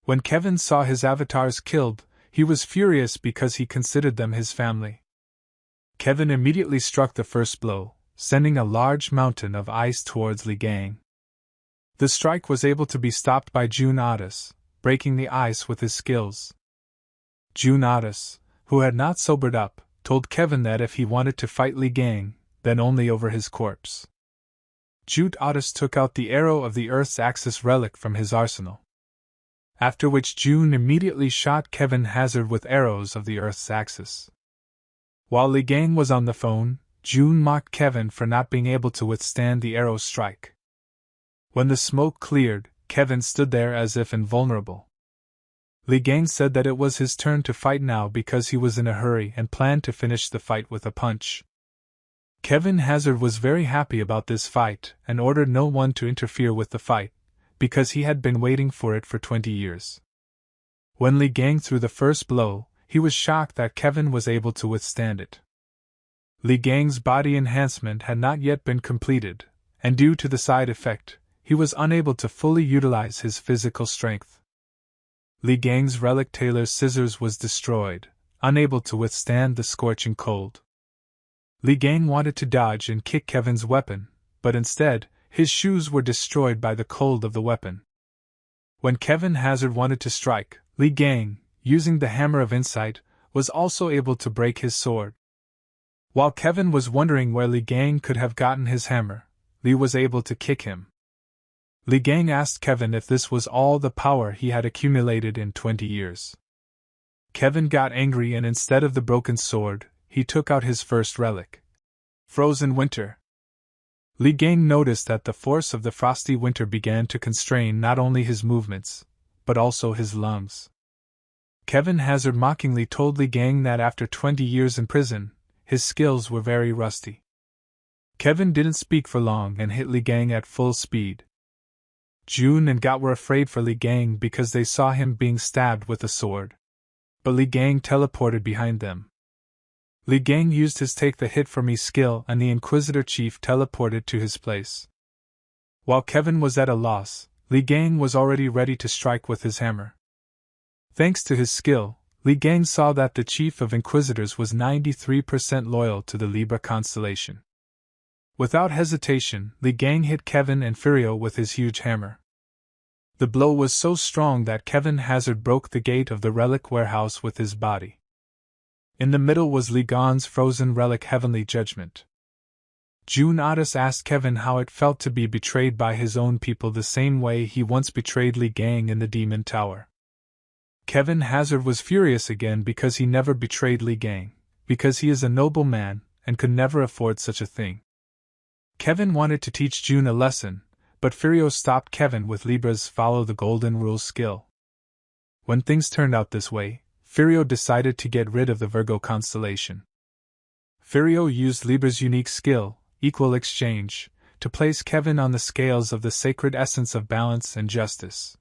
Speaker 1: When Kevin saw his avatars killed, he was furious because he considered them his family. Kevin immediately struck the first blow, sending a large mountain of ice towards Li Gang. The strike was able to be stopped by June Otis, breaking the ice with his skills. June Otis, who had not sobered up, told Kevin that if he wanted to fight Li Gang, then only over his corpse. June Otis took out the arrow of the Earth's axis relic from his arsenal. After which June immediately shot Kevin Hazard with arrows of the Earth's axis. While Li Gang was on the phone, June mocked Kevin for not being able to withstand the arrow's strike. When the smoke cleared, Kevin stood there as if invulnerable. Li Gang said that it was his turn to fight now because he was in a hurry and planned to finish the fight with a punch. Kevin Hazard was very happy about this fight and ordered no one to interfere with the fight, because he had been waiting for it for 20 years. When Li Gang threw the first blow, he was shocked that Kevin was able to withstand it. Li Gang's body enhancement had not yet been completed, and due to the side effect, he was unable to fully utilize his physical strength. Li Gang's relic tailor's scissors was destroyed, unable to withstand the scorching cold. Li Gang wanted to dodge and kick Kevin's weapon, but instead, his shoes were destroyed by the cold of the weapon. When Kevin Hazard wanted to strike, Li Gang, using the hammer of insight, was also able to break his sword. While Kevin was wondering where Li Gang could have gotten his hammer, Li was able to kick him. Li Gang asked Kevin if this was all the power he had accumulated in 20 years. Kevin got angry and instead of the broken sword, he took out his first relic. Frozen Winter. Li Gang noticed that the force of the frosty winter began to constrain not only his movements, but also his lungs. Kevin Hazard mockingly told Li Gang that after 20 years in prison, his skills were very rusty. Kevin didn't speak for long and hit Li Gang at full speed. June and Got were afraid for Li Gang because they saw him being stabbed with a sword. But Li Gang teleported behind them. Li Gang used his Take the Hit for Me skill and the Inquisitor Chief teleported to his place. While Kevin was at a loss, Li Gang was already ready to strike with his hammer. Thanks to his skill, Li Gang saw that the chief of Inquisitors was 93% loyal to the Libra constellation. Without hesitation, Li Gang hit Kevin and Furio with his huge hammer. The blow was so strong that Kevin Hazard broke the gate of the relic warehouse with his body. In the middle was Li Gang's frozen relic Heavenly Judgment. June Otis asked Kevin how it felt to be betrayed by his own people the same way he once betrayed Li Gang in the Demon Tower. Kevin Hazard was furious again because he never betrayed Li Gang, because he is a noble man and could never afford such a thing. Kevin wanted to teach June a lesson, but Furio stopped Kevin with Libra's follow the golden rule skill. When things turned out this way, Furio decided to get rid of the Virgo constellation. Furio used Libra's unique skill, Equal Exchange, to place Kevin on the scales of the sacred essence of balance and justice.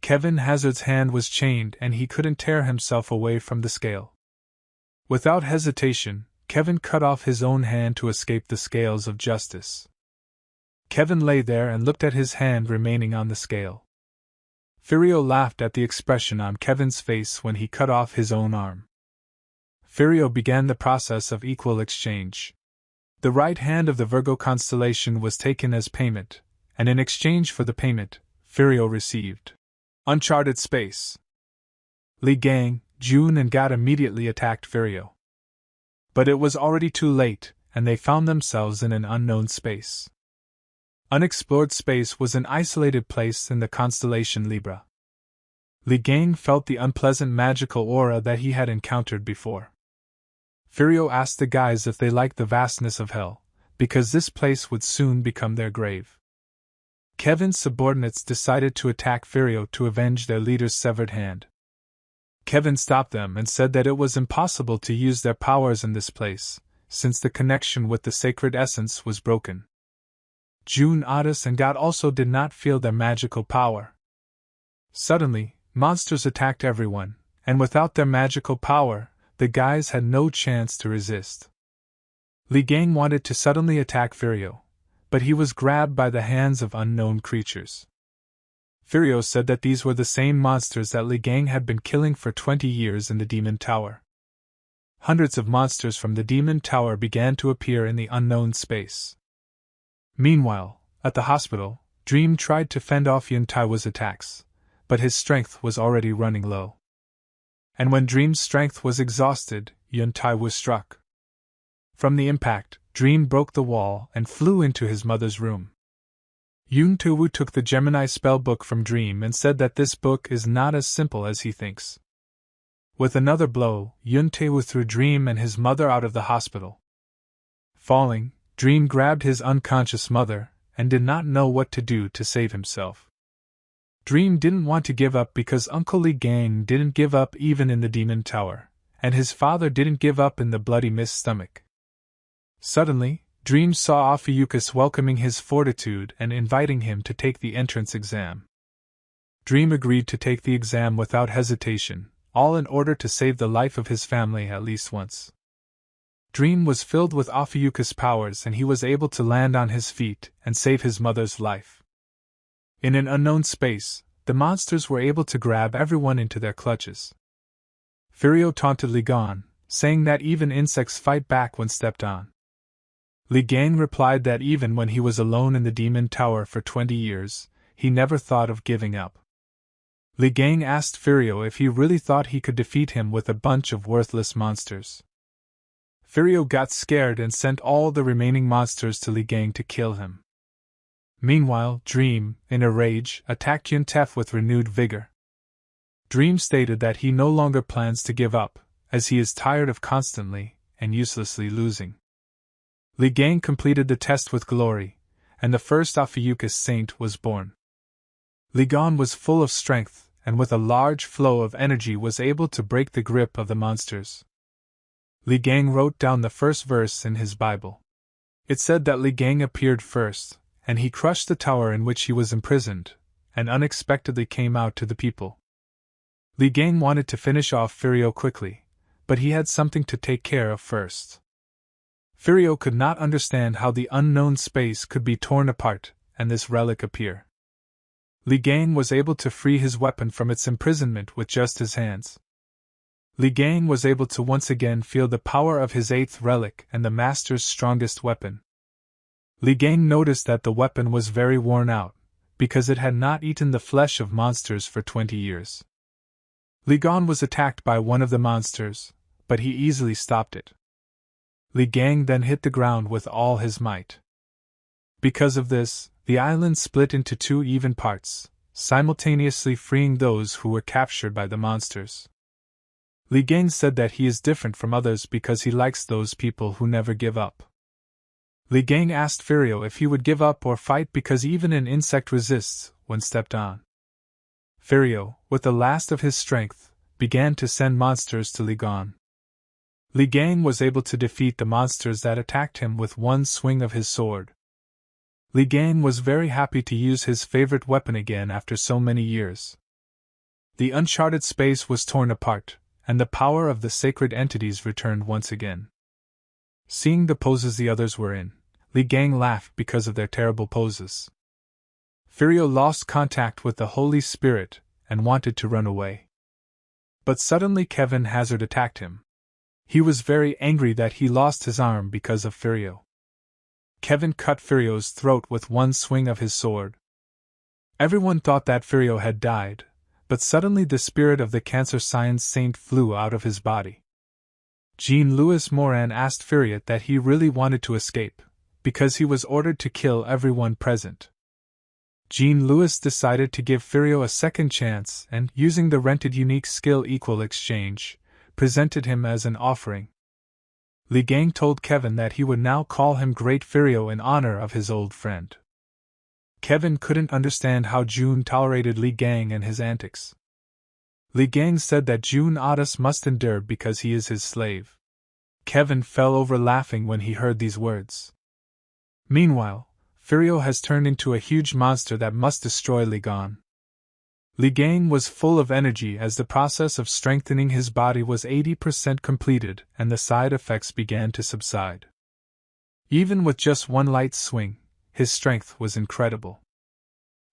Speaker 1: Kevin Hazard's hand was chained and he couldn't tear himself away from the scale. Without hesitation, Kevin cut off his own hand to escape the scales of justice. Kevin lay there and looked at his hand remaining on the scale. Furio laughed at the expression on Kevin's face when he cut off his own arm. Furio began the process of equal exchange. The right hand of the Virgo constellation was taken as payment, and in exchange for the payment, Furio received uncharted space. Li Gang, June and Gat immediately attacked Furio. But it was already too late, and they found themselves in an unknown space. Unexplored space was an isolated place in the constellation Libra. Li Gang felt the unpleasant magical aura that he had encountered before. Furio asked the guys if they liked the vastness of hell, because this place would soon become their grave. Kevin's subordinates decided to attack Furio to avenge their leader's severed hand. Kevin stopped them and said that it was impossible to use their powers in this place, since the connection with the sacred essence was broken. June Otis and God also did not feel their magical power. Suddenly, monsters attacked everyone, and without their magical power, the guys had no chance to resist. Li Gang wanted to suddenly attack Furio, but he was grabbed by the hands of unknown creatures. Furio said that these were the same monsters that Li Gang had been killing for 20 years in the Demon Tower. Hundreds of monsters from the Demon Tower began to appear in the unknown space. Meanwhile, at the hospital, Dream tried to fend off Yuntaiwa's attacks, but his strength was already running low. And when Dream's strength was exhausted, Yuntaiwa struck. From the impact, Dream broke the wall and flew into his mother's room. Yuntaiwa took the Gemini spell book from Dream and said that this book is not as simple as he thinks. With another blow, Yuntaiwa threw Dream and his mother out of the hospital. Falling, Dream grabbed his unconscious mother and did not know what to do to save himself. Dream didn't want to give up because Uncle Li Gang didn't give up even in the Demon Tower, and his father didn't give up in the Bloody Mist's stomach. Suddenly, Dream saw Ophiuchus welcoming his fortitude and inviting him to take the entrance exam. Dream agreed to take the exam without hesitation, all in order to save the life of his family at least once. Dream was filled with Ophiuchus' powers and he was able to land on his feet and save his mother's life. In an unknown space, the monsters were able to grab everyone into their clutches. Furio taunted Li Gang, saying that even insects fight back when stepped on. Li Gang replied that even when he was alone in the Demon Tower for 20 years, he never thought of giving up. Li Gang asked Furio if he really thought he could defeat him with a bunch of worthless monsters. Furio got scared and sent all the remaining monsters to Li Gang to kill him. Meanwhile, Dream, in a rage, attacked Yuntef with renewed vigor. Dream stated that he no longer plans to give up, as he is tired of constantly and uselessly losing. Li Gang completed the test with glory, and the first Ophiuchus saint was born. Li Gang was full of strength, and with a large flow of energy was able to break the grip of the monsters. Li Gang wrote down the first verse in his Bible. It said that Li Gang appeared first, and he crushed the tower in which he was imprisoned, and unexpectedly came out to the people. Li Gang wanted to finish off Furio quickly, but he had something to take care of first. Furio could not understand how the unknown space could be torn apart, and this relic appear. Li Gang was able to free his weapon from its imprisonment with just his hands. Li Gang was able to once again feel the power of his 8th relic and the master's strongest weapon. Li Gang noticed that the weapon was very worn out, because it had not eaten the flesh of monsters for 20 years. Li Gang was attacked by one of the monsters, but he easily stopped it. Li Gang then hit the ground with all his might. Because of this, the island split into 2 even parts, simultaneously freeing those who were captured by the monsters. Li Gang said that he is different from others because he likes those people who never give up. Li Gang asked Furio if he would give up or fight because even an insect resists when stepped on. Furio, with the last of his strength, began to send monsters to Li Gang. Li Gang was able to defeat the monsters that attacked him with one swing of his sword. Li Gang was very happy to use his favorite weapon again after so many years. The uncharted space was torn apart, and the power of the sacred entities returned once again. Seeing the poses the others were in, Li Gang laughed because of their terrible poses. Furio lost contact with the Holy Spirit and wanted to run away. But suddenly Kevin Hazard attacked him. He was very angry that he lost his arm because of Furio. Kevin cut Furio's throat with one swing of his sword. Everyone thought that Furio had died, but suddenly the spirit of the Cancer Science Saint flew out of his body. Jean-Louis Morin asked Furio that he really wanted to escape, because he was ordered to kill everyone present. Jean-Louis decided to give Furio a second chance and, using the rented unique skill equal exchange, presented him as an offering. Li Gang told Kevin that he would now call him Great Furio in honor of his old friend. Kevin couldn't understand how June tolerated Li Gang and his antics. Li Gang said that June Otis must endure because he is his slave. Kevin fell over laughing when he heard these words. Meanwhile, Furio has turned into a huge monster that must destroy Li Gang. Li Gang was full of energy as the process of strengthening his body was 80% completed and the side effects began to subside. Even with just one light swing, his strength was incredible.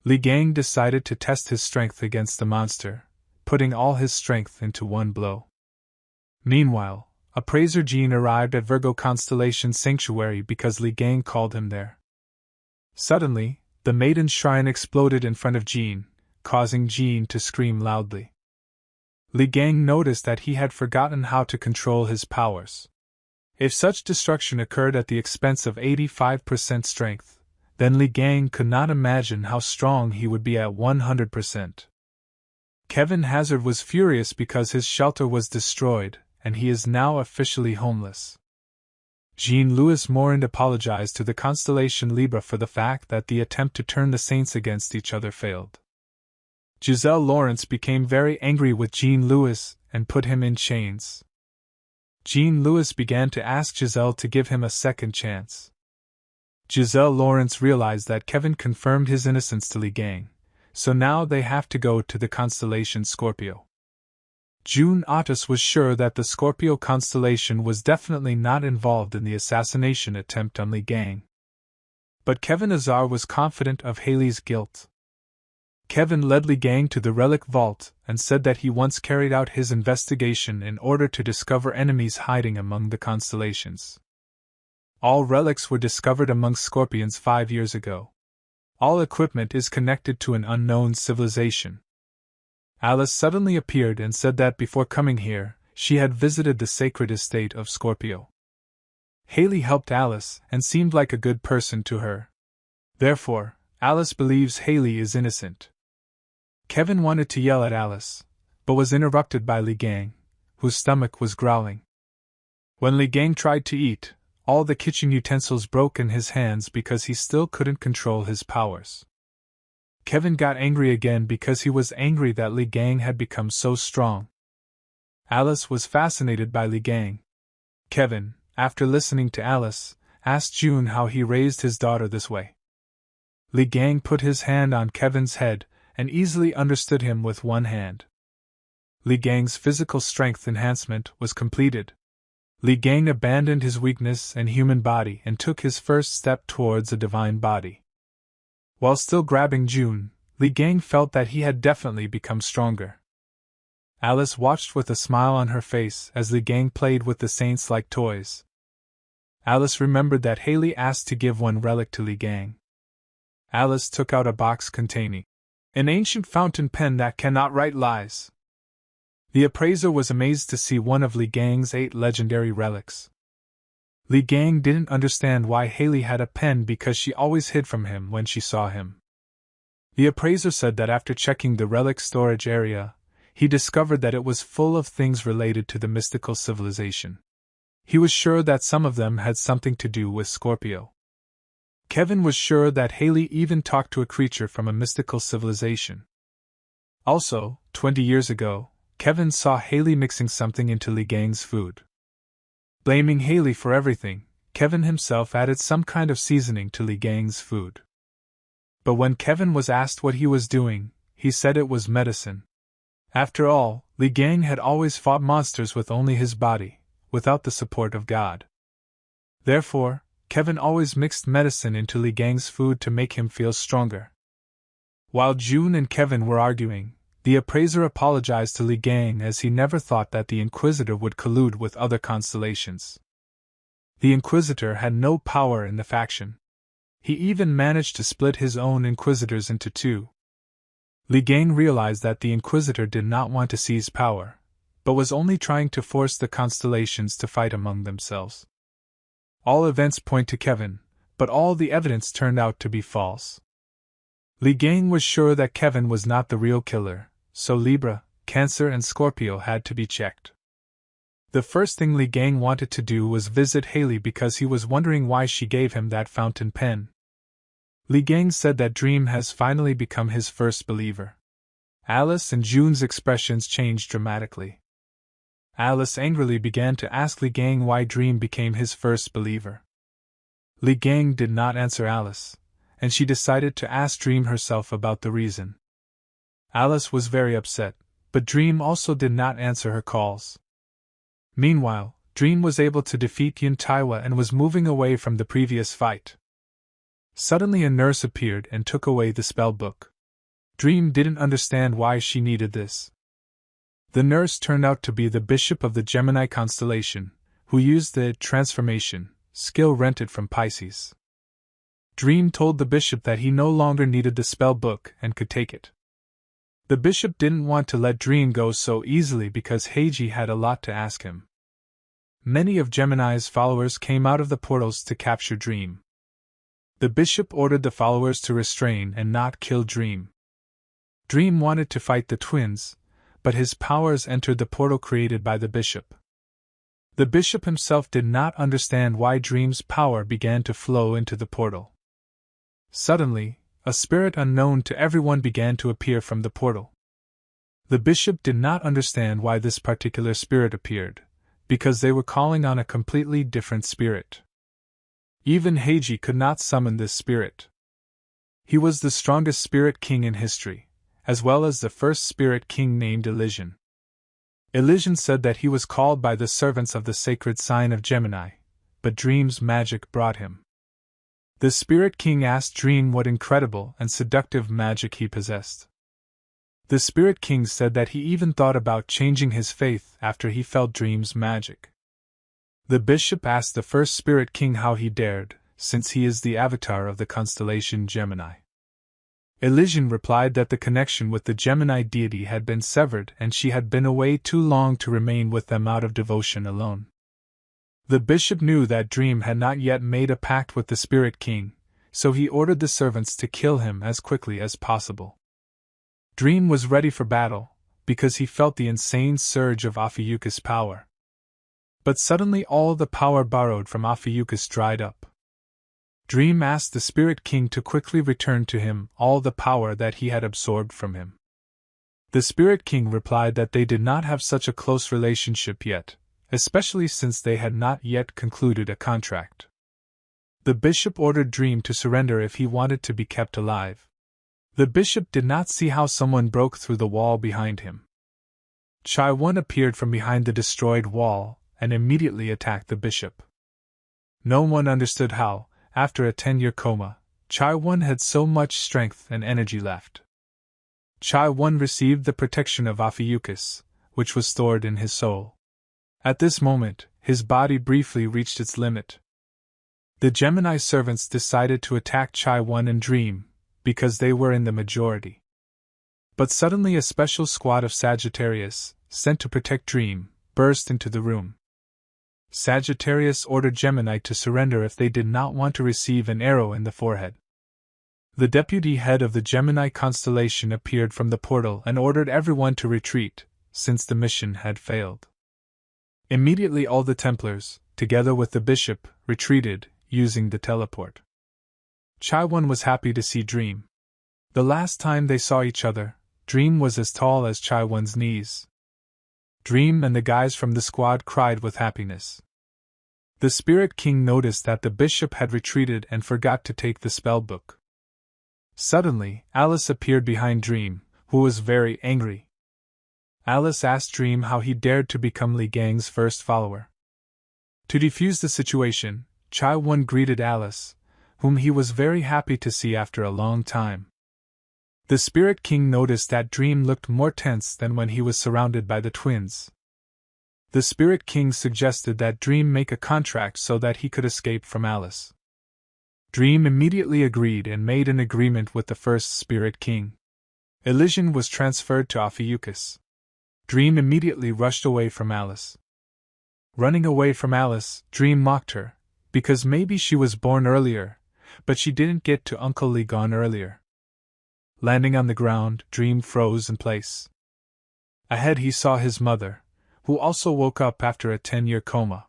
Speaker 1: Li Gang decided to test his strength against the monster, putting all his strength into one blow. Meanwhile, appraiser Jean arrived at Virgo Constellation Sanctuary because Li Gang called him there. Suddenly, the Maiden's Shrine exploded in front of Jean, causing Jean to scream loudly. Li Gang noticed that he had forgotten how to control his powers. If such destruction occurred at the expense of 85% strength, then Li Gang could not imagine how strong he would be at 100%. Kevin Hazard was furious because his shelter was destroyed, and he is now officially homeless. Jean-Louis Morin apologized to the constellation Libra for the fact that the attempt to turn the saints against each other failed. Giselle Lawrence became very angry with Jean-Louis and put him in chains. Jean-Louis began to ask Giselle to give him a second chance. Giselle Lawrence realized that Kevin confirmed his innocence to Li Gang, so now they have to go to the constellation Scorpio. June Otis was sure that the Scorpio constellation was definitely not involved in the assassination attempt on Li Gang. But Kevin Azar was confident of Haley's guilt. Kevin led Li Gang to the relic vault and said that he once carried out his investigation in order to discover enemies hiding among the constellations. All relics were discovered among scorpions 5 years ago. All equipment is connected to an unknown civilization. Alice suddenly appeared and said that before coming here, she had visited the sacred estate of Scorpio. Haley helped Alice and seemed like a good person to her. Therefore, Alice believes Haley is innocent. Kevin wanted to yell at Alice, but was interrupted by Li Gang, whose stomach was growling. When Li Gang tried to eat, all the kitchen utensils broke in his hands because he still couldn't control his powers. Kevin got angry again because he was angry that Li Gang had become so strong. Alice was fascinated by Li Gang. Kevin, after listening to Alice, asked June how he raised his daughter this way. Li Gang put his hand on Kevin's head and easily understood him with one hand. Li Gang's physical strength enhancement was completed. Li Gang abandoned his weakness and human body and took his first step towards a divine body. While still grabbing June, Li Gang felt that he had definitely become stronger. Alice watched with a smile on her face as Li Gang played with the saints like toys. Alice remembered that Haley asked to give one relic to Li Gang. Alice took out a box containing an ancient fountain pen that cannot write lies. The appraiser was amazed to see one of Li Gang's 8 legendary relics. Li Gang didn't understand why Haley had a pen because she always hid from him when she saw him. The appraiser said that after checking the relic storage area, he discovered that it was full of things related to the mystical civilization. He was sure that some of them had something to do with Scorpio. Kevin was sure that Haley even talked to a creature from a mystical civilization. Also, 20 years ago, Kevin saw Haley mixing something into Li Gang's food. Blaming Haley for everything, Kevin himself added some kind of seasoning to Li Gang's food. But when Kevin was asked what he was doing, he said it was medicine. After all, Li Gang had always fought monsters with only his body, without the support of God. Therefore, Kevin always mixed medicine into Li Gang's food to make him feel stronger. While June and Kevin were arguing, the appraiser apologized to Li Gang as he never thought that the Inquisitor would collude with other constellations. The Inquisitor had no power in the faction. He even managed to split his own Inquisitors into 2. Li Gang realized that the Inquisitor did not want to seize power, but was only trying to force the constellations to fight among themselves. All events point to Kevin, but all the evidence turned out to be false. Li Gang was sure that Kevin was not the real killer, so Libra, Cancer and Scorpio had to be checked. The first thing Li Gang wanted to do was visit Haley because he was wondering why she gave him that fountain pen. Li Gang said that Dream has finally become his first believer. Alice and June's expressions changed dramatically. Alice angrily began to ask Li Gang why Dream became his first believer. Li Gang did not answer Alice, and she decided to ask Dream herself about the reason. Alice was very upset, but Dream also did not answer her calls. Meanwhile, Dream was able to defeat Yin Taiwa and was moving away from the previous fight. Suddenly a nurse appeared and took away the spell book. Dream didn't understand why she needed this. The nurse turned out to be the bishop of the Gemini constellation, who used the transformation skill rented from Pisces. Dream told the bishop that he no longer needed the spell book and could take it. The bishop didn't want to let Dream go so easily because Heiji had a lot to ask him. Many of Gemini's followers came out of the portals to capture Dream. The bishop ordered the followers to restrain and not kill Dream. Dream wanted to fight the twins, but his powers entered the portal created by the bishop. The bishop himself did not understand why Dream's power began to flow into the portal. Suddenly, a spirit unknown to everyone began to appear from the portal. The bishop did not understand why this particular spirit appeared, because they were calling on a completely different spirit. Even Heiji could not summon this spirit. He was the strongest spirit king in history, as well as the first spirit king named Elysian. Elysian said that he was called by the servants of the sacred sign of Gemini, but Dream's magic brought him. The spirit king asked Dream what incredible and seductive magic he possessed. The spirit king said that he even thought about changing his faith after he felt Dream's magic. The bishop asked the first spirit king how he dared, since he is the avatar of the constellation Gemini. Elysian replied that the connection with the Gemini deity had been severed and she had been away too long to remain with them out of devotion alone. The bishop knew that Dream had not yet made a pact with the spirit king, so he ordered the servants to kill him as quickly as possible. Dream was ready for battle, because he felt the insane surge of Afiyuka's power. But suddenly all the power borrowed from Afiyukas dried up. Dream asked the Spirit King to quickly return to him all the power that he had absorbed from him. The Spirit King replied that they did not have such a close relationship yet, especially since they had not yet concluded a contract. The bishop ordered Dream to surrender if he wanted to be kept alive. The bishop did not see how someone broke through the wall behind him. Chai-Won appeared from behind the destroyed wall and immediately attacked the bishop. No one understood how, after a 10-year coma, Chai-Won had so much strength and energy left. Chai-1 received the protection of Ophiuchus, which was stored in his soul. At this moment, his body briefly reached its limit. The Gemini servants decided to attack Chai-1 and Dream, because they were in the majority. But suddenly a special squad of Sagittarius, sent to protect Dream, burst into the room. Sagittarius ordered Gemini to surrender if they did not want to receive an arrow in the forehead. The deputy head of the Gemini constellation appeared from the portal and ordered everyone to retreat, since the mission had failed. Immediately all the Templars, together with the bishop, retreated, using the teleport. Chai-1 was happy to see Dream. The last time they saw each other, Dream was as tall as Chai-1's knees. Dream and the guys from the squad cried with happiness. The Spirit King noticed that the bishop had retreated and forgot to take the spell book. Suddenly, Alice appeared behind Dream, who was very angry. Alice asked Dream how he dared to become Li Gang's first follower. To defuse the situation, Chai-1 greeted Alice, whom he was very happy to see after a long time. The Spirit King noticed that Dream looked more tense than when he was surrounded by the twins. The Spirit King suggested that Dream make a contract so that he could escape from Alice. Dream immediately agreed and made an agreement with the first Spirit King. Elysian was transferred to Ophiuchus. Dream immediately rushed away from Alice. Running away from Alice, Dream mocked her, because maybe she was born earlier, but she didn't get to Uncle Li Gone earlier. Landing on the ground, Dream froze in place. Ahead he saw his mother, who also woke up after a 10-year coma.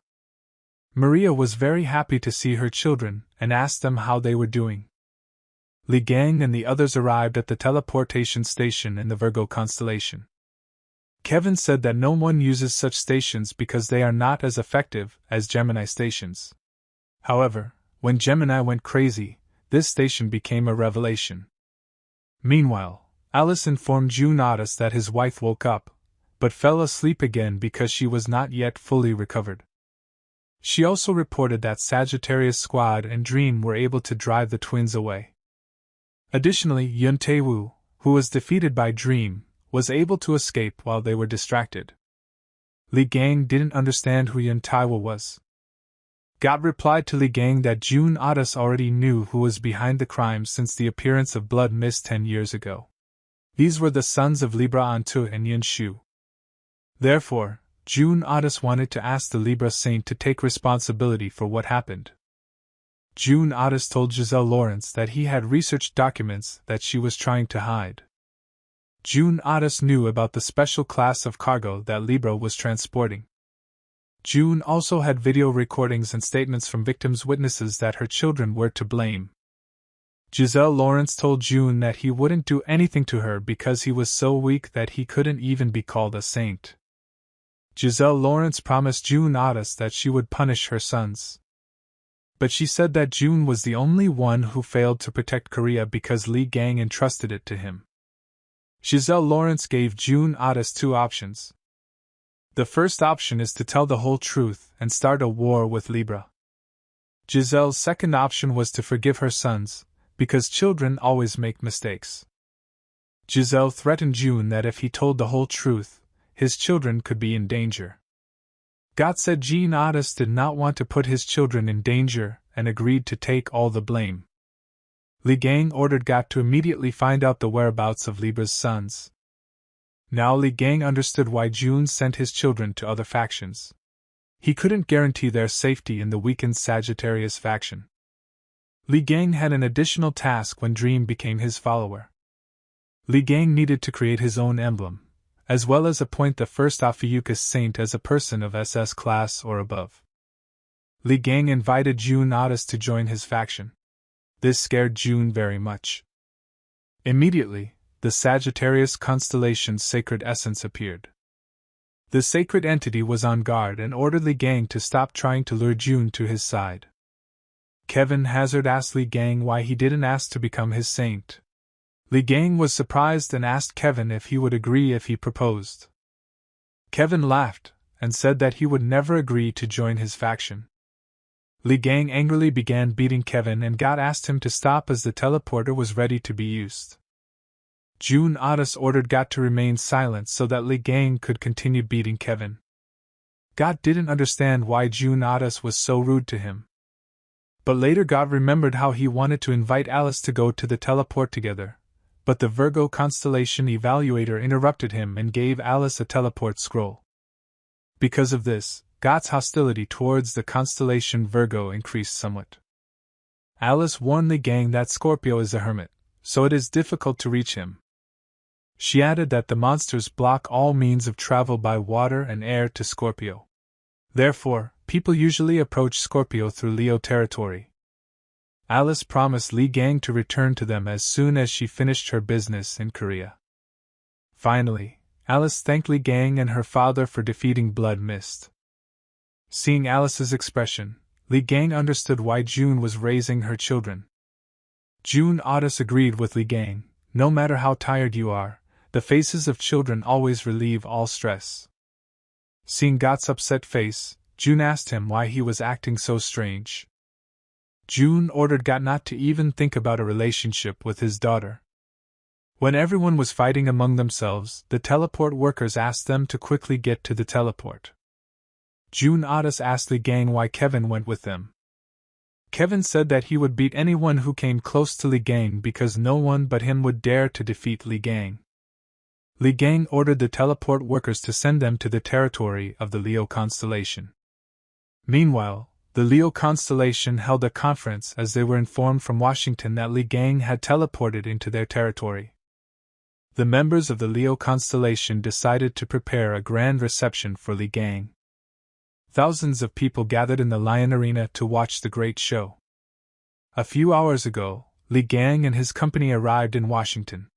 Speaker 1: Maria was very happy to see her children and asked them how they were doing. Li Gang and the others arrived at the teleportation station in the Virgo constellation. Kevin said that no one uses such stations because they are not as effective as Gemini stations. However, when Gemini went crazy, this station became a revelation. Meanwhile, Alice informed June Otis that his wife woke up, but fell asleep again because she was not yet fully recovered. She also reported that Sagittarius Squad and Dream were able to drive the twins away. Additionally, Yun Tae-woo, who was defeated by Dream, was able to escape while they were distracted. Li Gang didn't understand who Yun Tae-woo was. God replied to Li Gang that June Otis already knew who was behind the crime since the appearance of Blood Mist 10 years ago. These were the sons of Libra Antu and Yin Shu. Therefore, June Otis wanted to ask the Libra Saint to take responsibility for what happened. June Otis told Giselle Lawrence that he had researched documents that she was trying to hide. June Otis knew about the special class of cargo that Libra was transporting. June also had video recordings and statements from victims' witnesses that her children were to blame. Giselle Lawrence told June that he wouldn't do anything to her because he was so weak that he couldn't even be called a saint. Giselle Lawrence promised June Otis that she would punish her sons. But she said that June was the only one who failed to protect Korea because Li Gang entrusted it to him. Giselle Lawrence gave June Otis two options. The first option is to tell the whole truth and start a war with Libra. Giselle's second option was to forgive her sons, because children always make mistakes. Giselle threatened June that if he told the whole truth, his children could be in danger. God said June Otis did not want to put his children in danger and agreed to take all the blame. Li Gang ordered God to immediately find out the whereabouts of Libra's sons. Now Li Gang understood why June sent his children to other factions. He couldn't guarantee their safety in the weakened Sagittarius faction. Li Gang had an additional task when Dream became his follower. Li Gang needed to create his own emblem, as well as appoint the first Ophiuchus saint as a person of SS class or above. Li Gang invited June Otis to join his faction. This scared June very much. Immediately, the Sagittarius constellation's sacred essence appeared. The sacred entity was on guard and ordered Li Gang to stop trying to lure June to his side. Kevin Hazard asked Li Gang why he didn't ask to become his saint. Li Gang was surprised and asked Kevin if he would agree if he proposed. Kevin laughed and said that he would never agree to join his faction. Li Gang angrily began beating Kevin and God asked him to stop as the teleporter was ready to be used. June Otis ordered Got to remain silent so that Li Gang could continue beating Kevin. Got didn't understand why June Otis was so rude to him. But later Got remembered how he wanted to invite Alice to go to the teleport together, but the Virgo constellation evaluator interrupted him and gave Alice a teleport scroll. Because of this, Got's hostility towards the constellation Virgo increased somewhat. Alice warned Li Gang that Scorpio is a hermit, so it is difficult to reach him. She added that the monsters block all means of travel by water and air to Scorpio. Therefore, people usually approach Scorpio through Leo territory. Alice promised Li Gang to return to them as soon as she finished her business in Korea. Finally, Alice thanked Li Gang and her father for defeating Blood Mist. Seeing Alice's expression, Li Gang understood why June was raising her children. June Otis agreed with Li Gang, no matter how tired you are, the faces of children always relieve all stress. Seeing Got's upset face, June asked him why he was acting so strange. June ordered Got not to even think about a relationship with his daughter. When everyone was fighting among themselves, the teleport workers asked them to quickly get to the teleport. June Otis asked Li Gang why Kevin went with them. Kevin said that he would beat anyone who came close to Li Gang because no one but him would dare to defeat Li Gang. Li Gang ordered the teleport workers to send them to the territory of the Leo constellation. Meanwhile, the Leo constellation held a conference as they were informed from Washington that Li Gang had teleported into their territory. The members of the Leo constellation decided to prepare a grand reception for Li Gang. Thousands of people gathered in the Lion Arena to watch the great show. A few hours ago, Li Gang and his company arrived in Washington.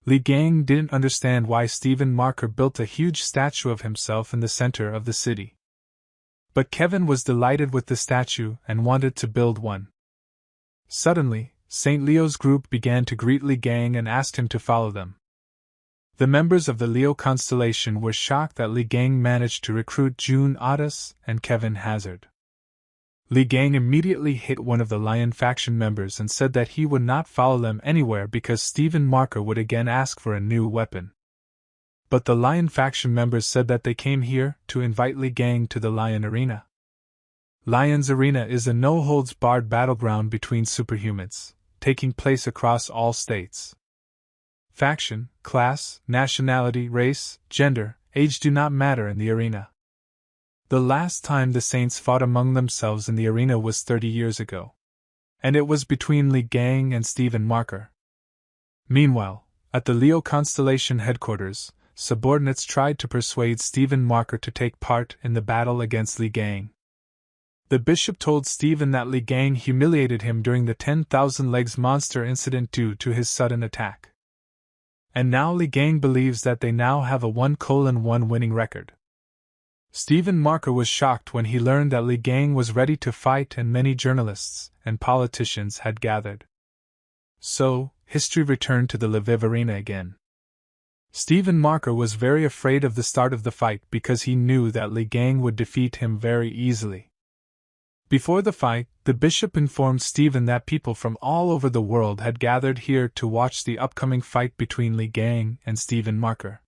Speaker 1: Li Gang didn't understand why Stephen Marker built a huge statue of himself in the center of the city. But Kevin was delighted with the statue and wanted to build one. Suddenly, St. Leo's group began to greet Li Gang and asked him to follow them. The members of the Leo constellation were shocked that Li Gang managed to recruit June Otis and Kevin Hazard. Li Gang immediately hit one of the Lion faction members and said that he would not follow them anywhere because Stephen Marker would again ask for a new weapon. But the Lion faction members said that they came here to invite Li Gang to the Lion Arena. Lion's Arena is a no-holds-barred battleground between superhumans, taking place across all states. Faction, class, nationality, race, gender, age do not matter in the arena. The last time the Saints fought among themselves in the arena was 30 years ago. And it was between Li Gang and Stephen Marker. Meanwhile, at the Leo constellation headquarters, subordinates tried to persuade Stephen Marker to take part in the battle against Li Gang. The bishop told Stephen that Li Gang humiliated him during the 10,000 legs monster incident due to his sudden attack. And now Li Gang believes that they now have a 1:1 winning record. Stephen Marker was shocked when he learned that Li Gang was ready to fight and many journalists and politicians had gathered. So, history returned to the Lviv arena again. Stephen Marker was very afraid of the start of the fight because he knew that Li Gang would defeat him very easily. Before the fight, the bishop informed Stephen that people from all over the world had gathered here to watch the upcoming fight between Li Gang and Stephen Marker.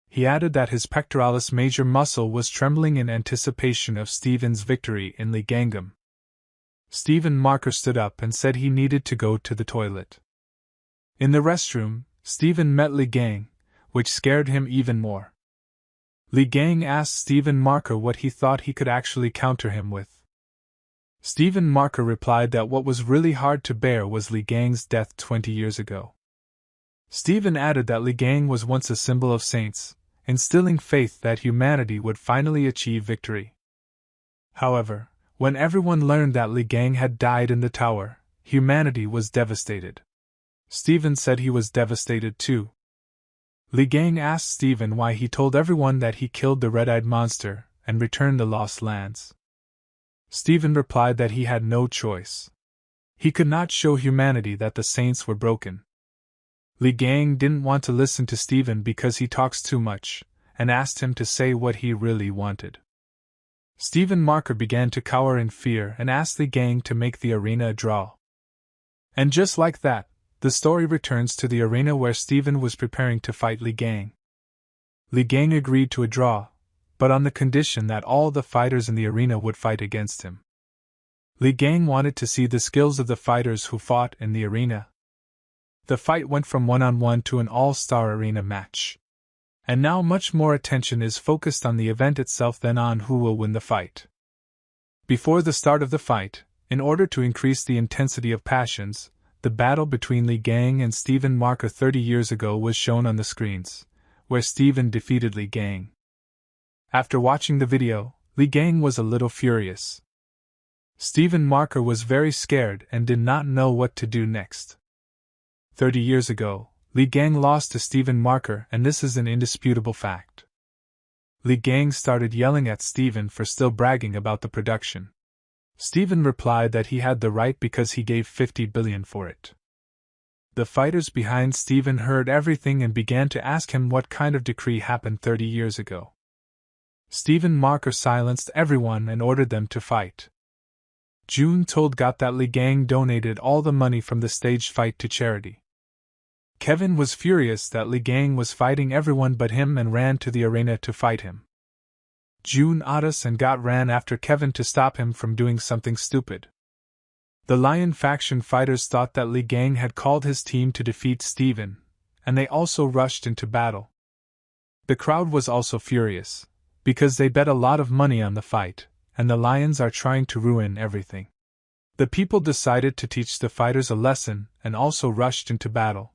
Speaker 1: He added that his pectoralis major muscle was trembling in anticipation of Stephen's victory in Li Gangam. Stephen Marker stood up and said he needed to go to the toilet. In the restroom, Stephen met Li Gang, which scared him even more. Li Gang asked Stephen Marker what he thought he could actually counter him with. Stephen Marker replied that what was really hard to bear was Li Gang's death 20 years ago. Stephen added that Li Gang was once a symbol of saints, instilling faith that humanity would finally achieve victory. However, when everyone learned that Li Gang had died in the tower, humanity was devastated. Stephen said he was devastated too. Li Gang asked Stephen why he told everyone that he killed the red-eyed monster and returned the lost lands. Stephen replied that he had no choice. He could not show humanity that the saints were broken. Li Gang didn't want to listen to Stephen because he talks too much, and asked him to say what he really wanted. Stephen Marker began to cower in fear and asked Li Gang to make the arena a draw. And just like that, the story returns to the arena where Steven was preparing to fight Li Gang. Li Gang agreed to a draw, but on the condition that all the fighters in the arena would fight against him. Li Gang wanted to see the skills of the fighters who fought in the arena. The fight went from one-on-one to an all-star arena match. And now much more attention is focused on the event itself than on who will win the fight. Before the start of the fight, in order to increase the intensity of passions, the battle between Li Gang and Steven Marker 30 years ago was shown on the screens, where Steven defeated Li Gang. After watching the video, Li Gang was a little furious. Steven Marker was very scared and did not know what to do next. 30 years ago, Li Gang lost to Steven Marker, and this is an indisputable fact. Li Gang started yelling at Steven for still bragging about the production. Steven replied that he had the right because he gave 50 billion for it. The fighters behind Steven heard everything and began to ask him what kind of decree happened 30 years ago. Steven Marker silenced everyone and ordered them to fight. June told Got that Li Gang donated all the money from the staged fight to charity. Kevin was furious that Li Gang was fighting everyone but him and ran to the arena to fight him. June, Otis and Got ran after Kevin to stop him from doing something stupid. The Lion faction fighters thought that Li Gang had called his team to defeat Steven, and they also rushed into battle. The crowd was also furious, because they bet a lot of money on the fight, and the Lions are trying to ruin everything. The people decided to teach the fighters a lesson and also rushed into battle.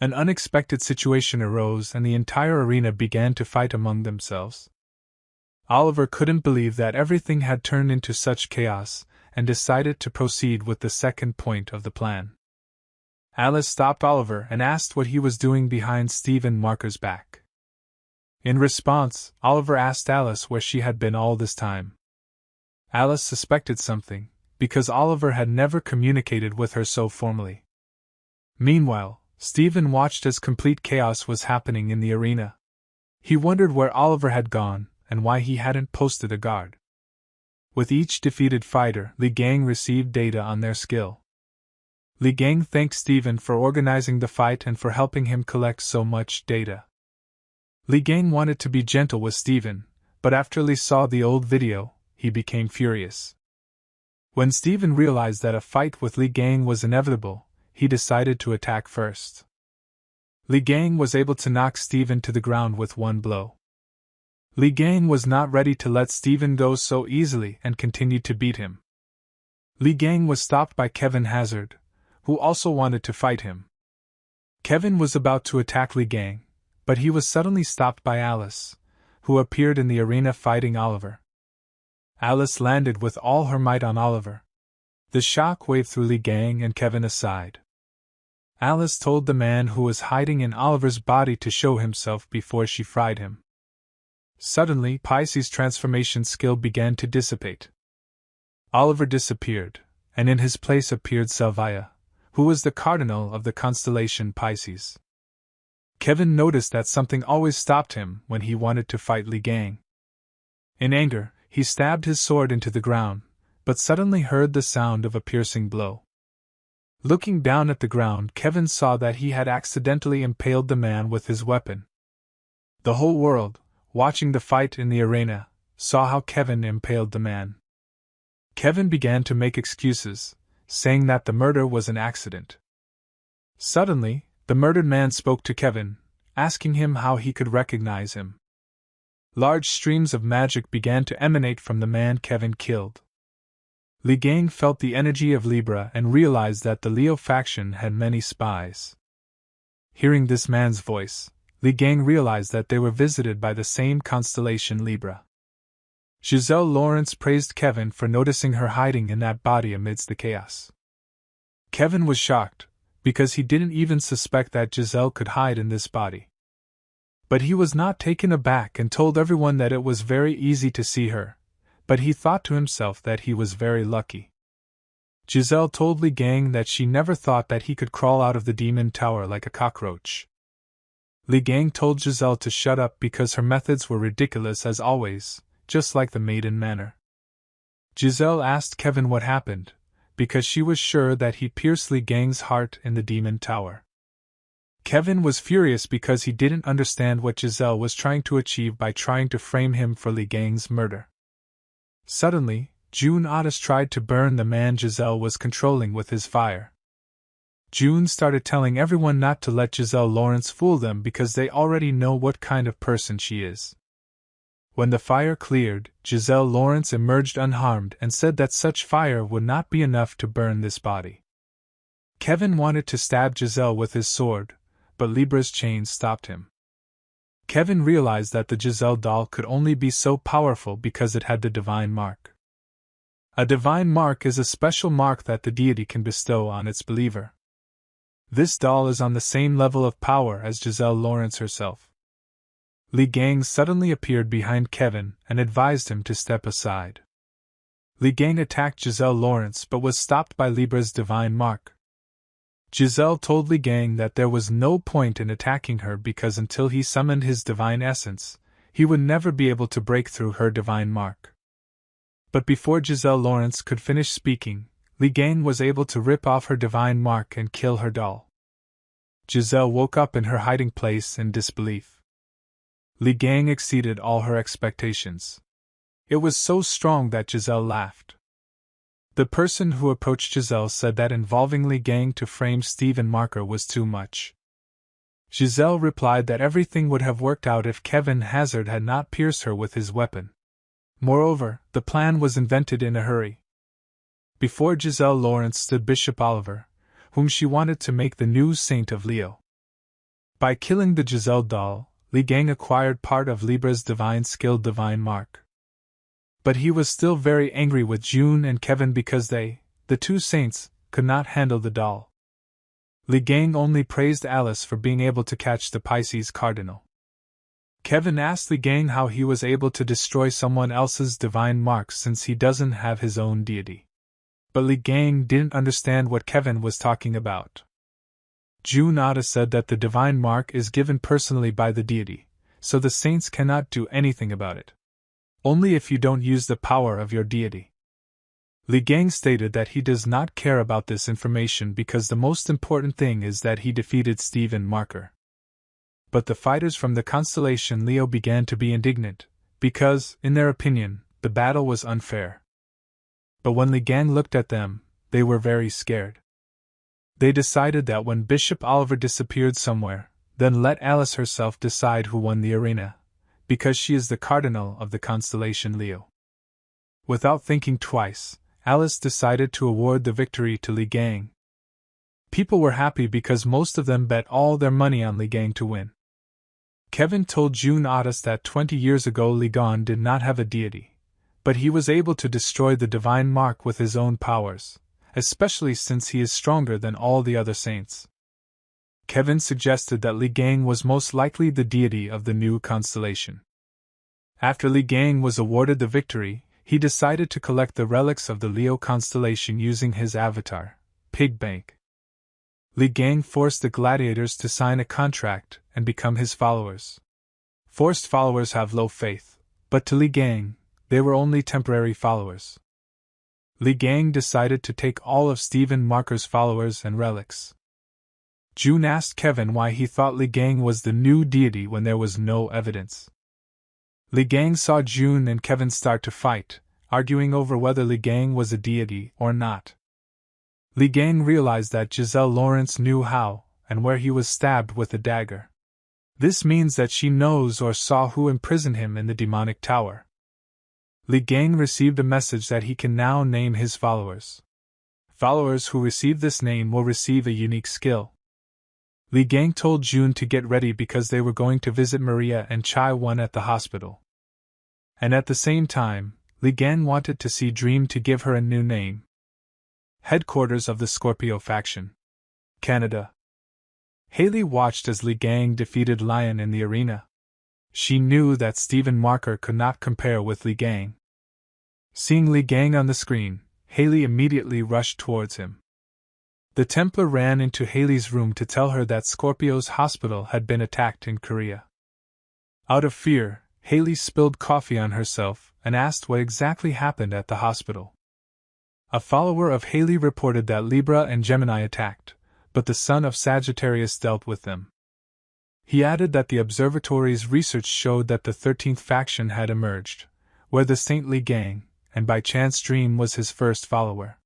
Speaker 1: An unexpected situation arose and the entire arena began to fight among themselves. Oliver couldn't believe that everything had turned into such chaos, and decided to proceed with the second point of the plan. Alice stopped Oliver and asked what he was doing behind Steven Marker's back. In response, Oliver asked Alice where she had been all this time. Alice suspected something, because Oliver had never communicated with her so formally. Meanwhile, Steven watched as complete chaos was happening in the arena. He wondered where Oliver had gone, and why he hadn't posted a guard. With each defeated fighter, Li Gang received data on their skill. Li Gang thanked Steven for organizing the fight and for helping him collect so much data. Li Gang wanted to be gentle with Steven, but after Li saw the old video, he became furious. When Steven realized that a fight with Li Gang was inevitable, he decided to attack first. Li Gang was able to knock Steven to the ground with one blow. Li Gang was not ready to let Steven go so easily and continued to beat him. Li Gang was stopped by Kevin Hazard, who also wanted to fight him. Kevin was about to attack Li Gang, but he was suddenly stopped by Alice, who appeared in the arena fighting Oliver. Alice landed with all her might on Oliver. The shock wave threw Li Gang and Kevin aside. Alice told the man who was hiding in Oliver's body to show himself before she fried him. Suddenly, Pisces' transformation skill began to dissipate. Oliver disappeared, and in his place appeared Salvia, who was the cardinal of the constellation Pisces. Kevin noticed that something always stopped him when he wanted to fight Li Gang. In anger, he stabbed his sword into the ground, but suddenly heard the sound of a piercing blow. Looking down at the ground, Kevin saw that he had accidentally impaled the man with his weapon. The whole world, watching the fight in the arena, saw how Kevin impaled the man. Kevin began to make excuses, saying that the murder was an accident. Suddenly, the murdered man spoke to Kevin, asking him how he could recognize him. Large streams of magic began to emanate from the man Kevin killed. Li Gang felt the energy of Libra and realized that the Leo faction had many spies. Hearing this man's voice, Li Gang realized that they were visited by the same constellation Libra. Giselle Lawrence praised Kevin for noticing her hiding in that body amidst the chaos. Kevin was shocked, because he didn't even suspect that Giselle could hide in this body. But he was not taken aback and told everyone that it was very easy to see her, but he thought to himself that he was very lucky. Giselle told Li Gang that she never thought that he could crawl out of the demon tower like a cockroach. Li Gang told Giselle to shut up because her methods were ridiculous as always, just like the maiden manner. Giselle asked Kevin what happened, because she was sure that he pierced Li Gang's heart in the demon tower. Kevin was furious because he didn't understand what Giselle was trying to achieve by trying to frame him for Li Gang's murder. Suddenly, June Otis tried to burn the man Giselle was controlling with his fire. June started telling everyone not to let Giselle Lawrence fool them because they already know what kind of person she is. When the fire cleared, Giselle Lawrence emerged unharmed and said that such fire would not be enough to burn this body. Kevin wanted to stab Giselle with his sword, but Libra's chains stopped him. Kevin realized that the Giselle doll could only be so powerful because it had the divine mark. A divine mark is a special mark that the deity can bestow on its believer. This doll is on the same level of power as Giselle Lawrence herself. Li Gang suddenly appeared behind Kevin and advised him to step aside. Li Gang attacked Giselle Lawrence but was stopped by Libra's divine mark. Giselle told Li Gang that there was no point in attacking her because until he summoned his divine essence, he would never be able to break through her divine mark. But before Giselle Lawrence could finish speaking, Li Gang was able to rip off her divine mark and kill her doll. Giselle woke up in her hiding place in disbelief. Li Gang exceeded all her expectations. It was so strong that Giselle laughed. The person who approached Giselle said that involving Li Gang to frame Stephen Marker was too much. Giselle replied that everything would have worked out if Kevin Hazard had not pierced her with his weapon. Moreover, the plan was invented in a hurry. Before Giselle Lawrence stood Bishop Oliver, whom she wanted to make the new Saint of Leo. By killing the Giselle doll, Li Gang acquired part of Libra's divine skill divine mark. But he was still very angry with June and Kevin because they, the two saints, could not handle the doll. Li Gang only praised Alice for being able to catch the Pisces cardinal. Kevin asked Li Gang how he was able to destroy someone else's divine mark since he doesn't have his own deity. But Li Gang didn't understand what Kevin was talking about. June Otis said that the divine mark is given personally by the deity, so the saints cannot do anything about it. Only if you don't use the power of your deity. Li Gang stated that he does not care about this information because the most important thing is that he defeated Stephen Marker. But the fighters from the constellation Leo began to be indignant, because, in their opinion, the battle was unfair. But when Li Gang looked at them, they were very scared. They decided that when Bishop Oliver disappeared somewhere, then let Alice herself decide who won the arena, because she is the cardinal of the constellation Leo. Without thinking twice, Alice decided to award the victory to Li Gang. People were happy because most of them bet all their money on Li Gang to win. Kevin told June Otis that 20 years ago Li Gang did not have a deity, but he was able to destroy the divine mark with his own powers, especially since he is stronger than all the other saints. Kevin suggested that Li Gang was most likely the deity of the new constellation. After Li Gang was awarded the victory, he decided to collect the relics of the Leo constellation using his avatar, Pig Bank. Li Gang forced the gladiators to sign a contract and become his followers. Forced followers have low faith, but to Li Gang, they were only temporary followers. Li Gang decided to take all of Stephen Marker's followers and relics. June asked Kevin why he thought Li Gang was the new deity when there was no evidence. Li Gang saw June and Kevin start to fight, arguing over whether Li Gang was a deity or not. Li Gang realized that Giselle Lawrence knew how and where he was stabbed with a dagger. This means that she knows or saw who imprisoned him in the demonic tower. Li Gang received a message that he can now name his followers. Followers who receive this name will receive a unique skill. Li Gang told June to get ready because they were going to visit Maria and Chai Wan at the hospital. And at the same time, Li Gang wanted to see Dream to give her a new name. Headquarters of the Scorpio faction. Canada. Haley watched as Li Gang defeated Lion in the arena. She knew that Stephen Marker could not compare with Li Gang. Seeing Li Gang on the screen, Haley immediately rushed towards him. The Templar ran into Haley's room to tell her that Scorpio's hospital had been attacked in Korea. Out of fear, Haley spilled coffee on herself and asked what exactly happened at the hospital. A follower of Haley reported that Libra and Gemini attacked, but the son of Sagittarius dealt with them. He added that the observatory's research showed that the 13th faction had emerged, where the saintly gang, and by chance Dream was his first follower.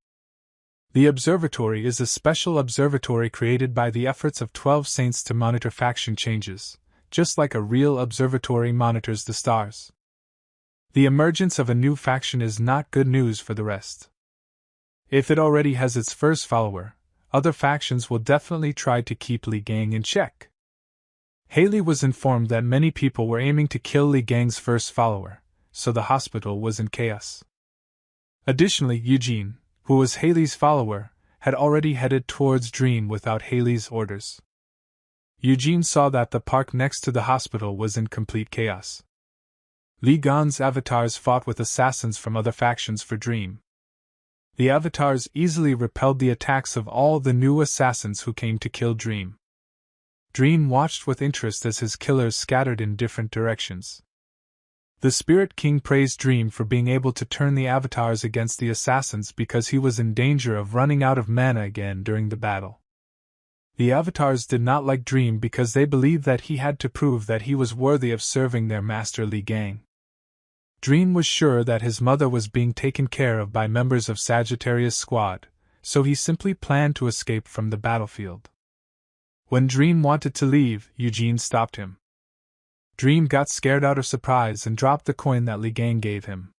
Speaker 1: The observatory is a special observatory created by the efforts of 12 saints to monitor faction changes, just like a real observatory monitors the stars. The emergence of a new faction is not good news for the rest. If it already has its first follower, other factions will definitely try to keep Li Gang in check. Haley was informed that many people were aiming to kill Li Gang's first follower, so the hospital was in chaos. Additionally, Eugene, who was Haley's follower, had already headed towards Dream without Haley's orders. Eugene saw that the park next to the hospital was in complete chaos. Li Gang's avatars fought with assassins from other factions for Dream. The avatars easily repelled the attacks of all the new assassins who came to kill Dream. Dream watched with interest as his killers scattered in different directions. The Spirit King praised Dream for being able to turn the avatars against the assassins because he was in danger of running out of mana again during the battle. The avatars did not like Dream because they believed that he had to prove that he was worthy of serving their master Li Gang. Dream was sure that his mother was being taken care of by members of Sagittarius' squad, so he simply planned to escape from the battlefield. When Dream wanted to leave, Eugene stopped him. Dream got scared out of surprise and dropped the coin that Li Gang gave him.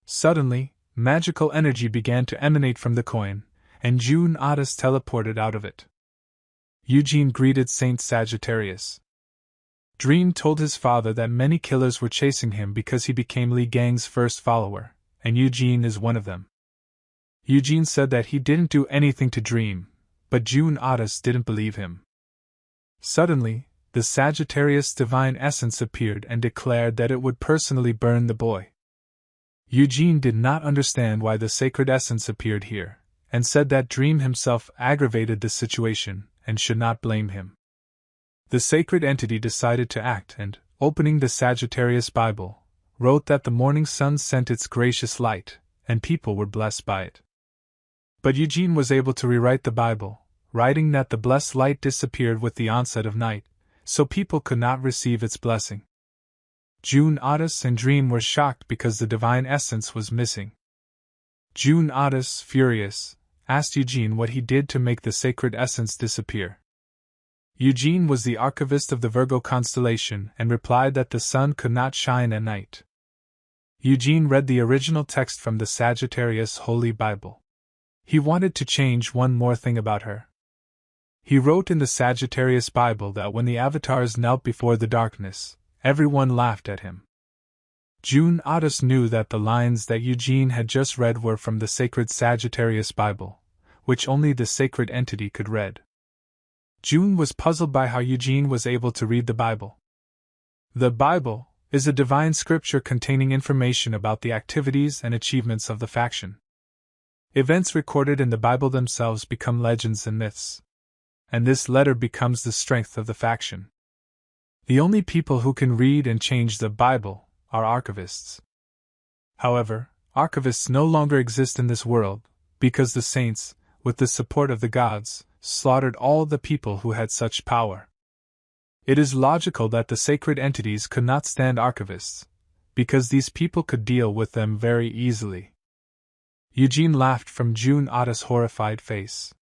Speaker 1: Suddenly, magical energy began to emanate from the coin, and June Otis teleported out of it. Eugene greeted Saint Sagittarius. Dream told his father that many killers were chasing him because he became Li Gang's first follower, and Eugene is one of them. Eugene said that he didn't do anything to Dream, but June Otis didn't believe him. Suddenly, the Sagittarius divine essence appeared and declared that it would personally burn the boy. Eugene did not understand why the sacred essence appeared here, and said that Dream himself aggravated the situation and should not blame him. The sacred entity decided to act and, opening the Sagittarius Bible, wrote that the morning sun sent its gracious light, and people were blessed by it. But Eugene was able to rewrite the Bible, writing that the blessed light disappeared with the onset of night, so people could not receive its blessing. June Otis and Dream were shocked because the divine essence was missing. June Otis, furious, asked Eugene what he did to make the sacred essence disappear. Eugene was the archivist of the Virgo constellation and replied that the sun could not shine at night. Eugene read the original text from the Sagittarius Holy Bible. He wanted to change one more thing about her. He wrote in the Sagittarius Bible that when the avatars knelt before the darkness, everyone laughed at him. June Otis knew that the lines that Eugene had just read were from the sacred Sagittarius Bible, which only the sacred entity could read. June was puzzled by how Eugene was able to read the Bible. The Bible is a divine scripture containing information about the activities and achievements of the faction. Events recorded in the Bible themselves become legends and myths, and this letter becomes the strength of the faction. The only people who can read and change the Bible are archivists. However, archivists no longer exist in this world, because the saints, with the support of the gods, slaughtered all the people who had such power. It is logical that the sacred entities could not stand archivists, because these people could deal with them very easily. Eugene laughed from June Otis' horrified face.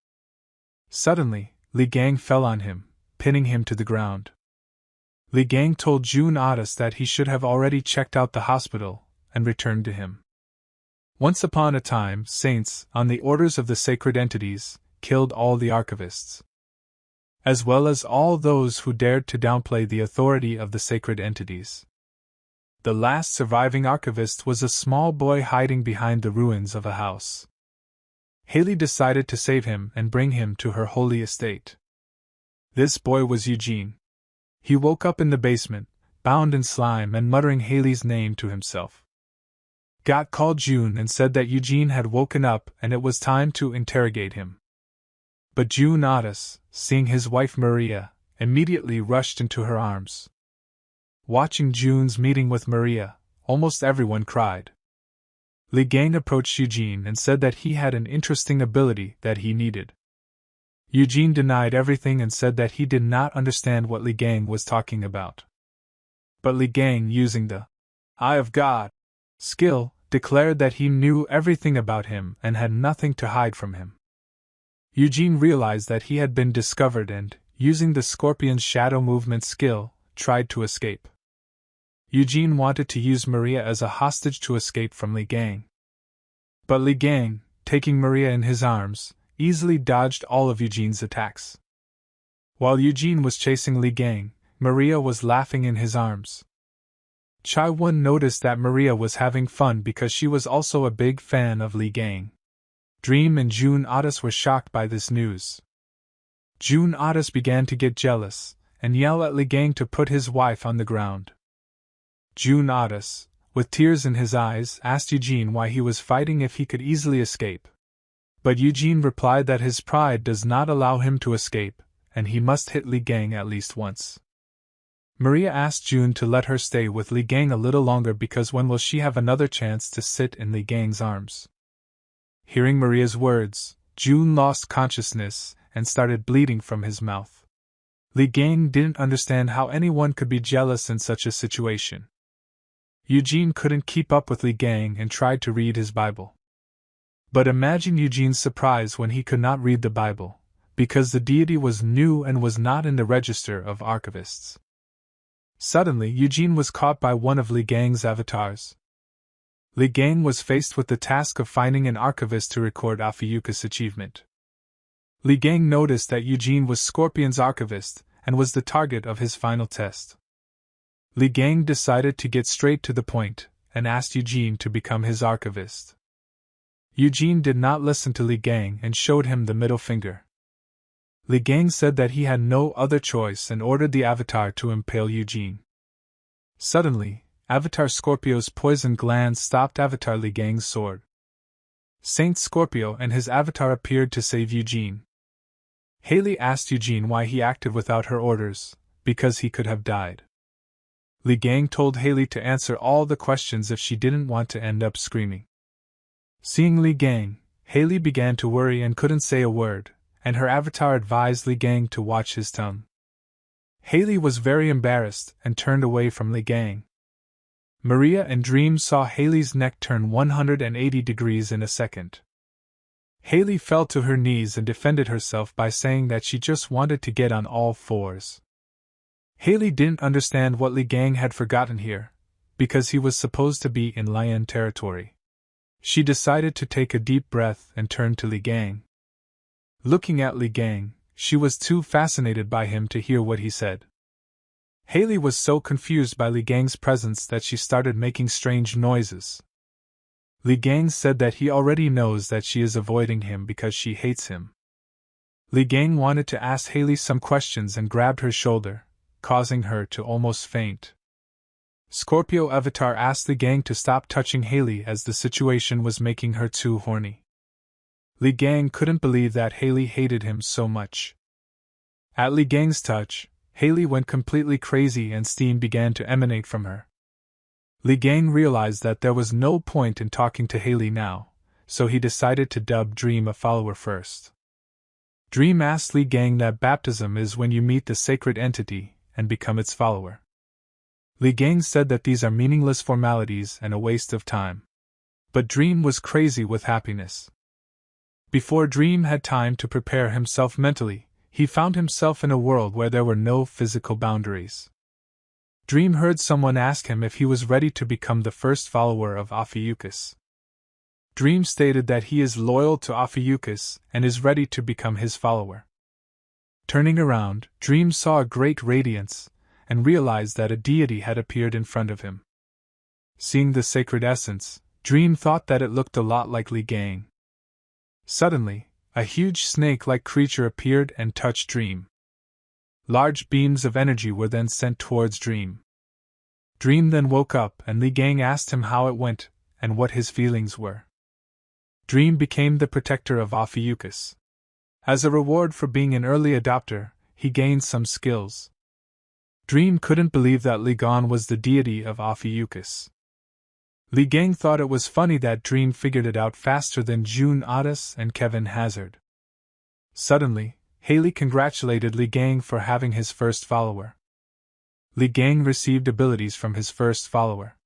Speaker 1: Suddenly, Li Gang fell on him, pinning him to the ground. Li Gang told June Otis that he should have already checked out the hospital and returned to him. Once upon a time, saints, on the orders of the sacred entities, killed all the archivists, as well as all those who dared to downplay the authority of the sacred entities. The last surviving archivist was a small boy hiding behind the ruins of a house. Haley decided to save him and bring him to her holy estate. This boy was Eugene. He woke up in the basement, bound in slime and muttering Haley's name to himself. Got called June and said that Eugene had woken up and it was time to interrogate him. But June Otis, seeing his wife Maria, immediately rushed into her arms. Watching June's meeting with Maria, almost everyone cried. Li Gang approached Eugene and said that he had an interesting ability that he needed. Eugene denied everything and said that he did not understand what Li Gang was talking about. But Li Gang, using the Eye of God skill, declared that he knew everything about him and had nothing to hide from him. Eugene realized that he had been discovered and, using the scorpion's shadow movement skill, tried to escape. Eugene wanted to use Maria as a hostage to escape from Li Gang. But Li Gang, taking Maria in his arms, easily dodged all of Eugene's attacks. While Eugene was chasing Li Gang, Maria was laughing in his arms. Chai Won noticed that Maria was having fun because she was also a big fan of Li Gang. Dream and June Otis were shocked by this news. June Otis began to get jealous, and yell at Li Gang to put his wife on the ground. June Otis, with tears in his eyes, asked Eugene why he was fighting if he could easily escape. But Eugene replied that his pride does not allow him to escape, and he must hit Li Gang at least once. Maria asked June to let her stay with Li Gang a little longer because when will she have another chance to sit in Li Gang's arms? Hearing Maria's words, June lost consciousness and started bleeding from his mouth. Li Gang didn't understand how anyone could be jealous in such a situation. Eugene couldn't keep up with Li Gang and tried to read his Bible. But imagine Eugene's surprise when he could not read the Bible, because the deity was new and was not in the register of archivists. Suddenly, Eugene was caught by one of Li Gang's avatars. Li Gang was faced with the task of finding an archivist to record Ophiuchus' achievement. Li Gang noticed that Eugene was Scorpion's archivist and was the target of his final test. Li Gang decided to get straight to the point and asked Eugene to become his archivist. Eugene did not listen to Li Gang and showed him the middle finger. Li Gang said that he had no other choice and ordered the avatar to impale Eugene. Suddenly, Avatar Scorpio's poison gland stopped Avatar Li Gang's sword. Saint Scorpio and his avatar appeared to save Eugene. Haley asked Eugene why he acted without her orders, because he could have died. Li Gang told Haley to answer all the questions if she didn't want to end up screaming. Seeing Li Gang, Haley began to worry and couldn't say a word, and her avatar advised Li Gang to watch his tongue. Haley was very embarrassed and turned away from Li Gang. Maria and Dream saw Haley's neck turn 180 degrees in a second. Haley fell to her knees and defended herself by saying that she just wanted to get on all fours. Haley didn't understand what Li Gang had forgotten here, because he was supposed to be in Lion territory. She decided to take a deep breath and turn to Li Gang. Looking at Li Gang, she was too fascinated by him to hear what he said. Haley was so confused by Li Gang's presence that she started making strange noises. Li Gang said that he already knows that she is avoiding him because she hates him. Li Gang wanted to ask Haley some questions and grabbed her shoulder, causing her to almost faint. Scorpio Avatar asked Li Gang to stop touching Haley as the situation was making her too horny. Li Gang couldn't believe that Haley hated him so much. At Li Gang's touch, Haley went completely crazy and steam began to emanate from her. Li Gang realized that there was no point in talking to Haley now, so he decided to dub Dream a follower first. Dream asked Li Gang that baptism is when you meet the sacred entity and become its follower. Li Gang said that these are meaningless formalities and a waste of time. But Dream was crazy with happiness. Before Dream had time to prepare himself mentally, he found himself in a world where there were no physical boundaries. Dream heard someone ask him if he was ready to become the first follower of Ophiuchus. Dream stated that he is loyal to Ophiuchus and is ready to become his follower. Turning around, Dream saw a great radiance and realized that a deity had appeared in front of him. Seeing the sacred essence, Dream thought that it looked a lot like Li Gang. Suddenly, a huge snake-like creature appeared and touched Dream. Large beams of energy were then sent towards Dream. Dream then woke up and Li Gang asked him how it went and what his feelings were. Dream became the protector of Ophiuchus. As a reward for being an early adopter, he gained some skills. Dream couldn't believe that Li Gang was the deity of Ophiuchus. Li Gang thought it was funny that Dream figured it out faster than June Otis and Kevin Hazard. Suddenly, Haley congratulated Li Gang for having his first follower. Li Gang received abilities from his first follower.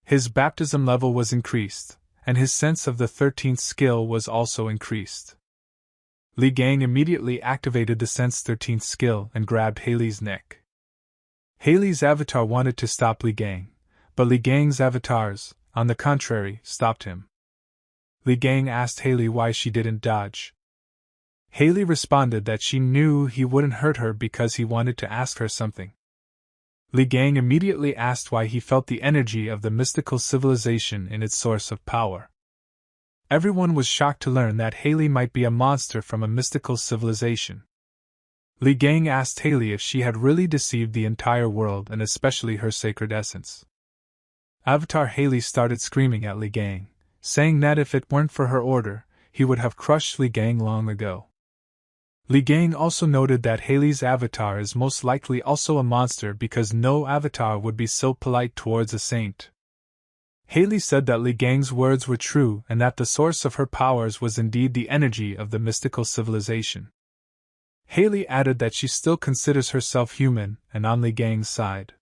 Speaker 1: His baptism level was increased, and his sense of the 13th skill was also increased. Li Gang immediately activated the Sense 13th skill and grabbed Haley's neck. Haley's avatar wanted to stop Li Gang, but Li Gang's avatars, on the contrary, stopped him. Li Gang asked Haley why she didn't dodge. Haley responded that she knew he wouldn't hurt her because he wanted to ask her something. Li Gang immediately asked why he felt the energy of the mystical civilization in its source of power. Everyone was shocked to learn that Haley might be a monster from a mystical civilization. Li Gang asked Haley if she had really deceived the entire world and especially her sacred essence. Avatar Haley started screaming at Li Gang, saying that if it weren't for her order, he would have crushed Li Gang long ago. Li Gang also noted that Haley's avatar is most likely also a monster because no avatar would be so polite towards a saint. Haley said that Li Gang's words were true and that the source of her powers was indeed the energy of the mystical civilization. Haley added that she still considers herself human and on Li Gang's side.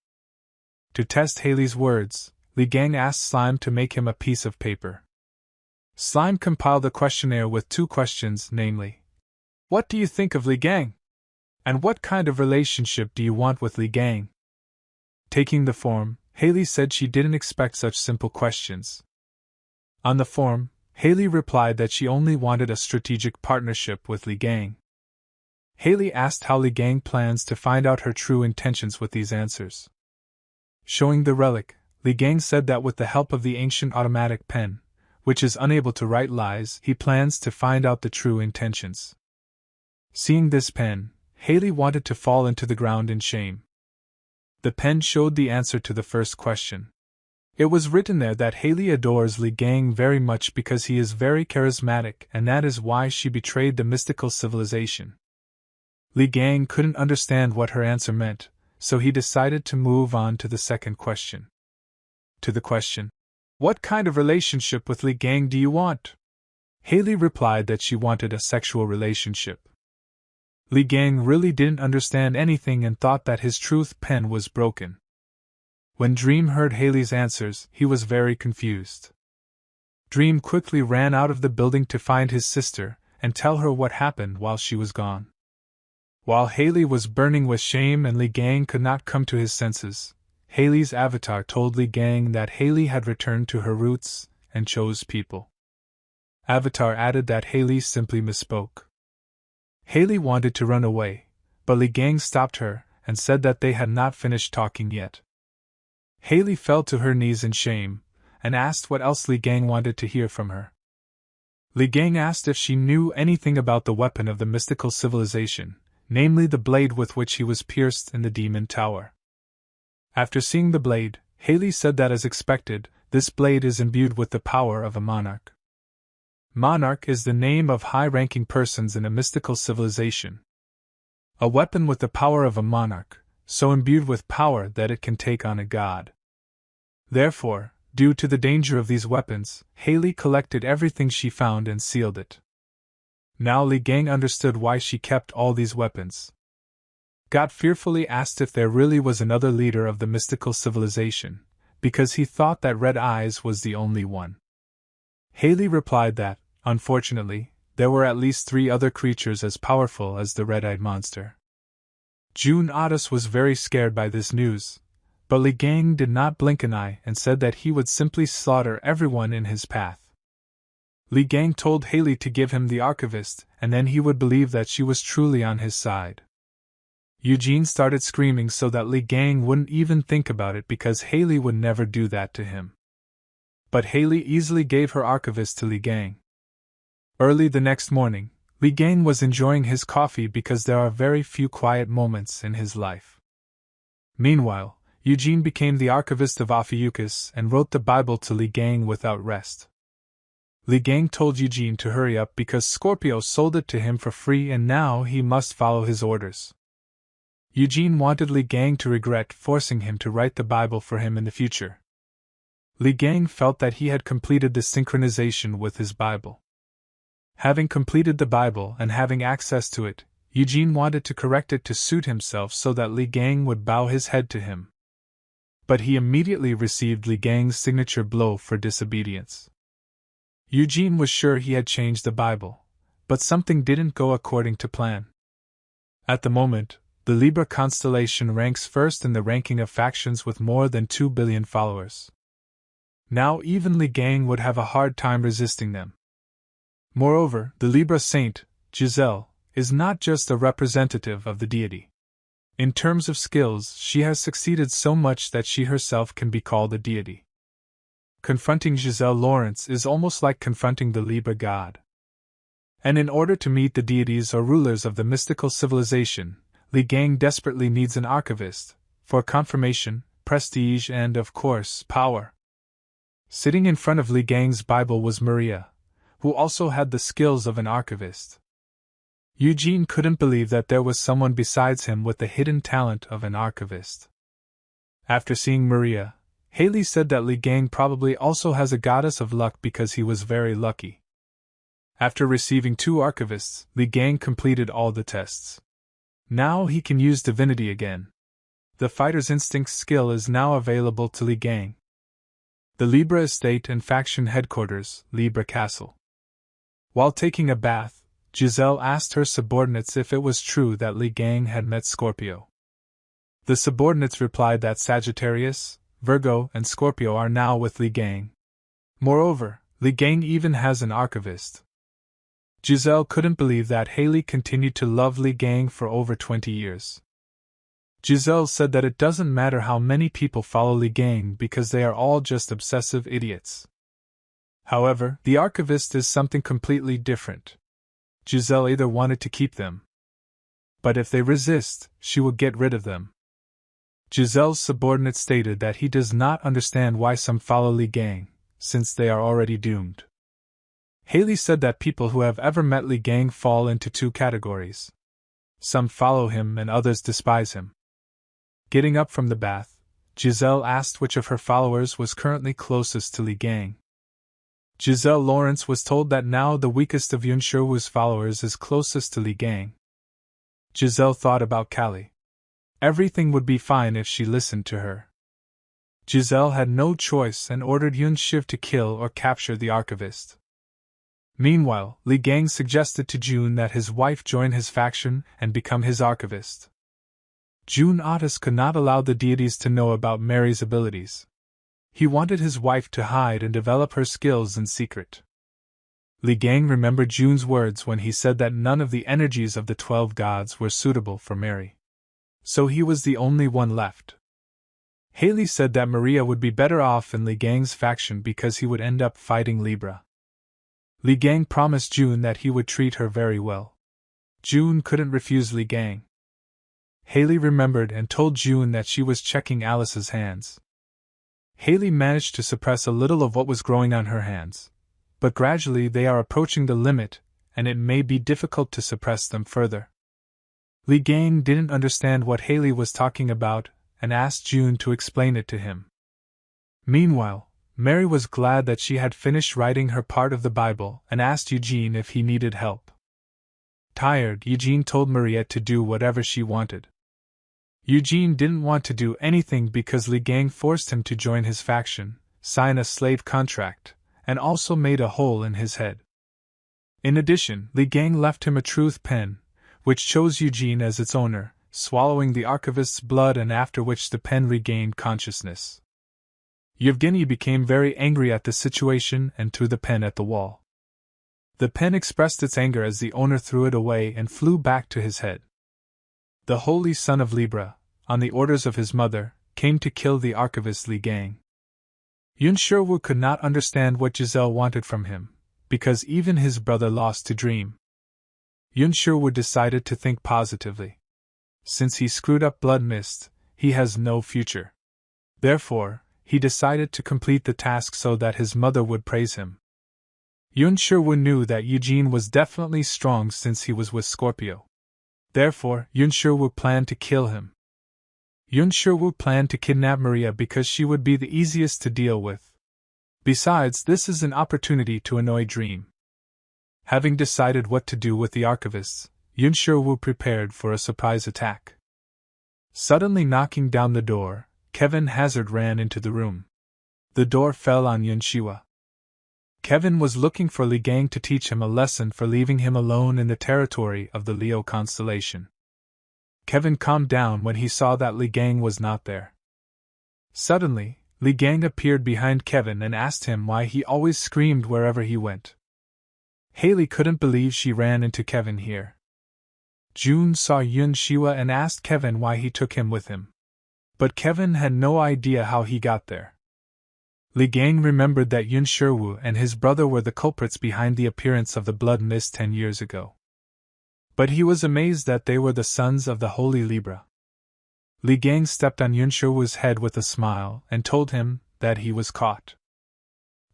Speaker 1: To test Haley's words, Li Gang asked Slime to make him a piece of paper. Slime compiled a questionnaire with 2 questions, namely, "What do you think of Li Gang? And what kind of relationship do you want with Li Gang?" Taking the form, Haley said she didn't expect such simple questions. On the form, Haley replied that she only wanted a strategic partnership with Li Gang. Haley asked how Li Gang plans to find out her true intentions with these answers. Showing the relic, Li Gang said that with the help of the ancient automatic pen, which is unable to write lies, he plans to find out the true intentions. Seeing this pen, Haley wanted to fall into the ground in shame. The pen showed the answer to the first question. It was written there that Haley adores Li Gang very much because he is very charismatic and that is why she betrayed the mystical civilization. Li Gang couldn't understand what her answer meant, so he decided to move on to the second question. To the question, "What kind of relationship with Li Gang do you want?" Haley replied that she wanted a sexual relationship. Li Gang really didn't understand anything and thought that his truth pen was broken. When Dream heard Haley's answers, he was very confused. Dream quickly ran out of the building to find his sister and tell her what happened while she was gone. While Haley was burning with shame and Li Gang could not come to his senses, Haley's avatar told Li Gang that Haley had returned to her roots and chose people. Avatar added that Haley simply misspoke. Haley wanted to run away, but Li Gang stopped her and said that they had not finished talking yet. Haley fell to her knees in shame and asked what else Li Gang wanted to hear from her. Li Gang asked if she knew anything about the weapon of the mystical civilization, namely the blade with which he was pierced in the demon tower. After seeing the blade, Haley said that as expected, this blade is imbued with the power of a monarch. Monarch is the name of high-ranking persons in a mystical civilization. A weapon with the power of a monarch, so imbued with power that it can take on a god. Therefore, due to the danger of these weapons, Haley collected everything she found and sealed it. Now Li Gang understood why she kept all these weapons. God fearfully asked if there really was another leader of the mystical civilization, because he thought that Red Eyes was the only one. Haley replied that, unfortunately, there were at least 3 other creatures as powerful as the red-eyed monster. June Otis was very scared by this news, but Li Gang did not blink an eye and said that he would simply slaughter everyone in his path. Li Gang told Haley to give him the archivist, and then he would believe that she was truly on his side. Eugene started screaming so that Li Gang wouldn't even think about it because Haley would never do that to him. But Haley easily gave her archivist to Li Gang. Early the next morning, Li Gang was enjoying his coffee because there are very few quiet moments in his life. Meanwhile, Eugene became the archivist of Ophiuchus and wrote the Bible to Li Gang without rest. Li Gang told Eugene to hurry up because Scorpio sold it to him for free and now he must follow his orders. Eugene wanted Li Gang to regret forcing him to write the Bible for him in the future. Li Gang felt that he had completed the synchronization with his Bible. Having completed the Bible and having access to it, Eugene wanted to correct it to suit himself so that Li Gang would bow his head to him. But he immediately received Li Gang's signature blow for disobedience. Eugene was sure he had changed the Bible, but something didn't go according to plan. At the moment, the Libra constellation ranks first in the ranking of factions with more than 2 billion followers. Now even Li Gang would have a hard time resisting them. Moreover, the Libra saint, Giselle, is not just a representative of the deity. In terms of skills, she has succeeded so much that she herself can be called a deity. Confronting Giselle Lawrence is almost like confronting the Libra god. And in order to meet the deities or rulers of the mystical civilization, Li Gang desperately needs an archivist, for confirmation, prestige and, of course, power. Sitting in front of Li Gang's Bible was Maria, who also had the skills of an archivist. Eugene couldn't believe that there was someone besides him with the hidden talent of an archivist. After seeing Maria, Haley said that Li Gang probably also has a goddess of luck because he was very lucky. After receiving 2 archivists, Li Gang completed all the tests. Now he can use divinity again. The fighter's instinct skill is now available to Li Gang. The Libra estate and faction headquarters, Libra Castle. While taking a bath, Giselle asked her subordinates if it was true that Li Gang had met Scorpio. The subordinates replied that Sagittarius, Virgo, and Scorpio are now with Li Gang. Moreover, Li Gang even has an archivist. Giselle couldn't believe that Haley continued to love Li Gang for over 20 years. Giselle said that it doesn't matter how many people follow Li Gang because they are all just obsessive idiots. However, the archivist is something completely different. Giselle either wanted to keep them, but if they resist, she will get rid of them. Giselle's subordinate stated that he does not understand why some follow Li Gang, since they are already doomed. Haley said that people who have ever met Li Gang fall into 2 categories. Some follow him and others despise him. Getting up from the bath, Giselle asked which of her followers was currently closest to Li Gang. Giselle Lawrence was told that now the weakest of Yun Sherwoo's followers is closest to Li Gang. Giselle thought about Callie. Everything would be fine if she listened to her. Giselle had no choice and ordered Yun Shiv to kill or capture the archivist. Meanwhile, Li Gang suggested to June that his wife join his faction and become his archivist. June Otis could not allow the deities to know about Mary's abilities. He wanted his wife to hide and develop her skills in secret. Li Gang remembered June's words when he said that none of the energies of the 12 gods were suitable for Mary. So he was the only one left. Haley said that Maria would be better off in Li Gang's faction because he would end up fighting Libra. Li Gang promised June that he would treat her very well. June couldn't refuse Li Gang. Haley remembered and told June that she was checking Alice's hands. Haley managed to suppress a little of what was growing on her hands, but gradually they are approaching the limit, and it may be difficult to suppress them further. Li Gang didn't understand what Haley was talking about and asked June to explain it to him. Meanwhile, Mary was glad that she had finished writing her part of the Bible and asked Eugene if he needed help. Tired, Eugene told Maria to do whatever she wanted. Eugene didn't want to do anything because Li Gang forced him to join his faction, sign a slave contract, and also made a hole in his head. In addition, Li Gang left him a truth pen, which chose Eugene as its owner, swallowing the archivist's blood, and after which the pen regained consciousness. Yevgeny became very angry at the situation and threw the pen at the wall. The pen expressed its anger as the owner threw it away and flew back to his head. The holy son of Libra, on the orders of his mother, came to kill the archivist Li Gang. Yun Sherwoo could not understand what Giselle wanted from him, because even his brother lost to dream. Yun Sherwoo decided to think positively. Since he screwed up Blood Mist, he has no future. Therefore, he decided to complete the task so that his mother would praise him. Yun Sherwoo knew that Eugene was definitely strong since he was with Scorpio. Therefore, Yun Sherwoo planned to kill him. Yun Sherwoo planned to kidnap Maria because she would be the easiest to deal with, Besides, this is an opportunity to annoy Dream. Having decided what to do with the archivists, Yun Shiwu prepared for a surprise attack. Suddenly knocking down the door, Kevin Hazard ran into the room. The door fell on Yun Shiwa. Kevin was looking for Li Gang to teach him a lesson for leaving him alone in the territory of the Leo constellation. Kevin calmed down when he saw that Li Gang was not there. Suddenly, Li Gang appeared behind Kevin and asked him why he always screamed wherever he went. Haley couldn't believe she ran into Kevin here. June saw Yun Shiwa and asked Kevin why he took him with him. But Kevin had no idea how he got there. Li Gang remembered that Yun Shiwu and his brother were the culprits behind the appearance of the blood mist 10 years ago. But he was amazed that they were the sons of the Holy Libra. Li Gang stepped on Yun Shiwu's head with a smile and told him that he was caught.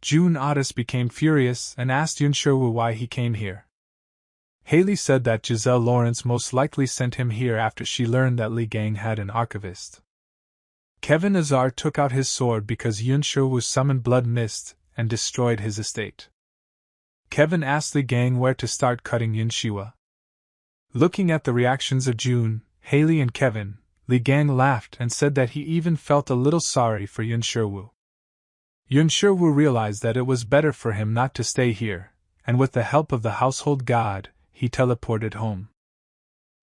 Speaker 1: June Otis became furious and asked Yun Shiwu why he came here. Haley said that Giselle Lawrence most likely sent him here after she learned that Li Gang had an archivist. Kevin Azar took out his sword because Yun Shiwu summoned blood mist and destroyed his estate. Kevin asked Li Gang where to start cutting Yun Shiwa. Looking at the reactions of June, Haley and Kevin, Li Gang laughed and said that he even felt a little sorry for Yun Shiwu. Yun Shiwu realized that it was better for him not to stay here, and with the help of the household god, he teleported home.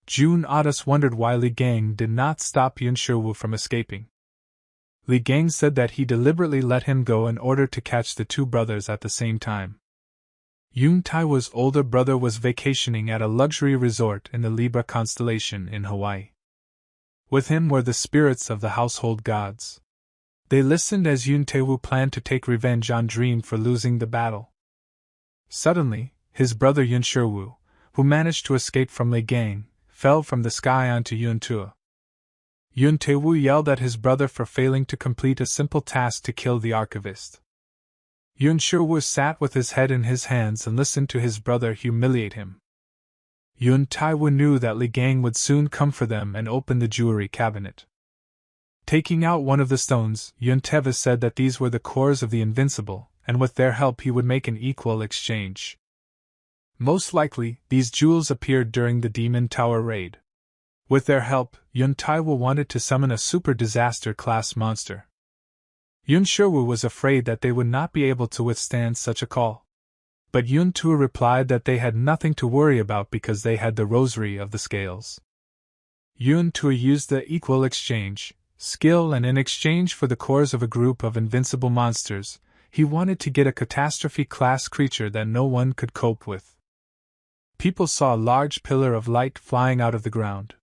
Speaker 1: June Otis wondered why Li Gang did not stop Yun Shiwu from escaping. Li Gang said that he deliberately let him go in order to catch the two brothers at the same time. Yun Taiwa's older brother was vacationing at a luxury resort in the Libra constellation in Hawaii. With him were the spirits of the household gods. They listened as Yun Taiwu planned to take revenge on Dream for losing the battle. Suddenly, his brother Yun Shiwu, who managed to escape from Li Gang, fell from the sky onto Yun Tua. Yun Taiwu yelled at his brother for failing to complete a simple task to kill the archivist. Yun Shiwu sat with his head in his hands and listened to his brother humiliate him. Yun Taiwu knew that Li Gang would soon come for them and open the jewelry cabinet. Taking out one of the stones, Yun Teva said that these were the cores of the invincible, and with their help he would make an equal exchange. Most likely, these jewels appeared during the Demon Tower raid. With their help, Yun Taiwu wanted to summon a super disaster class monster. Yun Shiwu was afraid that they would not be able to withstand such a call. But Yun Tua replied that they had nothing to worry about because they had the Rosary of the Scales. Yun Tua used the equal exchange skill, and in exchange for the cores of a group of invincible monsters, he wanted to get a catastrophe class creature that no one could cope with. People saw a large pillar of light flying out of the ground.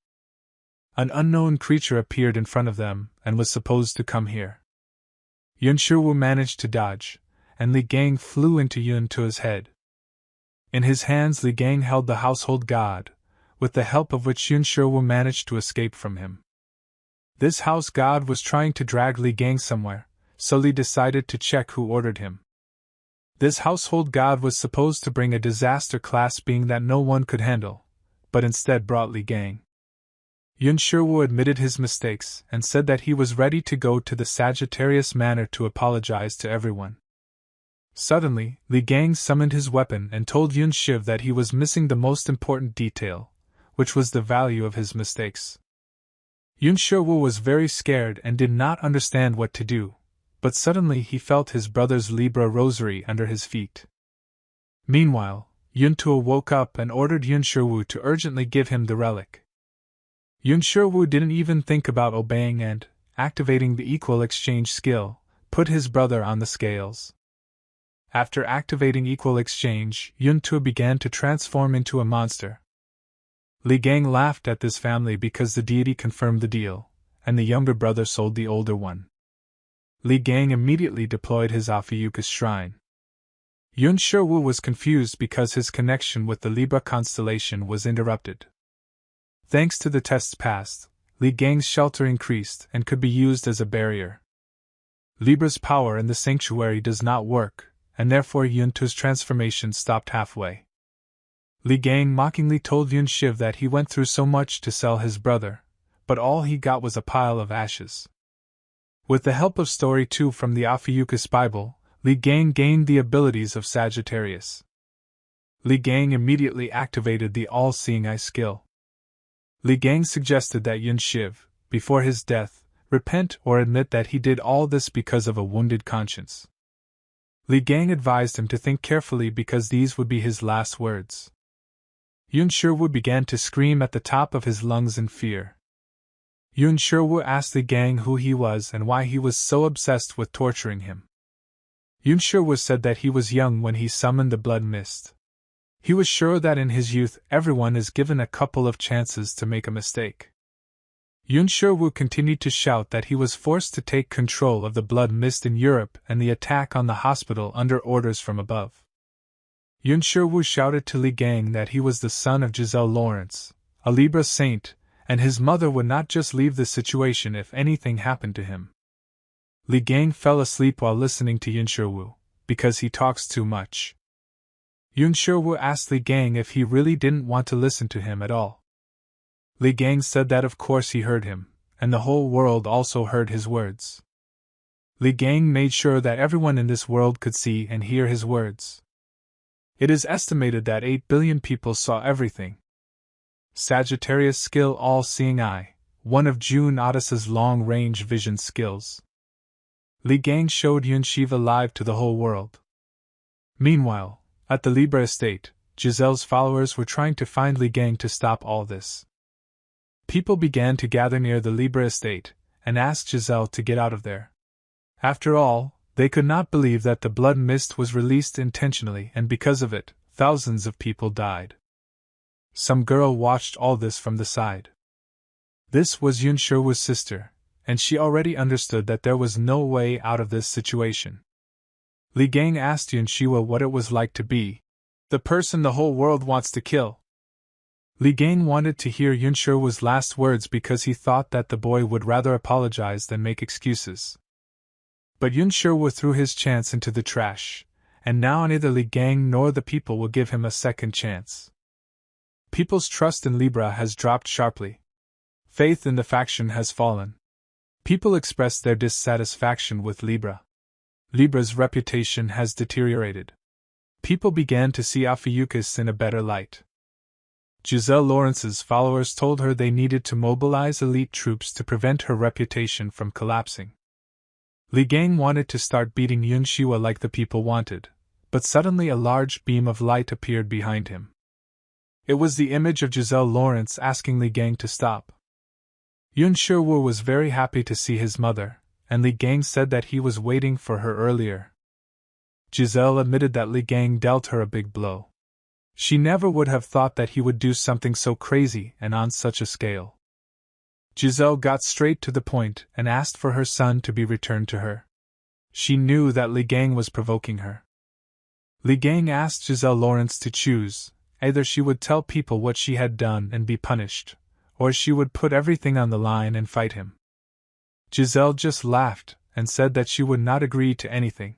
Speaker 1: An unknown creature appeared in front of them and was supposed to come here. Yun Shiwu managed to dodge, and Li Gang flew into Yun Tua's head. In his hands Li Gang held the household god, with the help of which Yun Shiwu managed to escape from him. This house god was trying to drag Li Gang somewhere, so Li decided to check who ordered him. This household god was supposed to bring a disaster class being that no one could handle, but instead brought Li Gang. Yun Shiwu admitted his mistakes and said that he was ready to go to the Sagittarius Manor to apologize to everyone. Suddenly, Li Gang summoned his weapon and told Yun Shiv that he was missing the most important detail, which was the value of his mistakes. Yun Shiwu was very scared and did not understand what to do, but suddenly he felt his brother's Libra rosary under his feet. Meanwhile, Yun Tua woke up and ordered Yun Shiwu to urgently give him the relic. Yun Shiwu didn't even think about obeying and, activating the equal exchange skill, put his brother on the scales. After activating equal exchange, Yun Tua began to transform into a monster. Li Gang laughed at this family because the deity confirmed the deal, and the younger brother sold the older one. Li Gang immediately deployed his Ophiuchus shrine. Yun Shiwu was confused because his connection with the Libra constellation was interrupted. Thanks to the tests passed, Li Gang's shelter increased and could be used as a barrier. Libra's power in the sanctuary does not work, and therefore Yun Tua's transformation stopped halfway. Li Gang mockingly told Yun Shiv that he went through so much to sell his brother, but all he got was a pile of ashes. With the help of Story 2 from the Ophiuchus Bible, Li Gang gained the abilities of Sagittarius. Li Gang immediately activated the all-seeing eye skill. Li Gang suggested that Yun Shiv, before his death, repent or admit that he did all this because of a wounded conscience. Li Gang advised him to think carefully because these would be his last words. Yun Shiwu began to scream at the top of his lungs in fear. Yun Shiwu asked Li Gang who he was and why he was so obsessed with torturing him. Yun Shiwu said that he was young when he summoned the blood mist. He was sure that in his youth everyone is given a couple of chances to make a mistake. Yun Shiwu continued to shout that he was forced to take control of the blood mist in Europe and the attack on the hospital under orders from above. Yun Shiwu shouted to Li Gang that he was the son of Giselle Lawrence, a Libra saint, and his mother would not just leave the situation if anything happened to him. Li Gang fell asleep while listening to Yun Shiwu, because he talks too much. Yun Shiwu asked Li Gang if he really didn't want to listen to him at all. Li Gang said that of course he heard him, and the whole world also heard his words. Li Gang made sure that everyone in this world could see and hear his words. It is estimated that 8 billion people saw everything. Sagittarius skill all-seeing eye, one of June Otis's long-range vision skills. Li Gang showed Yun Shiva live to the whole world. Meanwhile, at the Libra estate, Giselle's followers were trying to find Li Gang to stop all this. People began to gather near the Libra estate, and asked Giselle to get out of there. After all, they could not believe that the blood mist was released intentionally, and because of it, thousands of people died. Some girl watched all this from the side. This was Yun Shiwu's sister, and she already understood that there was no way out of this situation. Li Gang asked Yun Shiwu what it was like to be the person the whole world wants to kill. Li Gang wanted to hear Yun Shiwu's last words because he thought that the boy would rather apologize than make excuses. But Yun Shiwu threw his chance into the trash, and now neither Li Gang nor the people will give him a second chance. People's trust in Libra has dropped sharply. Faith in the faction has fallen. People expressed their dissatisfaction with Libra. Libra's reputation has deteriorated. People began to see Ophiuchus in a better light. Giselle Lawrence's followers told her they needed to mobilize elite troops to prevent her reputation from collapsing. Li Gang wanted to start beating Yun Shiwu like the people wanted, but suddenly a large beam of light appeared behind him. It was the image of Giselle Lawrence asking Li Gang to stop. Yun Shiwu was very happy to see his mother, and Li Gang said that he was waiting for her earlier. Giselle admitted that Li Gang dealt her a big blow. She never would have thought that he would do something so crazy and on such a scale. Giselle got straight to the point and asked for her son to be returned to her. She knew that Li Gang was provoking her. Li Gang asked Giselle Lawrence to choose: either she would tell people what she had done and be punished, or she would put everything on the line and fight him. Giselle just laughed and said that she would not agree to anything.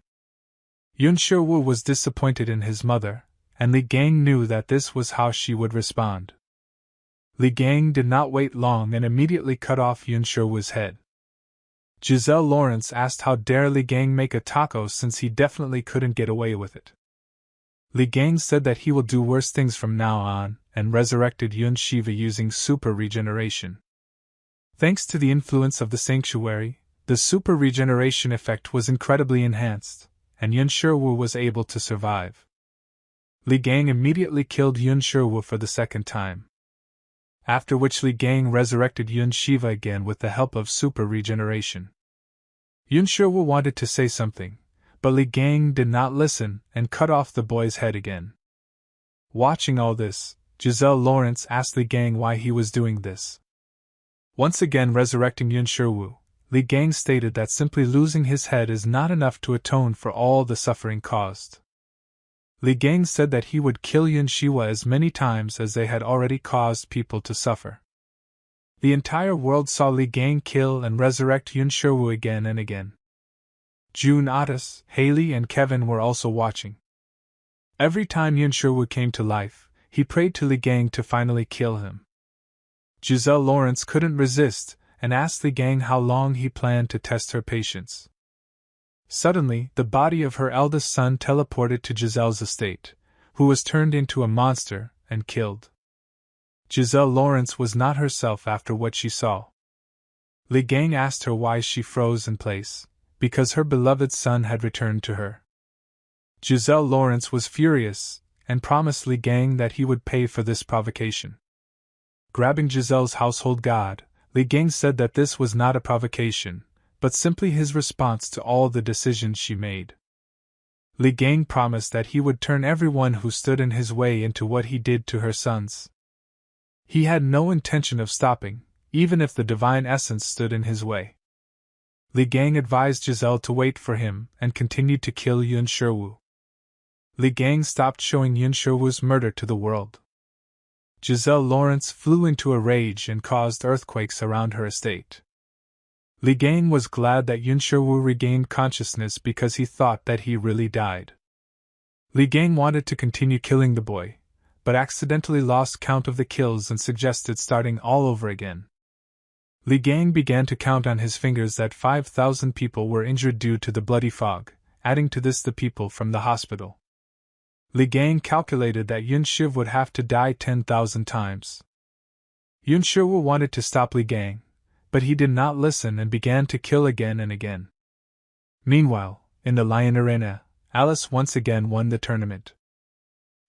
Speaker 1: Yun Shiwu was disappointed in his mother, and Li Gang knew that this was how she would respond. Li Gang did not wait long and immediately cut off Yun Shiwu's head. Giselle Lawrence asked how dare Li Gang make a taco since he definitely couldn't get away with it. Li Gang said that he will do worse things from now on, and resurrected Yun Shiva using super regeneration. Thanks to the influence of the sanctuary, the super regeneration effect was incredibly enhanced, and Yun Shiwu was able to survive. Li Gang immediately killed Yun Shiwu for the second time. After which Li Gang resurrected Yun Shiva again with the help of super regeneration. Yun Shiwu wanted to say something, but Li Gang did not listen and cut off the boy's head again. Watching all this, Giselle Lawrence asked Li Gang why he was doing this. Once again resurrecting Yun Shiwu, Li Gang stated that simply losing his head is not enough to atone for all the suffering caused. Li Gang said that he would kill Yun Shiwu as many times as they had already caused people to suffer. The entire world saw Li Gang kill and resurrect Yun Shiwu again and again. June Otis, Haley and Kevin were also watching. Every time Yun Shiwu came to life, he prayed to Li Gang to finally kill him. Giselle Lawrence couldn't resist, and asked Li Gang how long he planned to test her patience. Suddenly, the body of her eldest son teleported to Giselle's estate, who was turned into a monster and killed. Giselle Lawrence was not herself after what she saw. Li Gang asked her why she froze in place, because her beloved son had returned to her. Giselle Lawrence was furious, and promised Li Gang that he would pay for this provocation. Grabbing Giselle's household god, Li Gang said that this was not a provocation, but simply his response to all the decisions she made. Li Gang promised that he would turn everyone who stood in his way into what he did to her sons. He had no intention of stopping, even if the divine essence stood in his way. Li Gang advised Giselle to wait for him and continued to kill Yun Shiwu. Li Gang stopped showing Yun Shiwu's murder to the world. Giselle Lawrence flew into a rage and caused earthquakes around her estate. Li Gang was glad that Yun Shiwu regained consciousness because he thought that he really died. Li Gang wanted to continue killing the boy, but accidentally lost count of the kills and suggested starting all over again. Li Gang began to count on his fingers that 5,000 people were injured due to the bloody fog, adding to this the people from the hospital. Li Gang calculated that Yun Shiv would have to die 10,000 times. Yun Shiwu wanted to stop Li Gang, but he did not listen and began to kill again and again. Meanwhile, in the Lion Arena, Alice once again won the tournament.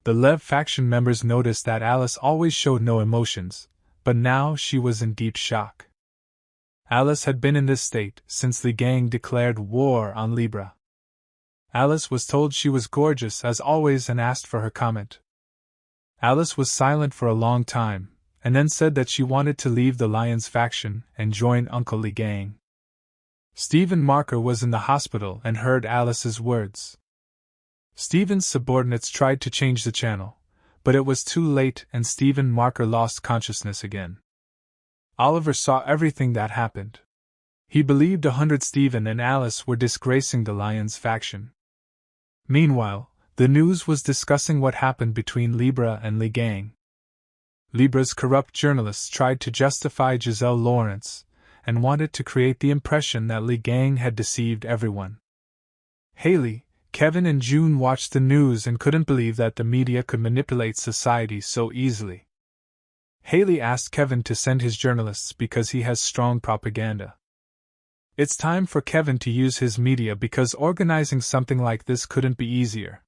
Speaker 1: The Lev faction members noticed that Alice always showed no emotions, but now she was in deep shock. Alice had been in this state since Li Gang declared war on Libra. Alice was told she was gorgeous as always and asked for her comment. Alice was silent for a long time, and then said that she wanted to leave the Lions faction and join Uncle Li Gang. Stephen Marker was in the hospital and heard Alice's words. Stephen's subordinates tried to change the channel, but it was too late and Stephen Marker lost consciousness again. Oliver saw everything that happened. He believed 100 Stephen and Alice were disgracing the Lions faction. Meanwhile, the news was discussing what happened between Libra and Li Gang. Libra's corrupt journalists tried to justify Giselle Lawrence, and wanted to create the impression that Li Gang had deceived everyone. Haley, Kevin and June watched the news and couldn't believe that the media could manipulate society so easily. Haley asked Kevin to send his journalists because he has strong propaganda. It's time for Kevin to use his media because organizing something like this couldn't be easier.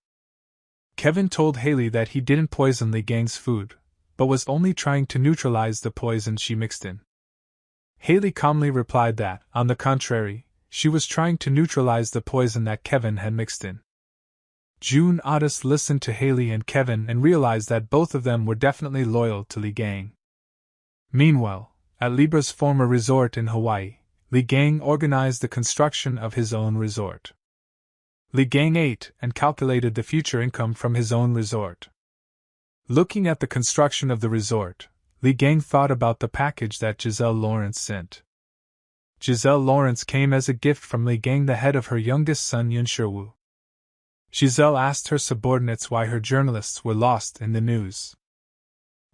Speaker 1: Kevin told Haley that he didn't poison Li Gang's food, but was only trying to neutralize the poison she mixed in. Haley calmly replied that, on the contrary, she was trying to neutralize the poison that Kevin had mixed in. June Otis listened to Haley and Kevin and realized that both of them were definitely loyal to Li Gang. Meanwhile, at Libra's former resort in Hawaii, Li Gang organized the construction of his own resort. Li Gang ate and calculated the future income from his own resort. Looking at the construction of the resort, Li Gang thought about the package that Giselle Lawrence sent. Giselle Lawrence came as a gift from Li Gang, the head of her youngest son Yun Shiwu. Giselle asked her subordinates why her journalists were lost in the news.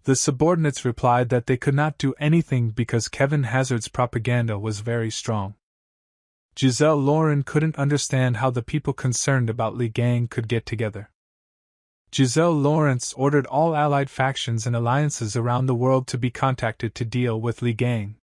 Speaker 1: The subordinates replied that they could not do anything because Kevin Hazard's propaganda was very strong. Giselle Lawrence couldn't understand how the people concerned about Li Gang could get together. Giselle Lawrence ordered all allied factions and alliances around the world to be contacted to deal with Li Gang.